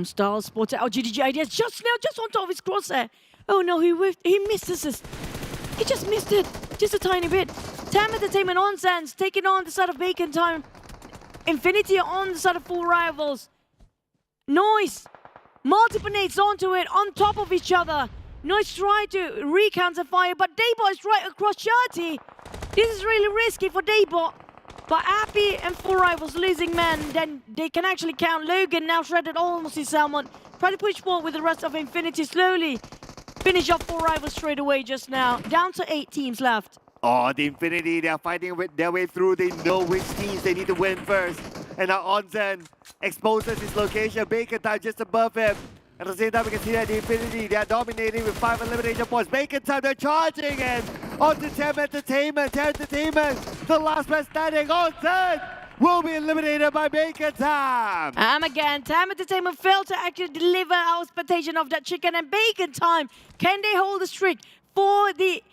Style spotted out GIDS just now, just on top of his crosshair. Oh no, he missed this. He just missed it, just a tiny bit. TEM Entertainment on Sands, taking on the side of Bacon Time. Infinity on the side of full rivals. Noise. Multiple nades onto it, on top of each other. Noise try to re-counter fire, but Daybot is right across Shirty. This is really risky for Daybot. But Appy and full rivals losing men, then they can actually count. Logan now shredded almost his helmet. Try to push forward with the rest of Infinity slowly. Finish off full rivals straight away just now. Down to 8 teams left. Oh, the Infinity, they're fighting their way through. They know which teams they need to win first. And now Onzen exposes his location. Bacon time just above him. At the same time, we can see that the Infinity, they're dominating with 5 elimination points. Bacon time, they're charging in onto TEM Entertainment. TEM Entertainment, the last man standing. Onzen will be eliminated by Bacon time. Again, TEM Entertainment failed to actually deliver our expectation of that chicken and bacon time. Can they hold the streak for the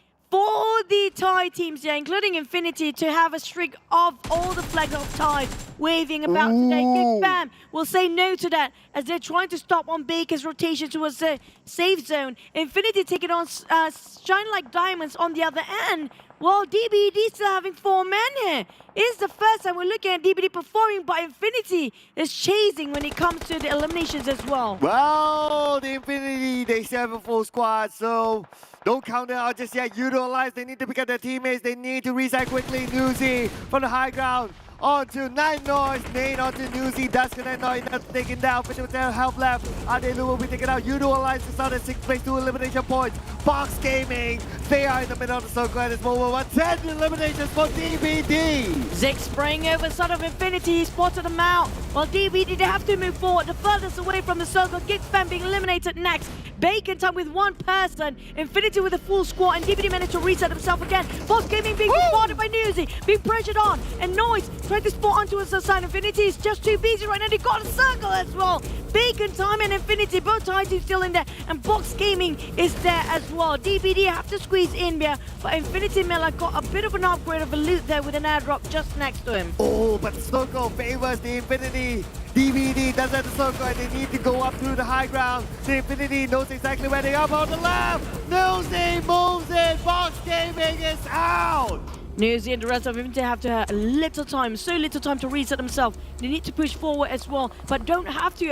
Thai teams here, including Infinity, to have a streak of all the flags of Thai waving about today? Geek Fam will say no to that as they're trying to stop on Baker's rotation towards the safe zone. Infinity taking on ShineLikeDiamond on the other end, while DBD still having 4 men here. It's the first time we're looking at DBD performing, but Infinity is chasing when it comes to the eliminations as well. Well, the Infinity, they still have a full squad, so don't count it out just yet. Yoodo Alliance, they need to pick up their teammates. They need to reset quickly. Nuzi from the high ground onto Nine Noise. Nate onto Nuzi. Does connect now. That's taken down. 50% health left. Adelu will be taken out. Yoodo Alliance is out at 6th place, 2 elimination points. Box Gaming, they are in the middle of the circle at this moment. 10 eliminations for DBD. Zig spraying over side of Infinity. He spotted them out. While DBD, they have to move forward. The furthest away from the circle. Geek Fam being eliminated next. Bacon time with 1 person. Infinity with a full squad. And DBD managed to reset himself again. Box Gaming being spotted by Newsy. Being pressured on. And Noise trying to spot onto his side. Infinity is just too busy right now. They got a circle as well. Bacon time and Infinity. Both Thai teams still in there. And Box Gaming is there as well. DBD have to squeeze in there. But Infinity Miller got a bit of an upgrade of a loot there with an airdrop just next to him. Oh, but Circle favors the Infinity. DBD does have the circle and they need to go up through the high ground. The Infinity knows exactly where they are on the left. Newsy moves in. Box Gaming is out. Newsy and the rest of Infinity have to have a little time, so little time to reset themselves. They need to push forward as well, but don't have to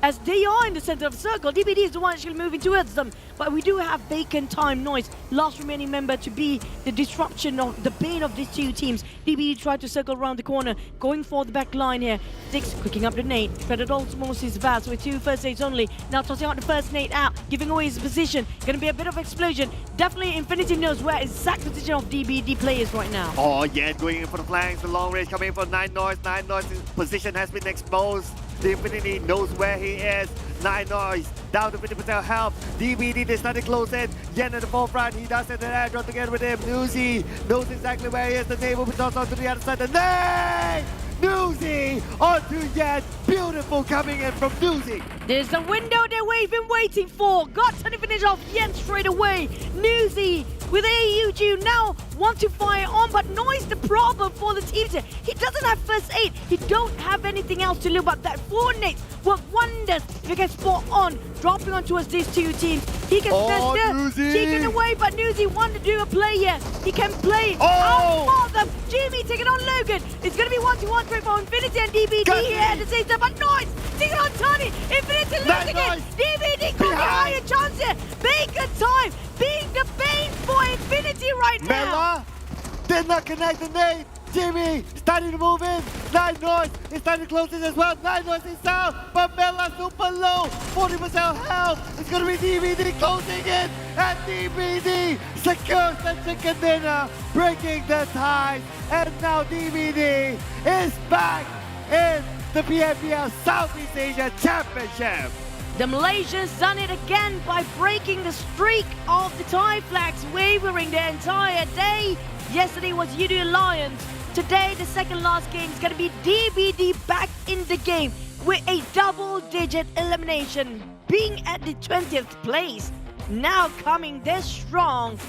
as they are in the center of the circle. DBD is the one actually moving towards them, but we do have Bacon time Noise, last remaining member to be the disruption of the bane of these 2 teams. DBD tried to circle around the corner, going for the back line here. Six picking up the nade, Predator almost his vast with 2 first nades only. Now tossing out the first nade out, giving away his position. Gonna be a bit of explosion. Definitely Infinity knows where exact position of DBD players right now. Oh yeah, going in for the flanks, the long range coming in for Nine Noise. Nine Noise's position has been exposed. The Infinity knows where he is. Nine Noise down to 50% health. DBD, they started close in. Yen at the forefront. He does it an airdrop together with him. Newsy knows exactly where he is. The name will be tossed onto the other side. The name! Newsy onto Yen. Beautiful coming in from Newsy. There's the window they've been waiting for. Got to finish off Yen straight away. Newsy with AUG now want to fire on, but Noise the problem for the teams here. He doesn't have first aid. He don't have anything else to do but that. 4 nades work wonders if he can spot on, dropping on towards these 2 teams. He can taken away, but Newsy want to do a play here. He can play out for them. Jimmy taking on Logan. It's going to be 1-1 straight for Infinity and DBD here at the same time, but Noise taking on Tony. Infinity losing it. DBD got the higher chance here. Bacon time being the bane for Infinity right now. Mela did not connect the nade. Jimmy starting to move in. Nine Noise is starting to close in as well. Nine Noise is down, but Mela super low. 40% health. It's going to be DBD closing in. And DBD secures the chicken dinner, breaking the ties. And now DBD is back in the PMPL Southeast Asia Championship. The Malaysians done it again by breaking the streak of the Thai flags wavering the entire day. Yesterday was Yoodo Alliance. Today, the second last game is going to be DBD back in the game with a double-digit elimination, being at the 20th place. Now coming this strong,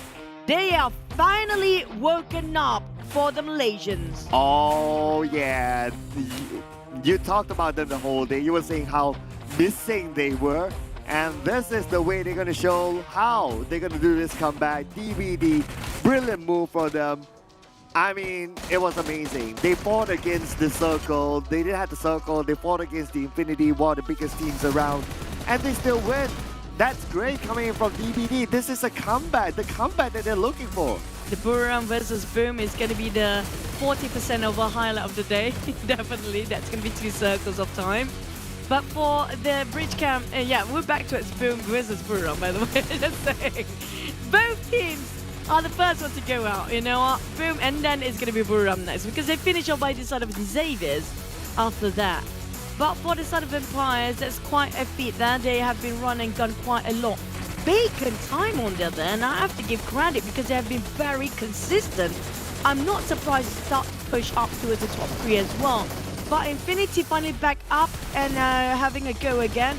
they are finally woken up for the Malaysians. Oh yeah, you talked about them the whole day. You were saying how missing they were, and this is the way they're going to show how they're going to do this comeback. DBD, brilliant move for them. I mean, it was amazing. They fought against the Circle. They didn't have the Circle. They fought against the Infinity, one of the biggest teams around, and they still win. That's great coming in from DBD. This is a comeback, the comeback that they're looking for. The Buriram versus Boom is going to be the 40% of our highlight of the day. Definitely, that's going to be 2 circles of time. But for the bridge camp, yeah, we're back to it. It's Boom versus Buriram, by the way. Just saying. Both teams are the first one to go out, you know what? Boom, and then it's going to be Buriram next, because they finish off by the side of the Xaviers after that. But for the side of Empires, that's quite a feat there. They have been running gun quite a lot. Bacon Time on the other, and I have to give credit because they have been very consistent. I'm not surprised to start to push up towards the top 3 as well. But Infinity finally back up and having a go again.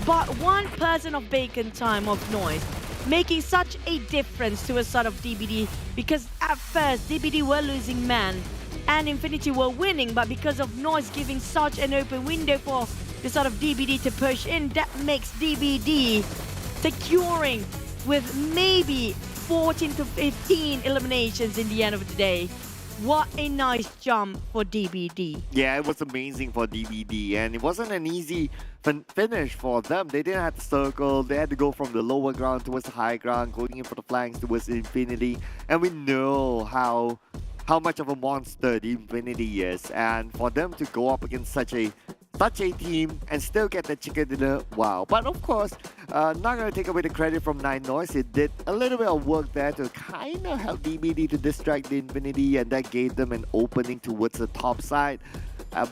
But one person of Bacon Time of Noise making such a difference to a side of DBD, because at first DBD were losing man and Infinity were winning, but because of Noise giving such an open window for the side of DBD to push in, that makes DBD securing with maybe 14 to 15 eliminations in the end of the day. What a nice jump for DBD. Yeah, it was amazing for DBD, and it wasn't an easy finish for them. They didn't have to circle. They had to go from the lower ground towards the high ground, going in for the flanks towards Infinity. And we know how much of a monster the Infinity is, and for them to go up against such a team and still get the chicken dinner, wow. But of course, not going to take away the credit from Nine Noise. It did a little bit of work there to kind of help DBD to distract the Infinity, and that gave them an opening towards the top side.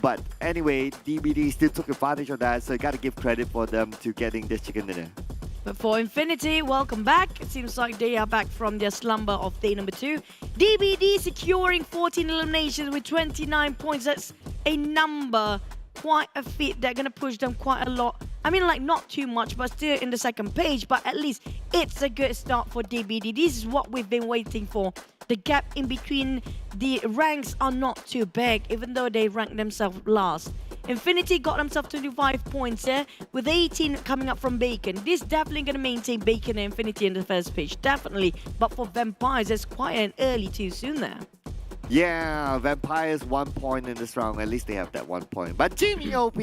But anyway, DBD still took advantage of that, so you got to give credit for them to getting this chicken dinner. But for Infinity, welcome back. It seems like they are back from their slumber of day number 2. DBD securing 14 eliminations with 29 points. That's a number, quite a feat. They're going to push them quite a lot. I mean, like, not too much, but still in the second page. But at least it's a good start for DBD. This is what we've been waiting for. The gap in between the ranks are not too big, even though they rank themselves last. Infinity got themselves 25 points there, with 18 coming up from Bacon. This definitely going to maintain Bacon and Infinity in the first page, definitely. But for Vampires, it's quite an early too soon there. Yeah, Vampires 1 point in this round. At least they have that 1 point. But Jimmy OP,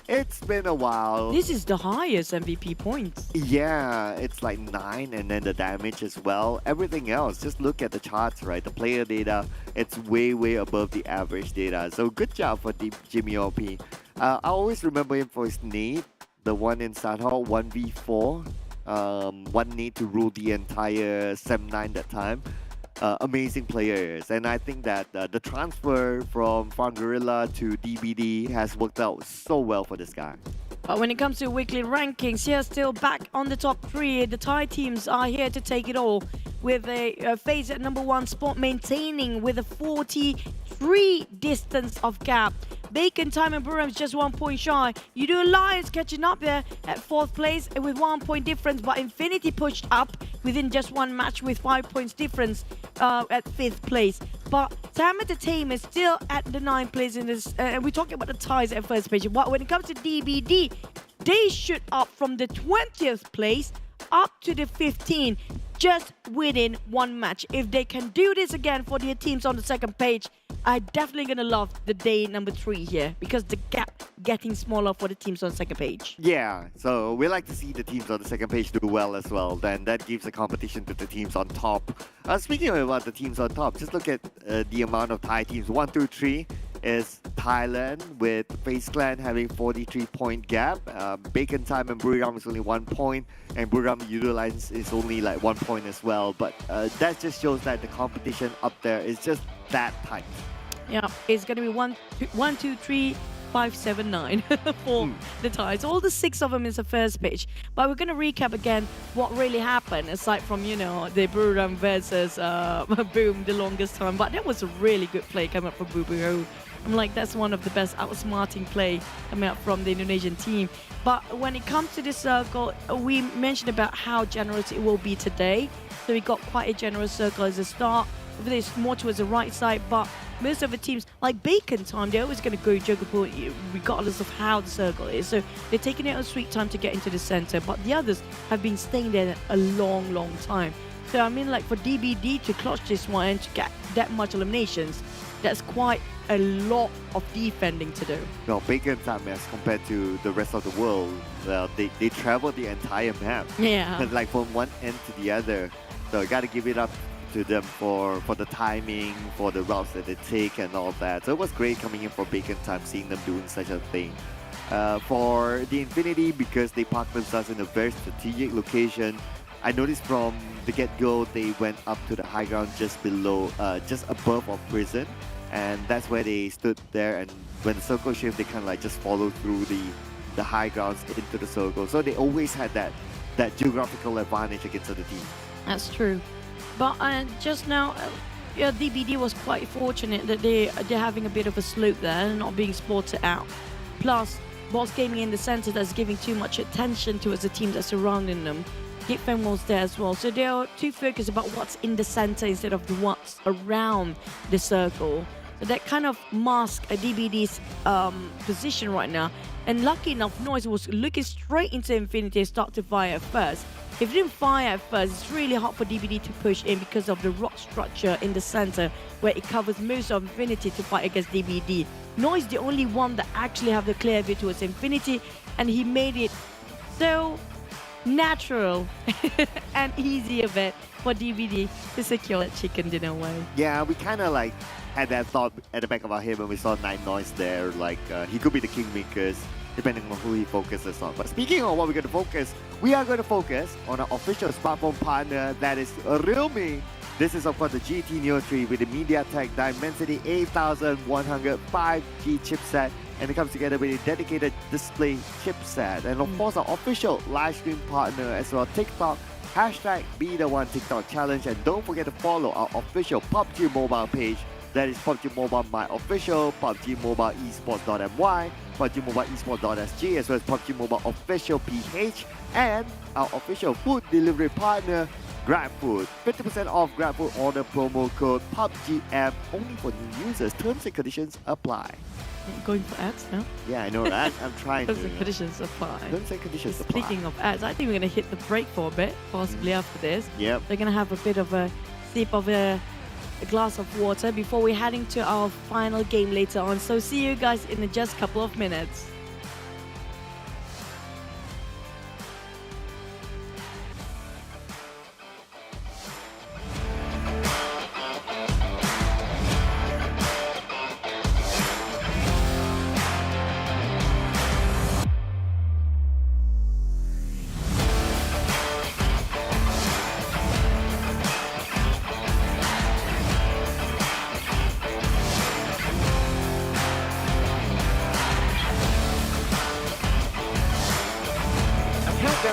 it's been a while. This is the highest MVP points. Yeah, it's like 9, and then the damage as well. Everything else, just look at the charts, right? The player data, it's way, way above the average data. So good job for Jimmy OP. I always remember him for his nade, the one in South Hall, 1v4. One nade to rule the entire Sem9 that time. Amazing players, and I think that the transfer from Farm Gorilla to DBD has worked out so well for this guy. But when it comes to weekly rankings, here still back on the top 3. The Thai teams are here to take it all, with a FaZe at number 1 spot, maintaining with a 43 distance of gap. Bacon Time and Buriram is just 1 point shy. Yoodo Alliance catching up there at 4th place with 1 point difference, but Infinity pushed up within just 1 match with 5 points difference at 5th place. But TEM Entertainment is still at the 9th place in this. We're talking about the ties at first page. But when it comes to DBD, they shoot up from the 20th place up to the 15th, just within 1 match. If they can do this again for their teams on the second page, I'm definitely going to love the day number 3 here, because the gap getting smaller for the teams on the second page. Yeah, so we like to see the teams on the second page do well as well. Then that gives a competition to the teams on top. Speaking about the teams on top, just look at the amount of Thai teams. 1, 2, 3 is Thailand, with FaZe Clan having 43-point gap. Bacon Time and Buriram is only 1 point, and Buriram Yoodo Alliance is only like 1 point as well. But that just shows that the competition up there is just that tight. Yeah, it's going to be 1, 2, 3, 5, 7, 9 for the ties. All the 6 of them is the first page. But we're going to recap again what really happened, aside from, you know, the Buriram versus Boom, the longest time. But that was a really good play coming up from Boo. I'm like, that's one of the best outsmarting play coming up from the Indonesian team. But when it comes to this circle, we mentioned about how generous it will be today. So we got quite a generous circle as a start. There's more towards the right side, but most of the teams, like Bacon Time, they're always going to go Jogapur regardless of how the circle is. So they're taking it a sweet time to get into the center, but the others have been staying there a long, long time. So I mean, like for DBD to clutch this one and to get that much eliminations, that's quite a lot of defending to do. No, Bacon time as compared to the rest of the world, they travel the entire map. Yeah. Like from one end to the other. So you got to give it up to them for the timing, for the routes that they take and all that. So it was great coming in for Bacon time, seeing them doing such a thing. For the Infinity, because they parked themselves in a very strategic location, I noticed from the get-go they went up to the high ground just below, just above our prison, and that's where they stood there. And when the circle shift, they kind of like just follow through the high grounds into the circle. So they always had that geographical advantage against other teams. That's true. But just now, yeah, DBD was quite fortunate that they're having a bit of a slope there and not being spotted out. Plus, Boss Gaming in the center that's giving too much attention towards the teams that's surrounding them. Geek Fam was there as well. So they are too focused about what's in the center instead of what's around the circle. So that kind of masks a DBD's position right now. And lucky enough, Noise was looking straight into Infinity and start to fire at first. If he didn't fire at first, it's really hard for DBD to push in because of the rock structure in the center where it covers most of Infinity to fight against DBD. Noise the only one that actually have the clear view towards Infinity, and he made it so natural and easy of it for DBD to secure that chicken dinner away. Yeah, we kind of like had that thought at the back of our head when we saw Night Noise there, like he could be the kingmakers depending on who he focuses on. But speaking of what we're going to focus, we are going to focus on our official smartphone partner, that is Realme. This is of course the GT Neo 3 with the MediaTek Dimensity 8100 5G chipset, and it comes together with a dedicated display chipset. And of course our official live stream partner as well, TikTok, hashtag #BeTheOneTikTok Challenge, and don't forget to follow our official PUBG Mobile page. That is PUBG Mobile My Official, PUBG Mobile Esports.my, PUBG Mobile Esports.sg, as well as PUBG Mobile Official PH, and our official food delivery partner, GrabFood. 50% off GrabFood order promo code PUBGM only for new users. Terms and conditions apply. Going for ads now? Yeah, I know that. I'm trying to. Terms and conditions apply. Terms and conditions apply. Speaking of ads, I think we're going to hit the break for a bit, possibly after this. Yep. We're going to have a bit of a sip of a glass of water before we're heading to our final game later on. So see you guys in just a couple of minutes.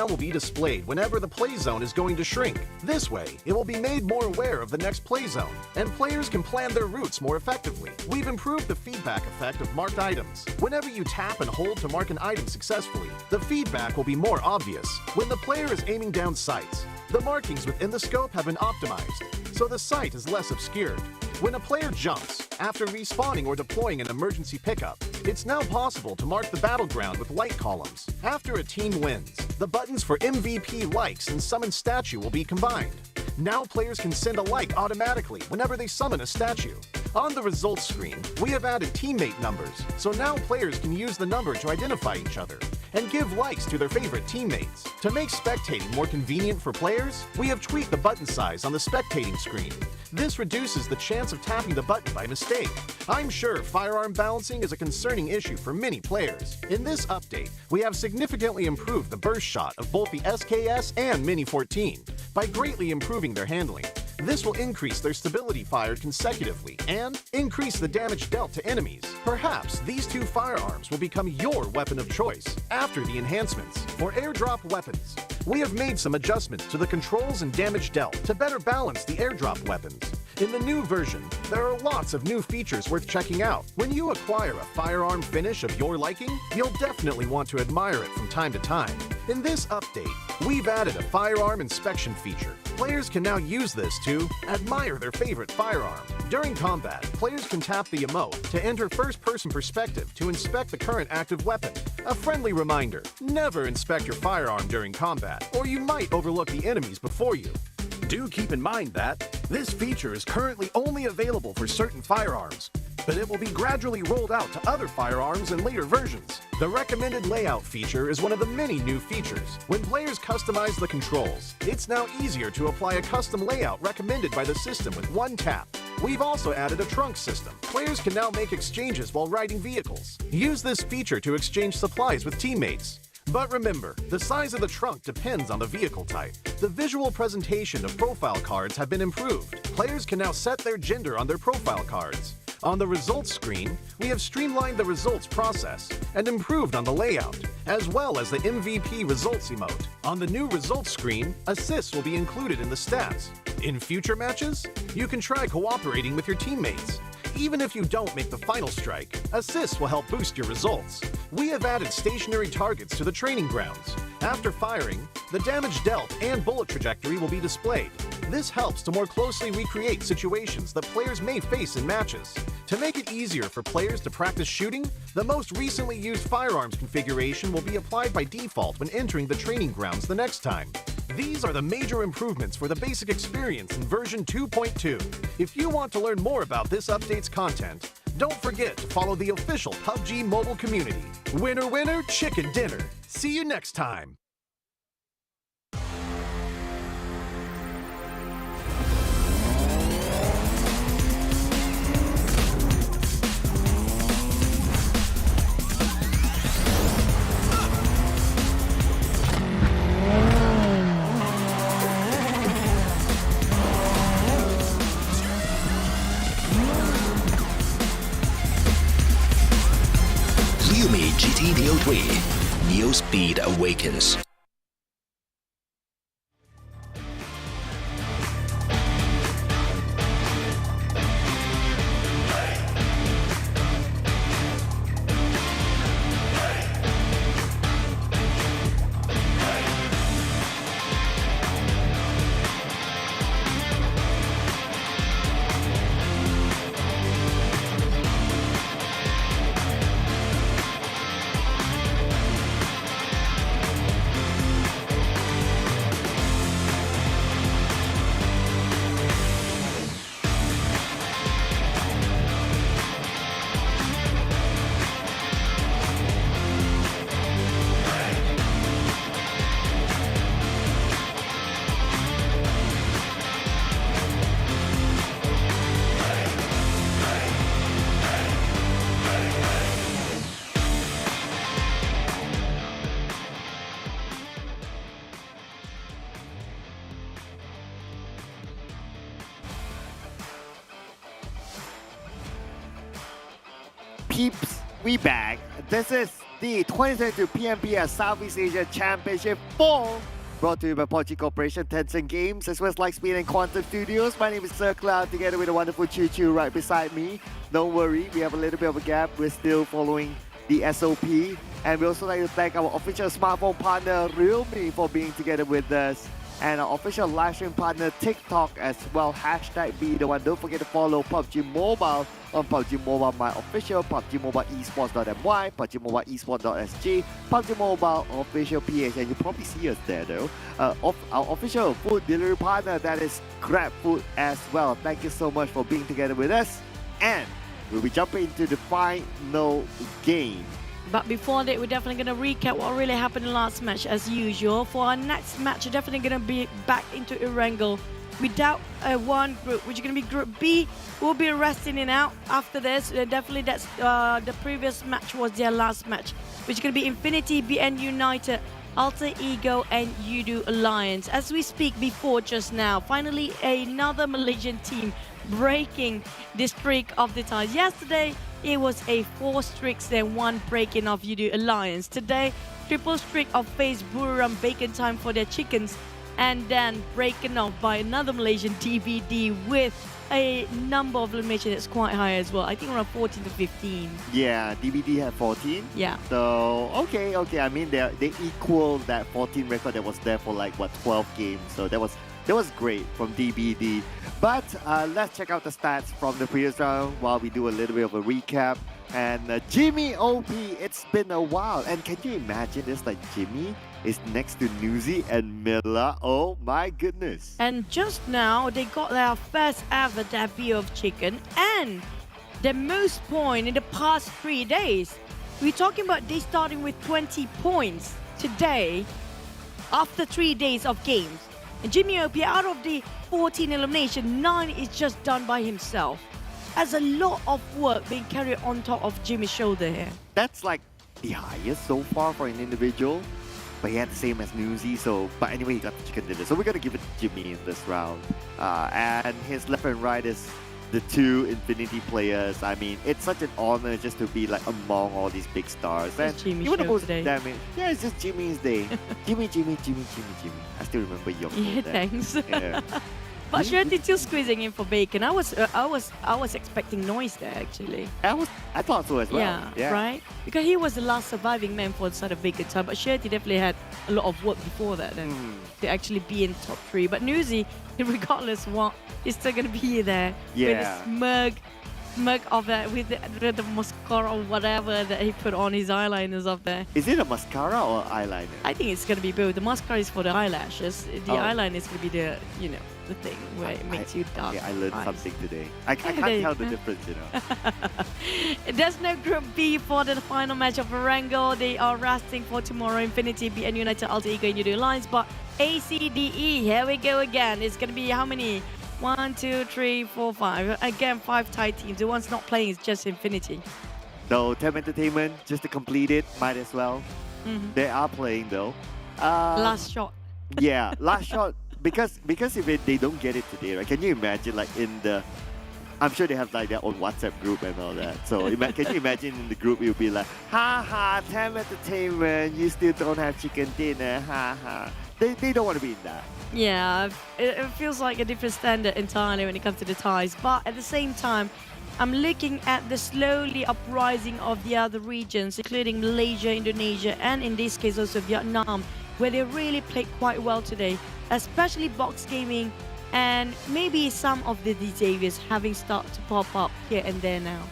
Will be displayed whenever the play zone is going to shrink. This way, it will be made more aware of the next play zone, and players can plan their routes more effectively. We've improved the feedback effect of marked items. Whenever you tap and hold to mark an item successfully, the feedback will be more obvious when the player is aiming down sights. The markings within the scope have been optimized, so the sight is less obscured. When a player jumps, after respawning or deploying an emergency pickup, it's now possible to mark the battleground with light columns. After a team wins, the buttons for MVP likes and summon statue will be combined. Now players can send a like automatically whenever they summon a statue. On the results screen, we have added teammate numbers, so now players can use the number to identify each other and give likes to their favorite teammates. To make spectating more convenient for players, we have tweaked the button size on the spectating screen. This reduces the chance of tapping the button by mistake. I'm sure firearm balancing is a concerning issue for many players. In this update, we have significantly improved the burst shot of both the SKS and Mini 14 by greatly improving their handling. This will increase their stability fired consecutively and increase the damage dealt to enemies. Perhaps these two firearms will become your weapon of choice after the enhancements. For airdrop weapons, we have made some adjustments to the controls and damage dealt to better balance the airdrop weapons. In the new version, there are lots of new features worth checking out. When you acquire a firearm finish of your liking, you'll definitely want to admire it from time to time. In this update, we've added a Firearm Inspection feature. Players can now use this to admire their favorite firearm. During combat, players can tap the emote to enter first-person perspective to inspect the current active weapon. A friendly reminder, never inspect your firearm during combat, or you might overlook the enemies before you. Do keep in mind that this feature is currently only available for certain firearms, but it will be gradually rolled out to other firearms in later versions. The recommended layout feature is one of the many new features. When players customize the controls, it's now easier to apply a custom layout recommended by the system with one tap. We've also added a trunk system. Players can now make exchanges while riding vehicles. Use this feature to exchange supplies with teammates. But remember, the size of the trunk depends on the vehicle type. The visual presentation of profile cards have been improved. Players can now set their gender on their profile cards. On the results screen, we have streamlined the results process and improved on the layout, as well as the MVP results emote. On the new results screen, assists will be included in the stats. In future matches, you can try cooperating with your teammates. Even if you don't make the final strike, assists will help boost your results. We have added stationary targets to the training grounds. After firing, the damage dealt and bullet trajectory will be displayed. This helps to more closely recreate situations that players may face in matches. To make it easier for players to practice shooting, the most recently used firearms configuration will be applied by default when entering the training grounds the next time. These are the major improvements for the basic experience in version 2.2. If you want to learn more about this update's content, don't forget to follow the official PUBG mobile community. Winner, winner, chicken dinner. See you next time. GT Neo 3. Neo Speed Awakens. Peeps, we back. This is the 2022 PMPL Southeast Asia Championship Fall, brought to you by PUBG Corporation, Tencent Games, as well as Lightspeed and Quantum Studios. My name is Sir Cloud, together with the wonderful Choo Choo right beside me. Don't worry, we have a little bit of a gap. We're still following the SOP. And we also like to thank our official smartphone partner, Realme, for being together with us. And our official livestream partner, TikTok, as well. Hashtag be the one. Don't forget to follow PUBG Mobile on PUBG Mobile My Official, PUBG Mobile Esports.my, PUBG Mobile Esports.sg, PUBG Mobile Official PH, and you probably see us there though. Our official food delivery partner, that is Grab Food as well. Thank you so much for being together with us. And we'll be jumping into the final game. But before that, we're definitely going to recap what really happened in the last match as usual. For our next match, we're definitely going to be back into Erangel without one group, which is going to be Group B. We'll be resting it out after this. Definitely that's the previous match was their last match, which is going to be Infinity, BN United, Alter Ego and Yoodo Alliance. As we speak before just now, finally another Malaysian team breaking the streak of the ties. Yesterday, it was a 4 streaks and 1 breaking of Yoodo Alliance. Today, triple streak of FaZe Buriram, bacon time for their chickens, and then breaking off by another Malaysian DVD with a number of elimination that's quite high as well. I think around 14 to 15. Yeah, DVD had 14. Yeah. So, okay. I mean, they equal that 14 record that was there for like, what, 12 games. So that was great from DBD. But let's check out the stats from the previous round while we do a little bit of a recap. And Jimmy OP, it's been a while. And can you imagine this? Like Jimmy is next to Nuzi and Milla. Oh my goodness. And just now, they got their first ever debut of Chicken and the most point in the past 3 days. We're talking about they starting with 20 points today after 3 days of games. And Jimmy OP, out of the 14 elimination, 9 is just done by himself. There's a lot of work being carried on top of Jimmy's shoulder here. That's like the highest so far for an individual. But he had the same as Nuzi, but anyway, he got the chicken dinner. So we're gonna give it to Jimmy in this round. And his left and right is the 2 Infinity players. I mean, it's such an honor just to be like among all these big stars. It's Jimmy's even the show most today. damage. Yeah, it's just Jimmy's day. Jimmy. I still remember your Yeah, quote there. thanks. Yeah. But Shirty still squeezing in for bacon. I was expecting noise there actually. I thought so as well. Yeah, right? Because he was the last surviving man for the side of bacon time. But Shirty definitely had a lot of work before that then to actually be in top 3. But Nuzi, regardless what, is still gonna be there with a smirk of that with the mascara or whatever that he put on his eyeliners up there. Is it a mascara or eyeliner? I think it's gonna be both. The mascara is for the eyelashes. The eyeliner is gonna be the the thing where it makes you dark. Yeah, I learned eyes. something today. I can't There you tell the go. difference, you know. There's no Group B for the final match of Erangel. They are resting for tomorrow. Infinity beat United, Alter Ego, and Yoodo Alliance. But ACDE, here we go again. It's gonna be how many? 1, 2, 3, 4, 5. Again, 5 tie teams. The one's not playing is just Infinity. So TEM Entertainment, just to complete it, might as well. They are playing though. Last shot. Yeah, last shot. Because if they don't get it today, right? Can you imagine like in the, I'm sure they have like their own WhatsApp group and all that. So can you imagine in the group it will be like, ha ha, TEM Entertainment, you still don't have chicken dinner, ha ha. They don't want to be in that. Yeah, it feels like a different standard entirely when it comes to the ties. But at the same time, I'm looking at the slowly uprising of the other regions, including Malaysia, Indonesia, and in this case also Vietnam, where they really played quite well today, especially Box Gaming and maybe some of the DJs having started to pop up here and there now.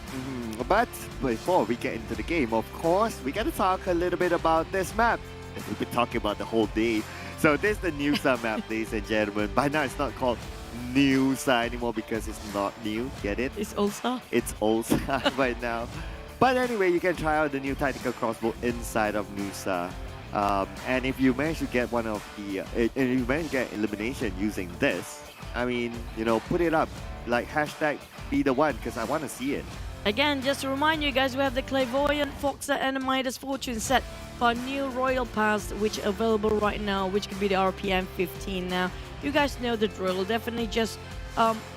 But before we get into the game, of course, we got to talk a little bit about this map. We've been talking about the whole day. So this is the Nusa Map, ladies and gentlemen. By now, it's not called Nusa anymore because it's not new. Get it? It's Ulsa. It's Ulsa right now. But anyway, you can try out the new tactical crossbow inside of Nusa. And if you manage to get one of the, if you manage to get elimination using this, I mean, put it up. Like hashtag be the one because I want to see it. Again, just to remind you guys, we have the Clairvoyant, Foxa, and the Midas Fortune set for our new Royal Pass, which are available right now, which could be the RPM 15 now. You guys know the drill. Definitely just, upgrade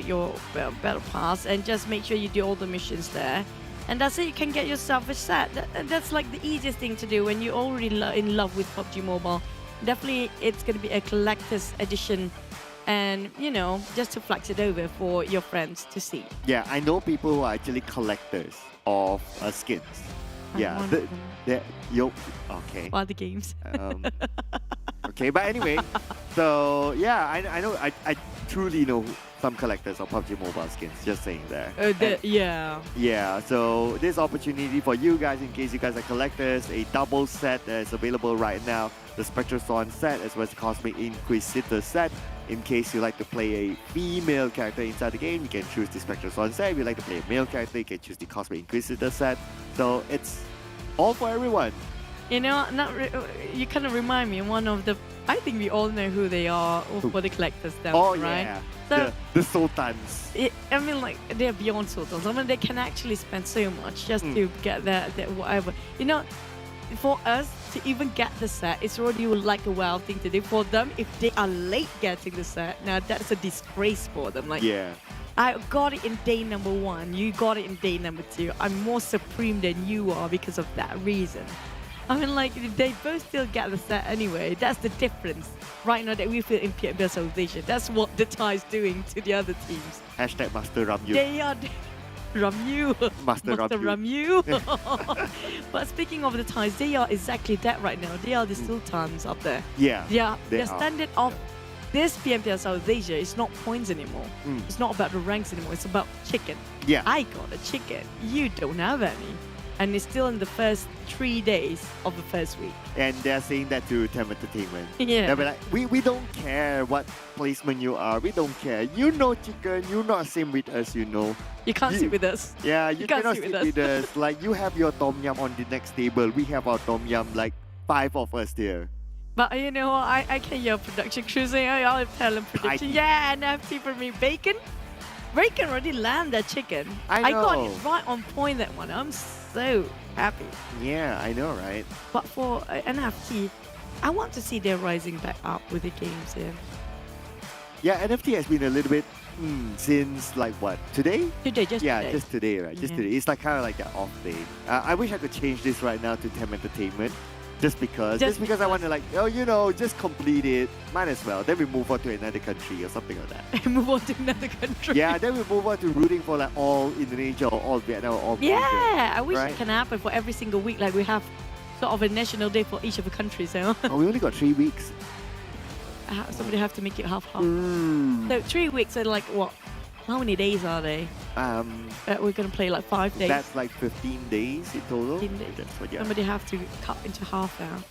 your battle pass and just make sure you do all the missions there. And that's it, you can get yourself a set. That's like the easiest thing to do when you're already in love with PUBG Mobile. Definitely, it's going to be a collector's edition. And, just to flex it over for your friends to see. Yeah, I know people who are actually collectors of skins. Yeah, okay. All the games. Okay, but anyway, so yeah, I know, I truly know some collectors of PUBG Mobile skins, just saying there. Yeah. Yeah, so this opportunity for you guys, in case you guys are collectors, a double set that is available right now. The Spectral Swan set as well as the Cosmic Inquisitor set. In case you like to play a female character inside the game, you can choose the Spectral Swan set. If you like to play a male character, you can choose the Cosmic Inquisitor set. So it's all for everyone. You kind of remind me of one of the, I think we all know who they are for the collectors down right? Yeah, So, the Sultans. I mean, like, they're beyond Sultans. I mean, they can actually spend so much just to get that whatever. For us to even get the set, it's already like a wild thing to do. For them, if they are late getting the set, now that's a disgrace for them. Like, yeah. I got it in day number 1, you got it in day number 2. I'm more supreme than you are because of that reason. I mean, like, they both still get the set anyway. That's the difference right now that we feel in PMPL Civilization. That's what the TIE's doing to the other teams. Hashtag Master Ramyu. They are... Ramyu. Master Ramyu. But speaking of the TIEs, they are exactly that right now. They are the Sultans up there. Yeah. Yeah, they're standard of this PMPL South Asia is not points anymore. Mm. It's not about the ranks anymore. It's about chicken. Yeah. I got a chicken. You don't have any. And it's still in the first 3 days of the first week. And they're saying that to TEM Entertainment. Yeah. They'll be like, we don't care what placement you are. We don't care. You know chicken. You're not same with us, you know. You can't sit with us. Yeah, you can't cannot sit sit with with us. Like, you have your tom yum on the next table. We have our tom yum, like 5 of us there. But you know what? I can hear production crew saying, I'll tell them prediction. Yeah, NFT for me. Bacon already landed that chicken. I got know. it right on point that one. I'm so happy. Yeah, I know, right? But for NFT, I want to see they're rising back up with the games here. Yeah, NFT has been a little bit since like what? Today? Today, just yeah, today. just today, right? Just today. It's like kind of like an off day. I wish I could change this right now to TEM Entertainment. Just because I want to like, oh, you know, just complete it. Might as well. Then we move on to another country or something like that. Move on to another country. Yeah, then we move on to rooting for like all Indonesia or all Vietnam or all Malaysia, Yeah, I wish right? it can happen for every single week. Like we have sort of a national day for each of the countries. So Oh, we only got 3 weeks. somebody have to make it half-half. Mm. So 3 weeks are like what? How many days are they? We're gonna play like 5 days. That's like 15 days in total. 15 days. That's what, yeah. Somebody have to cut into half now.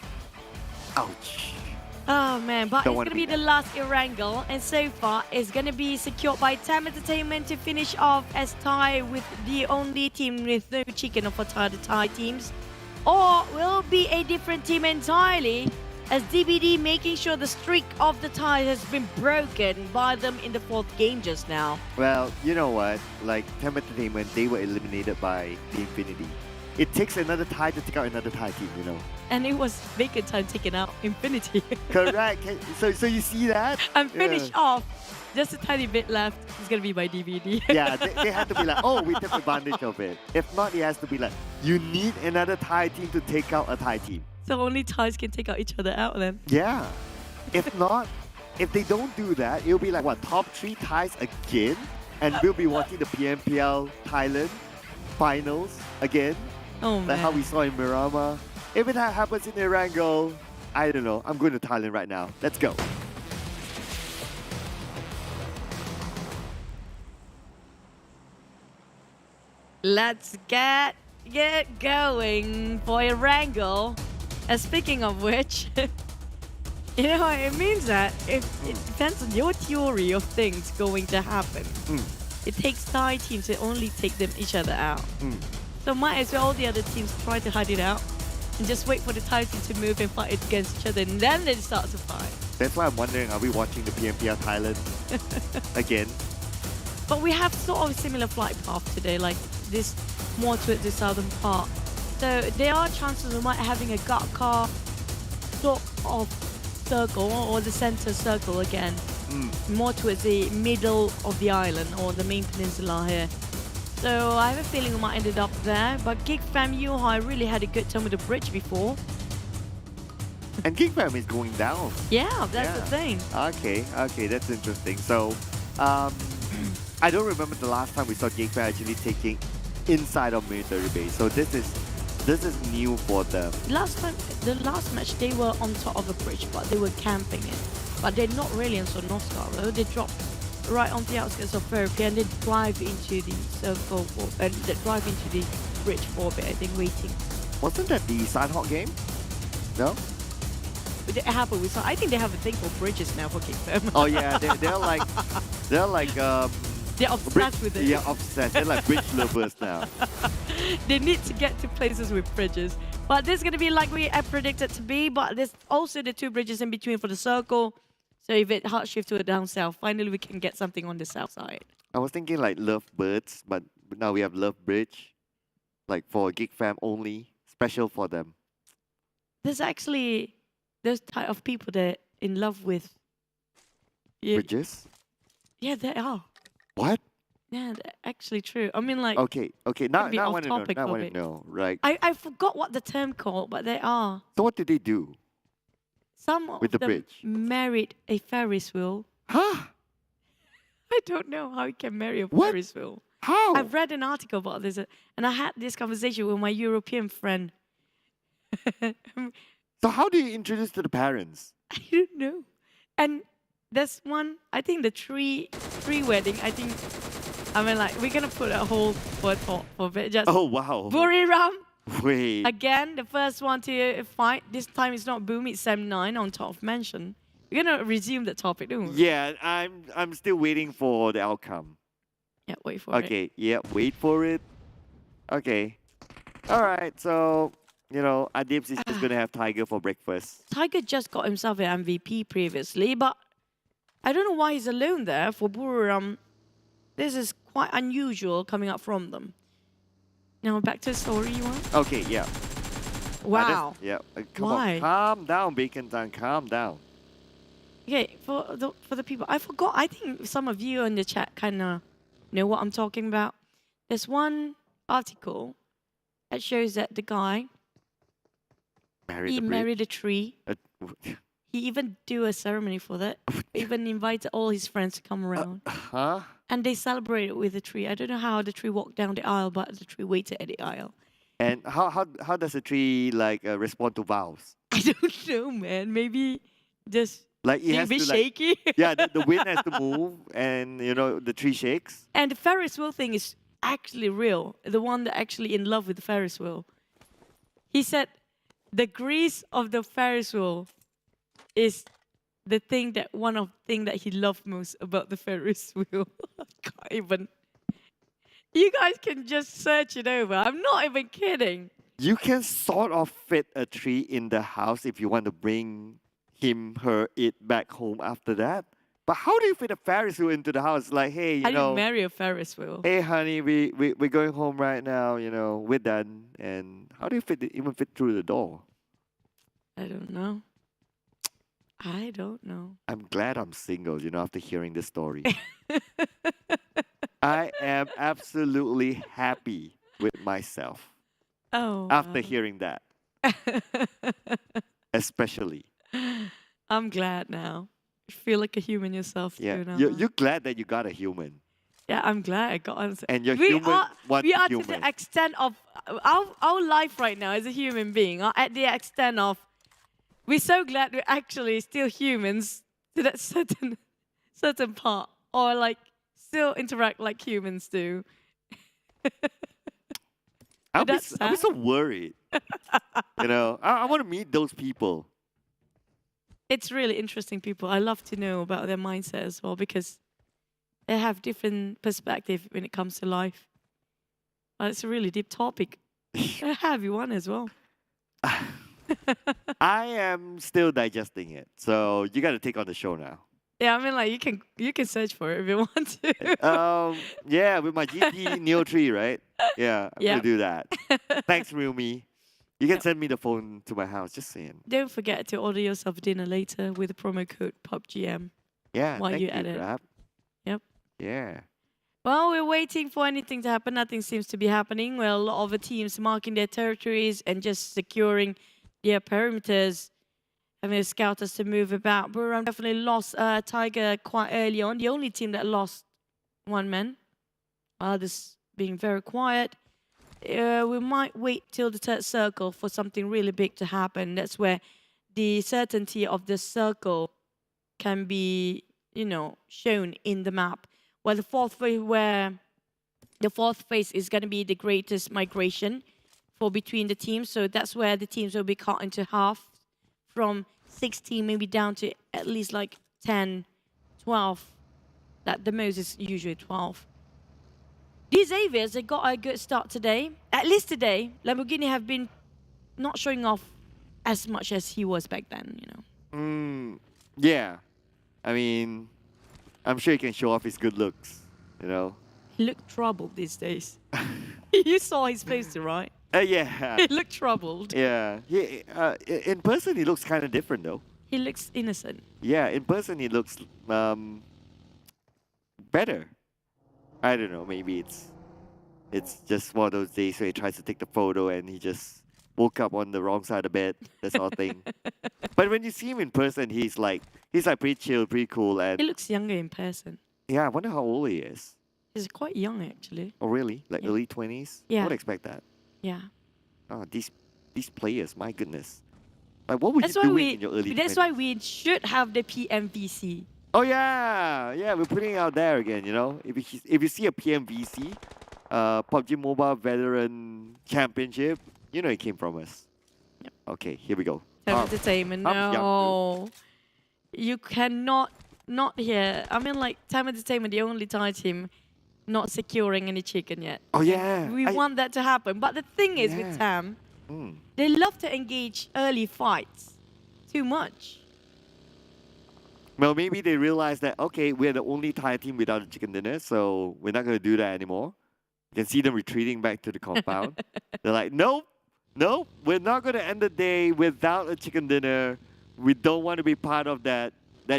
Ouch. Oh man, but Don't it's wanna gonna be be the last Erangel, and so far it's gonna be secured by TEM Entertainment to finish off as tie with the only team with no chicken for the tie teams, or will be a different team entirely, as DBD making sure the streak of the tie has been broken by them in the 4th game just now. Well, you know what? Like TEM Entertainment, they were eliminated by the Infinity. It takes another tie to take out another tie team, you know. And it was vacant time taking out Infinity. Correct. So you see that? And finish off. Just a tiny bit left. It's gonna be by DVD. Yeah, they had to be like, oh, we took advantage of it. If not, it has to be like, you need another Thai team to take out a Thai team. So only ties can take out each other out then. Yeah. If not, if they don't do that, it'll be like, what, top 3 ties again? And we'll be watching the PMPL Thailand finals again. Oh, man. Like how we saw in Buriram. If it happens in Erangel, I don't know. I'm going to Thailand right now. Let's go. Let's get going for a wrangle. And speaking of which, you know, it means that it depends on your theory of things going to happen. It takes Thai teams to only take them each other out. So might as well all the other teams try to hide it out and just wait for the Thai team to move and fight against each other, and then they start to fight. That's why I'm wondering, are we watching the PMPL Thailand again? But we have sort of a similar flight path today, like this more towards the southern part. So there are chances we might having a gut car sort of circle or the center circle again. More towards the middle of the island or the main peninsula here. So I have a feeling we might ended up there. But Geek Fam Yuhai really had a good time with the bridge before. And Geek Fam is going down. Yeah, that's the thing. Okay, that's interesting. So, I don't remember the last time we saw Geek Fam actually taking inside of military base. So this is new for them. The last match they were on top of a bridge, but they were camping it. But they're not really in Sonostar though. They dropped right on the outskirts of Buriram and they drive into the circle and they drive into the bridge for a bit, I think, waiting. Wasn't that the Sidehawk game? No? But it happened with I think they have a thing for bridges now for Geek Fam. Oh yeah, they're like they're obsessed with it. Yeah, obsessed. They're like bridge lovers now. They need to get to places with bridges. But this is going to be like I predicted to be, but there's also the 2 bridges in between for the circle. So if it hard shift to a down south, finally we can get something on the south side. I was thinking like Love Birds, but now we have Love Bridge. Like for Geek Fam only, special for them. There's actually those type of people that in love with bridges? Yeah, they are. What? Yeah, they're actually true. I mean, like... Okay. Now could be I want off to know. topic Now I of want it. to know. Right. I forgot what the term called, but they are. So what did they do? Some of With the them bridge? married a Ferris wheel. Huh? I don't know how you can marry a What? Ferris wheel. How? I've read an article about this, and I had this conversation with my European friend. So how do you introduce to the parents? I don't know. And There's one, I think the tree wedding, we're gonna put a whole word for it. Just Oh, wow. Buriram. Wait. Again, the first one to fight. This time it's not Boom, it's Sam9 on top of mention. We're gonna resume the topic, don't we? Yeah, I'm still waiting for the outcome. Yeah, wait for it. Okay, yeah, wait for it. Okay. Alright, so, Adips is just gonna have Tiger for breakfast. Tiger just got himself an MVP previously, but I don't know why he's alone there for Buriram. This is quite unusual coming up from them. Now back to the story you want? Okay, yeah. Wow. Yeah, come Why? on. Calm down, Bacon Time, calm down. Okay, for the people, I forgot. I think some of you in the chat kind of know what I'm talking about. There's one article that shows that the guy married a tree. He even do a ceremony for that. Even invited all his friends to come around. Huh? And they celebrated with the tree. I don't know how the tree walked down the aisle, but the tree waited at the aisle. And how does a tree respond to vows? I don't know, man. Maybe just Like it has be to shaky. yeah, the wind has to move, and the tree shakes. And the Ferris wheel thing is actually real. The one that actually in love with the Ferris wheel. He said the grease of the Ferris wheel is the thing that he loved most about the Ferris wheel. I can't even. You guys can just search it over. I'm not even kidding. You can sort of fit a tree in the house if you want to bring it back home after that. But how do you fit a Ferris wheel into the house? Like, hey, I didn't marry a Ferris wheel. Hey, honey, we're going home right now. We're done. And how do you even fit through the door? I don't know. I don't know. I'm glad I'm single, after hearing this story. I am absolutely happy with myself. Oh. After hearing that. Especially. I'm glad now. You feel like a human yourself Yeah, too now. you're glad that you got a human. Yeah, I'm glad I got on. And your we human are, wants we are human. to the extent of our life right now as a human being are at the extent of we're so glad we're actually still humans to that certain part, or like still interact like humans do. I'll be so worried. I want to meet those people. It's really interesting people. I love to know about their mindset as well because they have different perspective when it comes to life. It's a really deep topic. A heavy one as well. I am still digesting it, so you got to take on the show now. Yeah, I mean, you can search for it if you want to. Yeah, with my GT Neo 3, right? Yeah, I'm gonna do that. Thanks, Real Me. You can send me the phone to my house, just saying. Don't forget to order yourself dinner later with the promo code PUBGM. Yeah, while thank you you, at it. Grab. Yep. Yeah. Well, we're waiting for anything to happen. Nothing seems to be happening. Well, a lot of the teams marking their territories and just securing their perimeters. Having the scouters to move about. Buriram definitely lost Tiger quite early on. The only team that lost one man. Others being very quiet. We might wait till the third circle for something really big to happen. That's where the certainty of the circle can be, shown in the map. Well, the fourth phase is going to be the greatest migration for between the teams. So that's where the teams will be cut into half from 16 maybe down to at least like 10, 12. That the most is usually 12. These Avias, they got a good start today. At least today, Lamborghini have been not showing off as much as he was back then, Yeah. I mean, I'm sure he can show off his good looks, He looked troubled these days. You saw his face, right? Yeah. He looked troubled. Yeah. In person, he looks kind of different, though. He looks innocent. Yeah, in person, he looks better. I don't know, maybe it's just one of those days where he tries to take the photo and he just woke up on the wrong side of the bed, that sort of thing. But when you see him in person, he's like pretty chill, pretty cool, and He looks younger in person. yeah, I wonder how old he is. He's quite young, actually. Oh, really? Like Yeah. early 20s? Yeah. I would expect that. Yeah. Oh, these players, my goodness. Like, what were That's you why doing in your early 20s? That's why we should have the PMVC. Oh yeah, yeah, we're putting it out there again. You know, if you see a PMVC, PUBG Mobile Veteran Championship, you know it came from us. Yep. Okay, here we go. TEM Entertainment, no. You cannot not here. I mean, like, TEM Entertainment, the only Thai team not securing any chicken yet. Oh yeah. We want that to happen. But the thing is with TEM, they love to engage early fights too much. Well, maybe they realize that, okay, we're the only Thai team without a chicken dinner, so we're not going to do that anymore. You can see them retreating back to the compound. They're like, nope, nope, we're not going to end the day without a chicken dinner. We don't want to be part of that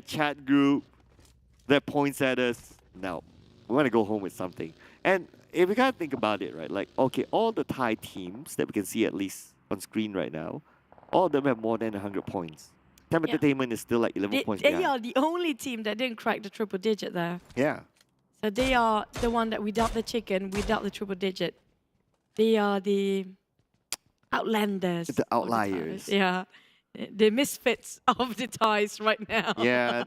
chat group that points at us. No, we want to go home with something. And if you kind of think about it, right, like, okay, all the Thai teams that we can see at least on screen right now, all of them have more than 100 points. TEM Entertainment is still like 11 points They behind. are the only team that didn't crack the triple digit there. Yeah. So they are the one that without the chicken, without the triple digit. They are the outlanders. The outliers. Yeah. The misfits of the Thais right now. Yeah.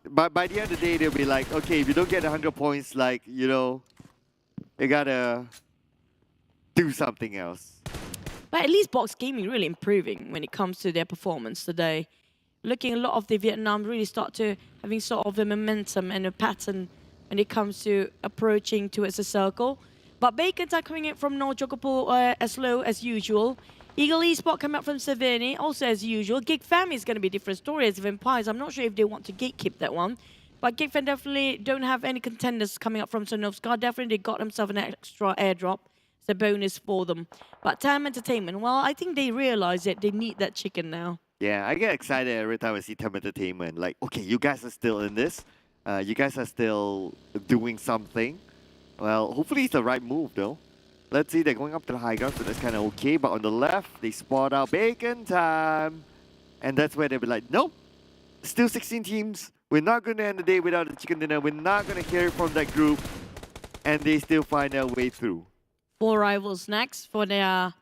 But by the end of the day, they'll be like, okay, if you don't get 100 points, like, you know, you gotta do something else. But at least Box Gaming really improving when it comes to their performance today. Looking a lot of the Vietnam really start to having sort of a momentum and a pattern when it comes to approaching towards a circle. But Bacon's are coming in from North Jokapur as low as usual. Ego Esports coming up from Savini, also as usual. Geek Fam is going to be a different story as Vampires. I'm not sure if they want to gatekeep that one. But Geek Fam definitely don't have any contenders coming up from Sonovska. Definitely they got themselves an extra airdrop. It's a bonus for them. But TEM Entertainment, well, I think they realize that they need that chicken now. Yeah, I get excited every time I see TEM Entertainment. Like, okay, you guys are still in this. You guys are still doing something. Well, hopefully it's the right move, though. Let's see, they're going up to the high ground, so that's kind of okay. But on the left, they spot out Bacon time. And that's where they'll be like, nope, still 16 teams. We're not going to end the day without a chicken dinner. We're not going to hear it from that group. And they still find their way through. 4 rivals next for their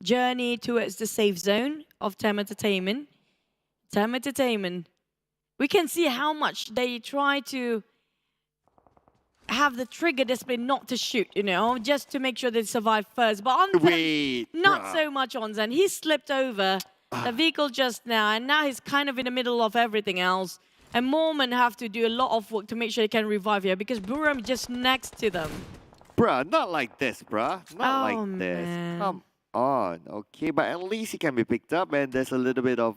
journey towards the safe zone of TEM Entertainment. TEM Entertainment. We can see how much they try to have the trigger discipline not to shoot, you know, just to make sure they survive first. But on Zen, not so much on Zen. He slipped over the vehicle just now, and now he's kind of in the middle of everything else. And Mormon have to do a lot of work to make sure they can revive here because Buriram just next to them. Bruh, not like this, bruh. Not like this. Man. Come on. Okay, but at least he can be picked up, and there's a little bit of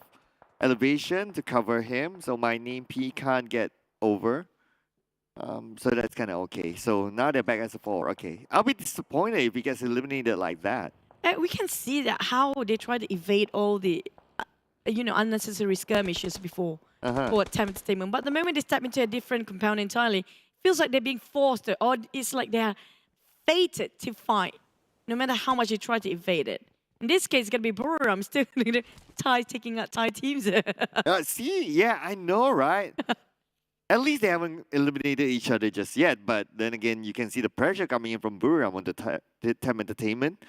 elevation to cover him, so my name P can't get over. So that's kind of okay. So now they're back as a 4. Okay, I'll be disappointed if he gets eliminated like that. We can see that how they try to evade all the, you know, unnecessary skirmishes before for TEM Entertainment. But the moment they step into a different compound entirely, it feels like they're being forced to, or it's like they're fated to fight, no matter how much they try to evade it. In this case, it's going to be Buriram still Thai taking out Thai teams. See, yeah, I know, right? At least they haven't eliminated each other just yet. But then again, you can see the pressure coming in from Buriram on the TEM Entertainment,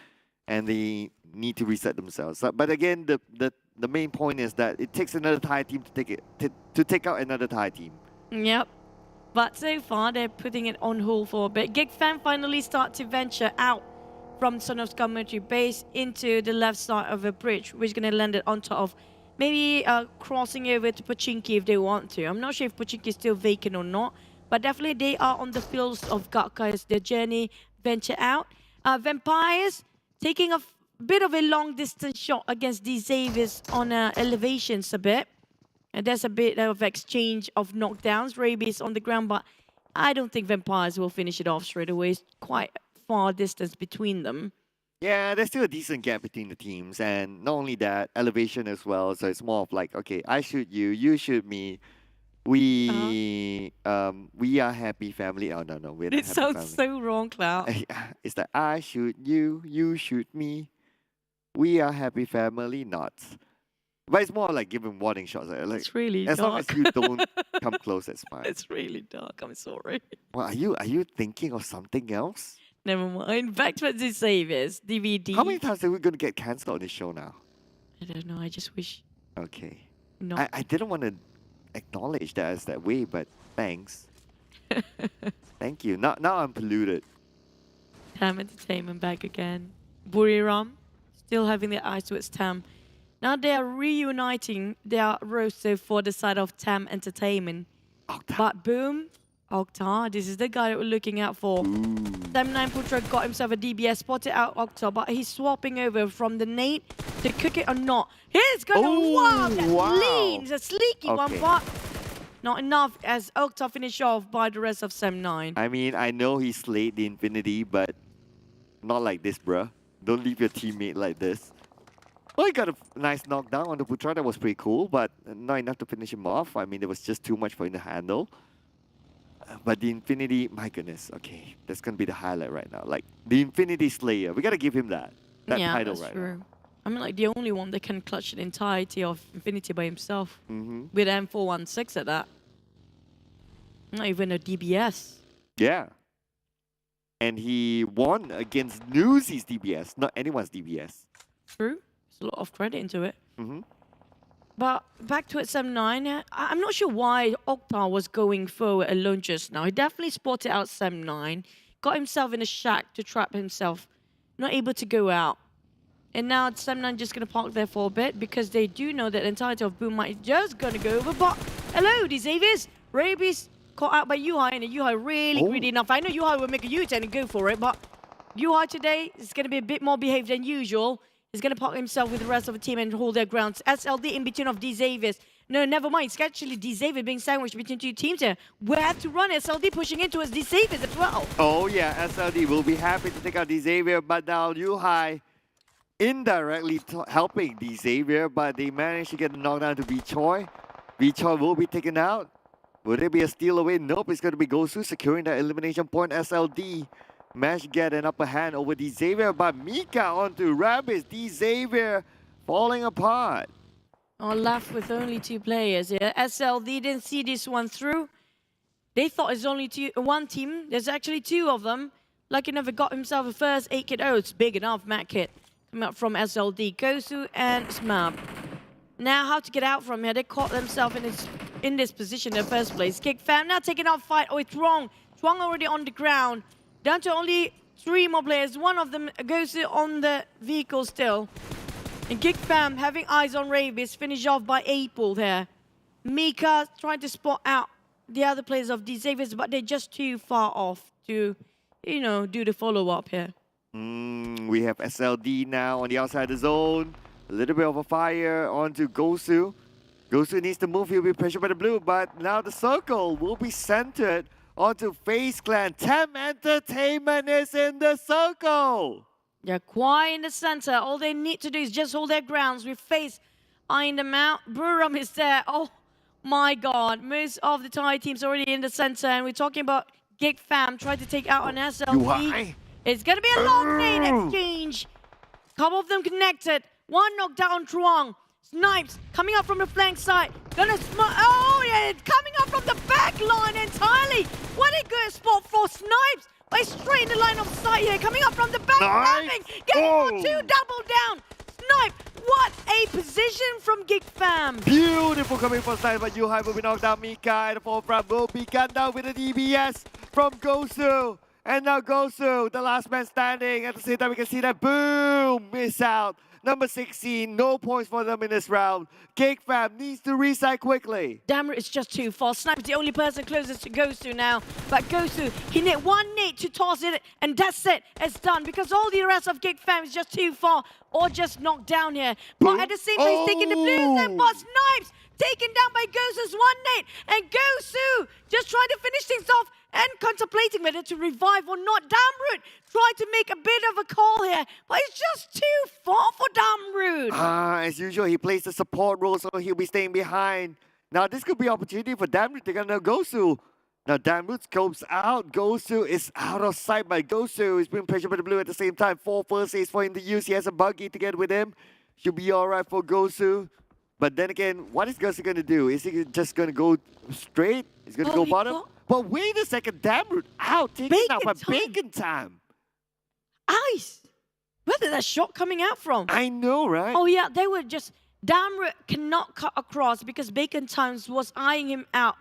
and they need to reset themselves. But again, the main point is that it takes another Thai team to take out another Thai team. Yep. But so far, they're putting it on hold for a bit. Geek Fam finally start to venture out from Sonovska military base into the left side of a bridge, which is going to land it on top of maybe crossing over to Pochinki if they want to. I'm not sure if Pochinki is still vacant or not, but definitely they are on the fields of Gatka as their journey venture out. Vampires taking a bit of a long distance shot against these Xaviers on elevations a bit. And there's a bit of exchange of knockdowns. Rabies on the ground, but I don't think Vampires will finish it off straight away. It's quite far distance between them. Yeah, there's still a decent gap between the teams, and not only that, elevation as well. So it's more of like, okay, I shoot you, you shoot me. We are happy family. Oh no, we're not It happy sounds family. so wrong, Cloud. It's like I shoot you, you shoot me. We are happy family, not. But it's more like giving warning shots. Like, It's really as long as dark. you don't come close, that's fine. It's really dark. I'm sorry. Well, are you thinking of something else? Never mind. Back to the Saviors DVD. How many times are we going to get cancelled on this show now? I don't know. I just wish Okay. not. I didn't want to acknowledge that as that way, but thanks. Thank you. Now I'm polluted. TEM Entertainment back again. Buriram still having their eyes towards TEM. Now they are reuniting their roster for the side of TEM Entertainment. But boom, Octa, this is the guy that we're looking out for. Sam9 Putra got himself a DBS, spotted out Octa, but he's swapping over from the nade to cook it or not. He's gonna lean, it's a sneaky one, but not enough as Octa finish off by the rest of Sam9. I mean, I know he slayed the Infinity, but not like this, bruh. Don't leave your teammate like this. Well, he got a nice knockdown on the Putra. That was pretty cool, but not enough to finish him off. I mean, there was just too much for him to handle. But the Infinity, my goodness, okay, that's gonna be the highlight right now. Like the Infinity Slayer, we gotta give him that Yeah, title that's right true. now. I mean, like the only one that can clutch the entirety of Infinity by himself. With M416 at that. Not even a DBS. Yeah. And he won against Nusi's DBS, not anyone's DBS. True. There's a lot of credit into it. But back to it, Sam9. I'm not sure why Octa was going forward alone just now. He definitely spotted out Sam9, got himself in a shack to trap himself, not able to go out. And now Sam9 just going to park there for a bit because they do know that the entirety of Boom might just going to go over. But hello, these Xaviers. Rabies caught out by Yuhai, and Yuhai really greedy enough. I know Yuhai will make a U-turn and go for it, but Yuhai today is going to be a bit more behaved than usual. He's going to park himself with the rest of the team and hold their grounds. SLD in between of D Xaviers. No, never mind. It's actually D Xavier being sandwiched between two teams here. Where to run SLD pushing in towards D Xaviers as well. Oh yeah, SLD will be happy to take out D Xavier, but now Yuhai indirectly helping D Xavier, but they managed to get the knockdown to V-Choi. V-Choi will be taken out. Would it be a steal away? Nope, it's going to be Gosu securing that elimination point. SLD managed to get an upper hand over D Xavier, but Mika onto Rabbids. D Xavier falling apart. Oh, left with only two players here. SLD didn't see this one through. They thought it's only one team. There's actually two of them. Lucky enough, got himself a first 8 kit. Oh, it's big enough, Matt kit. Coming up from SLD, Gosu and Smab. Now, how to get out from here? They caught themselves in this position in the first place. Geek Fam now taking off fight. Oh, it's wrong. Chuang already on the ground. Down to only 3 more players. One of them goes on the vehicle still. And Geek Fam having eyes on Rabies. Finished off by April there. Mika trying to spot out the other players of D Xaviers, but they're just too far off to, you know, do the follow-up here. We have SLD now on the outside of the zone. A little bit of a fire onto Gosu. Gosu needs to move. He'll be pressured by the blue, but now the circle will be centered onto FaZe Clan. TEM Entertainment is in the circle. They're quite in the center. All they need to do is just hold their grounds with FaZe eyeing them out. Buriram is there. Oh my God. Most of the Thai teams already in the center. And we're talking about Geek Fam trying to take out an SLD. It's going to be a long nade exchange. Couple of them connected. One knockdown on Truong. Snipes coming up from the flank side. Oh yeah, it's coming up from the back line entirely. What a good spot for Snipes. But straight in the line of sight here. Coming up from the back. Getting on 2 double down. Snipe. What a position from Geek Fam. Beautiful coming from Snipe, but Yuhai will be knocked down. Mika at the forefront will be gunned down with a DBS from Gosu. And now Gosu, the last man standing. At the same time, we can see that boom, miss out. Number 16, no points for them in this round. Geek Fam needs to reset quickly. Damn it, it's just too far. Sniper's the only person closest to Gosu now. But Gosu, he need one nade to toss it, and that's it. It's done because all the rest of Geek Fam is just too far or just knocked down here. But at the same time, he's taking the blues and but Snipes taken down by Gosu's one nade. And Gosu just trying to finish things off and contemplating whether to revive or not. Damroot tried to make a bit of a call here, but it's just too far for Damroot. As usual, he plays the support role, so he'll be staying behind. Now, this could be an opportunity for Damroot to get another Gosu. Now, Damroot scopes out. Gosu is out of sight by Gosu. He's being pressured by the blue at the same time. 4 first aids for him to use. He has a buggy to get with him. Should be all right for Gosu. But then again, what is Gosu going to do? Is he just going to go straight? He's going to go bottom? But wait a second, Damroot out, taking out by bacon time. Ice! Where did that shot coming out from? I know, right? Oh yeah, they were just Damroot cannot cut across because Bacon Times was eyeing him out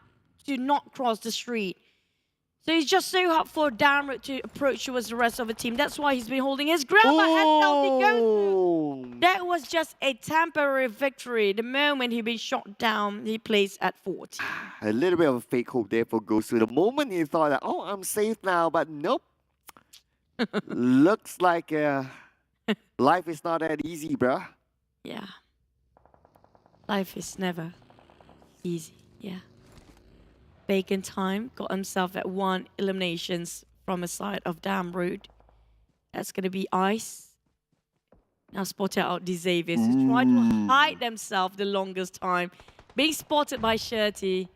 to not cross the street. So it's just so hard for Damroot to approach towards the rest of the team. That's why he's been holding his ground. But that was just a temporary victory. The moment he been shot down, he plays at 40. A little bit of a fake hope there for Gosu. The moment he thought that, oh, I'm safe now, but nope. Looks like life is not that easy, bruh. Yeah. Life is never easy, yeah. Bacon Time got himself at 1 eliminations from a side of Damroot. That's going to be Ice. Now spotted out the Xaviers, who tried to hide themselves the longest time. Being spotted by Shirty.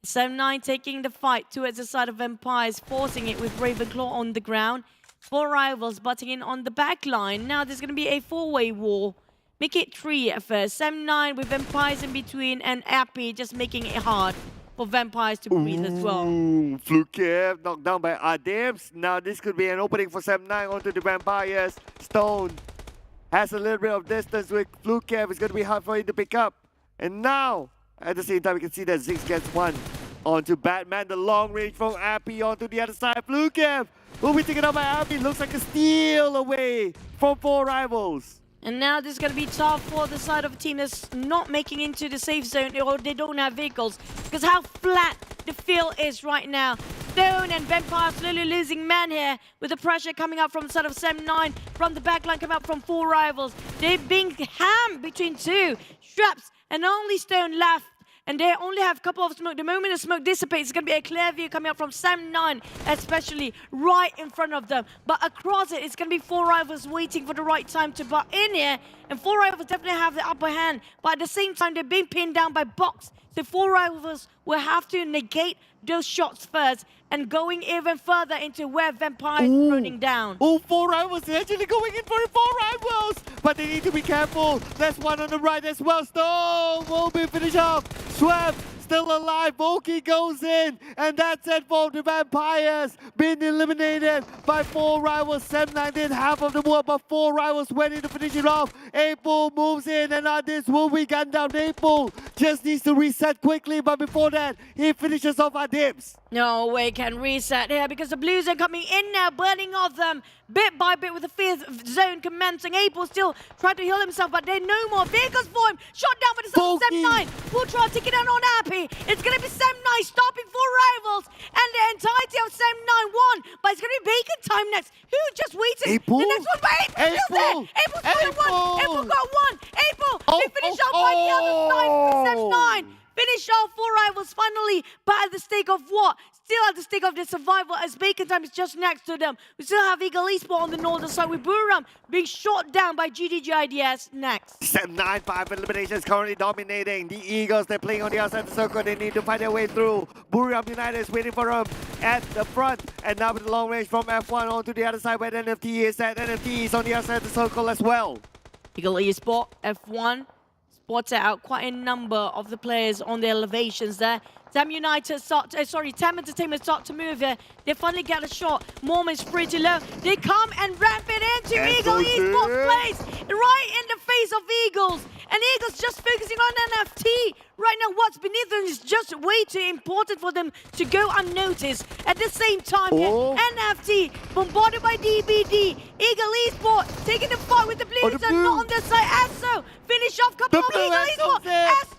7-9 taking the fight towards the side of Vampires, forcing it with Ravenclaw on the ground. 4 rivals butting in on the back line. Now there's going to be a 4-way war. Make it 3 at first. 7-9 with Vampires in between and Appy just making it hard for Vampires to breathe as well. Flukev knocked down by Adibs. Now this could be an opening for 7-9 onto the Vampires. Stone has a little bit of distance with Flukev. It's going to be hard for him to pick up. And now, at the same time, we can see that Ziggs gets one onto Batman. The long range from Appy onto the other side. Flukev will be taken out by Appy. Looks like a steal away from 4 rivals. And now this is going to be tough for the side of a team that's not making into the safe zone, or they don't have vehicles, because how flat the field is right now. Stone and Vampire slowly losing man here, with the pressure coming up from the side of 7-9, from the backline coming up from 4 rivals. They're being hammed between 2 Straps, and only Stone left. And they only have a couple of smoke. The moment the smoke dissipates, it's going to be a clear view coming up from 7-9, especially right in front of them. But across it, it's going to be 4 rivals waiting for the right time to butt in here. And 4 rivals definitely have the upper hand. But at the same time, they're being pinned down by Box. The 4 rivals will have to negate those shots first and going even further into where Vampire is running down. Oh, 4 rivals actually going in for it. 4 rivals, but they need to be careful. There's one on the right as well. Stone will be finished off. Swab still alive. Volky goes in, and that's it for the Vampires. Been eliminated by 4 rivals. 7-9 did half of the work, but 4 rivals went in to finish it off. April moves in, and Adis will be gunned down. April just needs to reset quickly, but before that, he finishes off Adibs. No way can reset here because the Blues are coming in now, burning off them bit by bit with the 5th zone commencing. April still trying to heal himself, but there are no more vehicles for him. Shot down by the side of 7-9. Full trial taking down on Appy. It's going to be 7-9 stopping 4 rivals, and the entirety of 7-9 won. But it's going to be Bacon Time next. Who just waited? April? The next one by April. April's got one. April got one. April, they finished off by the other side. 7-9. Finish off 4 rivals finally, but at the stake of what? Still at the stake of their survival, as Bacon Time is just next to them. We still have Ego Esports on the northern side with Buriram being shot down by GIDS next. 7-9, 5 eliminations currently dominating. The Eagles, they're playing on the outside of the circle. They need to find their way through. Buriram United is waiting for them at the front. And now with the long range from F1 onto the other side where NFT is at. NFT is on the outside of the circle as well. Ego Esports, F1. Spots out quite a number of the players on the elevations there. TEM TEM Entertainment start to move here. They finally get a shot. Moment's pretty low. They come and ramp it into Eagle Esports place. Right in the face of Eagles. And Eagles just focusing on NFT. Right now, what's beneath them is just way too important for them to go unnoticed. At the same time, here, NFT bombarded by DBD. Eagle Esports taking the fight with the Blues and not on their side. Asso finish off couple of Eagle Esports. Asso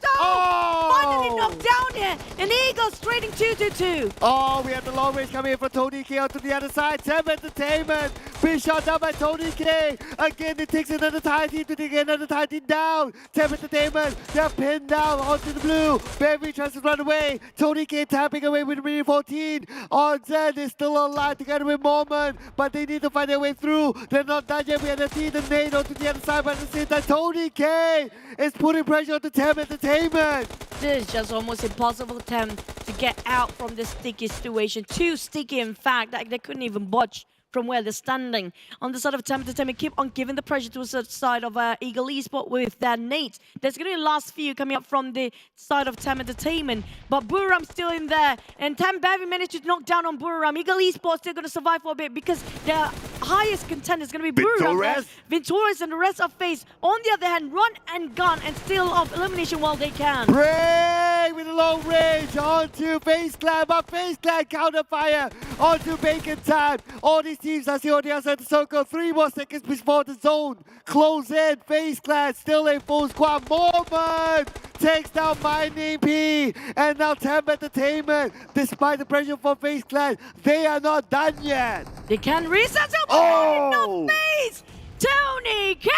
finally knocked down here. And Eagles trading 2-2-2. Oh, we have the long range coming in from Tony K onto the other side. TEM Entertainment being shot down by Tony K. Again, it takes another Thai team to take another Thai team down. TEM Entertainment, they're pinned down onto the blue. Baby tries to run away. Tony K tapping away with Mini 14. Onzen is still alive together with Moment, but they need to find their way through. They're not done yet. We have the nade onto the other side, but at the same time, Tony K is putting pressure on the TEM Entertainment. This is just almost impossible attempt to get out from this sticky situation. Too sticky, in fact, that they couldn't even budge from where they're standing. On the side of TEM Entertainment, keep on giving the pressure to the side of Ego Esports with their Nate. There's going to be the last few coming up from the side of TEM Entertainment, but Buriram still in there, and TEM Bavi managed to knock down on Buriram. Ego Esports still going to survive for a bit because their highest contender is going to be Buriram. Vintorez and the rest of FaZe, on the other hand, run and gun and steal off elimination while they can. Break with a long range onto FaZe Clan, but FaZe Clan counter fire onto Bacon time. All these teams are still on the outside of the circle. 3 more seconds before the zone close in. FaZe Clan still a full squad. Moment takes down Mining P, and now TEM Entertainment, despite the pressure from FaZe Clan, they are not done yet. They can reset up. Oh! FaZe! Tony K!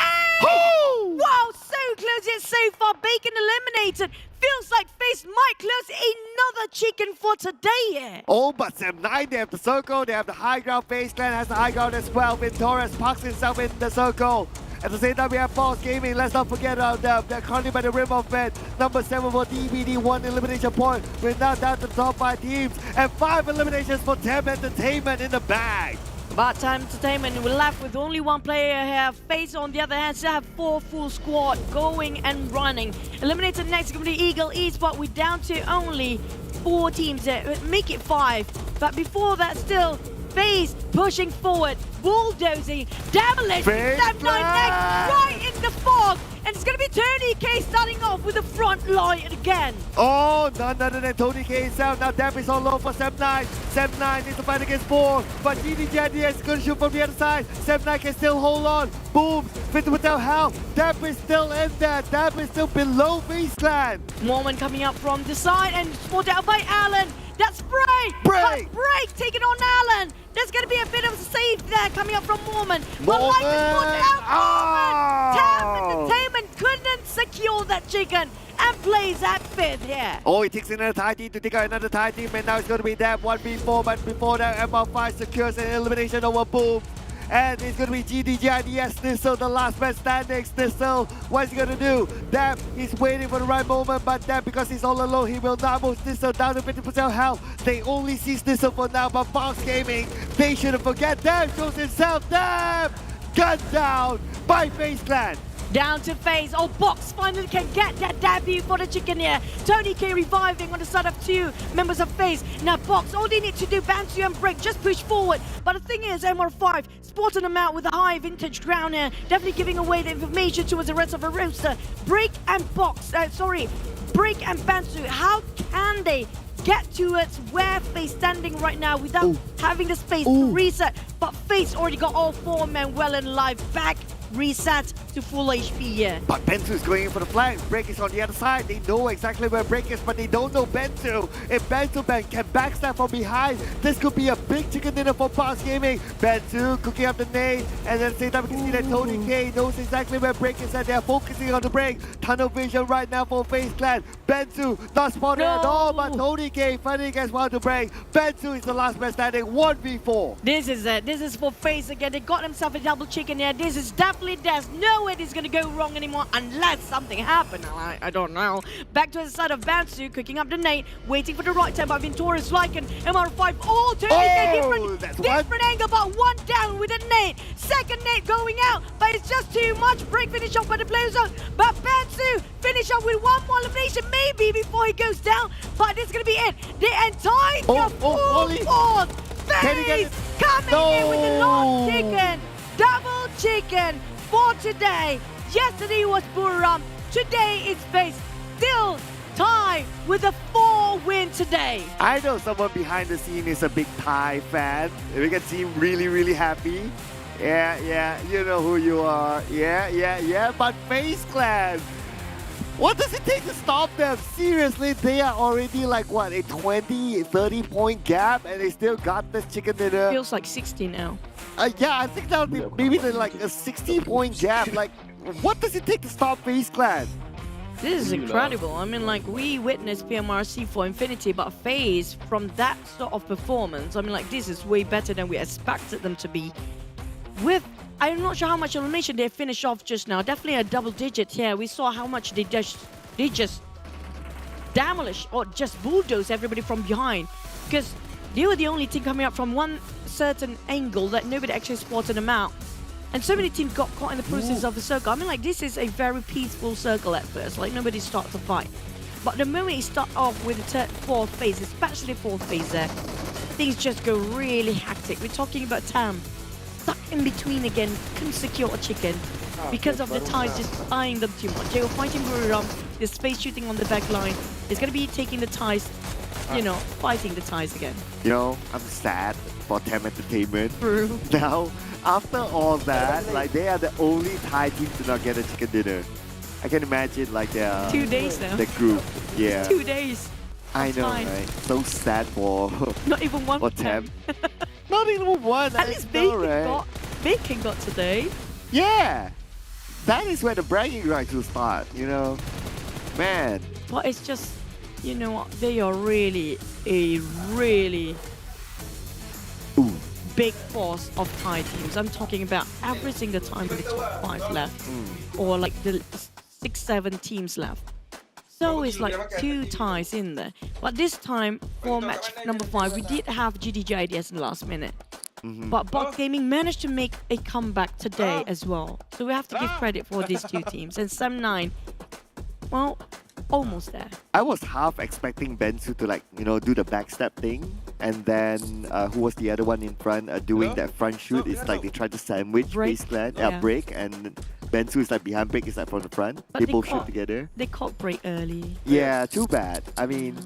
Oh! Wow, so close yet so far. Bacon eliminated. Feels like FaZe might close another chicken for today here. Oh, but Sem9, they have the circle, they have the high ground. FaZe Clan has the high ground as well. Vintorez parks himself in the circle. At the same time, we have Boss Gaming. Let's not forget about them. They're currently by the rim of it. Number 7 for DBD, 1 elimination point. We're now down to the top 5 teams. And 5 eliminations for TEM Entertainment in the bag. But TEM Entertainment, we're left with only 1 player here. FaZe, on the other hand, still have 4 full squad going and running. Eliminated next is going to be Ego Esports. We're down to only 4 teams there. Make it 5. But before that, still, FaZe pushing forward, bulldozing, demolition, Step 9 next, right in the fog. And it's going to be Tony K starting off with the front line again. Oh, none other than Tony K himself. Now Dap is on low for Sem9. Sem9 needs to fight against 4, but GIDS is going to shoot from the other side. Sem9 can still hold on. Boom, fit without help. Dap is still in there. Dap is still below FaZe Clan. Moment coming up from the side and spotted out by Allen. That's Break! Break! Break taking on Allen! There's going to be a bit of a save there coming up from Mormon. But Mormon! like to spot out Oh! Mormon! TEM Entertainment couldn't secure that chicken and plays at 5th here. Oh, he takes another Thai team to take out another Thai team, and now it's going to be that 1v4, but before that, MR5 secures an elimination over Boom. And it's going to be GIDS, Snissel, the last man standing. Snissel, what's he going to do? Dap, he's waiting for the right moment, but Dap, because he's all alone, he will not move Snissel down to 50% health. They only see Snissel for now, but Fox Gaming, they shouldn't forget. Dap shows himself. Dap, gun down by FaZe Clan. Down to FaZe. Oh, Box finally can get that debut for the chicken here. Tony K reviving on the side of 2 members of FaZe. Now Box, all they need to do, Bantu and Break, just push forward. But the thing is, MR5 spotting them out with a high vintage crown here. Definitely giving away the information towards the rest of the roster. Break and Box, Break and Bantu, how can they get towards where FaZe standing right now without having the space to reset? But FaZe already got all 4 men well and alive back. Reset to full HP here. But Bentu is going in for the flank. Break is on the other side. They know exactly where Break is, but they don't know Bentu. If Bentu can backstab from behind, this could be a big chicken dinner for Box Gaming. Bentu cooking up the nade, and at the same time we can see that Tony K knows exactly where Break is, and they're focusing on the Break. Tunnel vision right now for FaZe Clan. Bentu not spotted at all, but Tony K fighting against one to Break. Bentu is the last man standing, 1v4. This is it. This is for FaZe again. They got themselves a double chicken here. This is definitely, there's no way this is going to go wrong anymore unless something happens. I don't know. Back to the side of Bansu, cooking up the nade, waiting for the right time by Vintorez, Lycan, MR5, all Tony K, different angle, but 1 down with a nade. Second nade going out, but it's just too much. Break finish off by the player zone, but Bansu finish off with 1 more elimination maybe before he goes down, but this is going to be it. The entire fourth FaZe coming in with the last chicken. Double chicken for today. Yesterday was Buriram. Today is FaZe. Still tied with a 4-win today. I know someone behind the scene is a big Thai fan. We can see him really happy. Yeah, you know who you are. Yeah. But FaZe Clan, what does it take to stop them? Seriously, they are already like what, a 20-30 point gap, and they still got this chicken dinner. Feels like 60 now. Yeah, I think that would be maybe like a 60-point gap. Like, what does it take to stop FaZe Clan? This is incredible. I mean, like, we witnessed PMRC for Infinity, but FaZe, from that sort of performance, I mean, like, this is way better than we expected them to be. I'm not sure how much elimination they finished off just now. Definitely a double digit here. We saw how much they just demolish or just bulldoze everybody from behind. Because They were the only team coming up from one certain angle that nobody actually spotted them out. And so many teams got caught in the process of the circle. I mean, like, this is a very peaceful circle at first. Like, nobody starts to fight. But the moment you start off with the fourth phase, especially fourth phase there, things just go really hectic. We're talking about TEM stuck in between again, couldn't secure a chicken because of the ties just eyeing them too much. They were fighting Buriram, there's space shooting on the back line. It's going to be taking the ties, you know, fighting the ties again. You know, I'm sad for TEM Entertainment. True. Now, after all that, like, they are the only Thai team to not get a chicken dinner. I can imagine, like, their 2 days now. the group. Yeah. 2 days. I know, Fine. right? So sad for Not even one for TEM. Not even one. At least Bacon got today. Yeah. That is where the bragging rights will start, you know. Man. But it's just, you know what, they are really a really big force of Thai teams. I'm talking about every single time in the top 5 left, or like the 6-7 teams left. So it's like 2 ties in there. But this time, for match number 5, we did have GIDS in the last minute. But Box Gaming managed to make a comeback today as well. So we have to give credit for these 2 teams. And Sam9, well, almost there. I was half expecting Bensu to, like, you know, do the backstep thing. And then, who was the other one in front doing that front shoot? It's like they tried to sandwich FaZe Clan, break, and Bensu is like behind break, is like from the front. But they both shoot together. They caught break early. Yeah, too bad. I mean,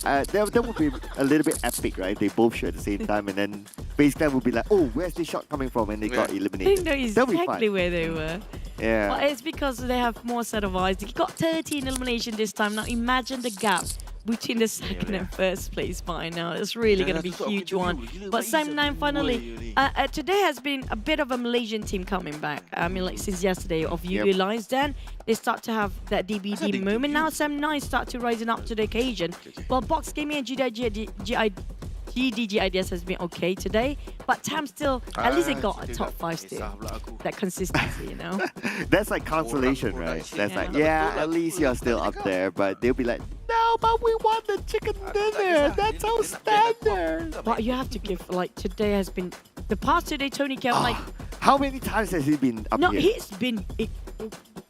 that would be a little bit epic, right? They both shoot at the same time, and then FaZe Clan would be like, oh, where's this shot coming from? And they got They eliminated. know exactly where they were. Yeah. But it's because they have more set of eyes. They got 13 elimination this time. Now imagine the gap between the second and first place by now. It's really going to be a huge one. But Sam9 finally, today has been a bit of a Malaysian team coming back. I mean, like since yesterday of Yoodo Alliance. Then they start to have that DBD moment. Now Sam9 start to rising up to the occasion. Well, Box Gaming and GDGIDS has been okay today, but TEM still, at least they got a top 5 still. That consistency, you know? That's like consolation, right? That's like, yeah, at least you're still up there, but they'll be like, no, but we want the chicken dinner. That's our standard. But you have to give, like, today has been, the past 2 days, Tony Kelvin, like... How many times has he been up here? No, he's been...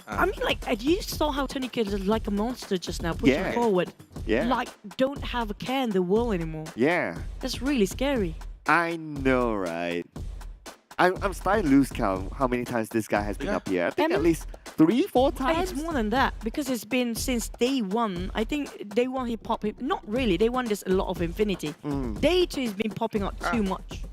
I mean, like, you saw how Tony Kelvin is like a monster just now, pushing forward. Yeah. Like, don't have a care in the world anymore. Yeah. That's really scary. I know, right? I'm starting to lose count how many times this guy has been up here. I think at least 3-4 times. It's more than that because it's been since day 1. I think day 1 he popped it. Not really. Day 1 there's a lot of Infinity. Day 2 has been popping up too much.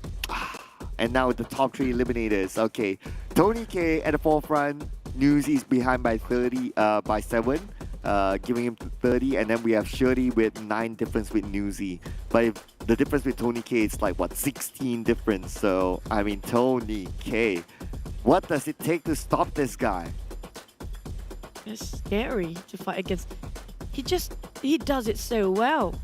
And now the top 3 eliminators. Okay, Tony K at the forefront. Newsy is behind by 7, giving him 30, and then we have Shirley with 9 difference with Newsy. But if the difference with Tony K is like what, 16 difference. So I mean, Tony K, what does it take to stop this guy? It's scary to fight against. He does it so well.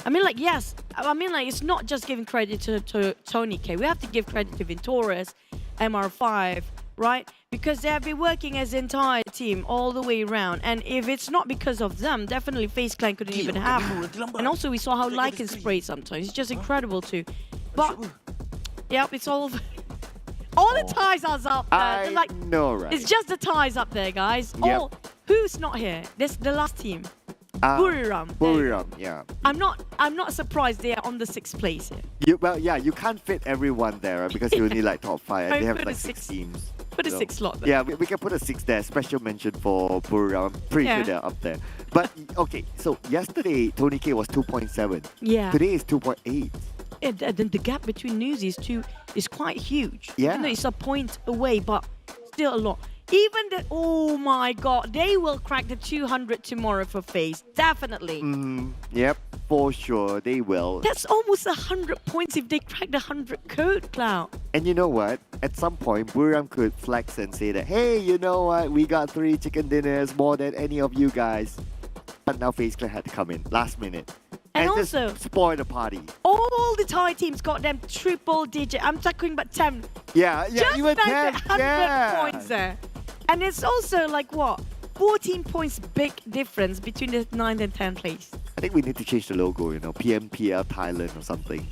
I mean, like, yes. I mean, like, it's not just giving credit to Tony K. We have to give credit to Ventores, MR5, right? Because they have been working as an entire team all the way around. And if it's not because of them, definitely FaZe Clan couldn't even happen. And also, we saw how Lycan sprayed sometimes. It's just incredible too. But, yep, it's all... All the ties are up there. I like, know, right? It's just the ties up there, guys. Yep. Who's not here? This the last team. Buriram. Buriram, yeah. I'm not surprised they are on the 6th place here. Well, yeah, you can't fit everyone there, right? Because you only like top 5 and they have like 6 teams. Put a 6 slot there. Yeah, we can put a 6 there. Special mention for Buriram. I'm pretty sure they're up there. But, okay, so yesterday, Tony K was 2.7. Yeah. Today is 2.8. And then the gap between Newsies is quite huge. Yeah. Even though it's a point away, but still a lot. Even the... Oh my god, they will crack the 200 tomorrow for FaZe. Definitely. Yep, for sure, they will. That's almost 100 points if they crack the 100 code, Cloud. And you know what? At some point, Buriram could flex and say that, hey, you know what? We got 3 chicken dinners more than any of you guys. But now FaZe Clan had to come in last minute. And just also, spoil the party. All the Thai teams got them triple digit. I'm talking about 10. Yeah, Just even 10. 100 points there. And it's also like what? 14 points big difference between the 9th and 10th place. I think we need to change the logo, PMPL Thailand or something.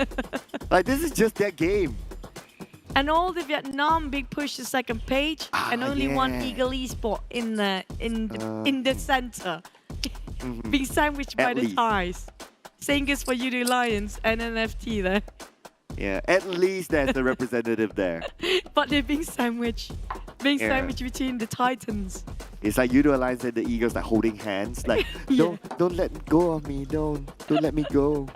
Like, this is just their game. And all the Vietnam big push to second page, and only one Ego Esports in the center, being sandwiched by At the least. ties. Same goes for Yoodo Alliance and NFT there. Yeah, at least there's the representative there. But they're being sandwiched. Sandwiched between the titans. It's like Yoodo Alliance and the Eagles like holding hands, like don't let go of me, don't let me go.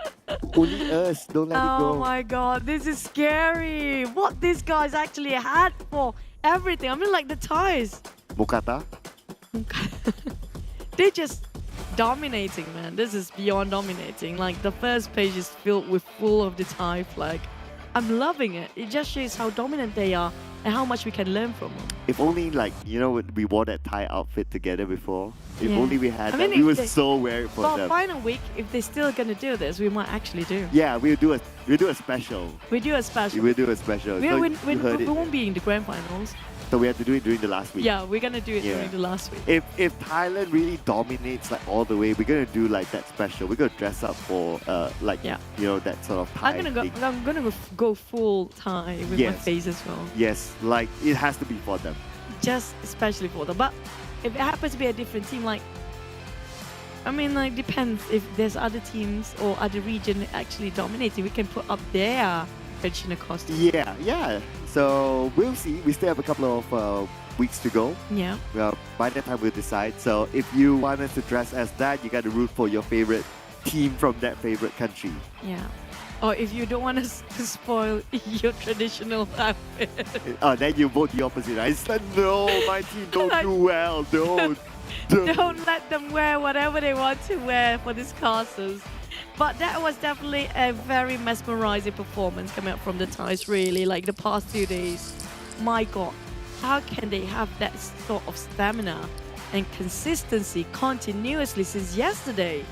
Only us, don't let it go. Oh my god, this is scary. What these guys actually had for everything. I mean, like the ties. Mokata? They're just dominating, man. This is beyond dominating. Like the first page is filled with full of the Thai flag. I'm loving it. It just shows how dominant they are and how much we can learn from them. If only we wore that Thai outfit together before. If Yeah. only we had I that. mean, We if were they- so weird for For them. final week, if they're still gonna do this, we might actually do. Yeah, we'll do a special. We do a special. We'll do a special. We, So we, you heard we it. won't be in the grand finals. So we have to do it during the last week. Yeah, we're gonna do it Yeah. during the last week. If Thailand really dominates like all the way, we're gonna do like that special. We're gonna dress up for that sort of Thai thing. I'm gonna go full Thai with my Yes. face as well. Yes, like it has to be for them. Just especially for them. But if it happens to be a different team, depends if there's other teams or other region actually dominating. We can put up their traditional costume. Yeah. So we'll see. We still have a couple of weeks to go. Yeah. Well, by that time we'll decide. So if you want us to dress as that, you got to root for your favorite team from that favorite country. Yeah. Or if you don't want us to spoil your traditional outfit. Then you vote the opposite. I said no, my team don't do well. Don't. Don't let them wear whatever they want to wear for these castles. But that was definitely a very mesmerizing performance coming up from the Thais, really. Like the past 2 days. My God, how can they have that sort of stamina and consistency continuously since yesterday?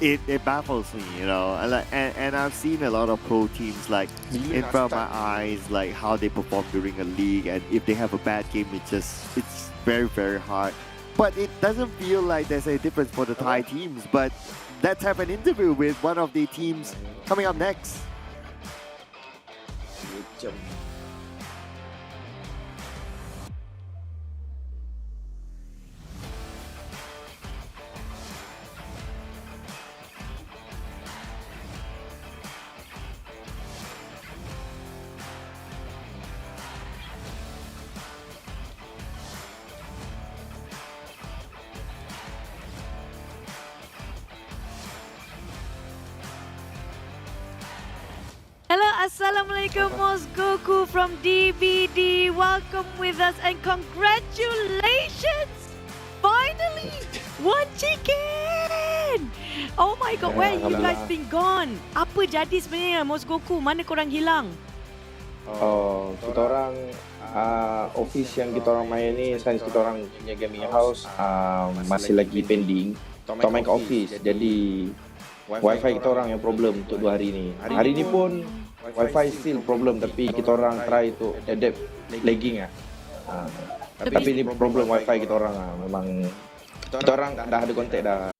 It baffles me, and I've seen a lot of pro teams like in front of my eyes, like how they perform during a league, and if they have a bad game, it's very, very hard. But it doesn't feel like there's a difference for the Thai teams. But let's have an interview with one of the teams coming up next. Hello, Assalamualaikum Mosgoku from DBD. Welcome with us and congratulations! Finally, one chicken! Oh my God, where you guys been gone? Apa jadi sebenarnya Mosgoku? Mana korang hilang? Oh, kita orang office yang kita orang main ni, since kita orang punya gaming house masih lagi pending. Kita main ke office, jadi wifi kita orang yang problem untuk 2 hari ni. Hari ni pun wifi still problem, tapi kita orang try to adapt lagging tapi ni problem wifi kita orang memang kita orang dah ada kontak dah.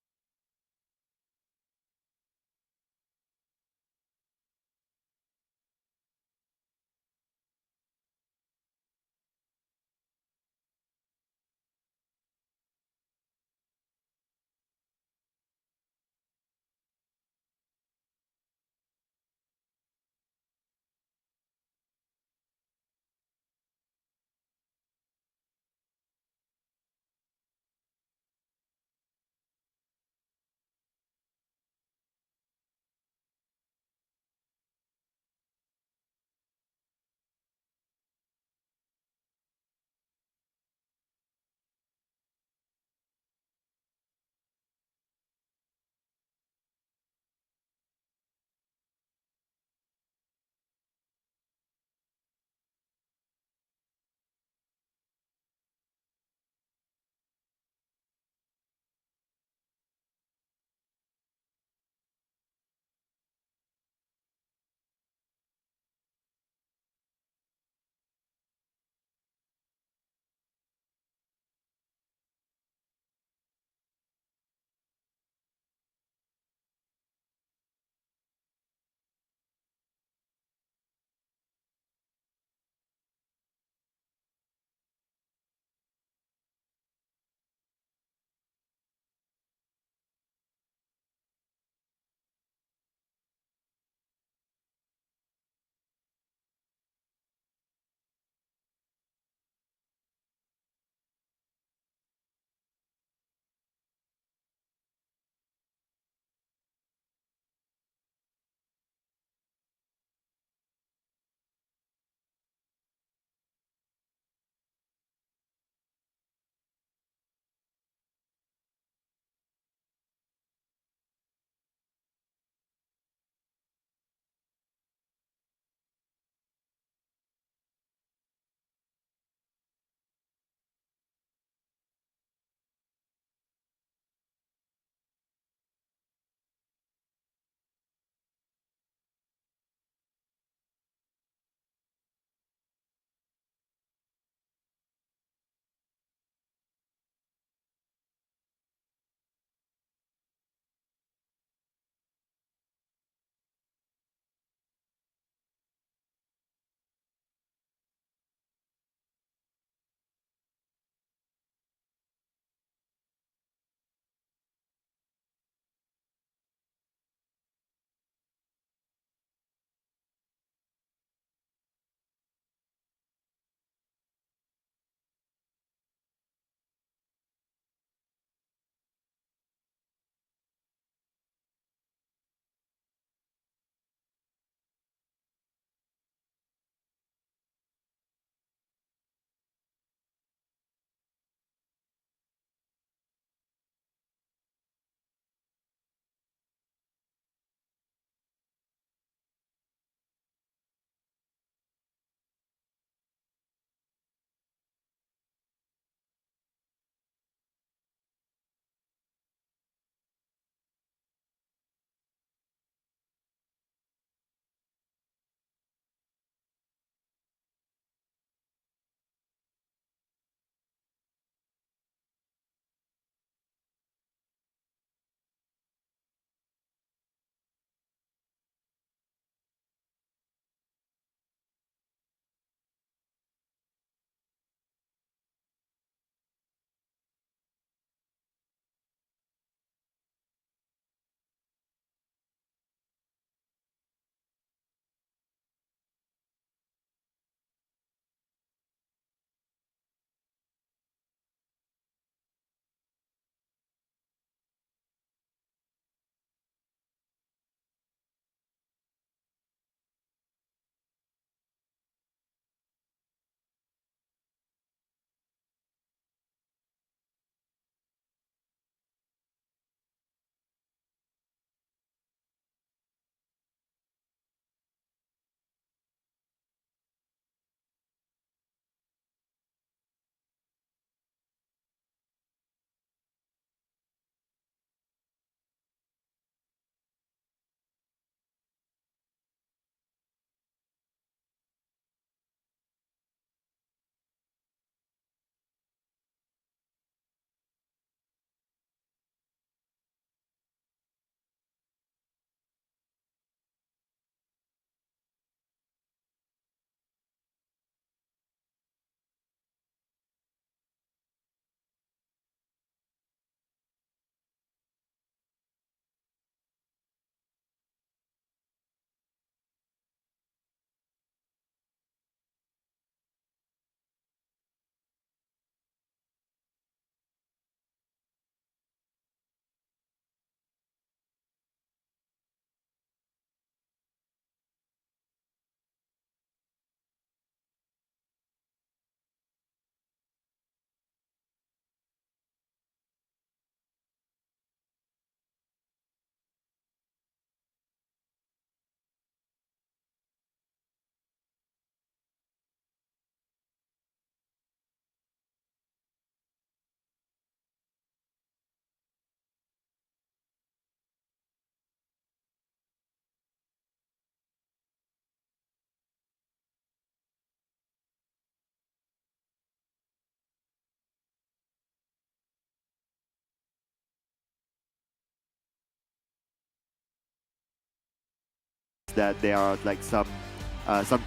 that there are like some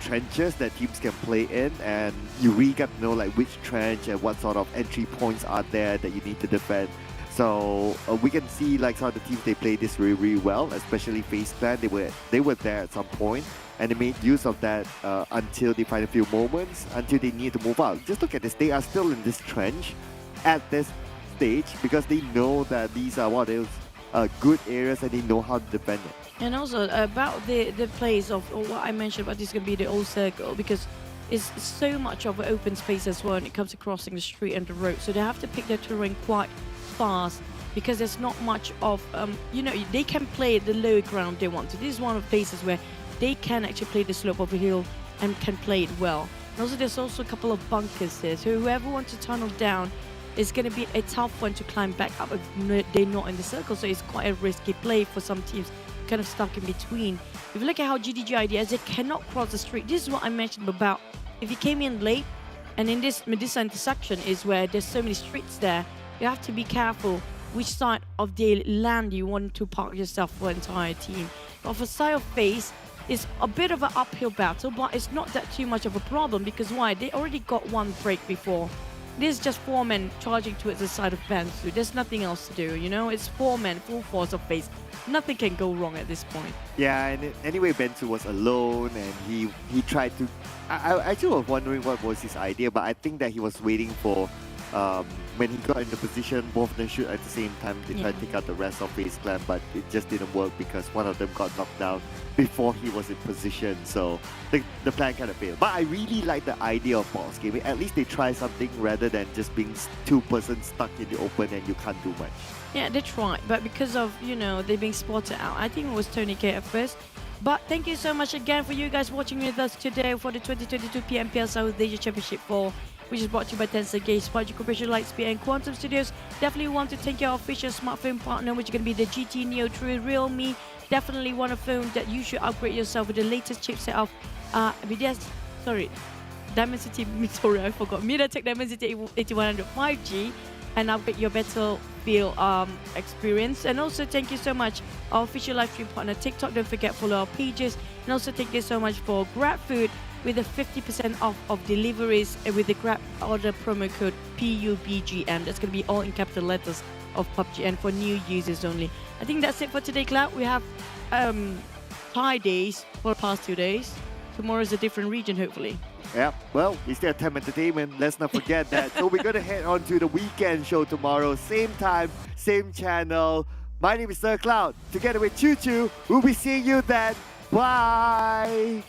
trenches that teams can play in, and you really got to know like which trench and what sort of entry points are there that you need to defend. So we can see like some of the teams, they play this really, really well, especially FaZe Clan. They were there at some point, and they made use of that until they find a few moments until they need to move out. Just look at this, they are still in this trench at this stage because they know that these are what is good areas and they know how to defend it. And also about the place of what I mentioned about this is going to be the old circle, because it's so much of an open space as well when it comes to crossing the street and the road. So they have to pick their terrain quite fast because there's not much of, they can play the low ground they want. So this is one of the places where they can actually play the slope of a hill and can play it well. And also there's also a couple of bunkers there. So whoever wants to tunnel down, it's going to be a tough one to climb back up if they're not in the circle. So it's quite a risky play for some teams kind of stuck in between. If you look at how GIDS, they cannot cross the street. This is what I mentioned about if you came in late, and in this intersection is where there's so many streets there, you have to be careful which side of the land you want to park yourself for the entire team. But for side of FaZe, it's a bit of an uphill battle, but it's not that too much of a problem because why? They already got one break before. This is just 4 men charging towards the side of Bensu. There's nothing else to do, It's 4 men, full force of FaZe. Nothing can go wrong at this point. Yeah, and anyway, Bensu was alone and he tried to... I actually was wondering what was his idea, but I think that he was waiting for... when he got in the position, both of them shoot at the same time. They tried to take out the rest of FaZe Clan, but it just didn't work because one of them got knocked down before he was in position. So the plan kind of failed. But I really like the idea of box gaming. At least they try something rather than just being 2 persons stuck in the open and you can't do much. Yeah, they tried, but because of, they being spotted out, I think it was Tony K at first. But thank you so much again for you guys watching with us today for the 2022 PMPL SEA Championship Fall, which is brought to you by Tencent Games, Budget Corporation, Lightspeed, and Quantum Studios. Definitely want to thank our official smartphone partner, which is going to be the GT Neo 3 Realme. Definitely one of phone that you should upgrade yourself with the latest chipset of Dimensity. Sorry, I forgot. MediaTek Dimensity 8100 5G, and upgrade your Battlefield experience. And also thank you so much our official live stream partner TikTok. Don't forget follow our pages. And also thank you so much for GrabFood with a 50% off of deliveries with the Grab order promo code PUBGM. That's going to be all in capital letters of PUBG and for new users only. I think that's it for today, Cloud. We have Thai days for the past 2 days. Tomorrow is a different region, hopefully. Yeah, well, we still have TEM Entertainment. Let's not forget that. So we're going to head on to the weekend show tomorrow. Same time, same channel. My name is Sir Cloud. Together with Choo Choo, we'll be seeing you then. Bye!